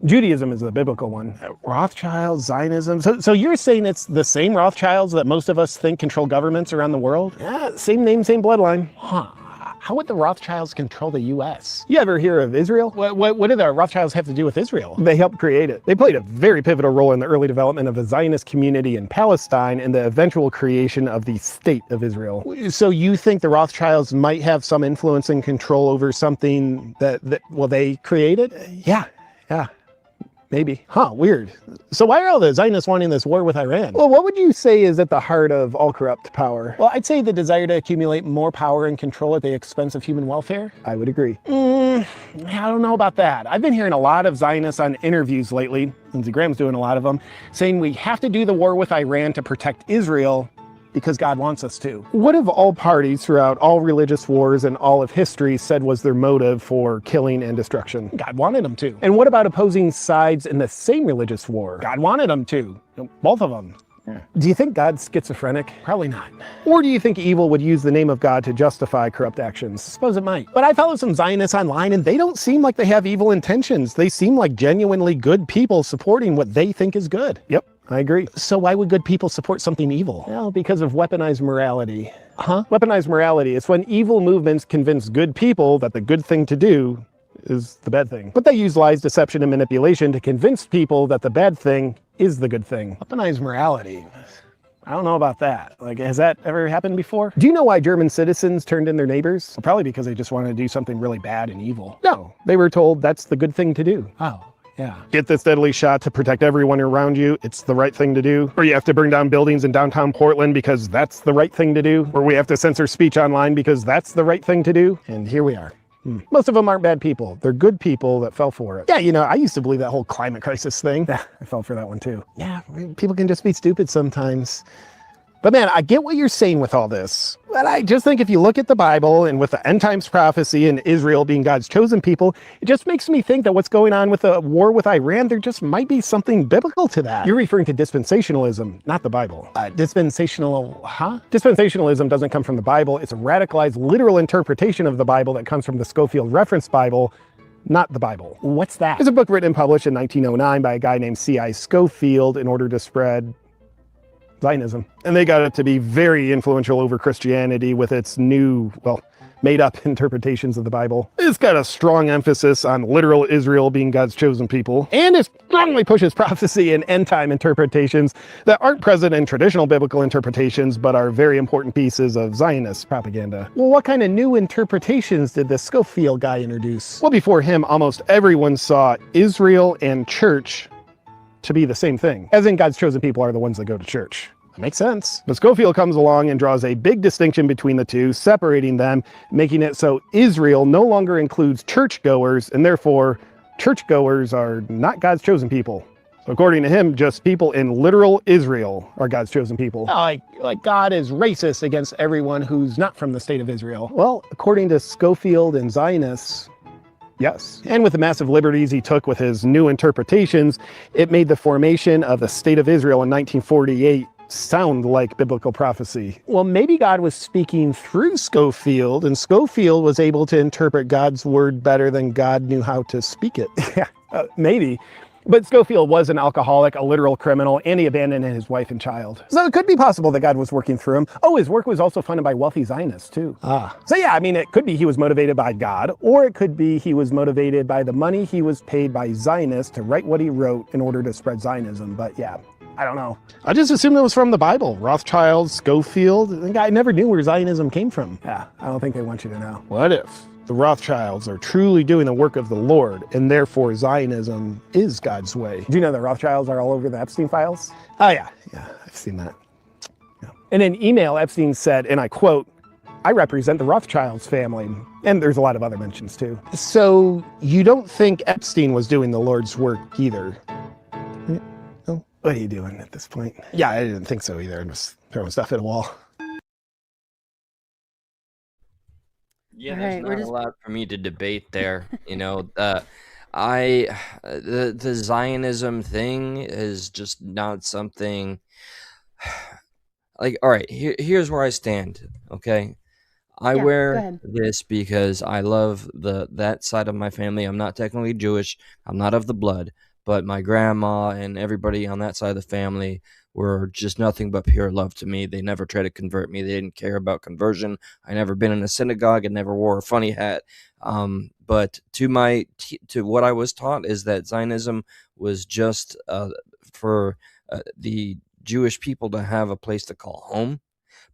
Judaism is the biblical one. Rothschilds, Zionism. So you're saying it's the same Rothschilds that most of us think control governments around the world? Yeah, same name, same bloodline. Huh. How would the Rothschilds control the U.S.? You ever hear of Israel? What do the Rothschilds have to do with Israel? They helped create it. They played a very pivotal role in the early development of the Zionist community in Palestine and the eventual creation of the State of Israel. So you think the Rothschilds might have some influence and control over something that they created? Yeah. Maybe. Huh, weird. So why are all the Zionists wanting this war with Iran? Well, what would you say is at the heart of all corrupt power? Well, I'd say the desire to accumulate more power and control at the expense of human welfare. I would agree. I don't know about that. I've been hearing a lot of Zionists on interviews lately, Lindsey Graham's doing a lot of them, saying we have to do the war with Iran to protect Israel because God wants us to. What have all parties throughout all religious wars and all of history said was their motive for killing and destruction? God wanted them to. And what about opposing sides in the same religious war? God wanted them to. Both of them. Do you think God's schizophrenic? Probably not. Or do you think evil would use the name of God to justify corrupt actions? I suppose it might. But I follow some Zionists online and they don't seem like they have evil intentions. They seem like genuinely good people supporting what they think is good. Yep. I agree. So why would good people support something evil? Well, because of weaponized morality. Huh? Weaponized morality. It's when evil movements convince good people that the good thing to do is the bad thing. But they use lies, deception, and manipulation to convince people that the bad thing is the good thing. Weaponized morality. I don't know about that. Like, has that ever happened before? Do you know why German citizens turned in their neighbors? Well, probably because they just wanted to do something really bad and evil. No, they were told that's the good thing to do. Oh. Yeah. Get this deadly shot to protect everyone around you. It's the right thing to do. Or you have to burn down buildings in downtown Portland because that's the right thing to do. Or we have to censor speech online because that's the right thing to do. And here we are. Most of them aren't bad people. They're good people that fell for it. Yeah, you know, I used to believe that whole climate crisis thing. Yeah, I fell for that one too. Yeah, people can just be stupid sometimes. But man, I get what you're saying with all this. But I just think if you look at the Bible and with the end times prophecy and Israel being God's chosen people, it just makes me think that what's going on with the war with Iran, there just might be something biblical to that. You're referring to dispensationalism, not the Bible. Dispensationalism doesn't come from the Bible. It's a radicalized literal interpretation of the Bible that comes from the Scofield Reference Bible, not the Bible. What's that? It's a book written and published in 1909 by a guy named C.I. Scofield in order to spread Zionism. And they got it to be very influential over Christianity with its new, well, made-up interpretations of the Bible. It's got a strong emphasis on literal Israel being God's chosen people, and it strongly pushes prophecy and end-time interpretations that aren't present in traditional biblical interpretations, but are very important pieces of Zionist propaganda. Well, what kind of new interpretations did this Scofield guy introduce? Well, before him, almost everyone saw Israel and church to be the same thing, as in God's chosen people are the ones that go to church. That makes sense. But Scofield comes along and draws a big distinction between the two, separating them, making it so Israel no longer includes churchgoers, and therefore churchgoers are not God's chosen people. So according to him, just people in literal Israel are God's chosen people. Like God is racist against everyone who's not from the state of Israel. Well, according to Scofield and Zionists, yes. And with the massive liberties he took with his new interpretations, it made the formation of the State of Israel in 1948 sound like biblical prophecy. Well, maybe God was speaking through Scofield, and Scofield was able to interpret God's word better than God knew how to speak it. Yeah, maybe. But Scofield was an alcoholic, a literal criminal, and he abandoned his wife and child. So it could be possible that God was working through him. Oh, his work was also funded by wealthy Zionists, too. So yeah, I mean, it could be he was motivated by God, or it could be he was motivated by the money he was paid by Zionists to write what he wrote in order to spread Zionism. But yeah, I don't know. I just assumed it was from the Bible. Rothschild, Scofield. The guy never knew where Zionism came from. Yeah, I don't think they want you to know. What if the Rothschilds are truly doing the work of the Lord, and therefore Zionism is God's way? Do you know the Rothschilds are all over the Epstein files? Oh yeah, I've seen that. Yeah. In an email, Epstein said, and I quote, "I represent the Rothschilds family." And there's a lot of other mentions too. So you don't think Epstein was doing the Lord's work either? Oh, what are you doing at this point? Yeah, I didn't think so either. I'm just throwing stuff at a wall. Yeah, All there's right, not a lot for me to debate there. You know, the Zionism thing is just not something. Like, all right, here's where I stand. Okay, I Yeah, go wear ahead. this because I love that side of my family. I'm not technically Jewish. I'm not of the blood, but my grandma and everybody on that side of the family were just nothing but pure love to me. They never tried to convert me. They didn't care about conversion. I never been in a synagogue and never wore a funny hat. But to what I was taught is that Zionism was just for the Jewish people to have a place to call home.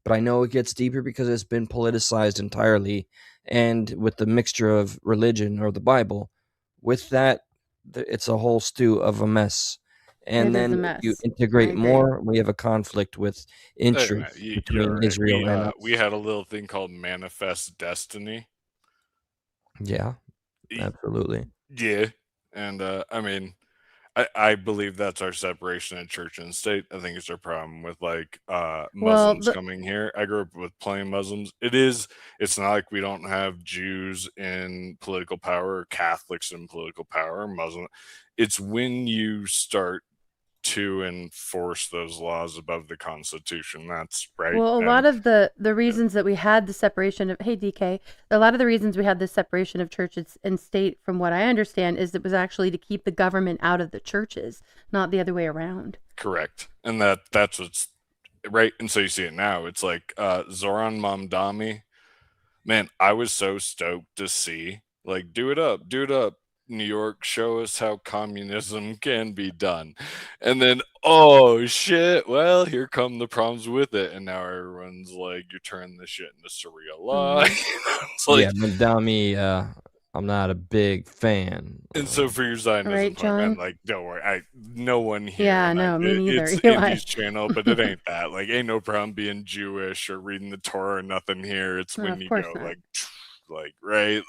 But I know it gets deeper because it's been politicized entirely, and with the mixture of religion or the Bible, with that, it's a whole stew of a mess. And It is a then if you mess. I integrate agree. more, we have a conflict with Hey, man, interest you're between right. Israel and We us. had a little thing called Manifest Destiny. Yeah, absolutely. Yeah, and I mean, I believe that's our separation of church and state. I think it's our problem with like Well, Muslims coming here. I grew up with plenty of Muslims. It's not like we don't have Jews in political power or Catholics in political power or Muslim. It's when you start to enforce those laws above the Constitution. That's right. Well, a And lot of the reasons that we had the separation of, hey DK, a lot of the reasons we had the separation of churches and state, from what I understand, is it was actually to keep the government out of the churches, not the other way around. correct. And that's what's right. And so you see it now. It's like Zoran Mamdani. Man, I was so stoked to see, like, do it up, New York, show us how communism can be done. And then, oh shit, well, here come the problems with it. And now everyone's like, you're turning this shit into surreal law. Mhm. It's Yeah, like, Madami, I'm not a big fan. And so for your Zionism Right, point, man, John? like, don't worry, no one here, Yeah, and no, me neither, it's Eli. Indy's channel, but it ain't that. Like, ain't no problem being Jewish or reading the Torah or nothing here. It's No, when of you course go, not. like, right?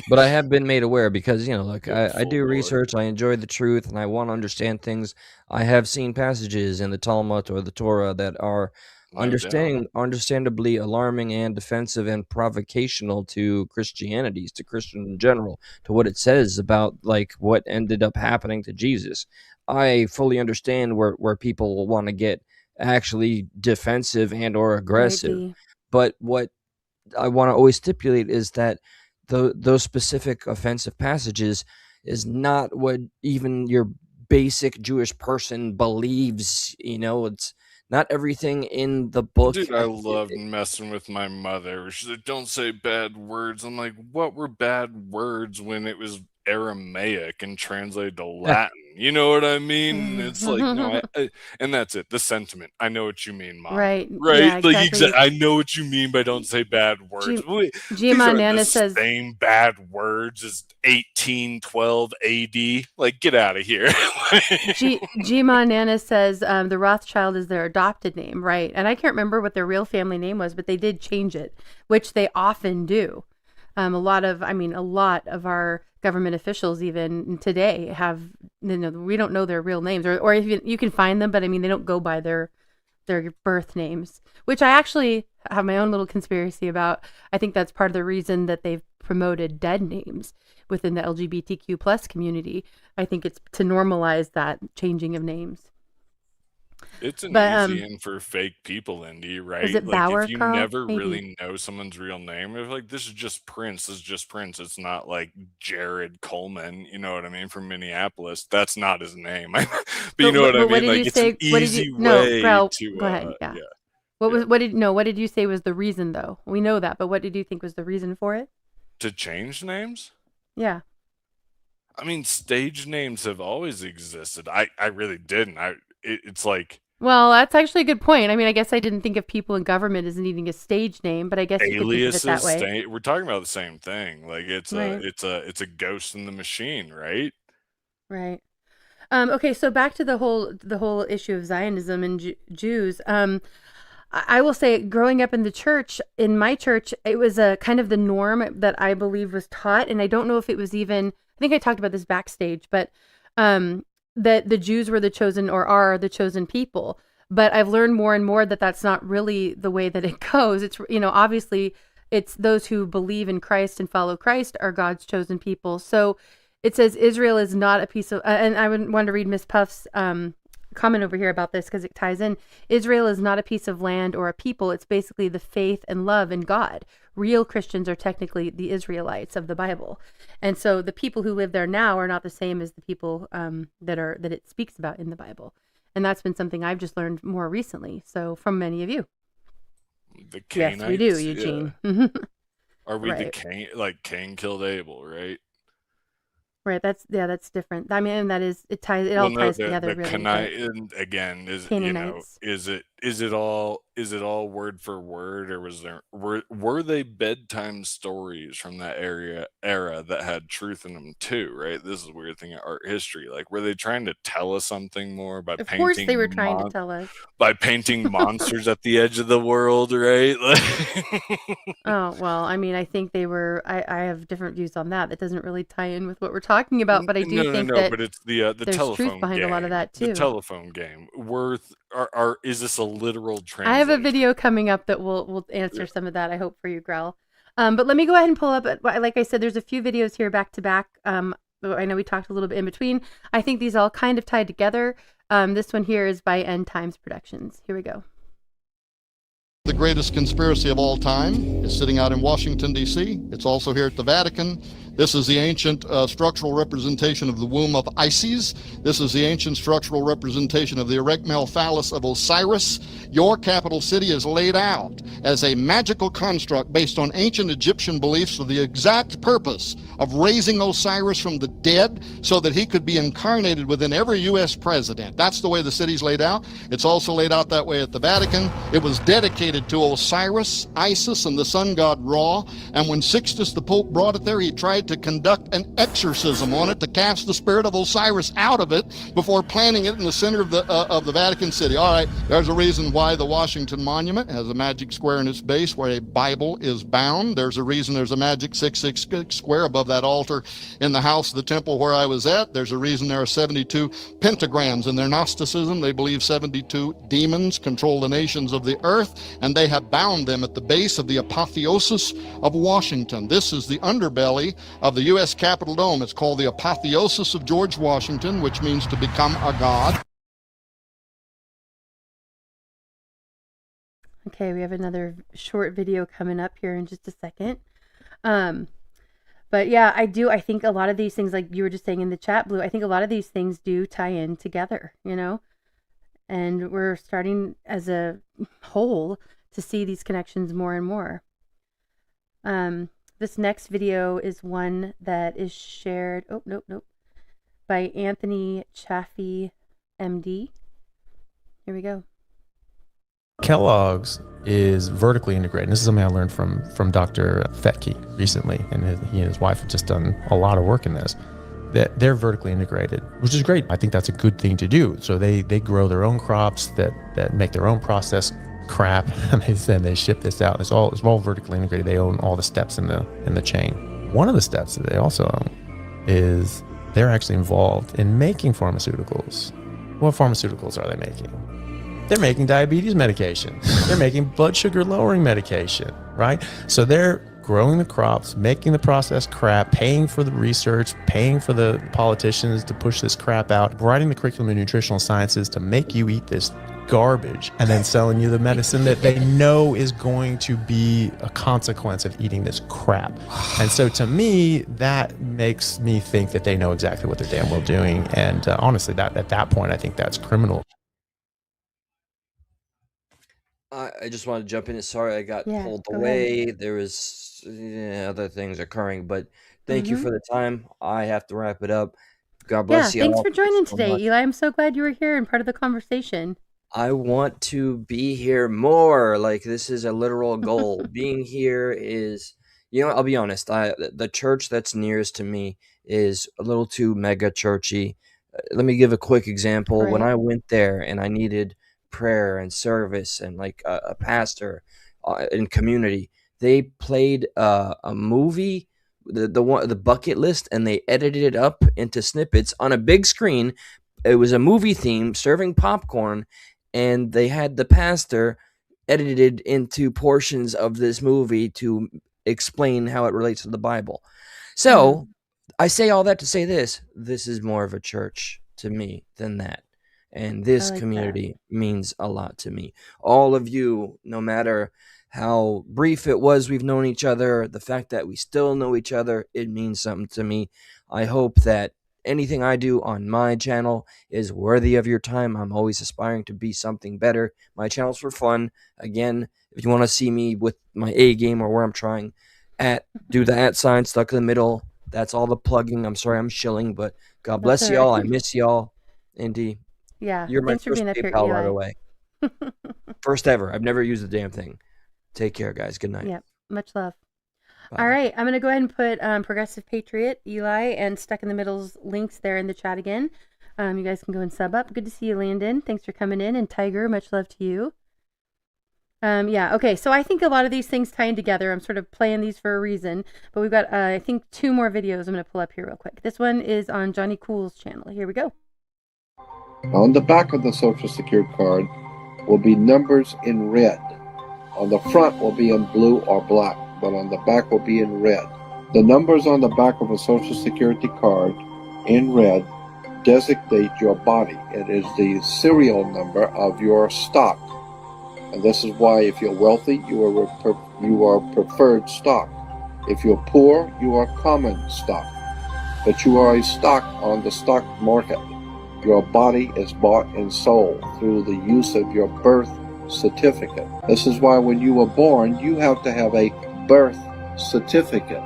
But I have been made aware because, look, Go I do full bore. research, I enjoy the truth, and I want to understand things. I have seen passages in the Talmud or the Torah that are No doubt. understandably alarming and defensive and provocational to Christianity, to Christian in general, to what it says about like what ended up happening to Jesus. I fully understand where people want to get actually defensive and or Right, aggressive. D. But what I want to always stipulate is that those specific offensive passages is not what even your basic Jewish person believes. It's not everything in the book. Dude, I loved messing with my mother. She said, "Don't say bad words." I'm like, what were bad words when it was Aramaic and translated to Latin? You know what I mean? It's like, no, and that's it. The sentiment. I know what you mean, Mom. Right, Right? yeah, Like, exactly. I know what you mean by don't say bad words. Wait, these Gma aren't Nana the says same bad words as 1812 AD. Like, get out of here. Gma Nana says the Rothschild is their adopted name, right? And I can't remember what their real family name was, but they did change it, which they often do. A lot of our government officials even today have, we don't know their real names, or if you can find them, but they don't go by their birth names, which I actually have my own little conspiracy about. I think that's part of the reason that they've promoted dead names within the LGBTQ plus community. I think it's to normalize that changing of names. It's an But easy in for fake people, Indy, right? is it Like, Bauer, if you Carl? never Maybe. really know someone's real name, if like, this is just Prince, this is just Prince. It's not like Jared Coleman, you know what I mean, from Minneapolis. That's not his name. But you know what I What mean? did Like, you it's an say? What did you? easy No, way Grell, to, go ahead. Yeah. yeah. What did you say was the reason though? We know that, but what did you think was the reason for it? To change names? Yeah. I mean, stage names have always existed. I really didn't. It's like Well, that's actually a good point. I guess I didn't think of people in government as needing a stage name, but I guess you could think of it that aliases. way. We're talking about the same thing. Like, Right. it's a ghost in the machine, right? Right. Okay, so back to the whole issue of Zionism and Jews. I will say, growing up in the church, in my church, it was a kind of the norm that I believe was taught, and I don't know if it was even. I think I talked about this backstage, but that the Jews were the chosen or are the chosen people. But I've learned more and more that that's not really the way that it goes. It's obviously it's those who believe in Christ and follow Christ are God's chosen people. So it says Israel is not a piece of, and I would want to read Miss Puff's comment over here about this because it ties in. Israel is not a piece of land or a people. It's basically the faith and love in God. Real Christians are technically the Israelites of the Bible. And so the people who live there now are not the same as the people that it speaks about in the Bible. And that's been something I've just learned more recently. So from many of you. The Cainites, yes, we do, Eugene. Yeah. Are we right. the Cain? Like Cain killed Abel, right? Right. That's different. That is it ties it all ties together the really. And again, is Canaanites. is it all word for word, or were they bedtime stories from that era that had truth in them too? Right. This is a weird thing in art history. Like, were they trying to tell us something more by Of painting? course, they were trying to tell us by painting monsters at the edge of the world, right? Oh well, I think they were. I have different views on that. That doesn't really tie in with what we're talking about, but I do think that but it's the there's telephone truth behind game. a lot of that too. The telephone game. Is this a literal translation? I have a video coming up that will answer some of that. I hope for you, Grell. But let me go ahead and pull up. Like I said, there's a few videos here back to back. I know we talked a little bit in between. I think these all kind of tied together. This one here is by End Times Productions. Here we go. The greatest conspiracy of all time is sitting out in Washington, D.C. It's also here at the Vatican. This is the ancient structural representation of the womb of Isis. This is the ancient structural representation of the erect male phallus of Osiris. Your capital city is laid out as a magical construct based on ancient Egyptian beliefs for the exact purpose of raising Osiris from the dead so that he could be incarnated within every U.S. president. That's the way the city's laid out. It's also laid out that way at the Vatican. It was dedicated to Osiris, Isis, and the sun god Ra. And when Sixtus the Pope brought it there, he tried tried to conduct an exorcism on it to cast the spirit of Osiris out of it before planting it in the center of the Vatican City. All right, there's a reason why the Washington Monument has a magic square in its base where a Bible is bound. There's a reason there's a magic 666 square above that altar in the house of the temple where I was at. There's a reason there are 72 pentagrams in their Gnosticism. They believe 72 demons control the nations of the earth, and they have bound them at the base of the apotheosis of Washington. This is the underbelly of the U.S. Capitol Dome. It's called the apotheosis of George Washington, which means to become a god. Okay, we have another short video coming up here in just a second. But yeah, I think a lot of these things, like you were just saying in the chat, Blue, I think a lot of these things do tie in together, you know? And we're starting as a whole to see these connections more and more. This next video is one that is shared, by Anthony Chaffee, MD. Here we go. Kellogg's is vertically integrated. This is something I learned from Dr. Fetke recently, and he and his wife have just done a lot of work in this. That they're vertically integrated, which is great. I think that's a good thing to do. So they grow their own crops that make their own processed crap, and they ship this out. It's all vertically integrated. They own all the steps in the chain. One of the steps that they also own is they're actually involved in making pharmaceuticals. What pharmaceuticals are they making? They're making diabetes medication. They're making blood sugar lowering medication, right? So they're growing the crops, making the processed crap, paying for the research, paying for the politicians to push this crap out, writing the curriculum in nutritional sciences to make you eat this garbage, and then selling you the medicine that they know is going to be a consequence of eating this crap. And so to me, that makes me think that they know exactly what they're damn well doing. And honestly, that at that point, I think that's criminal. I just wanted to jump in. Sorry, I got Yeah, pulled go away. There was other things occurring, but thank you for the time. I have to wrap it up. God Yeah, bless you thanks all. for joining So today, much. Eli. I'm so glad you were here and part of the conversation. I want to be here more. Like, this is a literal goal. Being here is, I'll be honest. The church that's nearest to me is a little too mega churchy. Let me give a quick example. When Right. I went there and I needed prayer and service and like a pastor in community, they played a movie, the bucket list, and they edited it up into snippets on a big screen. It was a movie theme, serving popcorn, and they had the pastor edited into portions of this movie to explain how it relates to the Bible. So I say all that to say this is more of a church to me than that. And this like that. community means a lot to me. All of you, no matter how brief it was we've known each other, the fact that we still know each other, it means something to me. I hope that anything I do on my channel is worthy of your time. I'm always aspiring to be something better. My channel's for fun. Again, if you want to see me with my A game or where I'm trying, do the @ sign stuck in the middle. That's all the plugging. I'm sorry I'm shilling, but God bless That's all y'all. right. I miss y'all. Indy. Yeah, You're my thanks for first being up here, PayPal, by Eli. the way. First ever. I've never used the damn thing. Take care, guys. Good night. Yep, much love. All right, I'm going to go ahead and put Progressive Patriot, Eli, and Stuck in the Middle's links there in the chat again. You guys can go and sub up. Good to see you, Landon. Thanks for coming in. And Tiger, much love to you. Yeah, okay, so I think a lot of these things tie in together. I'm sort of playing these for a reason. But we've got, I think, 2 more videos I'm going to pull up here real quick. This one is on Johnny Cool's channel. Here we go. On the back of the Social Security card will be numbers in red. On the front will be in blue or black, but on the back will be in red. The numbers on the back of a Social Security card in red designate your body. It is the serial number of your stock. And this is why if you're wealthy, you are preferred stock. If you're poor, you are common stock. But you are a stock on the stock market. Your body is bought and sold through the use of your birth certificate. This is why when you were born, you have to have a birth certificate.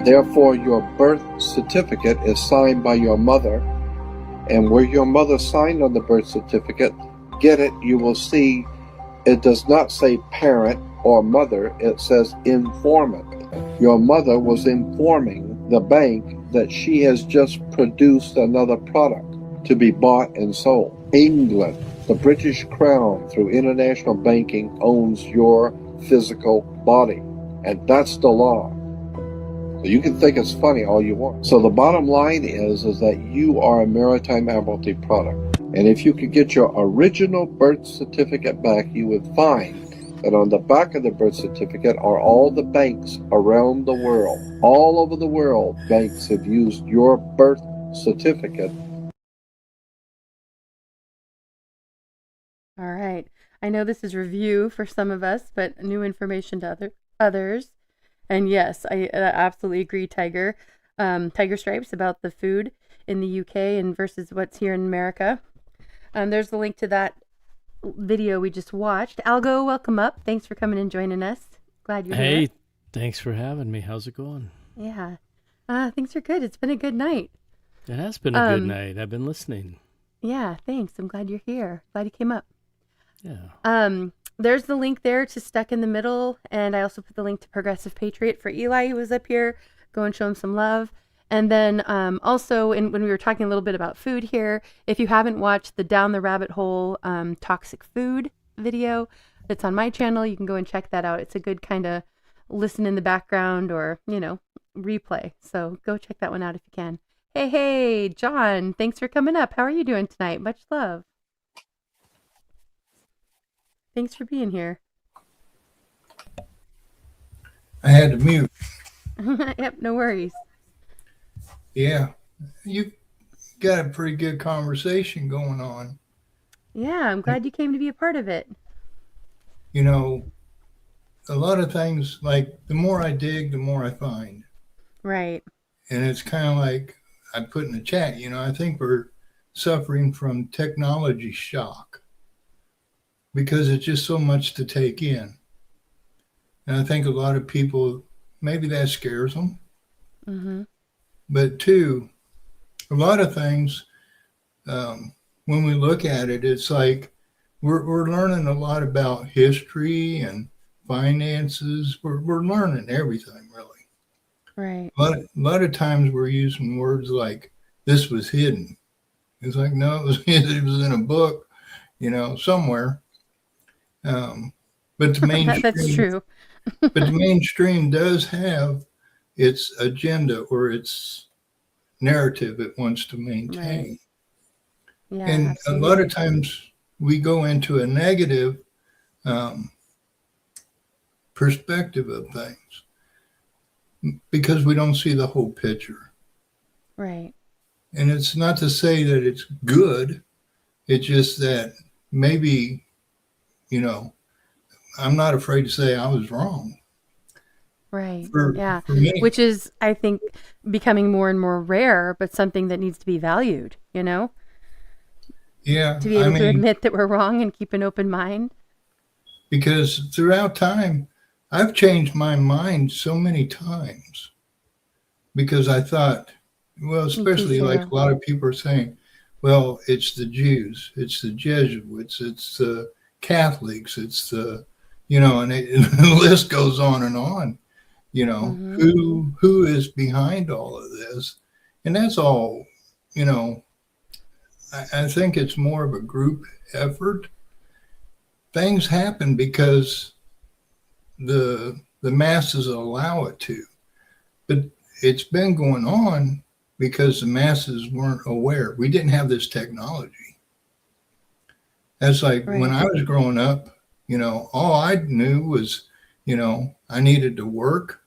Therefore, your birth certificate is signed by your mother, and where your mother signed on the birth certificate, get it, you will see it does not say parent or mother, it says informant. Your mother was informing the bank that she has just produced another product to be bought and sold. England, the British Crown, through international banking, owns your physical body. And that's the law. So you can think it's funny all you want. So the bottom line is that you are a Maritime Admiralty product. And if you could get your original birth certificate back, you would find that on the back of the birth certificate are all the banks around the world. All over the world, banks have used your birth certificate. All right. I know this is review for some of us, but new information to others. And yes, I absolutely agree, Tiger. Tiger Stripes about the food in the UK and versus what's here in America. There's the link to that video we just watched. Algo, welcome up. Thanks for coming and joining us. Glad you're here. Hey, thanks for having me. How's it going? Yeah. Things are good. It's been a good night. It has been a good night. I've been listening. Yeah, thanks. I'm glad you're here. Glad you came up. Yeah. There's the link there to Stuck in the Middle, and I also put the link to Progressive Patriot for Eli, who was up here. Go and show him some love. And then also, when we were talking a little bit about food here, if you haven't watched the Down the Rabbit Hole toxic food video that's on my channel, you can go and check that out. It's a good kind of listen in the background or, replay. So go check that one out if you can. Hey, John, thanks for coming up. How are you doing tonight? Much love. Thanks for being here. I had to mute. Yep, no worries. Yeah, you got a pretty good conversation going on. Yeah, I'm glad you came to be a part of it. A lot of things, like the more I dig, the more I find. Right. And it's kind of like I put in the chat, I think we're suffering from technology shock because it's just so much to take in. And I think a lot of people, maybe that scares them. Mm-hmm. But two, a lot of things, when we look at it, it's like we're learning a lot about history and finances. We're learning everything, really. Right. A lot of times we're using words like, this was hidden. It's like, no, it was in a book, somewhere. But the mainstream, that's true. but the mainstream does have its agenda or its narrative it wants to maintain. Right. Yeah, and absolutely. A lot of times we go into a negative perspective of things because we don't see the whole picture. Right. And it's not to say that it's good. It's just that maybe, I'm not afraid to say I was wrong. Right. For me. Which is, I think, becoming more and more rare, but something that needs to be valued, Yeah. To be able to admit that we're wrong and keep an open mind. Because throughout time, I've changed my mind so many times because I thought, well, especially like a lot of people are saying, well, it's the Jews, it's the Jesuits, it's the Catholics, it's the, and the list goes on and on. Mm-hmm. Who is behind all of this? And that's all, I think it's more of a group effort. Things happen because the masses allow it to. But it's been going on because the masses weren't aware. We didn't have this technology. That's like when I was growing up, all I knew was, I needed to work.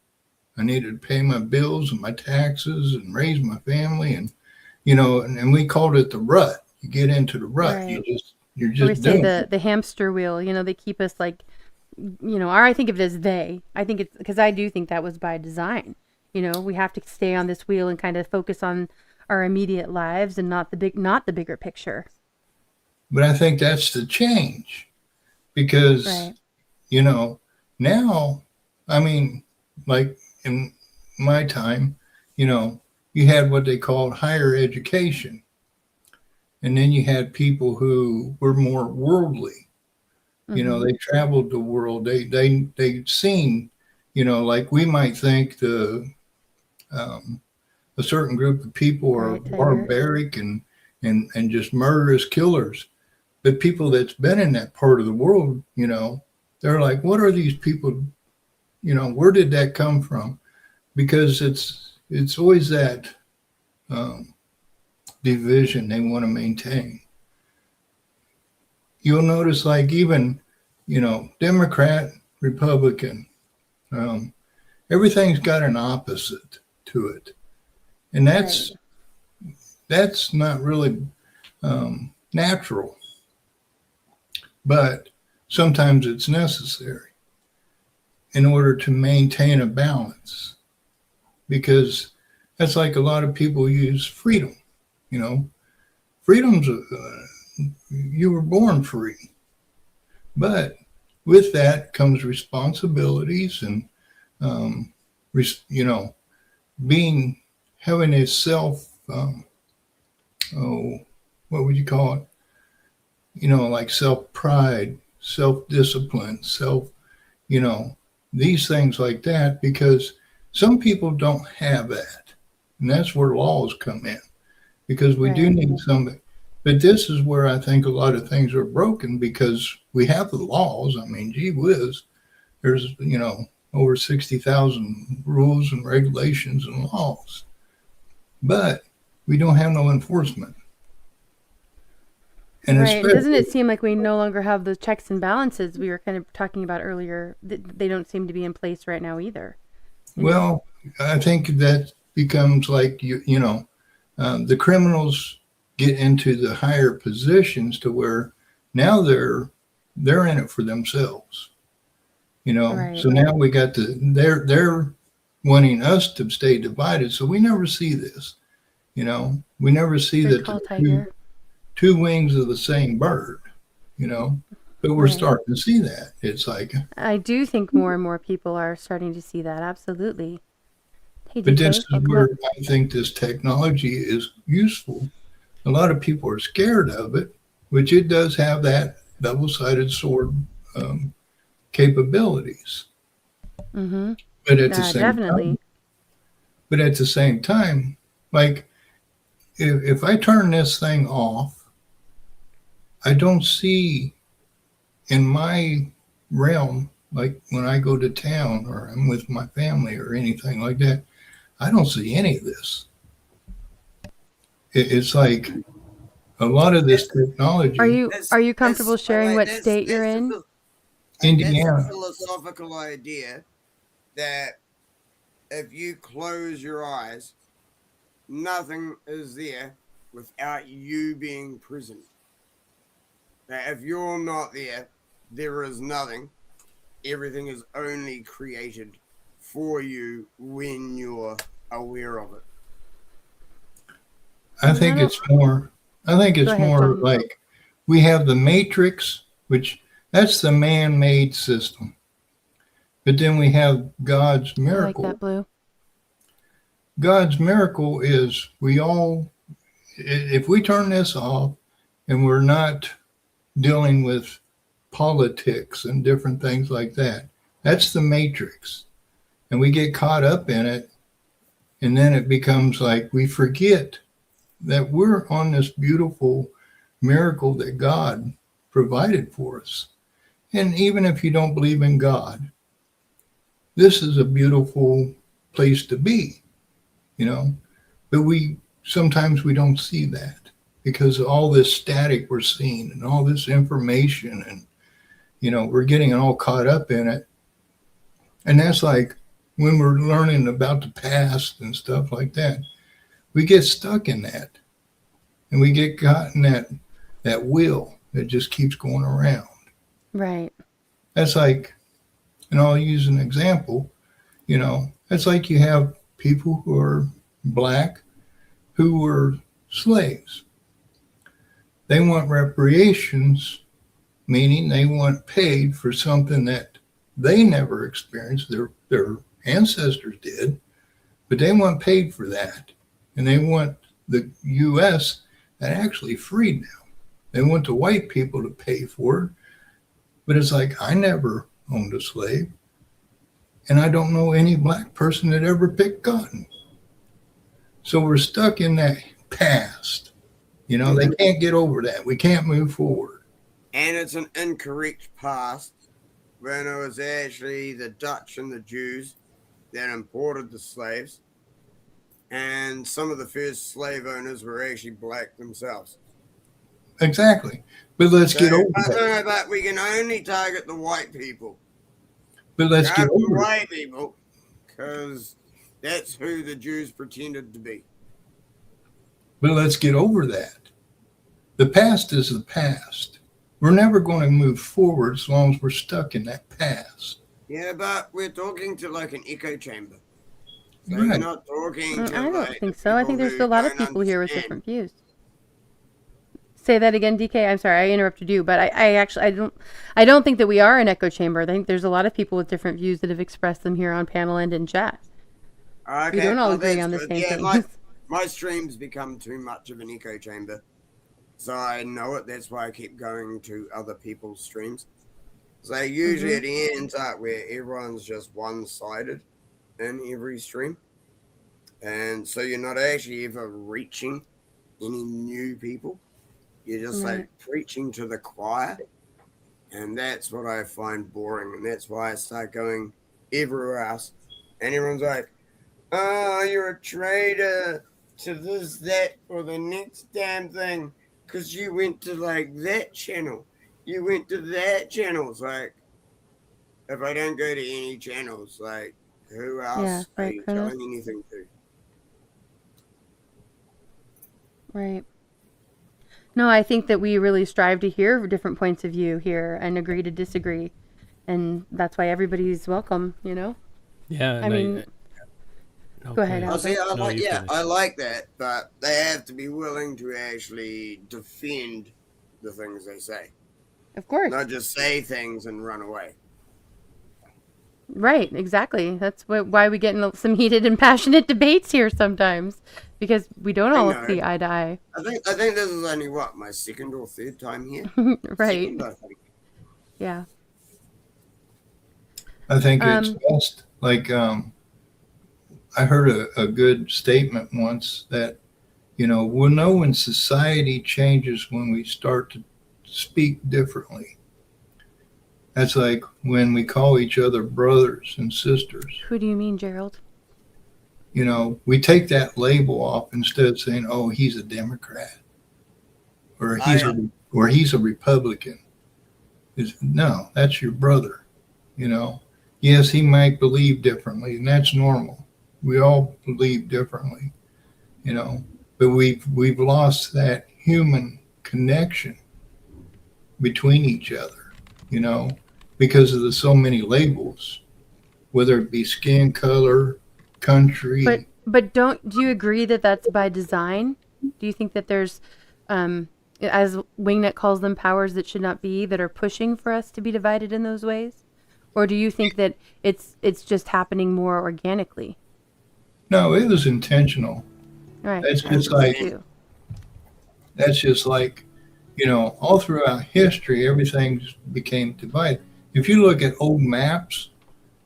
I needed to pay my bills and my taxes and raise my family. And, and we called it the rut. You get into the rut. Right. You're just we say doing the hamster wheel, they keep us like, or I think of it as they. I think it's because I do think that was by design. We have to stay on this wheel and kind of focus on our immediate lives and not the bigger picture. But I think that's the change because, now, I mean, like in my time, you had what they called higher education. And then you had people who were more worldly. Mm-hmm. They traveled the world. They'd seen, like we might think the a certain group of people are Right, Tiger. barbaric and just murderous killers. But people that's been in that part of the world, they're like, what are these people? Where did that come from? Because it's always that division they want to maintain. You'll notice, like, even, Democrat, Republican, everything's got an opposite to it. And that's not really natural. But sometimes it's necessary in order to maintain a balance, because that's like a lot of people use freedom. Freedom's you were born free, but with that comes responsibilities and having a self what would you call it? Like self-pride, self-discipline, these things like that, because some people don't have that. And that's where laws come in, because we do need somebody. But this is where I think a lot of things are broken, because we have the laws. I mean, gee whiz, there's, over 60,000 rules and regulations and laws. But we don't have no enforcement. And right. Doesn't it seem like we no longer have the checks and balances we were kind of talking about earlier? They don't seem to be in place right now either. Well, I think that becomes like, the criminals get into the higher positions to where now they're in it for themselves. Right. So now we got they're wanting us to stay divided. So we never see this, we never see Good that call, the Tiger. two wings of the same bird, but we're Right. starting to see that. It's like, I do think more and more people are starting to see that. Absolutely. Hey, but DK, this is welcome where up. I think this technology is useful. A lot of people are scared of it, which it does have that double-sided sword capabilities. Mm-hmm. But at the same Definitely. time, like, if I turn this thing off, I don't see in my realm, like when I go to town or I'm with my family or anything like that, I don't see any of this. It's like a lot of this technology. Are you comfortable sharing what state you're in? Indiana. That's a philosophical idea that if you close your eyes, nothing is there without you being present. Now, if you're not there, there is nothing. Everything is only created for you when you're aware of it. I think it's more John. like we have the matrix, which that's the man-made system. But then we have God's I like miracle. that, Blue. God's miracle is if we turn this off and we're not dealing with politics and different things like that, that's the matrix. And we get caught up in it. And then it becomes like we forget that we're on this beautiful miracle that God provided for us. And even if you don't believe in God, this is a beautiful place to be, but sometimes we don't see that because of all this static we're seeing and all this information, and, we're getting all caught up in it. And that's like when we're learning about the past and stuff like that, we get stuck in that, and we get caught in that wheel that just keeps going around. Right. That's like, and I'll use an example, it's like you have people who are black who were slaves. They want reparations, meaning they want paid for something that they never experienced. Their ancestors did, but they want paid for that. And they want the U.S. that actually freed them. They want the white people to pay for it. But it's like, I never owned a slave. And I don't know any black person that ever picked cotton. So we're stuck in that past. You know, they can't get over that. We can't move forward. And it's an incorrect past when it was actually the Dutch and the Jews that imported the slaves. And some of the first slave owners were actually black themselves. Exactly. But let's get over but, that. But we can only target the white people. But let's get over the it. white people, because that's who the Jews pretended to be. But let's get over that. The past is the past. We're never going to move forward as long as we're stuck in that past. Yeah, but we're talking to like an echo chamber. So Right. you're not talking to I don't like think so. I think there's still a lot of people here with understand. different views. Say that again, DK. I'm sorry, I interrupted you, but I don't think that we are an echo chamber. I think there's a lot of people with different views that have expressed them here on panel and in chat. Okay, We don't all well, agree that's on the good. same Yeah, things. my streams become too much of an echo chamber. So I know it. That's why I keep going to other people's streams. So usually it ends up where everyone's just one-sided in every stream. And so you're not actually ever reaching any new people. You're just like preaching to the choir. And that's what I find boring. And that's why I start going everywhere else. And everyone's like, oh, you're a traitor to this, that, or the next damn thing. Because you went to like that channel. You went to that channel. It's like, if I don't go to any channels, like, who else are you Chronos? telling anything to? Right. No, I think that we really strive to hear different points of view here and agree to disagree. And that's why everybody's welcome, you know? Yeah. I mean, go ahead, I'll say, Albert. I like that, but they have to be willing to actually defend the things they say. Of course. Not just say things and run away. Right, exactly. That's why we get in some heated and passionate debates here sometimes, because we don't all see eye to eye. I think this is only my second or third time here. Right. Second, I think. Yeah. I think it's best. Like, I heard a good statement once that, you know, we'll know when society changes when we start to speak differently. That's like when we call each other brothers and sisters. Who do you mean, Gerald? You know, we take that label off instead of saying, "Oh, he's a Democrat," or he's a Republican. No, that's your brother. You know, yes, he might believe differently, and that's normal. We all believe differently, you know, but we've lost that human connection between each other, you know, because of the so many labels, whether it be skin color, country. But do you agree that that's by design? Do you think that there's, as Wingnet calls them, powers that should not be, that are pushing for us to be divided in those ways? Or do you think that it's just happening more organically? No, it was intentional. Right. That's just like, you know, all throughout history, everything became divided. If you look at old maps,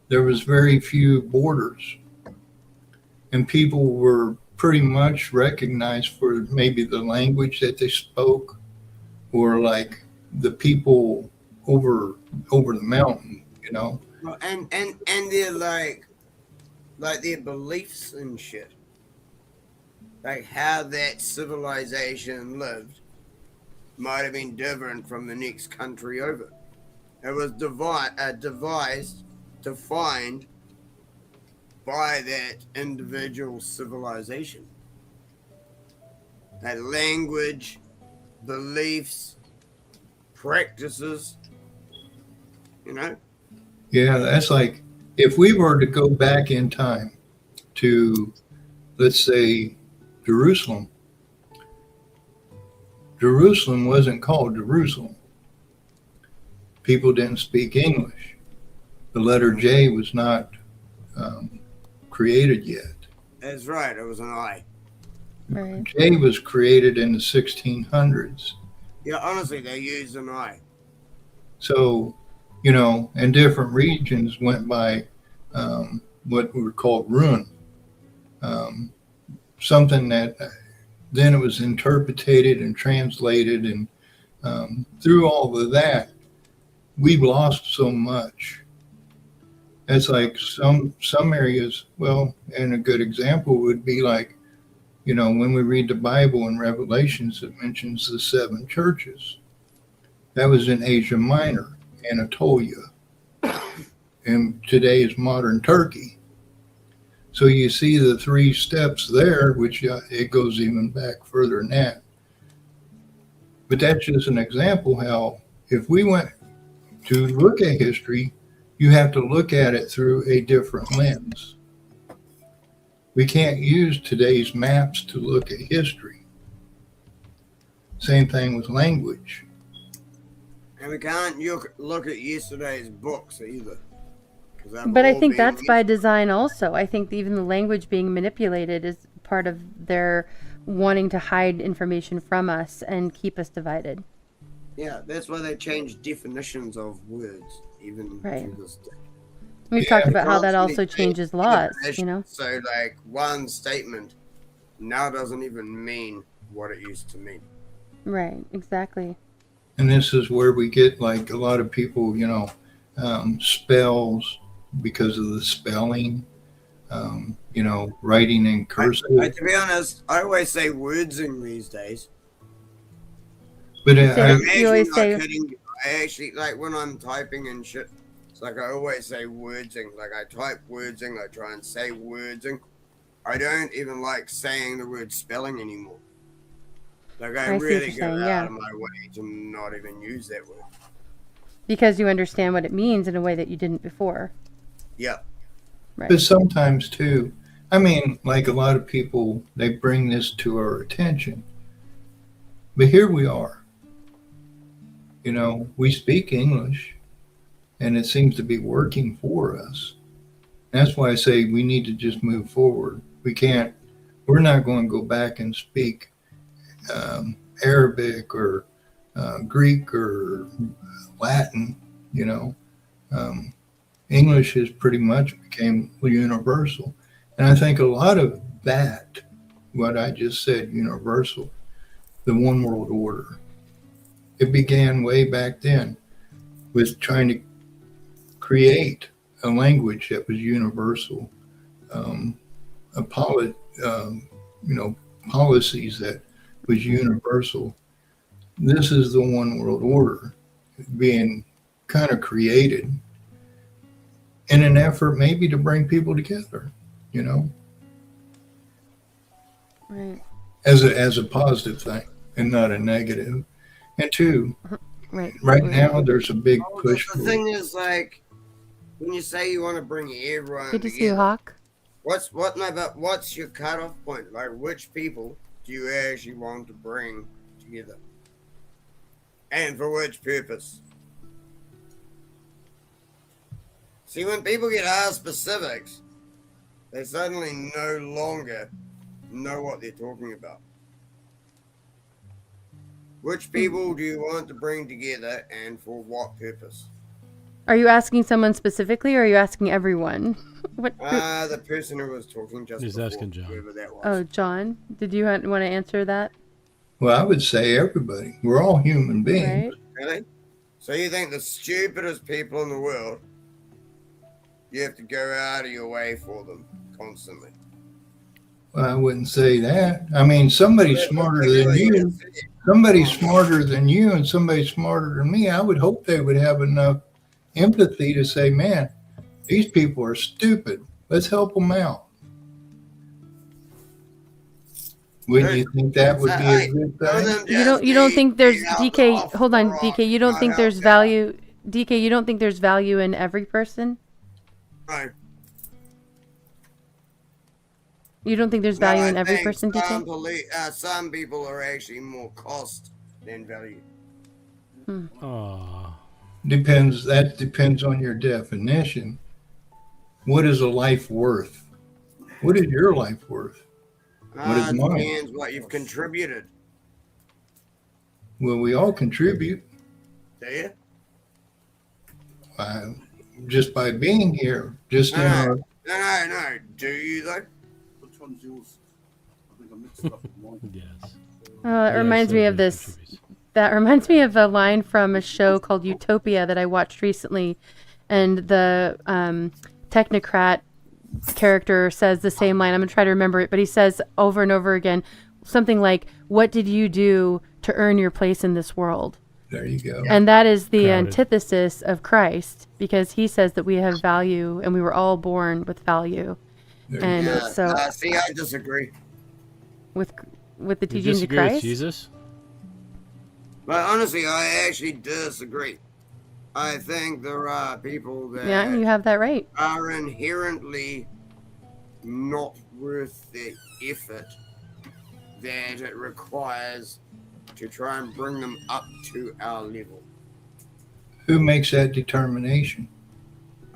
there was very few borders, and people were pretty much recognized for maybe the language that they spoke, or like the people over the mountain, you know. And they're like their beliefs and shit, like how that civilization lived might have been different from the next country over. It was devised, defined by that individual civilization. That language, beliefs, practices, you know? Yeah, that's like if we were to go back in time to, let's say, Jerusalem. Jerusalem wasn't called Jerusalem. People didn't speak English. The letter J was not created yet. That's right, it was an I. Right. J was created in the 1600s. Yeah, honestly, they used an I. So, you know, and different regions went by what were called rune. something that then it was interpreted and translated, and through all of that, we've lost so much. It's like some areas. Well, and a good example would be like, when we read the Bible in Revelations, it mentions the 7 churches. That was in Asia Minor, Anatolia, and today is modern Turkey. So you see the 3 steps there, which it goes even back further than that. But that's just an example how if we went to look at history, you have to look at it through a different lens. We can't use today's maps to look at history. Same thing with language. And we can't look at yesterday's books either. But I think that's by design also. I think even the language being manipulated is part of their wanting to hide information from us and keep us divided. Yeah, that's why they change definitions of words, even Right. to this day. We've talked about how that also changes laws, So, like, one statement now doesn't even mean what it used to mean. Right, exactly. And this is where we get, like, a lot of people, spells because of the spelling, writing in cursive. To be honest, I always say wordsing these days. But you always say, I actually, like, when I'm typing and shit, it's like I always say wordsing. Like, I type wordsing, I try and say wordsing. I don't even like saying the word spelling anymore. Like, I really go out of my way to not even use that word. because you understand what it means in a way that you didn't before. Yeah. Right. But sometimes too, I mean, like a lot of people, they bring this to our attention. But here we are. We speak English, and it seems to be working for us. That's why I say we need to just move forward. We're not going to go back and speak Arabic or Greek or Latin, English has pretty much became universal. And I think a lot of that, what I just said, universal, the one world order, it began way back then with trying to create a language that was universal, policies that was universal. This is the one world order being kind of created in an effort maybe to bring people together, Right. as a positive thing and not a negative. And two, right now there's a big push. The thing is, like, when you say you want to bring everyone Good to together, see you, Hawk. What's your cutoff point? Like, which people do you actually want to bring together, and for which purpose? See, when people get asked specifics, they suddenly no longer know what they're talking about. Which people do you want to bring together, and for what purpose? Are you asking someone specifically, or are you asking everyone? What? The person who was talking just He's before, asking John. whoever that was. Oh, John, did you want to answer that? Well, I would say everybody. We're all human beings. Right. Really? So you think the stupidest people in the world, you have to go out of your way for them constantly? Well, I wouldn't say that. I mean, somebody's smarter than you. Somebody's smarter than you, and somebody's smarter than me. I would hope they would have enough empathy to say, man, these people are stupid. Let's help them out. Wouldn't you think that would be a good thing? You don't think there's DK? Hold on, DK. You don't think there's value? DK, you don't think there's value in every person? Right. You don't think there's value in every person, DK? Some people are actually more cost than value. Depends. That depends on your definition. What is a life worth? What is your life worth? What is mine? Depends what you've contributed. Well, we all contribute. Do you? Just by being here. Just in our. No. Do you though? Which one's yours? Yes. It reminds me of this. That reminds me of a line from a show called Utopia that I watched recently, and the technocrat character says the same line. I'm gonna try to remember it, but he says over and over again something like, "What did you do to earn your place in this world?" There you go. And that is the Crowded. antithesis of Christ, because he says that we have value and we were all born with value. And so, See, I disagree. with the You teachings of disagree with Christ, Jesus? But honestly, I actually disagree. I think there are people that yeah, you have that right. are inherently not worth the effort that it requires to try and bring them up to our level. Who makes that determination?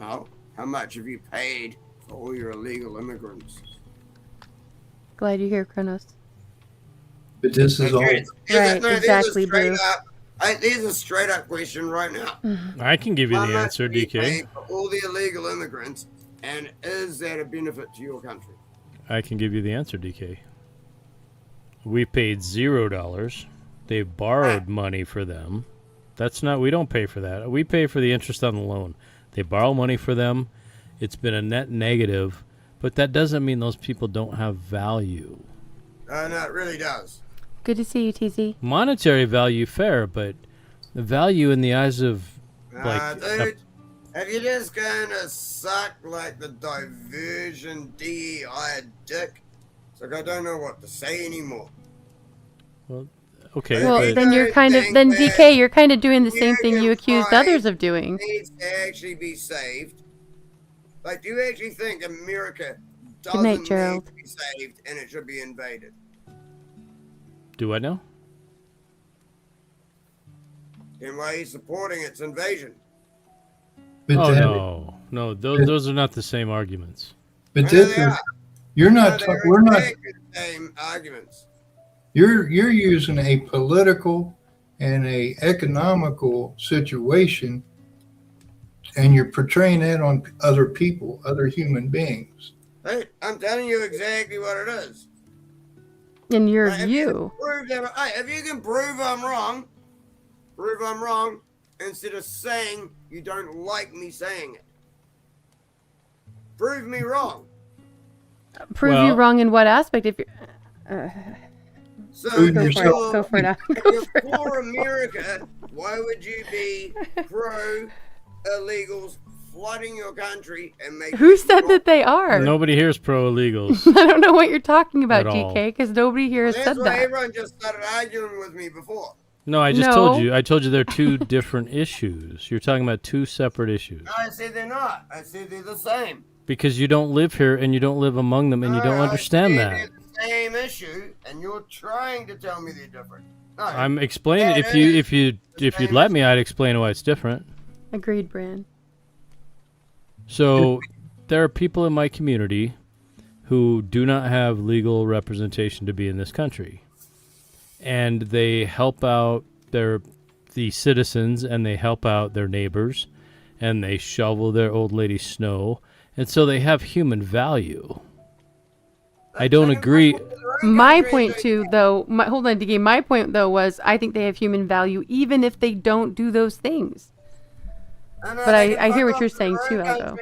Oh, how much have you paid for all your illegal immigrants? Glad you're here, Kronos. But this is all. Right, exactly, Boo. Here's a straight up question right now. I can give you How the much answer, have you DK. paid for all the illegal immigrants, and is that a benefit to your country? I can give you the answer, DK. We paid $0. They borrowed money for them. That's not, we don't pay for that. We pay for the interest on the loan. They borrow money for them. It's been a net negative, but that doesn't mean those people don't have value. No, it really does. Good to see you, TZ. Monetary value, fair, but the value in the eyes of, like, Dude, if you're just gonna suck like the diversion DEI dick, it's like I don't know what to say anymore. well, okay. Well, but then you're kind of, then DK, you're kind of doing the same thing you accused others of doing. Needs to actually be saved. Like, do you actually think America Good doesn't night, need Gerald. to be saved and it should be invaded? do I know? Then why are you supporting its invasion? But Oh, that- no. Those are not the same arguments. But this is, you're not. We're not. Exactly the same arguments. You're using a political and a economical situation, and you're portraying that on other people, other human beings. Hey, I'm telling you exactly what it is. In your If view. if you can prove I'm wrong, instead of saying you don't like me saying it. Prove me wrong. Prove you wrong in what aspect? If you're, So go for it. if you're for America, why would you be pro illegals flooding your country and making Who said that they are? Nobody here's pro illegals. I don't know what you're talking about, At all. DK, because nobody here has That's said why that. everyone just started arguing with me before. No, I just No. told you. I told you they're two different issues. You're talking about two separate issues. I said they're not. I said they're the same. Because you don't live here and you don't live among them and you don't understand that. They're the same issue, and you're trying to tell me they're different. No, I'm explaining. If you'd let me, I'd explain why it's different. Agreed, Bran. So there are people in my community who do not have legal representation to be in this country, and they help out the citizens, and they help out their neighbors, and they shovel their old lady snow, and so they have human value. I don't agree. My point too, though, hold on, DK. My point though was I think they have human value even if they don't do those things. But I hear what you're saying too, Aldo.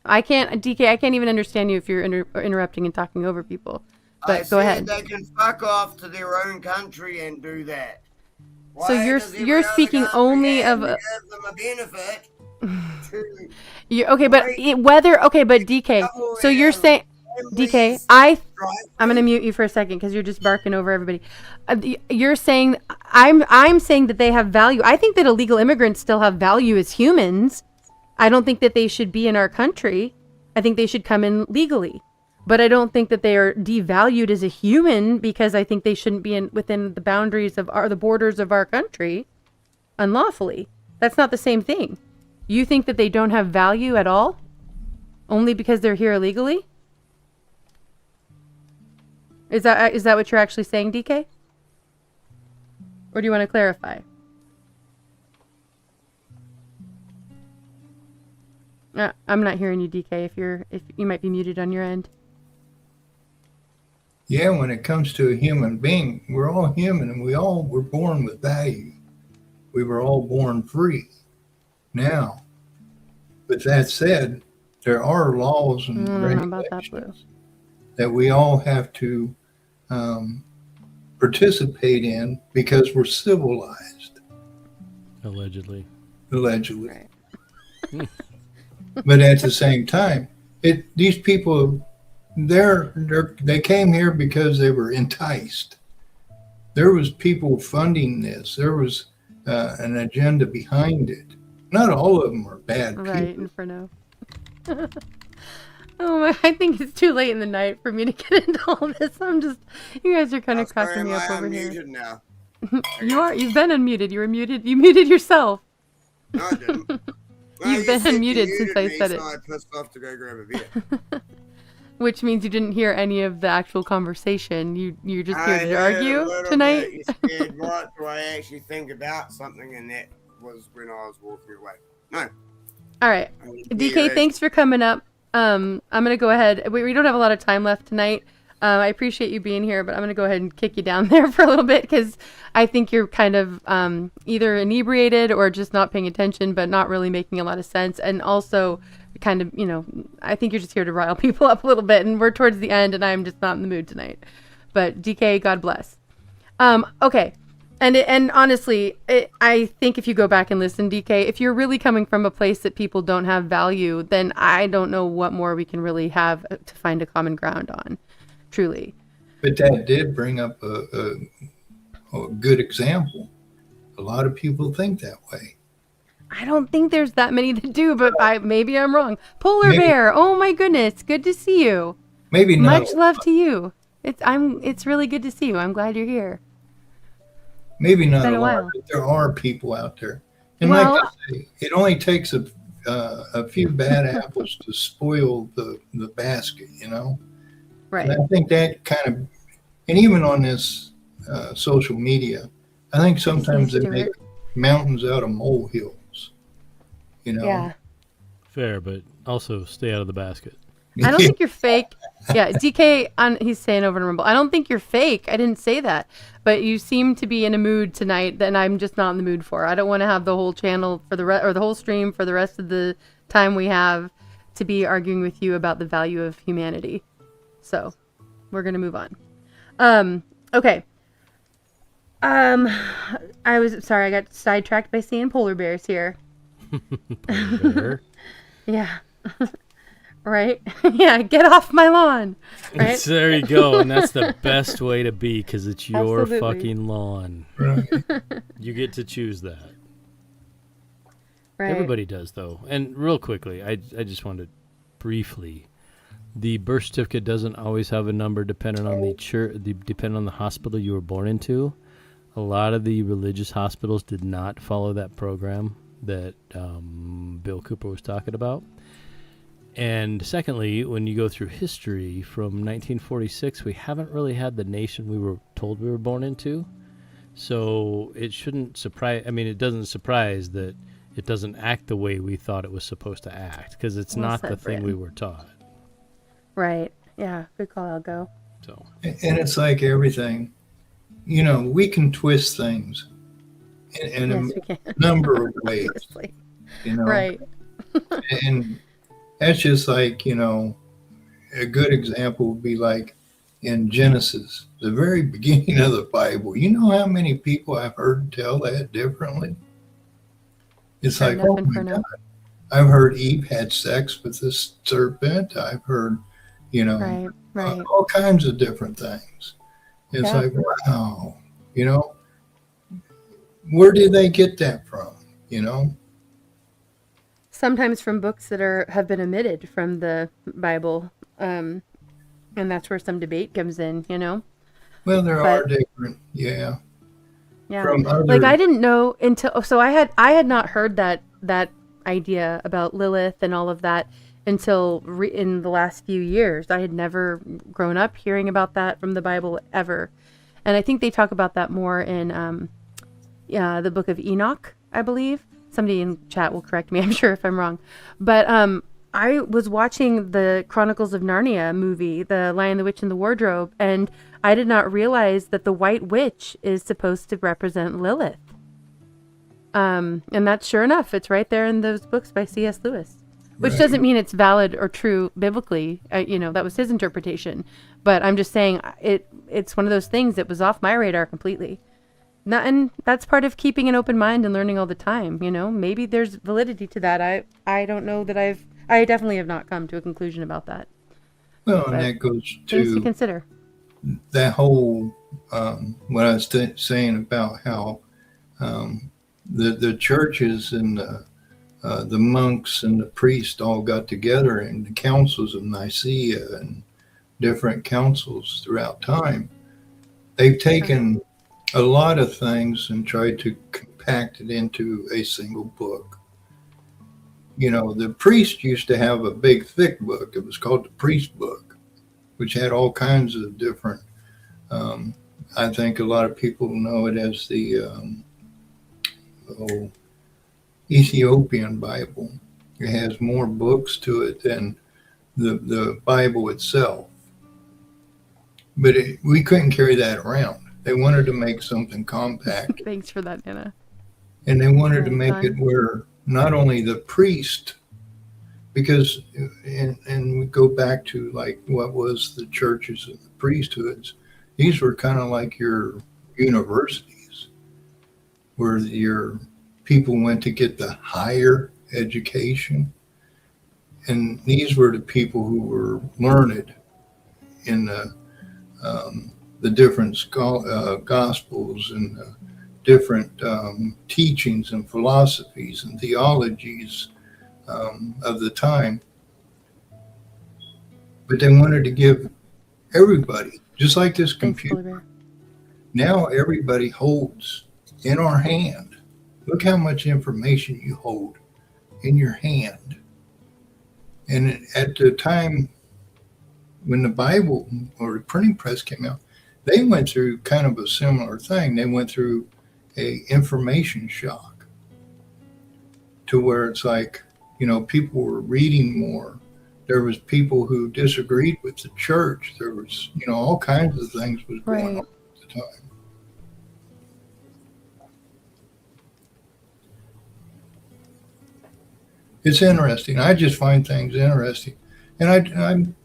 I can't, DK. I can't even understand you if you're interrupting and talking over people. But go ahead. They can fuck off to their own country and do that. So you're speaking only of. Give them a benefit. Okay, but but DK. So you're saying, DK, I'm gonna mute you for a second because you're just barking over everybody. You're saying I'm saying that they have value. I think that illegal immigrants still have value as humans. I don't think that they should be in our country. I think they should come in legally. But I don't think that they are devalued as a human because I think they shouldn't be within the boundaries of the borders of our country unlawfully. That's not the same thing. You think that they don't have value at all? Only because they're here illegally? Is that what you're actually saying, DK? Or do you want to clarify? I'm not hearing you, DK. If you might be muted on your end. Yeah, when it comes to a human being, we're all human and we all were born with value. We were all born free. Now, with that said, there are laws I and don't know about that, Blue. regulations that we all have to participate in because we're civilized, Allegedly. allegedly. But at the same time, these people, they came here because they were enticed. There was people funding this. There was an agenda behind it. Not all of them are bad people. Right, Inferno. Oh, I think it's too late in the night for me to get into all this. You guys are kind of cracking me up over here. Now. You've been unmuted. You were muted. You muted yourself. No, I didn't. Well, You've been unmuted since I said it. So I pissed off to go grab a beer. Which means you didn't hear any of the actual conversation. You're just here to heard argue a little tonight. bit. You said, what do I actually think about something? And that was when I was walking away. No. All right. DK, thanks for coming up. I'm going to go ahead. We don't have a lot of time left tonight. I appreciate you being here, but I'm going to go ahead and kick you down there for a little bit because I think you're kind of either inebriated or just not paying attention, but not really making a lot of sense. And also kind of, I think you're just here to rile people up a little bit, and we're towards the end and I'm just not in the mood tonight. But DK, God bless. Okay. And honestly, I think if you go back and listen, DK, if you're really coming from a place that people don't have value, then I don't know what more we can really have to find a common ground on, truly. But that did bring up a good example. A lot of people think that way. I don't think there's that many that do, but maybe I'm wrong. Polar Bear, oh my goodness, good to see you. Maybe not. Much love to you. It's really good to see you. I'm glad you're here. Maybe not a lot, but there are people out there. And like I say, it only takes a few bad apples to spoil the basket, Right. And I think that kind of, and even on this social media, I think sometimes they make mountains out of molehills, Yeah. Fair, but also stay out of the basket. I don't think you're fake. Yeah, DK, he's saying over and rumble. I don't think you're fake. I didn't say that. But you seem to be in a mood tonight that I'm just not in the mood for. I don't want to have the whole channel or the whole stream for the rest of the time we have to be arguing with you about the value of humanity. So, we're going to move on. Okay. I was sorry, I got sidetracked by seeing polar bears here. Polar bear? Yeah. Right? Yeah, get off my lawn. Right? There you go. And that's the best way to be because it's your Absolutely. fucking lawn. Right. You get to choose that. Right. Everybody does, though. And real quickly, I just wanted briefly, the birth certificate doesn't always have a number depending on the church, depending on the hospital you were born into. A lot of the religious hospitals did not follow that program that Bill Cooper was talking about. And secondly, when you go through history from 1946, we haven't really had the nation we were told we were born into. So it shouldn't surprise. I mean, it doesn't surprise that it doesn't act the way we thought it was supposed to act because it's Well not said, the thing Brandon. we were taught. Right. Yeah, good call, Algo. So. And it's like everything, we can twist things in Yes, we can. a number of ways, Honestly. you know. Right. And that's just like, a good example would be like in Genesis, the very beginning of the Bible. You know how many people I've heard tell that differently? It's Fair like, enough, oh my Inferno. God. I've heard Eve had sex with this serpent. I've heard, Right. all kinds of different things. It's Yeah. like, wow, where did they get that from? Sometimes from books that have been omitted from the Bible, and that's where some debate comes in. Well, there But- are different, yeah. Yeah. From Like other- I didn't know until I had not heard that idea about Lilith and all of that until in the last few years. I had never grown up hearing about that from the Bible ever, and I think they talk about that more in the book of Enoch, I believe. Somebody in chat will correct me, I'm sure, if I'm wrong. But I was watching the Chronicles of Narnia movie, The Lion, the Witch, and the Wardrobe, and I did not realize that the White Witch is supposed to represent Lilith. And that's sure enough, it's right there in those books by C.S. Lewis. Which Right. doesn't mean it's valid or true biblically. That was his interpretation. But I'm just saying it's one of those things that was off my radar completely. And that's part of keeping an open mind and learning all the time. Maybe there's validity to that. I don't know that I definitely have not come to a conclusion about that. Well, But and that goes things to to consider. that whole what I was saying about how the churches and the monks and the priests all got together in the councils of Nicaea and different councils throughout time. They've taken a lot of things and tried to compact it into a single book. The priest used to have a big, thick book. It was called the priest book, which had all kinds of different, I think a lot of people know it as the Ethiopian Bible. It has more books to it than the Bible itself. But we couldn't carry that around. They wanted to make something compact. Thanks for that, Anna. And they wanted to Right, make fun. it where not only the priest, because, and we go back to like what was the churches and the priesthoods, these were kind of like your universities, where your people went to get the higher education. And these were the people who were learned in the different gospels and different teachings and philosophies and theologies of the time. But they wanted to give everybody, just like this computer, now everybody holds in our hand. Look how much information you hold in your hand. And at the time when the Bible or the printing press came out, they went through kind of a similar thing. They went through a information shock to where it's like, people were reading more. There was people who disagreed with the church. There was, all kinds of things was going on at the time. It's interesting. I just find things interesting. And I'm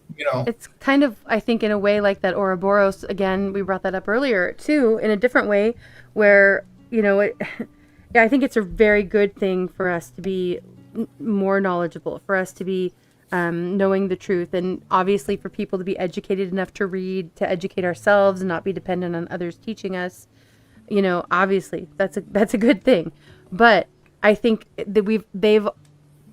It's kind of, I think, in a way like that Ouroboros. Again, we brought that up earlier too, in a different way, where I think it's a very good thing for us to be more knowledgeable, for us to be knowing the truth, and obviously for people to be educated enough to read, to educate ourselves, and not be dependent on others teaching us. Obviously that's a good thing, but I think that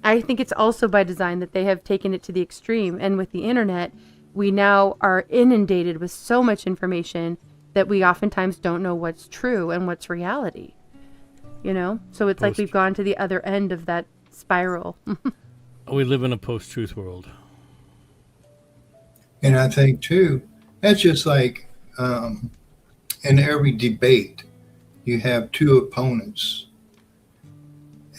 I think it's also by design that they have taken it to the extreme. And with the internet, we now are inundated with so much information that we oftentimes don't know what's true and what's reality. So it's like we've gone to the other end of that spiral. We live in a post-truth world. And I think too, that's just like in every debate, you have two opponents.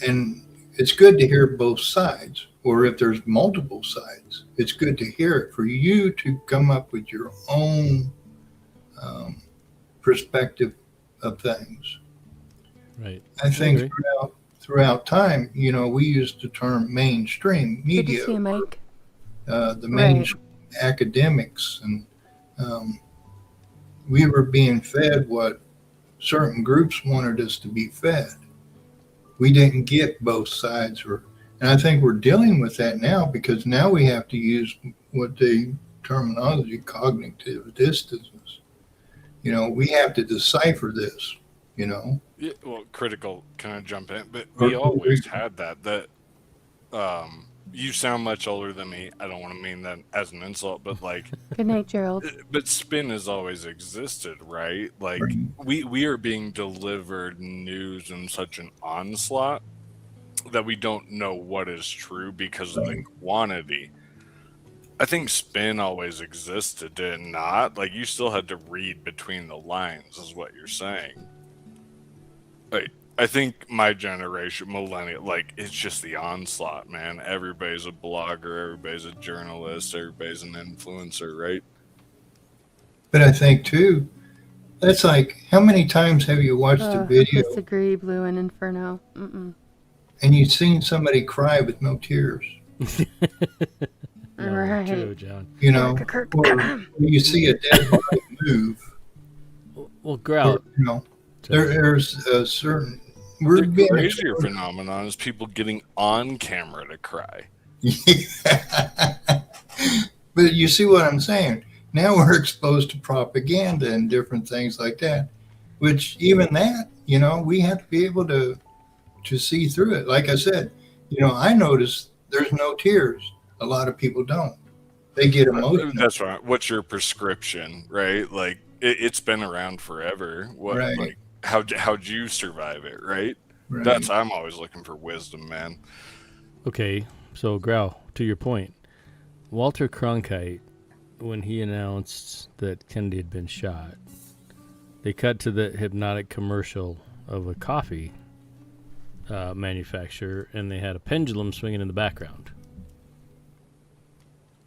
And it's good to hear both sides, or if there's multiple sides, it's good to hear it for you to come up with your own perspective of things. Right. I think throughout time, we used the term mainstream Good to media, see you, Mike. the mainstream academics, and we were being fed what certain groups wanted us to be fed. We didn't get both sides, and I think we're dealing with that now, because now we have to use what the terminology cognitive dissonance. We have to decipher this. Yeah, well, critical, can I jump in? But we always had that. You sound much older than me. I don't want to mean that as an insult, but like, Good night, Gerald. but spin has always existed, right? Like, we are being delivered news in such an onslaught that we don't know what is true because of the quantity. I think spin always existed, did it not? Like, you still had to read between the lines, is what you're saying. Right. I think my generation, millennial, like, it's just the onslaught, man. Everybody's a blogger, everybody's a journalist, everybody's an influencer, right? But I think too, that's like, how many times have you watched a video Disagree, Blue and Inferno. Mm-mm. and you've seen somebody cry with no tears? No, Right. true, John. You know, or you see a dead body move. Well, Grout. You know, there's a certain. We're The being crazier phenomenon is people getting on camera to cry. But you see what I'm saying? Now we're exposed to propaganda and different things like that, which even that, you know, we have to be able to see through it. Like I said, you know, I noticed there's no tears. A lot of people don't. They get emotional. That's right. What's your prescription, right? Like, it's been around forever. What, Right. like, how'd you survive it, right? Right. I'm always looking for wisdom, man. Okay, so Grau, to your point, Walter Cronkite, when he announced that Kennedy had been shot, they cut to the hypnotic commercial of a coffee manufacturer, and they had a pendulum swinging in the background.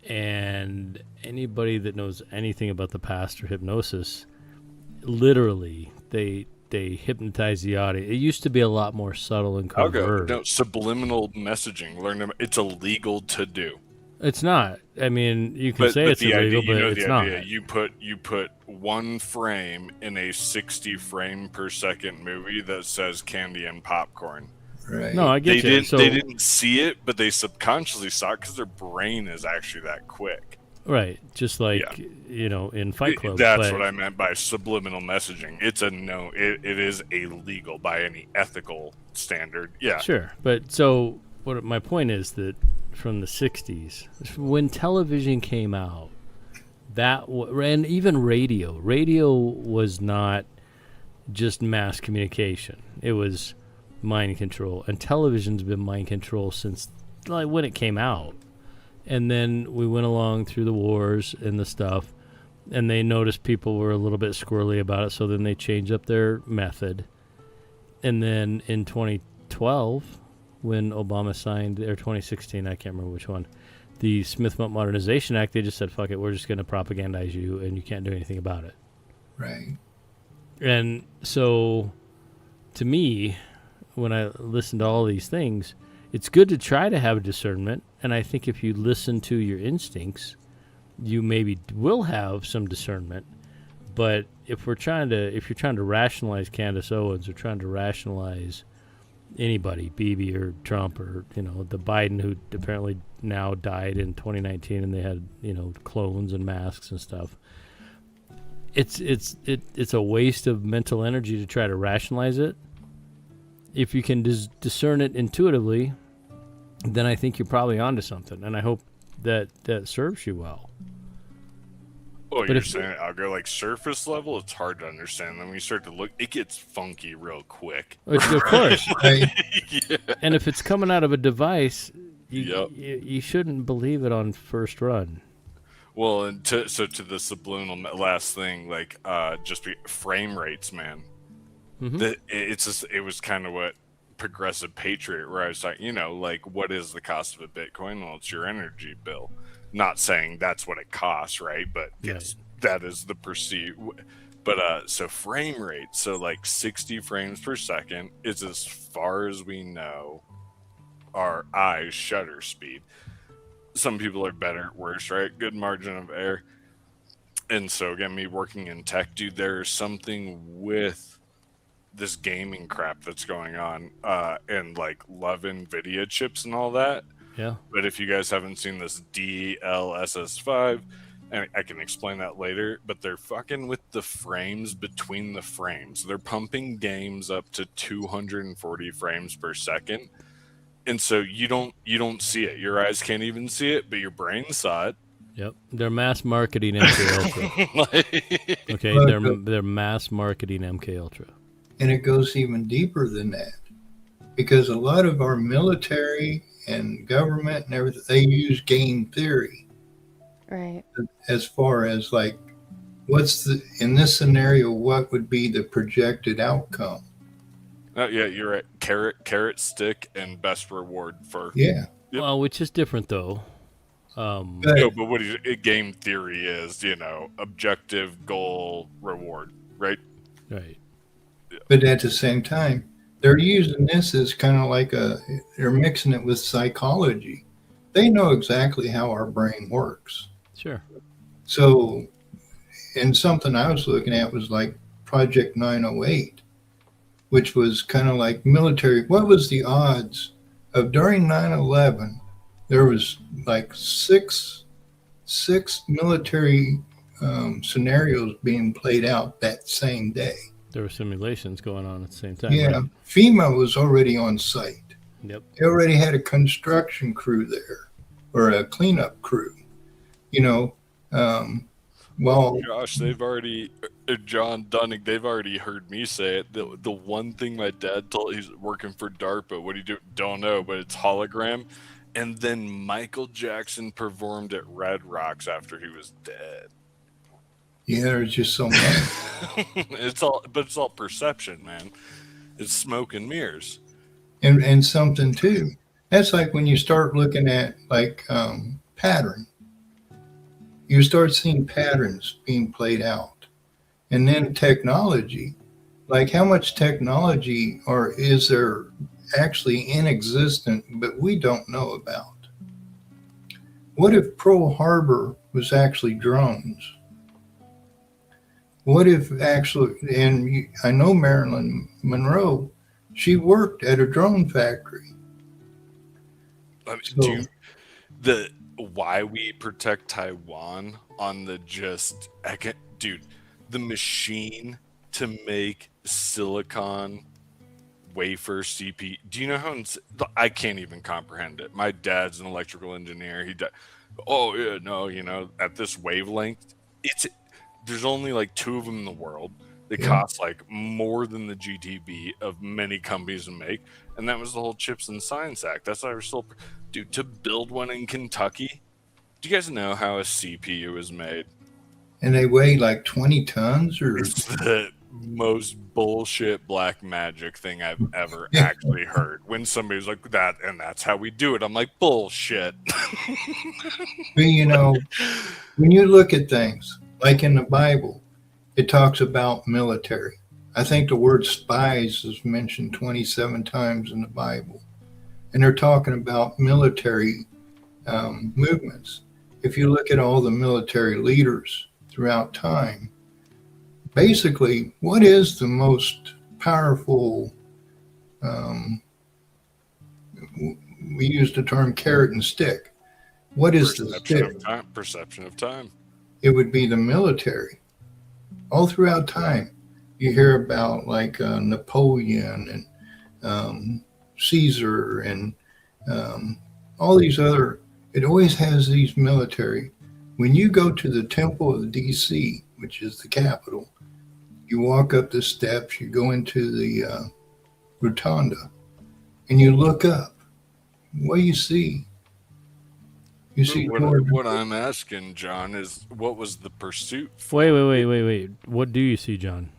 And anybody that knows anything about the past or hypnosis, literally, they hypnotize the audience. It used to be a lot more subtle and covert. No, subliminal messaging. It's illegal to do. It's not. I mean, you can say it's illegal, but it's not. You put one frame in a 60 frame per second movie that says candy and popcorn. Right. No, I get they you. They didn't see it, but they subconsciously saw it because their brain is actually that quick. Right, just like you know, in Fight Club. That's what I meant by subliminal messaging. It's a no. It is illegal by any ethical standard. Yeah, sure. But so, what my point is that from the '60s, when television came out, and even radio was not just mass communication. It was mind control, and television's been mind control since like when it came out. And then we went along through the wars and the stuff, and they noticed people were a little bit squirrely about it, so then they changed up their method. And then in 2012, when Obama signed, or 2016, I can't remember which one, the Smith Modernization Act, they just said, fuck it, we're just going to propagandize you, and you can't do anything about it. Right. And so, to me, when I listen to all these things, it's good to try to have discernment, and I think if you listen to your instincts, you maybe will have some discernment. But if you're trying to rationalize Candace Owens or trying to rationalize anybody, Bibi or Trump or the Biden who apparently now died in 2019 and they had clones and masks and stuff, it's a waste of mental energy to try to rationalize it. If you can discern it intuitively, then I think you're probably onto something, and I hope that serves you well. Well, you're saying I'll go like surface level. It's hard to understand. Then when you start to look, it gets funky real quick. Of course, Yeah. And if it's coming out of a device, you shouldn't believe it on first run. Well, and to the subliminal last thing, like frame rates, man. Mm-hmm. It was kind of what Progressive Patriot, where I was like, like, what is the cost of a Bitcoin? Well, it's your energy bill. Not saying that's what it costs, right? But yes, that is the perceived. But so frame rate, so like 60 frames per second is, as far as we know, our eyes shutter speed. Some people are better, worse, right? Good margin of error. And so again, me working in tech, dude, there's something with this gaming crap that's going on, and like love NVIDIA chips and all that. Yeah. But if you guys haven't seen this DLSS5, and I can explain that later, but they're fucking with the frames between the frames. They're pumping games up to 240 frames per second. And so you don't see it. Your eyes can't even see it, but your brain saw it. Yep, they're mass marketing MK Ultra. Okay, they're mass marketing MK Ultra. And it goes even deeper than that, because a lot of our military and government and everything, they use game theory. Right. As far as like, in this scenario, what would be the projected outcome? Yeah, you're right. Carrot stick, and best reward for. Yeah. Yep. Well, which is different though. No, but what game theory is, objective, goal, reward, right? Right. But at the same time, they're using this as kind of like they're mixing it with psychology. They know exactly how our brain works. Sure. So, and something I was looking at was like Project 908, which was kind of like military. What was the odds of during 9/11, there was like six military scenarios being played out that same day. There were simulations going on at the same time. Yeah, Right? FEMA was already on site. Yep. They already had a construction crew there, or a cleanup crew. Well, Josh, they've already, John Dunning, they've already heard me say it. The one thing my dad told, he's working for DARPA. What do you do? Don't know, but it's hologram. And then Michael Jackson performed at Red Rocks after he was dead. Yeah, there's just so much. It's all perception, man. It's smoke and mirrors. And something too. That's like when you start looking at like pattern. You start seeing patterns being played out. And then technology, like how much technology is there actually inexistent, but we don't know about? What if Pearl Harbor was actually drones? What if actually, and I know Marilyn Monroe, she worked at a drone factory. I mean, why we protect Taiwan on the the machine to make silicon wafer CP. Do you know how I can't even comprehend it. My dad's an electrical engineer. Oh yeah, no, at this wavelength, there's only like 2 of them in the world. They cost like more than the GDP of many companies to make, and that was the whole Chips and Science Act. That's why we're still, dude, to build one in Kentucky. Do you guys know how a CPU is made? And they weigh like 20 tons, or it's the most bullshit black magic thing I've ever actually heard. When somebody's like that, and that's how we do it, I'm like, bullshit. But when you look at things like in the Bible, it talks about military. I think the word spies is mentioned 27 times in the Bible. And they're talking about military movements. If you look at all the military leaders throughout time, basically, what is the most powerful, we use the term carrot and stick. What is the stick? Perception of time. It would be the military. All throughout time, you hear about like Napoleon and Caesar and all these other, it always has these military. When you go to the Temple of DC, which is the capital, you walk up the steps, you go into the rotunda, and you look up. What do you see? You see what I'm asking, John, is what was the pursuit? Wait. What do you see, John?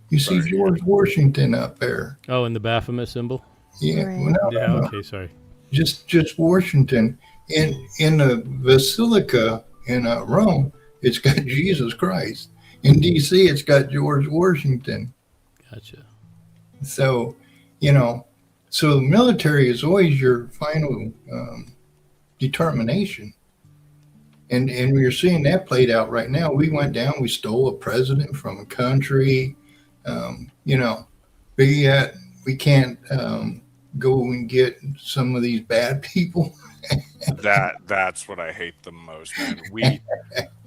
You see George Washington up there. Oh, in the Baphomet symbol? Yeah. Right. No. Okay, sorry. Just Washington. In the Basilica in Rome, it's got Jesus Christ. In D.C., it's got George Washington. Gotcha. So, so the military is always your final determination. And we're seeing that played out right now. We went down, we stole a president from a country, but yet we can't go and get some of these bad people. That's what I hate the most, man.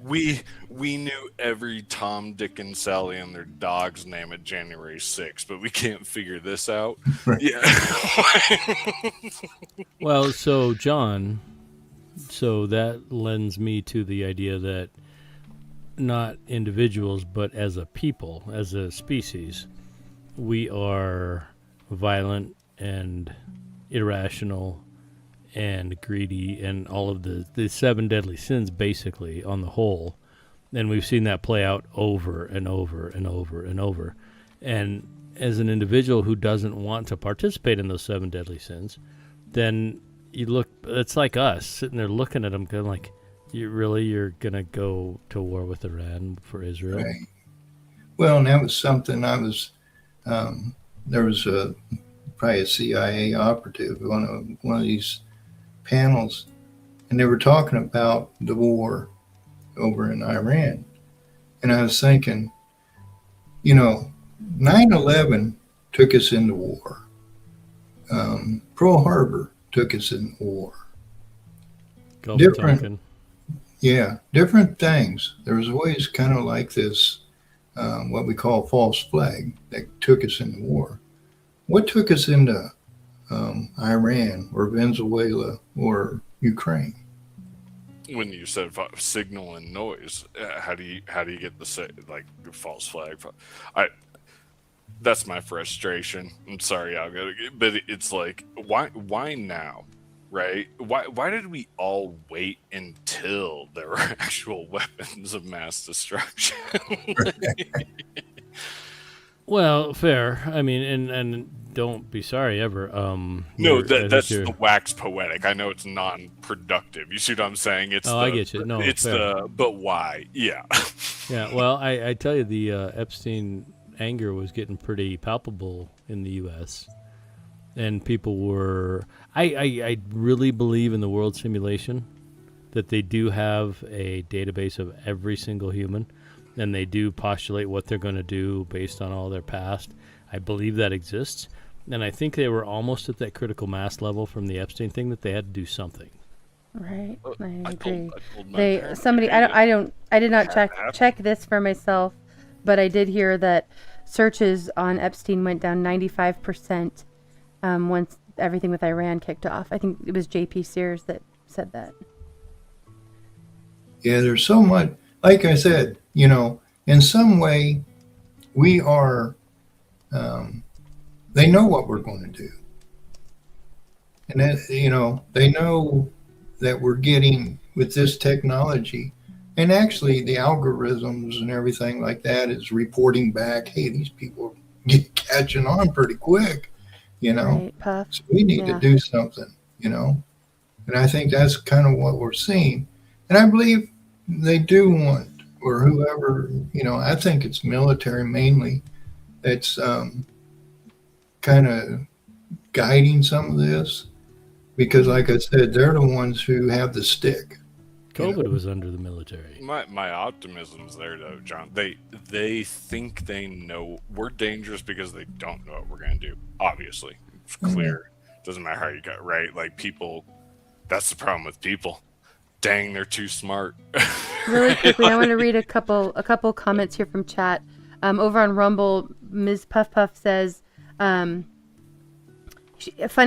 We knew every Tom, Dick, and Sally and their dog's name at January 6th, but we can't figure this out. Right. Yeah. Well, so John, that lends me to the idea that not individuals, but as a people, as a species, we are violent and irrational and greedy and all of the 7 deadly sins, basically, on the whole. And we've seen that play out over and over and over and over. And as an individual who doesn't want to participate in those 7 deadly sins, then you look, it's like us sitting there looking at them going like, you're going to go to war with Iran for Israel? Right. Well, and that was something I was, there was probably a CIA operative on one of these panels, and they were talking about the war over in Iran. And I was thinking, 9/11 took us into war. Pearl Harbor took us in war. Different things. There was always kind of like this, what we call false flag that took us into war. What took us into Iran or Venezuela or Ukraine? When you said signal and noise, how do you get the false flag? That's my frustration. I'm sorry, but it's like, why now, right? Why did we all wait until there were actual weapons of mass destruction? Well, fair. I mean, and don't be sorry ever. No, that's the wax poetic. I know it's non-productive. You see what I'm saying? I get you. No, it's fair. but why? Yeah. Yeah. Well, I tell you, the Epstein anger was getting pretty palpable in the U.S. and people were. I really believe in the world simulation, that they do have a database of every single human. And they do postulate what they're going to do based on all their past. I believe that exists. And I think they were almost at that critical mass level from the Epstein thing that they had to do something. Right. I agree. I did not check this for myself, but I did hear that searches on Epstein went down 95% once everything with Iran kicked off. I think it was J.P. Sears that said that. Yeah, there's so much. Like I said, in some way, we are, they know what we're going to do. And that, they know that we're getting with this technology. And actually, the algorithms and everything like that is reporting back, hey, these people get catching on pretty quick, Right, Puff. So we need to do something, And I think that's kind of what we're seeing. And I believe they do want, or whoever, I think it's military mainly, that's kind of guiding some of this, because like I said, they're the ones who have the stick. COVID was under the military. My optimism's there though, John. They think they know we're dangerous because they don't know what we're gonna do. Obviously, it's clear. Doesn't matter how you got right. Like people, that's the problem with people. Dang, they're too smart. Really quickly, I want to read a couple comments here from chat. Over on Rumble, Ms. Puff Puff says, funny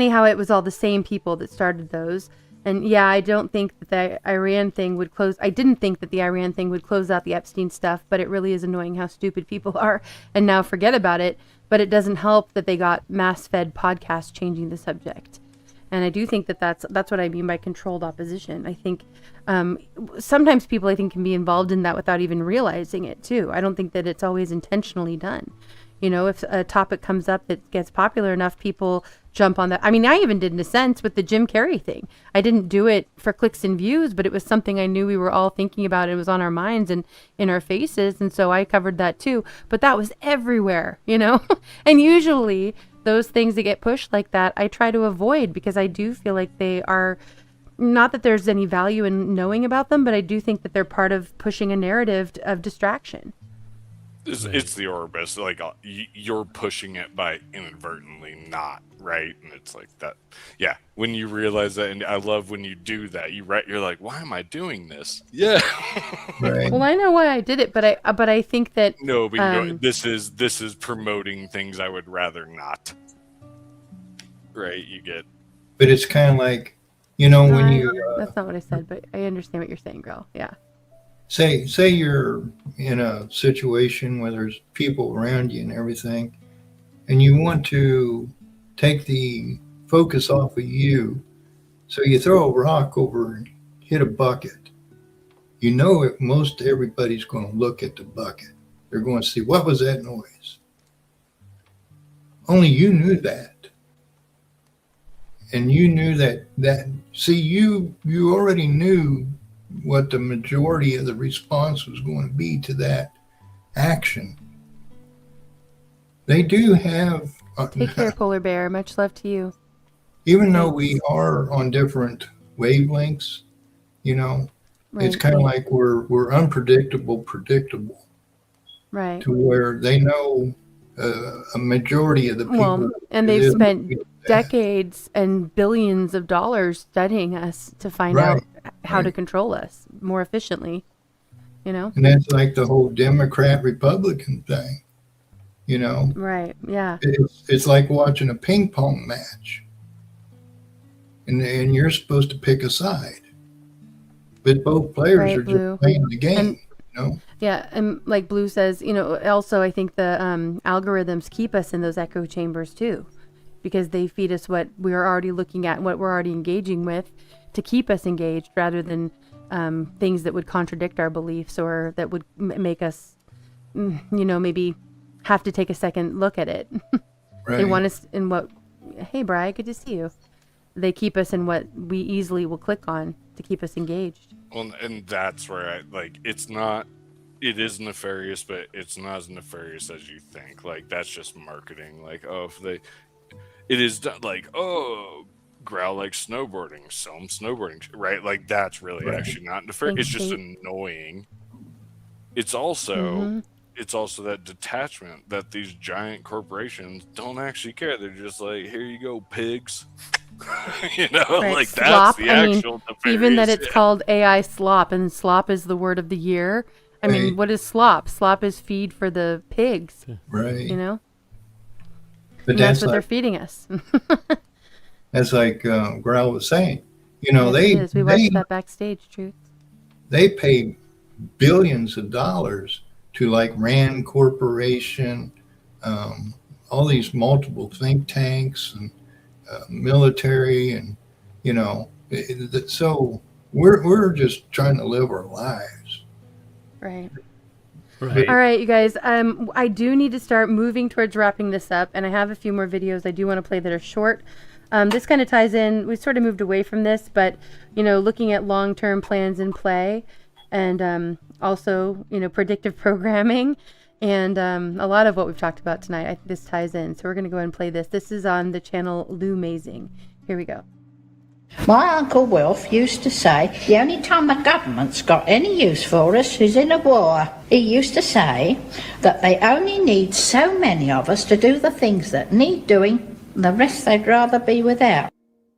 how it was all the same people that started those. And yeah, I don't think that the Iran thing would close. I didn't think that the Iran thing would close out the Epstein stuff, but it really is annoying how stupid people are and now forget about it. But it doesn't help that they got mass-fed podcasts changing the subject. And I do think that that's what I mean by controlled opposition. I think sometimes people, I think, can be involved in that without even realizing it, too. I don't think that it's always intentionally done. If a topic comes up that gets popular enough, people jump on that. I mean, I even did, in a sense, with the Jim Carrey thing. I didn't do it for clicks and views, but it was something I knew we were all thinking about. It was on our minds and in our faces, and so I covered that, too. But that was everywhere, And usually those things that get pushed like that, I try to avoid because I do feel like they are, not that there's any value in knowing about them, but I do think that they're part of pushing a narrative of distraction. It's the Orbis, like you're pushing it by inadvertently not, right? And it's like that. Yeah, when you realize that, and I love when you do that. You're like, why am I doing this? Yeah. Right. Well, I know why I did it, but I think that no, but this is promoting things I would rather not. Right? You get. But it's kind of like, when you. That's not what I said, but I understand what you're saying, girl. Yeah. Say you're in a situation where there's people around you and everything, and you want to take the focus off of you, so you throw a rock over and hit a bucket. Most everybody's going to look at the bucket. They're going to see, what was that noise? Only you knew that. And you knew see, you already knew what the majority of the response was going to be to that action. They do have... Take care, Polar Bear. Much love to you. Even though we are on different wavelengths, you know, it's kind of like we're predictable, right? To where they know a majority of the people. Well, and they've spent decades and billions of dollars studying us to find out how to control us more efficiently. You know, and that's like the whole Democrat-Republican thing. You know, right? Yeah, it's like watching a ping pong match, and you're supposed to pick a side. But both players are just playing the game, you know? Yeah, and like Blue says, you know, also I think the algorithms keep us in those echo chambers too, because they feed us what we're already looking at, what we're already engaging with, to keep us engaged rather than things that would contradict our beliefs or that would make us, you know, maybe have to take a second look at it. They want us in what, hey, Bri, good to see you. They keep us in what we easily will click on to keep us engaged. Well, and that's where it is nefarious, but it's not as nefarious as you think. Like, that's just marketing. Like, it is done, like, Growl likes snowboarding, sell them snowboarding, right? Like, that's really actually not nefarious. It's just annoying. It's also, that detachment that these giant corporations don't actually care. They're just like, here you go, pigs. You know, like slop, that's the actual even that it's called AI slop, and slop is the word of the year. I mean, what is slop? Slop is feed for the pigs, right? You know, but that's what they're feeding us. That's like Growl was saying. You know, we watched that backstage. Truth. They pay billions of dollars to like Rand Corporation, all these multiple think tanks and military, and you know, so we're just trying to live our lives. Right. All right, you guys. I do need to start moving towards wrapping this up, and I have a few more videos I do want to play that are short. This kind of ties in. We sort of moved away from this, but you know, looking at long-term plans in play, and also, you know, predictive programming. And a lot of what we've talked about tonight, this ties in. So we're going to go ahead and play this. This is on the channel Lou Mazing. Here we go. My Uncle Wilf used to say the only time the government's got any use for us is in a war. He used to say that they only need so many of us to do the things that need doing, and the rest they'd rather be without.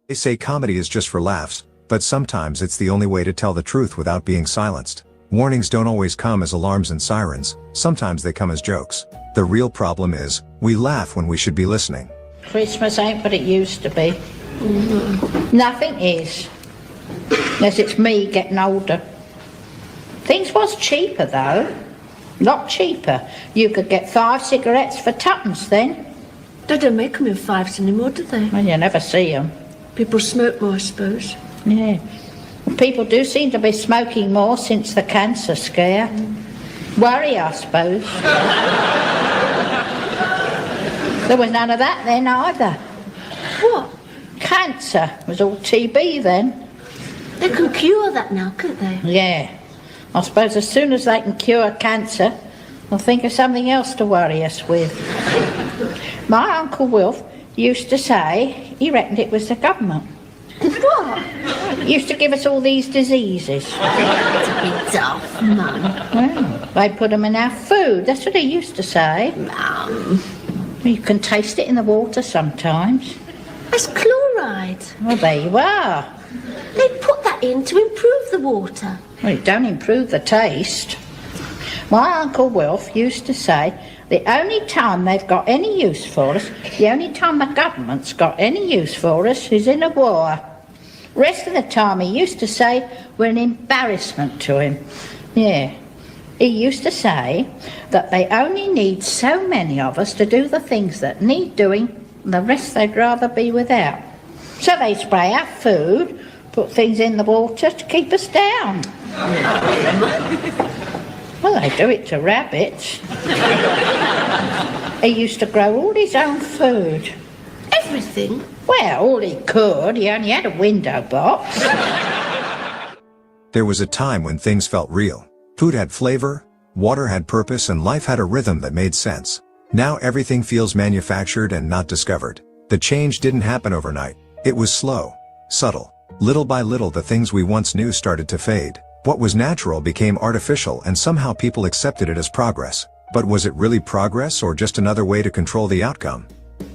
They say comedy is just for laughs, but sometimes it's the only way to tell the truth without being silenced. Warnings don't always come as alarms and sirens, sometimes they come as jokes. The real problem is, we laugh when we should be listening. Christmas ain't what it used to be. Nothing is. Unless it's me getting older. Things was cheaper though. A lot cheaper. You could get 5 cigarettes for tuppence then. They don't make them in 5s anymore, do they? Well, you never see them. People smoke more, I suppose. Yeah. People do seem to be smoking more since the cancer scare. Worry, I suppose. There was none of that then either. What? Cancer. It was all TB then. They can cure that now, can't they? Yeah. I suppose as soon as they can cure cancer, they'll think of something else to worry us with. My Uncle Wilf used to say he reckoned it was the government. What? Used to give us all these diseases. It's a bit daft, Mum. Well, they put them in our food. That's what he used to say. Mum. You can taste it in the water sometimes. That's chloride. Well, there you are. They put that in to improve the water. Well, it don't improve the taste. My Uncle Wilf used to say the only time they've got any use for us, the only time the government's got any use for us is in a war. Rest of the time he used to say we're an embarrassment to him. Yeah. He used to say that they only need so many of us to do the things that need doing, and the rest they'd rather be without. So they spray our food, put things in the water to keep us down. Well, they do it to rabbits. He used to grow all his own food. Everything? Well, all he could. He only had a window box. There was a time when things felt real. Food had flavor, water had purpose, and life had a rhythm that made sense. Now everything feels manufactured and not discovered. The change didn't happen overnight. It was slow, subtle. Little by little, the things we once knew started to fade. What was natural became artificial, and somehow people accepted it as progress. But was it really progress, or just another way to control the outcome?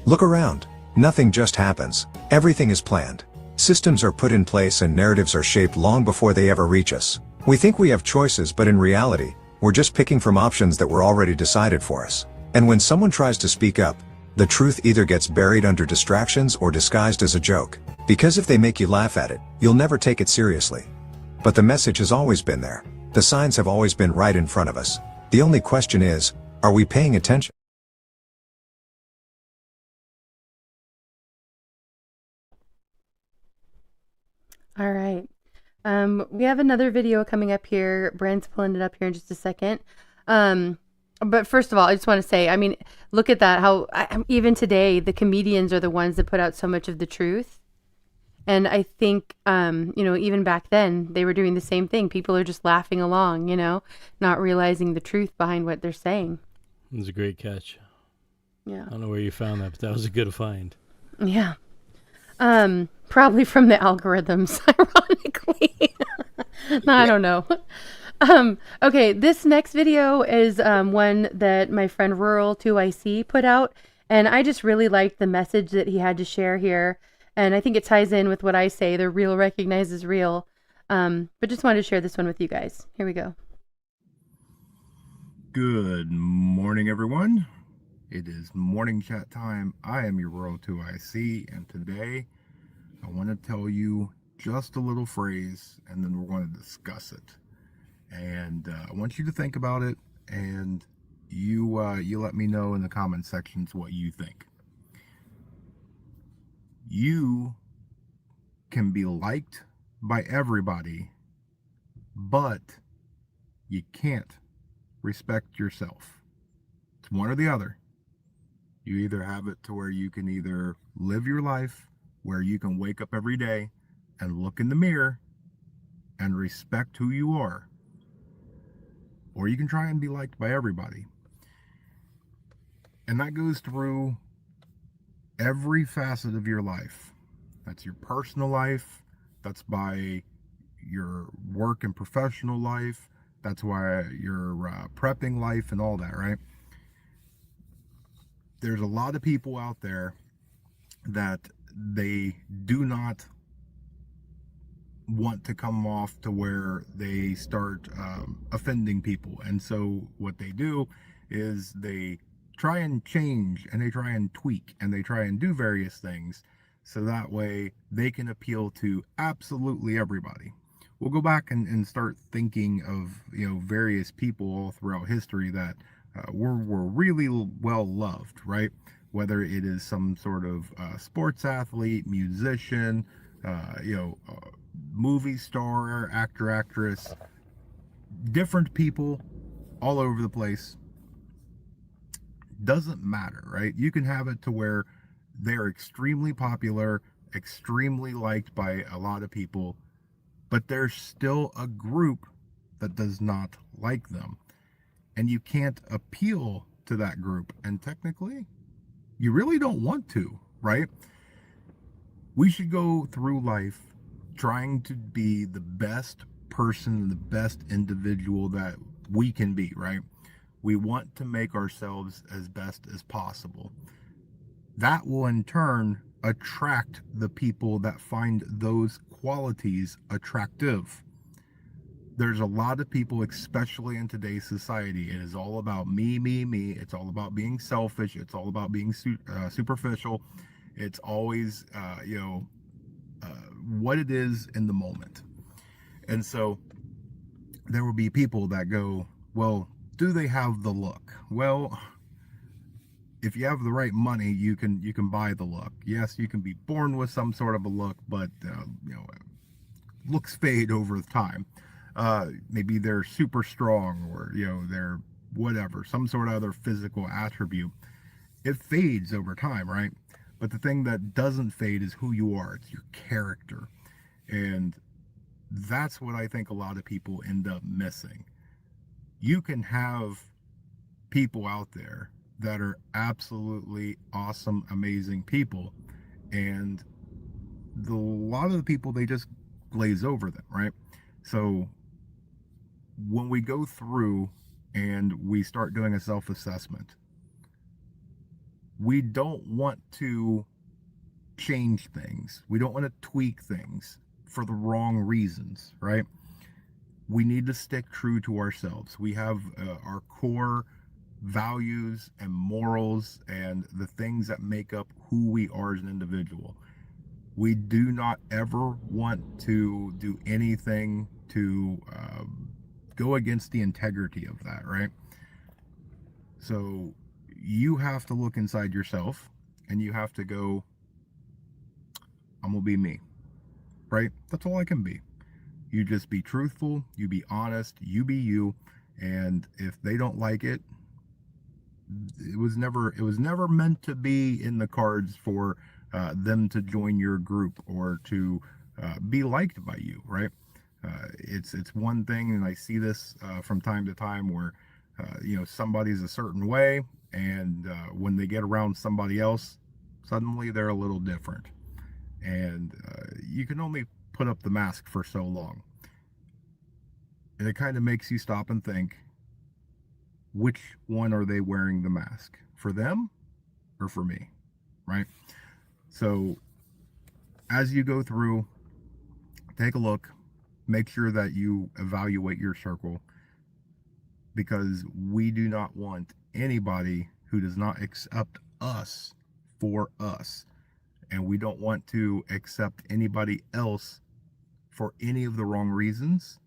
Look around. Nothing just happens. Everything is planned. Systems are put in place and narratives are shaped long before they ever reach us. We think we have choices, but in reality, we're just picking from options that were already decided for us. And when someone tries to speak up, the truth either gets buried under distractions or disguised as a joke. Because if they make you laugh at it, you'll never take it seriously. But the message has always been there. The signs have always been right in front of us. The only question is, are we paying attention? All right. We have another video coming up here. Brent's pulling it up here in just a second. But first of all, I just want to say, I mean, look at that. How even today, the comedians are the ones that put out so much of the truth. And I think, even back then, they were doing the same thing. People are just laughing along, not realizing the truth behind what they're saying. It was a great catch. Yeah. I don't know where you found that, but that was a good find. Yeah. Probably from the algorithms, ironically. No, I don't know. Okay, this next video is one that my friend Rural2IC put out, and I just really liked the message that he had to share here, and I think it ties in with what I say, the real recognizes real, but just wanted to share this one with you guys. Here we go. Good morning, everyone. It is morning chat time. I am your Rural2IC, and today I want to tell you just a little phrase, and then we're going to discuss it. And I want you to think about it, and you let me know in the comment sections what you think. You can be liked by everybody, but you can't respect yourself. It's one or the other. You either have it to where you can either live your life where you can wake up every day and look in the mirror and respect who you are, or you can try and be liked by everybody. And that goes through every facet of your life. That's your personal life. That's by your work and professional life. That's why your prepping life and all that, right? There's a lot of people out there that they do not want to come off to where they start offending people. And so what they do is they try and change, and they try and tweak, and they try and do various things so that way they can appeal to absolutely everybody. We'll go back and start thinking of various people all throughout history that were really well loved, right? Whether it is some sort of sports athlete, musician, movie star, actor, actress, different people all over the place. Doesn't matter, right? You can have it to where they're extremely popular, extremely liked by a lot of people, but there's still a group that does not like them. And you can't appeal to that group. And technically, you really don't want to, right? We should go through life trying to be the best person, the best individual that we can be, right? We want to make ourselves as best as possible. That will in turn attract the people that find those qualities attractive. There's a lot of people, especially in today's society, it is all about me, me, me. It's all about being selfish. It's all about being superficial. It's always, what it is in the moment. And so there will be people that go, well, do they have the look? Well, if you have the right money, you can buy the look. Yes, you can be born with some sort of a look, but looks fade over time. Maybe they're super strong, or they're whatever, some sort of other physical attribute. it fades over time, right? But the thing that doesn't fade is who you are. It's your character. And that's what I think a lot of people end up missing. You can have people out there that are absolutely awesome, amazing people, and a lot of the people, they just glaze over them, right? So when we go through and we start doing a self-assessment, we don't want to change things. We don't want to tweak things for the wrong reasons, right? We need to stick true to ourselves. We have our core values and morals and the things that make up who we are as an individual. We do not ever want to do anything to go against the integrity of that, right? So you have to look inside yourself and you have to go, I'm gonna be me, right? That's all I can be. You just be truthful, you be honest, you be you, and if they don't like it, it was never meant to be in the cards for them to join your group or to be liked by you, right? It's one thing, and I see this from time to time where somebody's a certain way, and when they get around somebody else, suddenly they're a little different, and you can only put up the mask for so long, and it kind of makes you stop and think, which one are they wearing the mask? For them or for me, right? So as you go through, take a look, make sure that you evaluate your circle, because we do not want anybody who does not accept us for us. And we don't want to accept anybody else for any of the wrong reasons.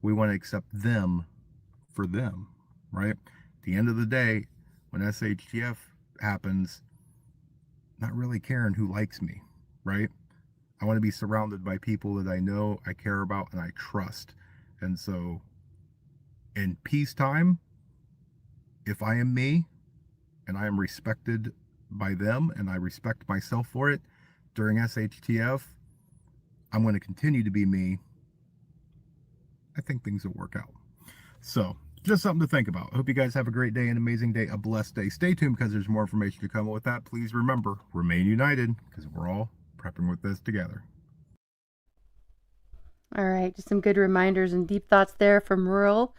We want to accept them for them, right? At the end of the day, when SHTF happens, not really caring who likes me, right? I want to be surrounded by people that I know, I care about, and I trust. And so in peacetime, if I am me and I am respected by them and I respect myself for it, during SHTF, I'm going to continue to be me. I think things will work out. So just something to think about. Hope you guys have a great day, an amazing day, a blessed day. Stay tuned because there's more information to come. With that, please remember, remain united because we're all prepping with this together. All right, just some good reminders and deep thoughts there from Rural.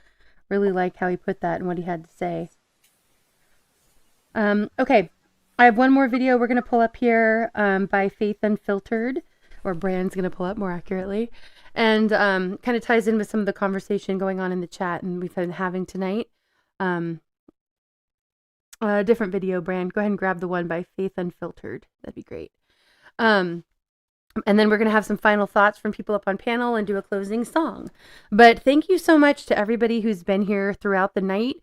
Really liked how he put that and what he had to say. Okay, I have one more video we're going to pull up here by Faith Unfiltered, or Brand's going to pull up more accurately, and kind of ties in with some of the conversation going on in the chat and we've been having tonight. A different video, Brand. Go ahead and grab the one by Faith Unfiltered. That'd be great. And then we're going to have some final thoughts from people up on panel and do a closing song. But thank you so much to everybody who's been here throughout the night.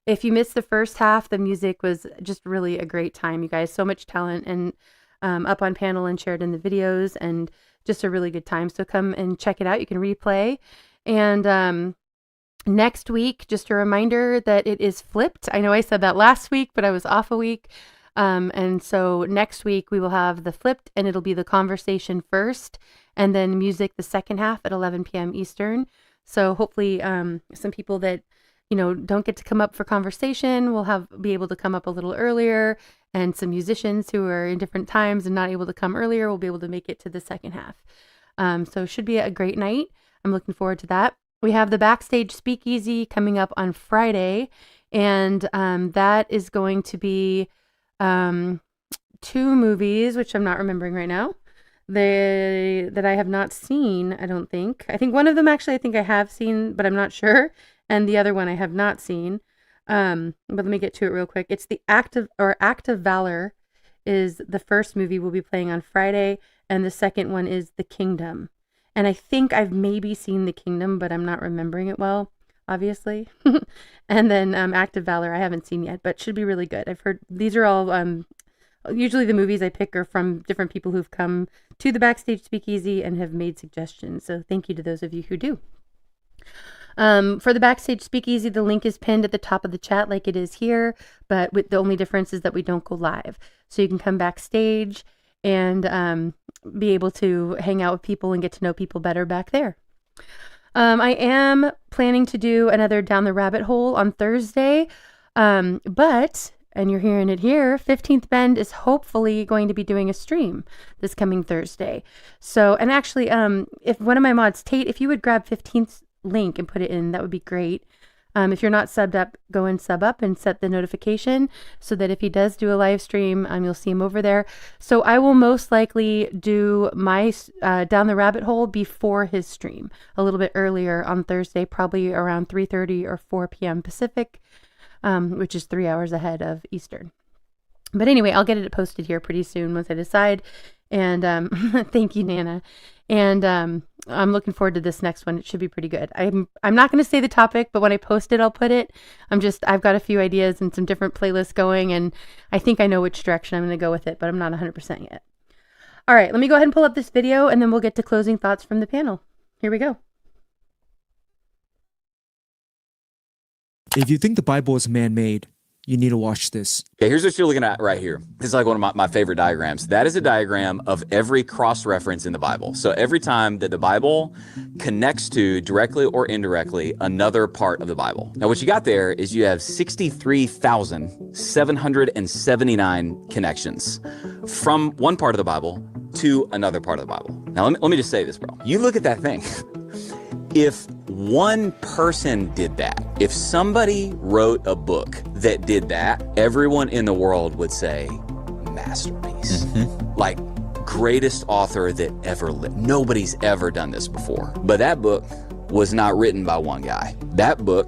If you missed the first half, the music was just really a great time, you guys. So much talent and up on panel and shared in the videos, and just a really good time. So come and check it out. You can replay. And next week, just a reminder that it is flipped. I know I said that last week, but I was off a week. And so next week we will have the flipped, and it'll be the conversation first and then music the second half at 11 p.m. Eastern. So hopefully some people that, don't get to come up for conversation will be able to come up a little earlier, and some musicians who are in different times and not able to come earlier will be able to make it to the second half. So it should be a great night. I'm looking forward to that. We have the Backstage Speakeasy coming up on Friday, and that is going to be 2 movies, which I'm not remembering right now, that I have not seen. I don't think. I think one of them actually I have seen, but I'm not sure, and the other one I have not seen. But let me get to it real quick. It's the Act of Valor is the first movie we'll be playing on Friday, and the second one is The Kingdom. And I think I've maybe seen The Kingdom, but I'm not remembering it well, obviously. And then Act of Valor I haven't seen yet, but should be really good. I've heard these are all usually the movies I pick are from different people who've come to the Backstage Speakeasy and have made suggestions. So thank you to those of you who do. For the Backstage Speakeasy, the link is pinned at the top of the chat like it is here, but the only difference is that we don't go live. So you can come backstage and be able to hang out with people and get to know people better back there. I am planning to do another Down the Rabbit Hole on Thursday, but, and you're hearing it here, 15th Bend is hopefully going to be doing a stream this coming Thursday. So, and actually, if one of my mods, Tate, if you would grab 15th link and put it in, that would be great. If you're not subbed up, go and sub up and set the notification so that if he does do a live stream, you'll see him over there. So I will most likely do my Down the Rabbit Hole before his stream, a little bit earlier on Thursday, probably around 3:30 or 4 p.m. Pacific, which is 3 hours ahead of Eastern. But anyway, I'll get it posted here pretty soon once I decide. And thank you, Nana. And I'm looking forward to this next one. It should be pretty good. I'm not going to say the topic, but when I post it, I'll put it. I've got a few ideas and some different playlists going, and I think I know which direction I'm going to go with it, but I'm not 100% yet. All right, let me go ahead and pull up this video, and then we'll get to closing thoughts from the panel. Here we go. If you think the Bible is man-made, you need to watch this. Okay, here's what you're looking at right here. This is like one of my favorite diagrams. That is a diagram of every cross-reference in the Bible. So every time that the Bible connects to, directly or indirectly, another part of the Bible. Now what you got there is you have 63,779 connections from one part of the Bible to another part of the Bible. Now let me just say this, bro. You look at that thing. If one person did that, if somebody wrote a book that did that, everyone in the world would say, masterpiece. Like, greatest author that ever lived. Nobody's ever done this before. But that book was not written by one guy. That book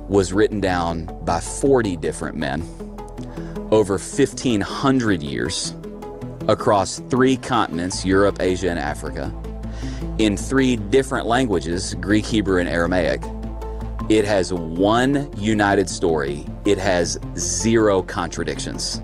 was written down by 40 different men over 1,500 years across 3 continents, Europe, Asia, and Africa, in 3 different languages, Greek, Hebrew, and Aramaic. It has one united story. It has 0 contradictions.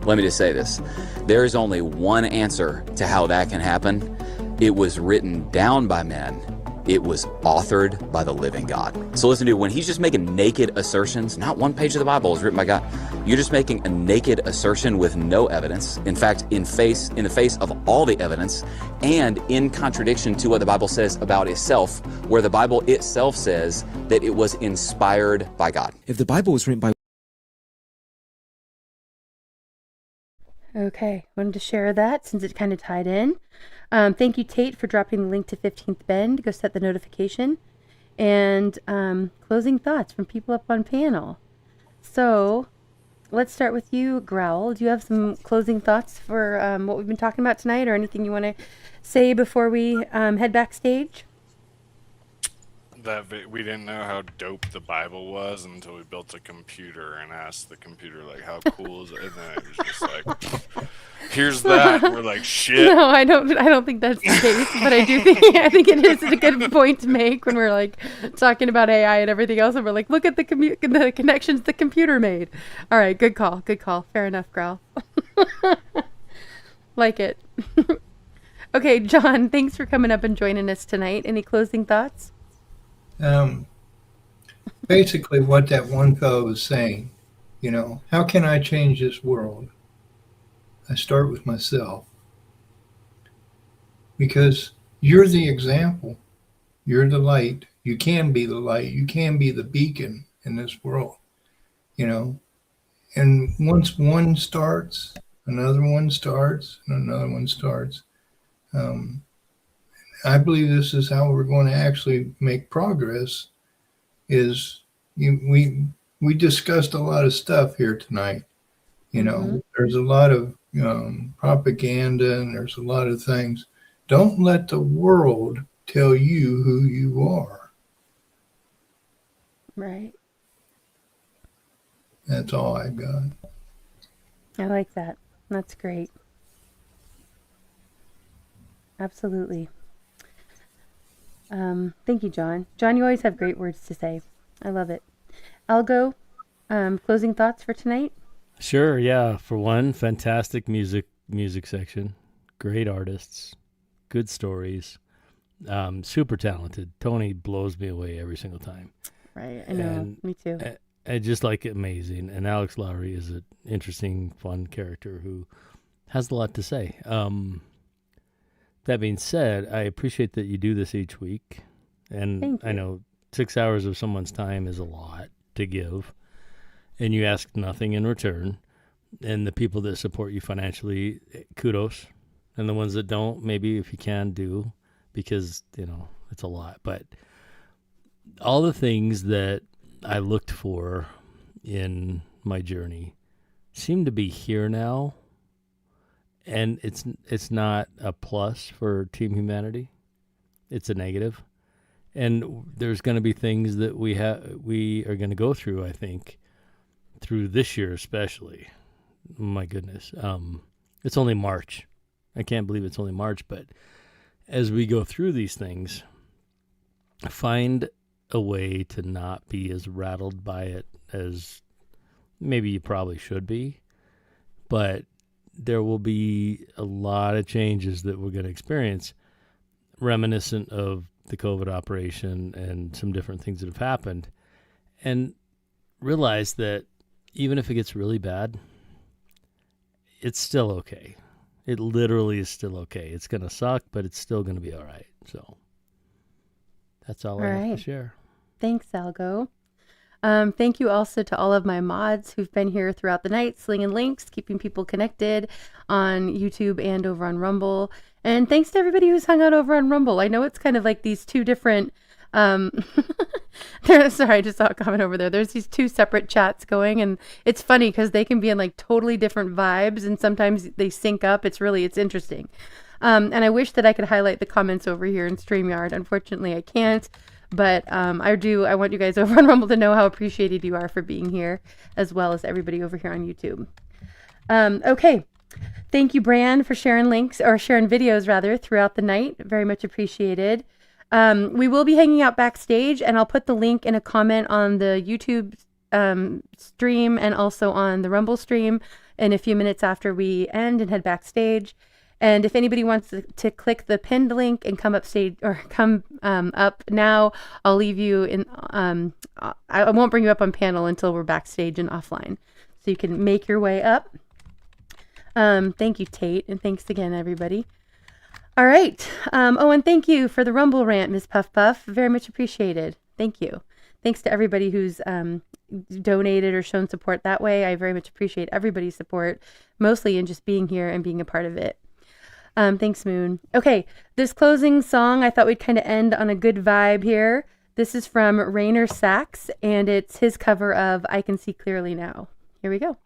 Let me just say this. There is only one answer to how that can happen. It was written down by men. It was authored by the living God. So listen to, when he's just making naked assertions, not one page of the Bible is written by God. You're just making a naked assertion with no evidence. In fact, in the face of all the evidence, and in contradiction to what the Bible says about itself, where the Bible itself says that it was inspired by God. If the Bible was written by... Okay, wanted to share that since it kind of tied in. Thank you, Tate, for dropping the link to 15th Bend. Go set the notification. And closing thoughts from people up on panel. So let's start with you, Growl. Do you have some closing thoughts for what we've been talking about tonight, or anything you want to say before we head backstage? That we didn't know how dope the Bible was until we built a computer and asked the computer, like, how cool is it? And then it was just like, here's that. And we're like, shit. No, I don't think that's the case, but I think it is a good point to make when we're like talking about AI and everything else, and we're like, look at the connections the computer made. All right, good call. Fair enough, Growl. Like it. Okay, John, thanks for coming up and joining us tonight. Any closing thoughts? Basically what that one fellow was saying, how can I change this world? I start with myself, because you're the example. You're the light. You can be the light. You can be the beacon in this world, and once one starts, another one starts, and another one starts. I believe this is how we're going to actually make progress. We discussed a lot of stuff here tonight. There's a lot of propaganda, and there's a lot of things. Don't let the world tell you who you are. Right. That's all I got. I like that. That's great. Absolutely. Thank you, John. John, you always have great words to say. I love it. Algo, closing thoughts for tonight? Sure, yeah. For one, fantastic music section. Great artists. Good stories. Super talented. Tony blows me away every single time. Right, I know. Me too. And just like amazing. And Alex Lowry is an interesting, fun character who has a lot to say. That being said, I appreciate that you do this each week. And I know 6 hours of someone's time is a lot to give. And you ask nothing in return. And the people that support you financially, kudos. And the ones that don't, maybe if you can, do. Because, it's a lot. But all the things that I looked for in my journey seem to be here now. And it's not a plus for Team Humanity. It's a negative. And there's going to be things that we are going to go through, I think, through this year especially. My goodness. It's only March. I can't believe it's only March, but as we go through these things, find a way to not be as rattled by it as maybe you probably should be. But there will be a lot of changes that we're going to experience reminiscent of the COVID operation and some different things that have happened. And realize that even if it gets really bad, it's still okay. It literally is still okay. It's going to suck, but it's still going to be all right. So that's all I have to share. Thanks, Algo. Thank you also to all of my mods who've been here throughout the night, slinging links, keeping people connected on YouTube and over on Rumble. And thanks to everybody who's hung out over on Rumble. I know it's kind of like these two different... sorry, I just saw a comment over there. There's these two separate chats going, and it's funny because they can be in like totally different vibes, and sometimes they sync up. It's interesting. And I wish that I could highlight the comments over here in StreamYard. Unfortunately, I can't. But I want you guys over on Rumble to know how appreciated you are for being here, as well as everybody over here on YouTube. Okay. Thank you, Bran, for sharing videos rather throughout the night. Very much appreciated. We will be hanging out backstage, and I'll put the link in a comment on the YouTube stream and also on the Rumble stream in a few minutes after we end and head backstage. And if anybody wants to click the pinned link and come upstage or come up now, I'll leave you in. I won't bring you up on panel until we're backstage and offline, so you can make your way up. Thank you, Tate, and thanks again, everybody. All right. And thank you for the Rumble rant, Ms. Puff Puff. Very much appreciated. Thank you. Thanks to everybody who's donated or shown support that way. I very much appreciate everybody's support, mostly in just being here and being a part of it. Thanks, Moon. Okay, this closing song, I thought we'd kind of end on a good vibe here. This is from Rainer Sachs, and it's his cover of I Can See Clearly Now. Here we go.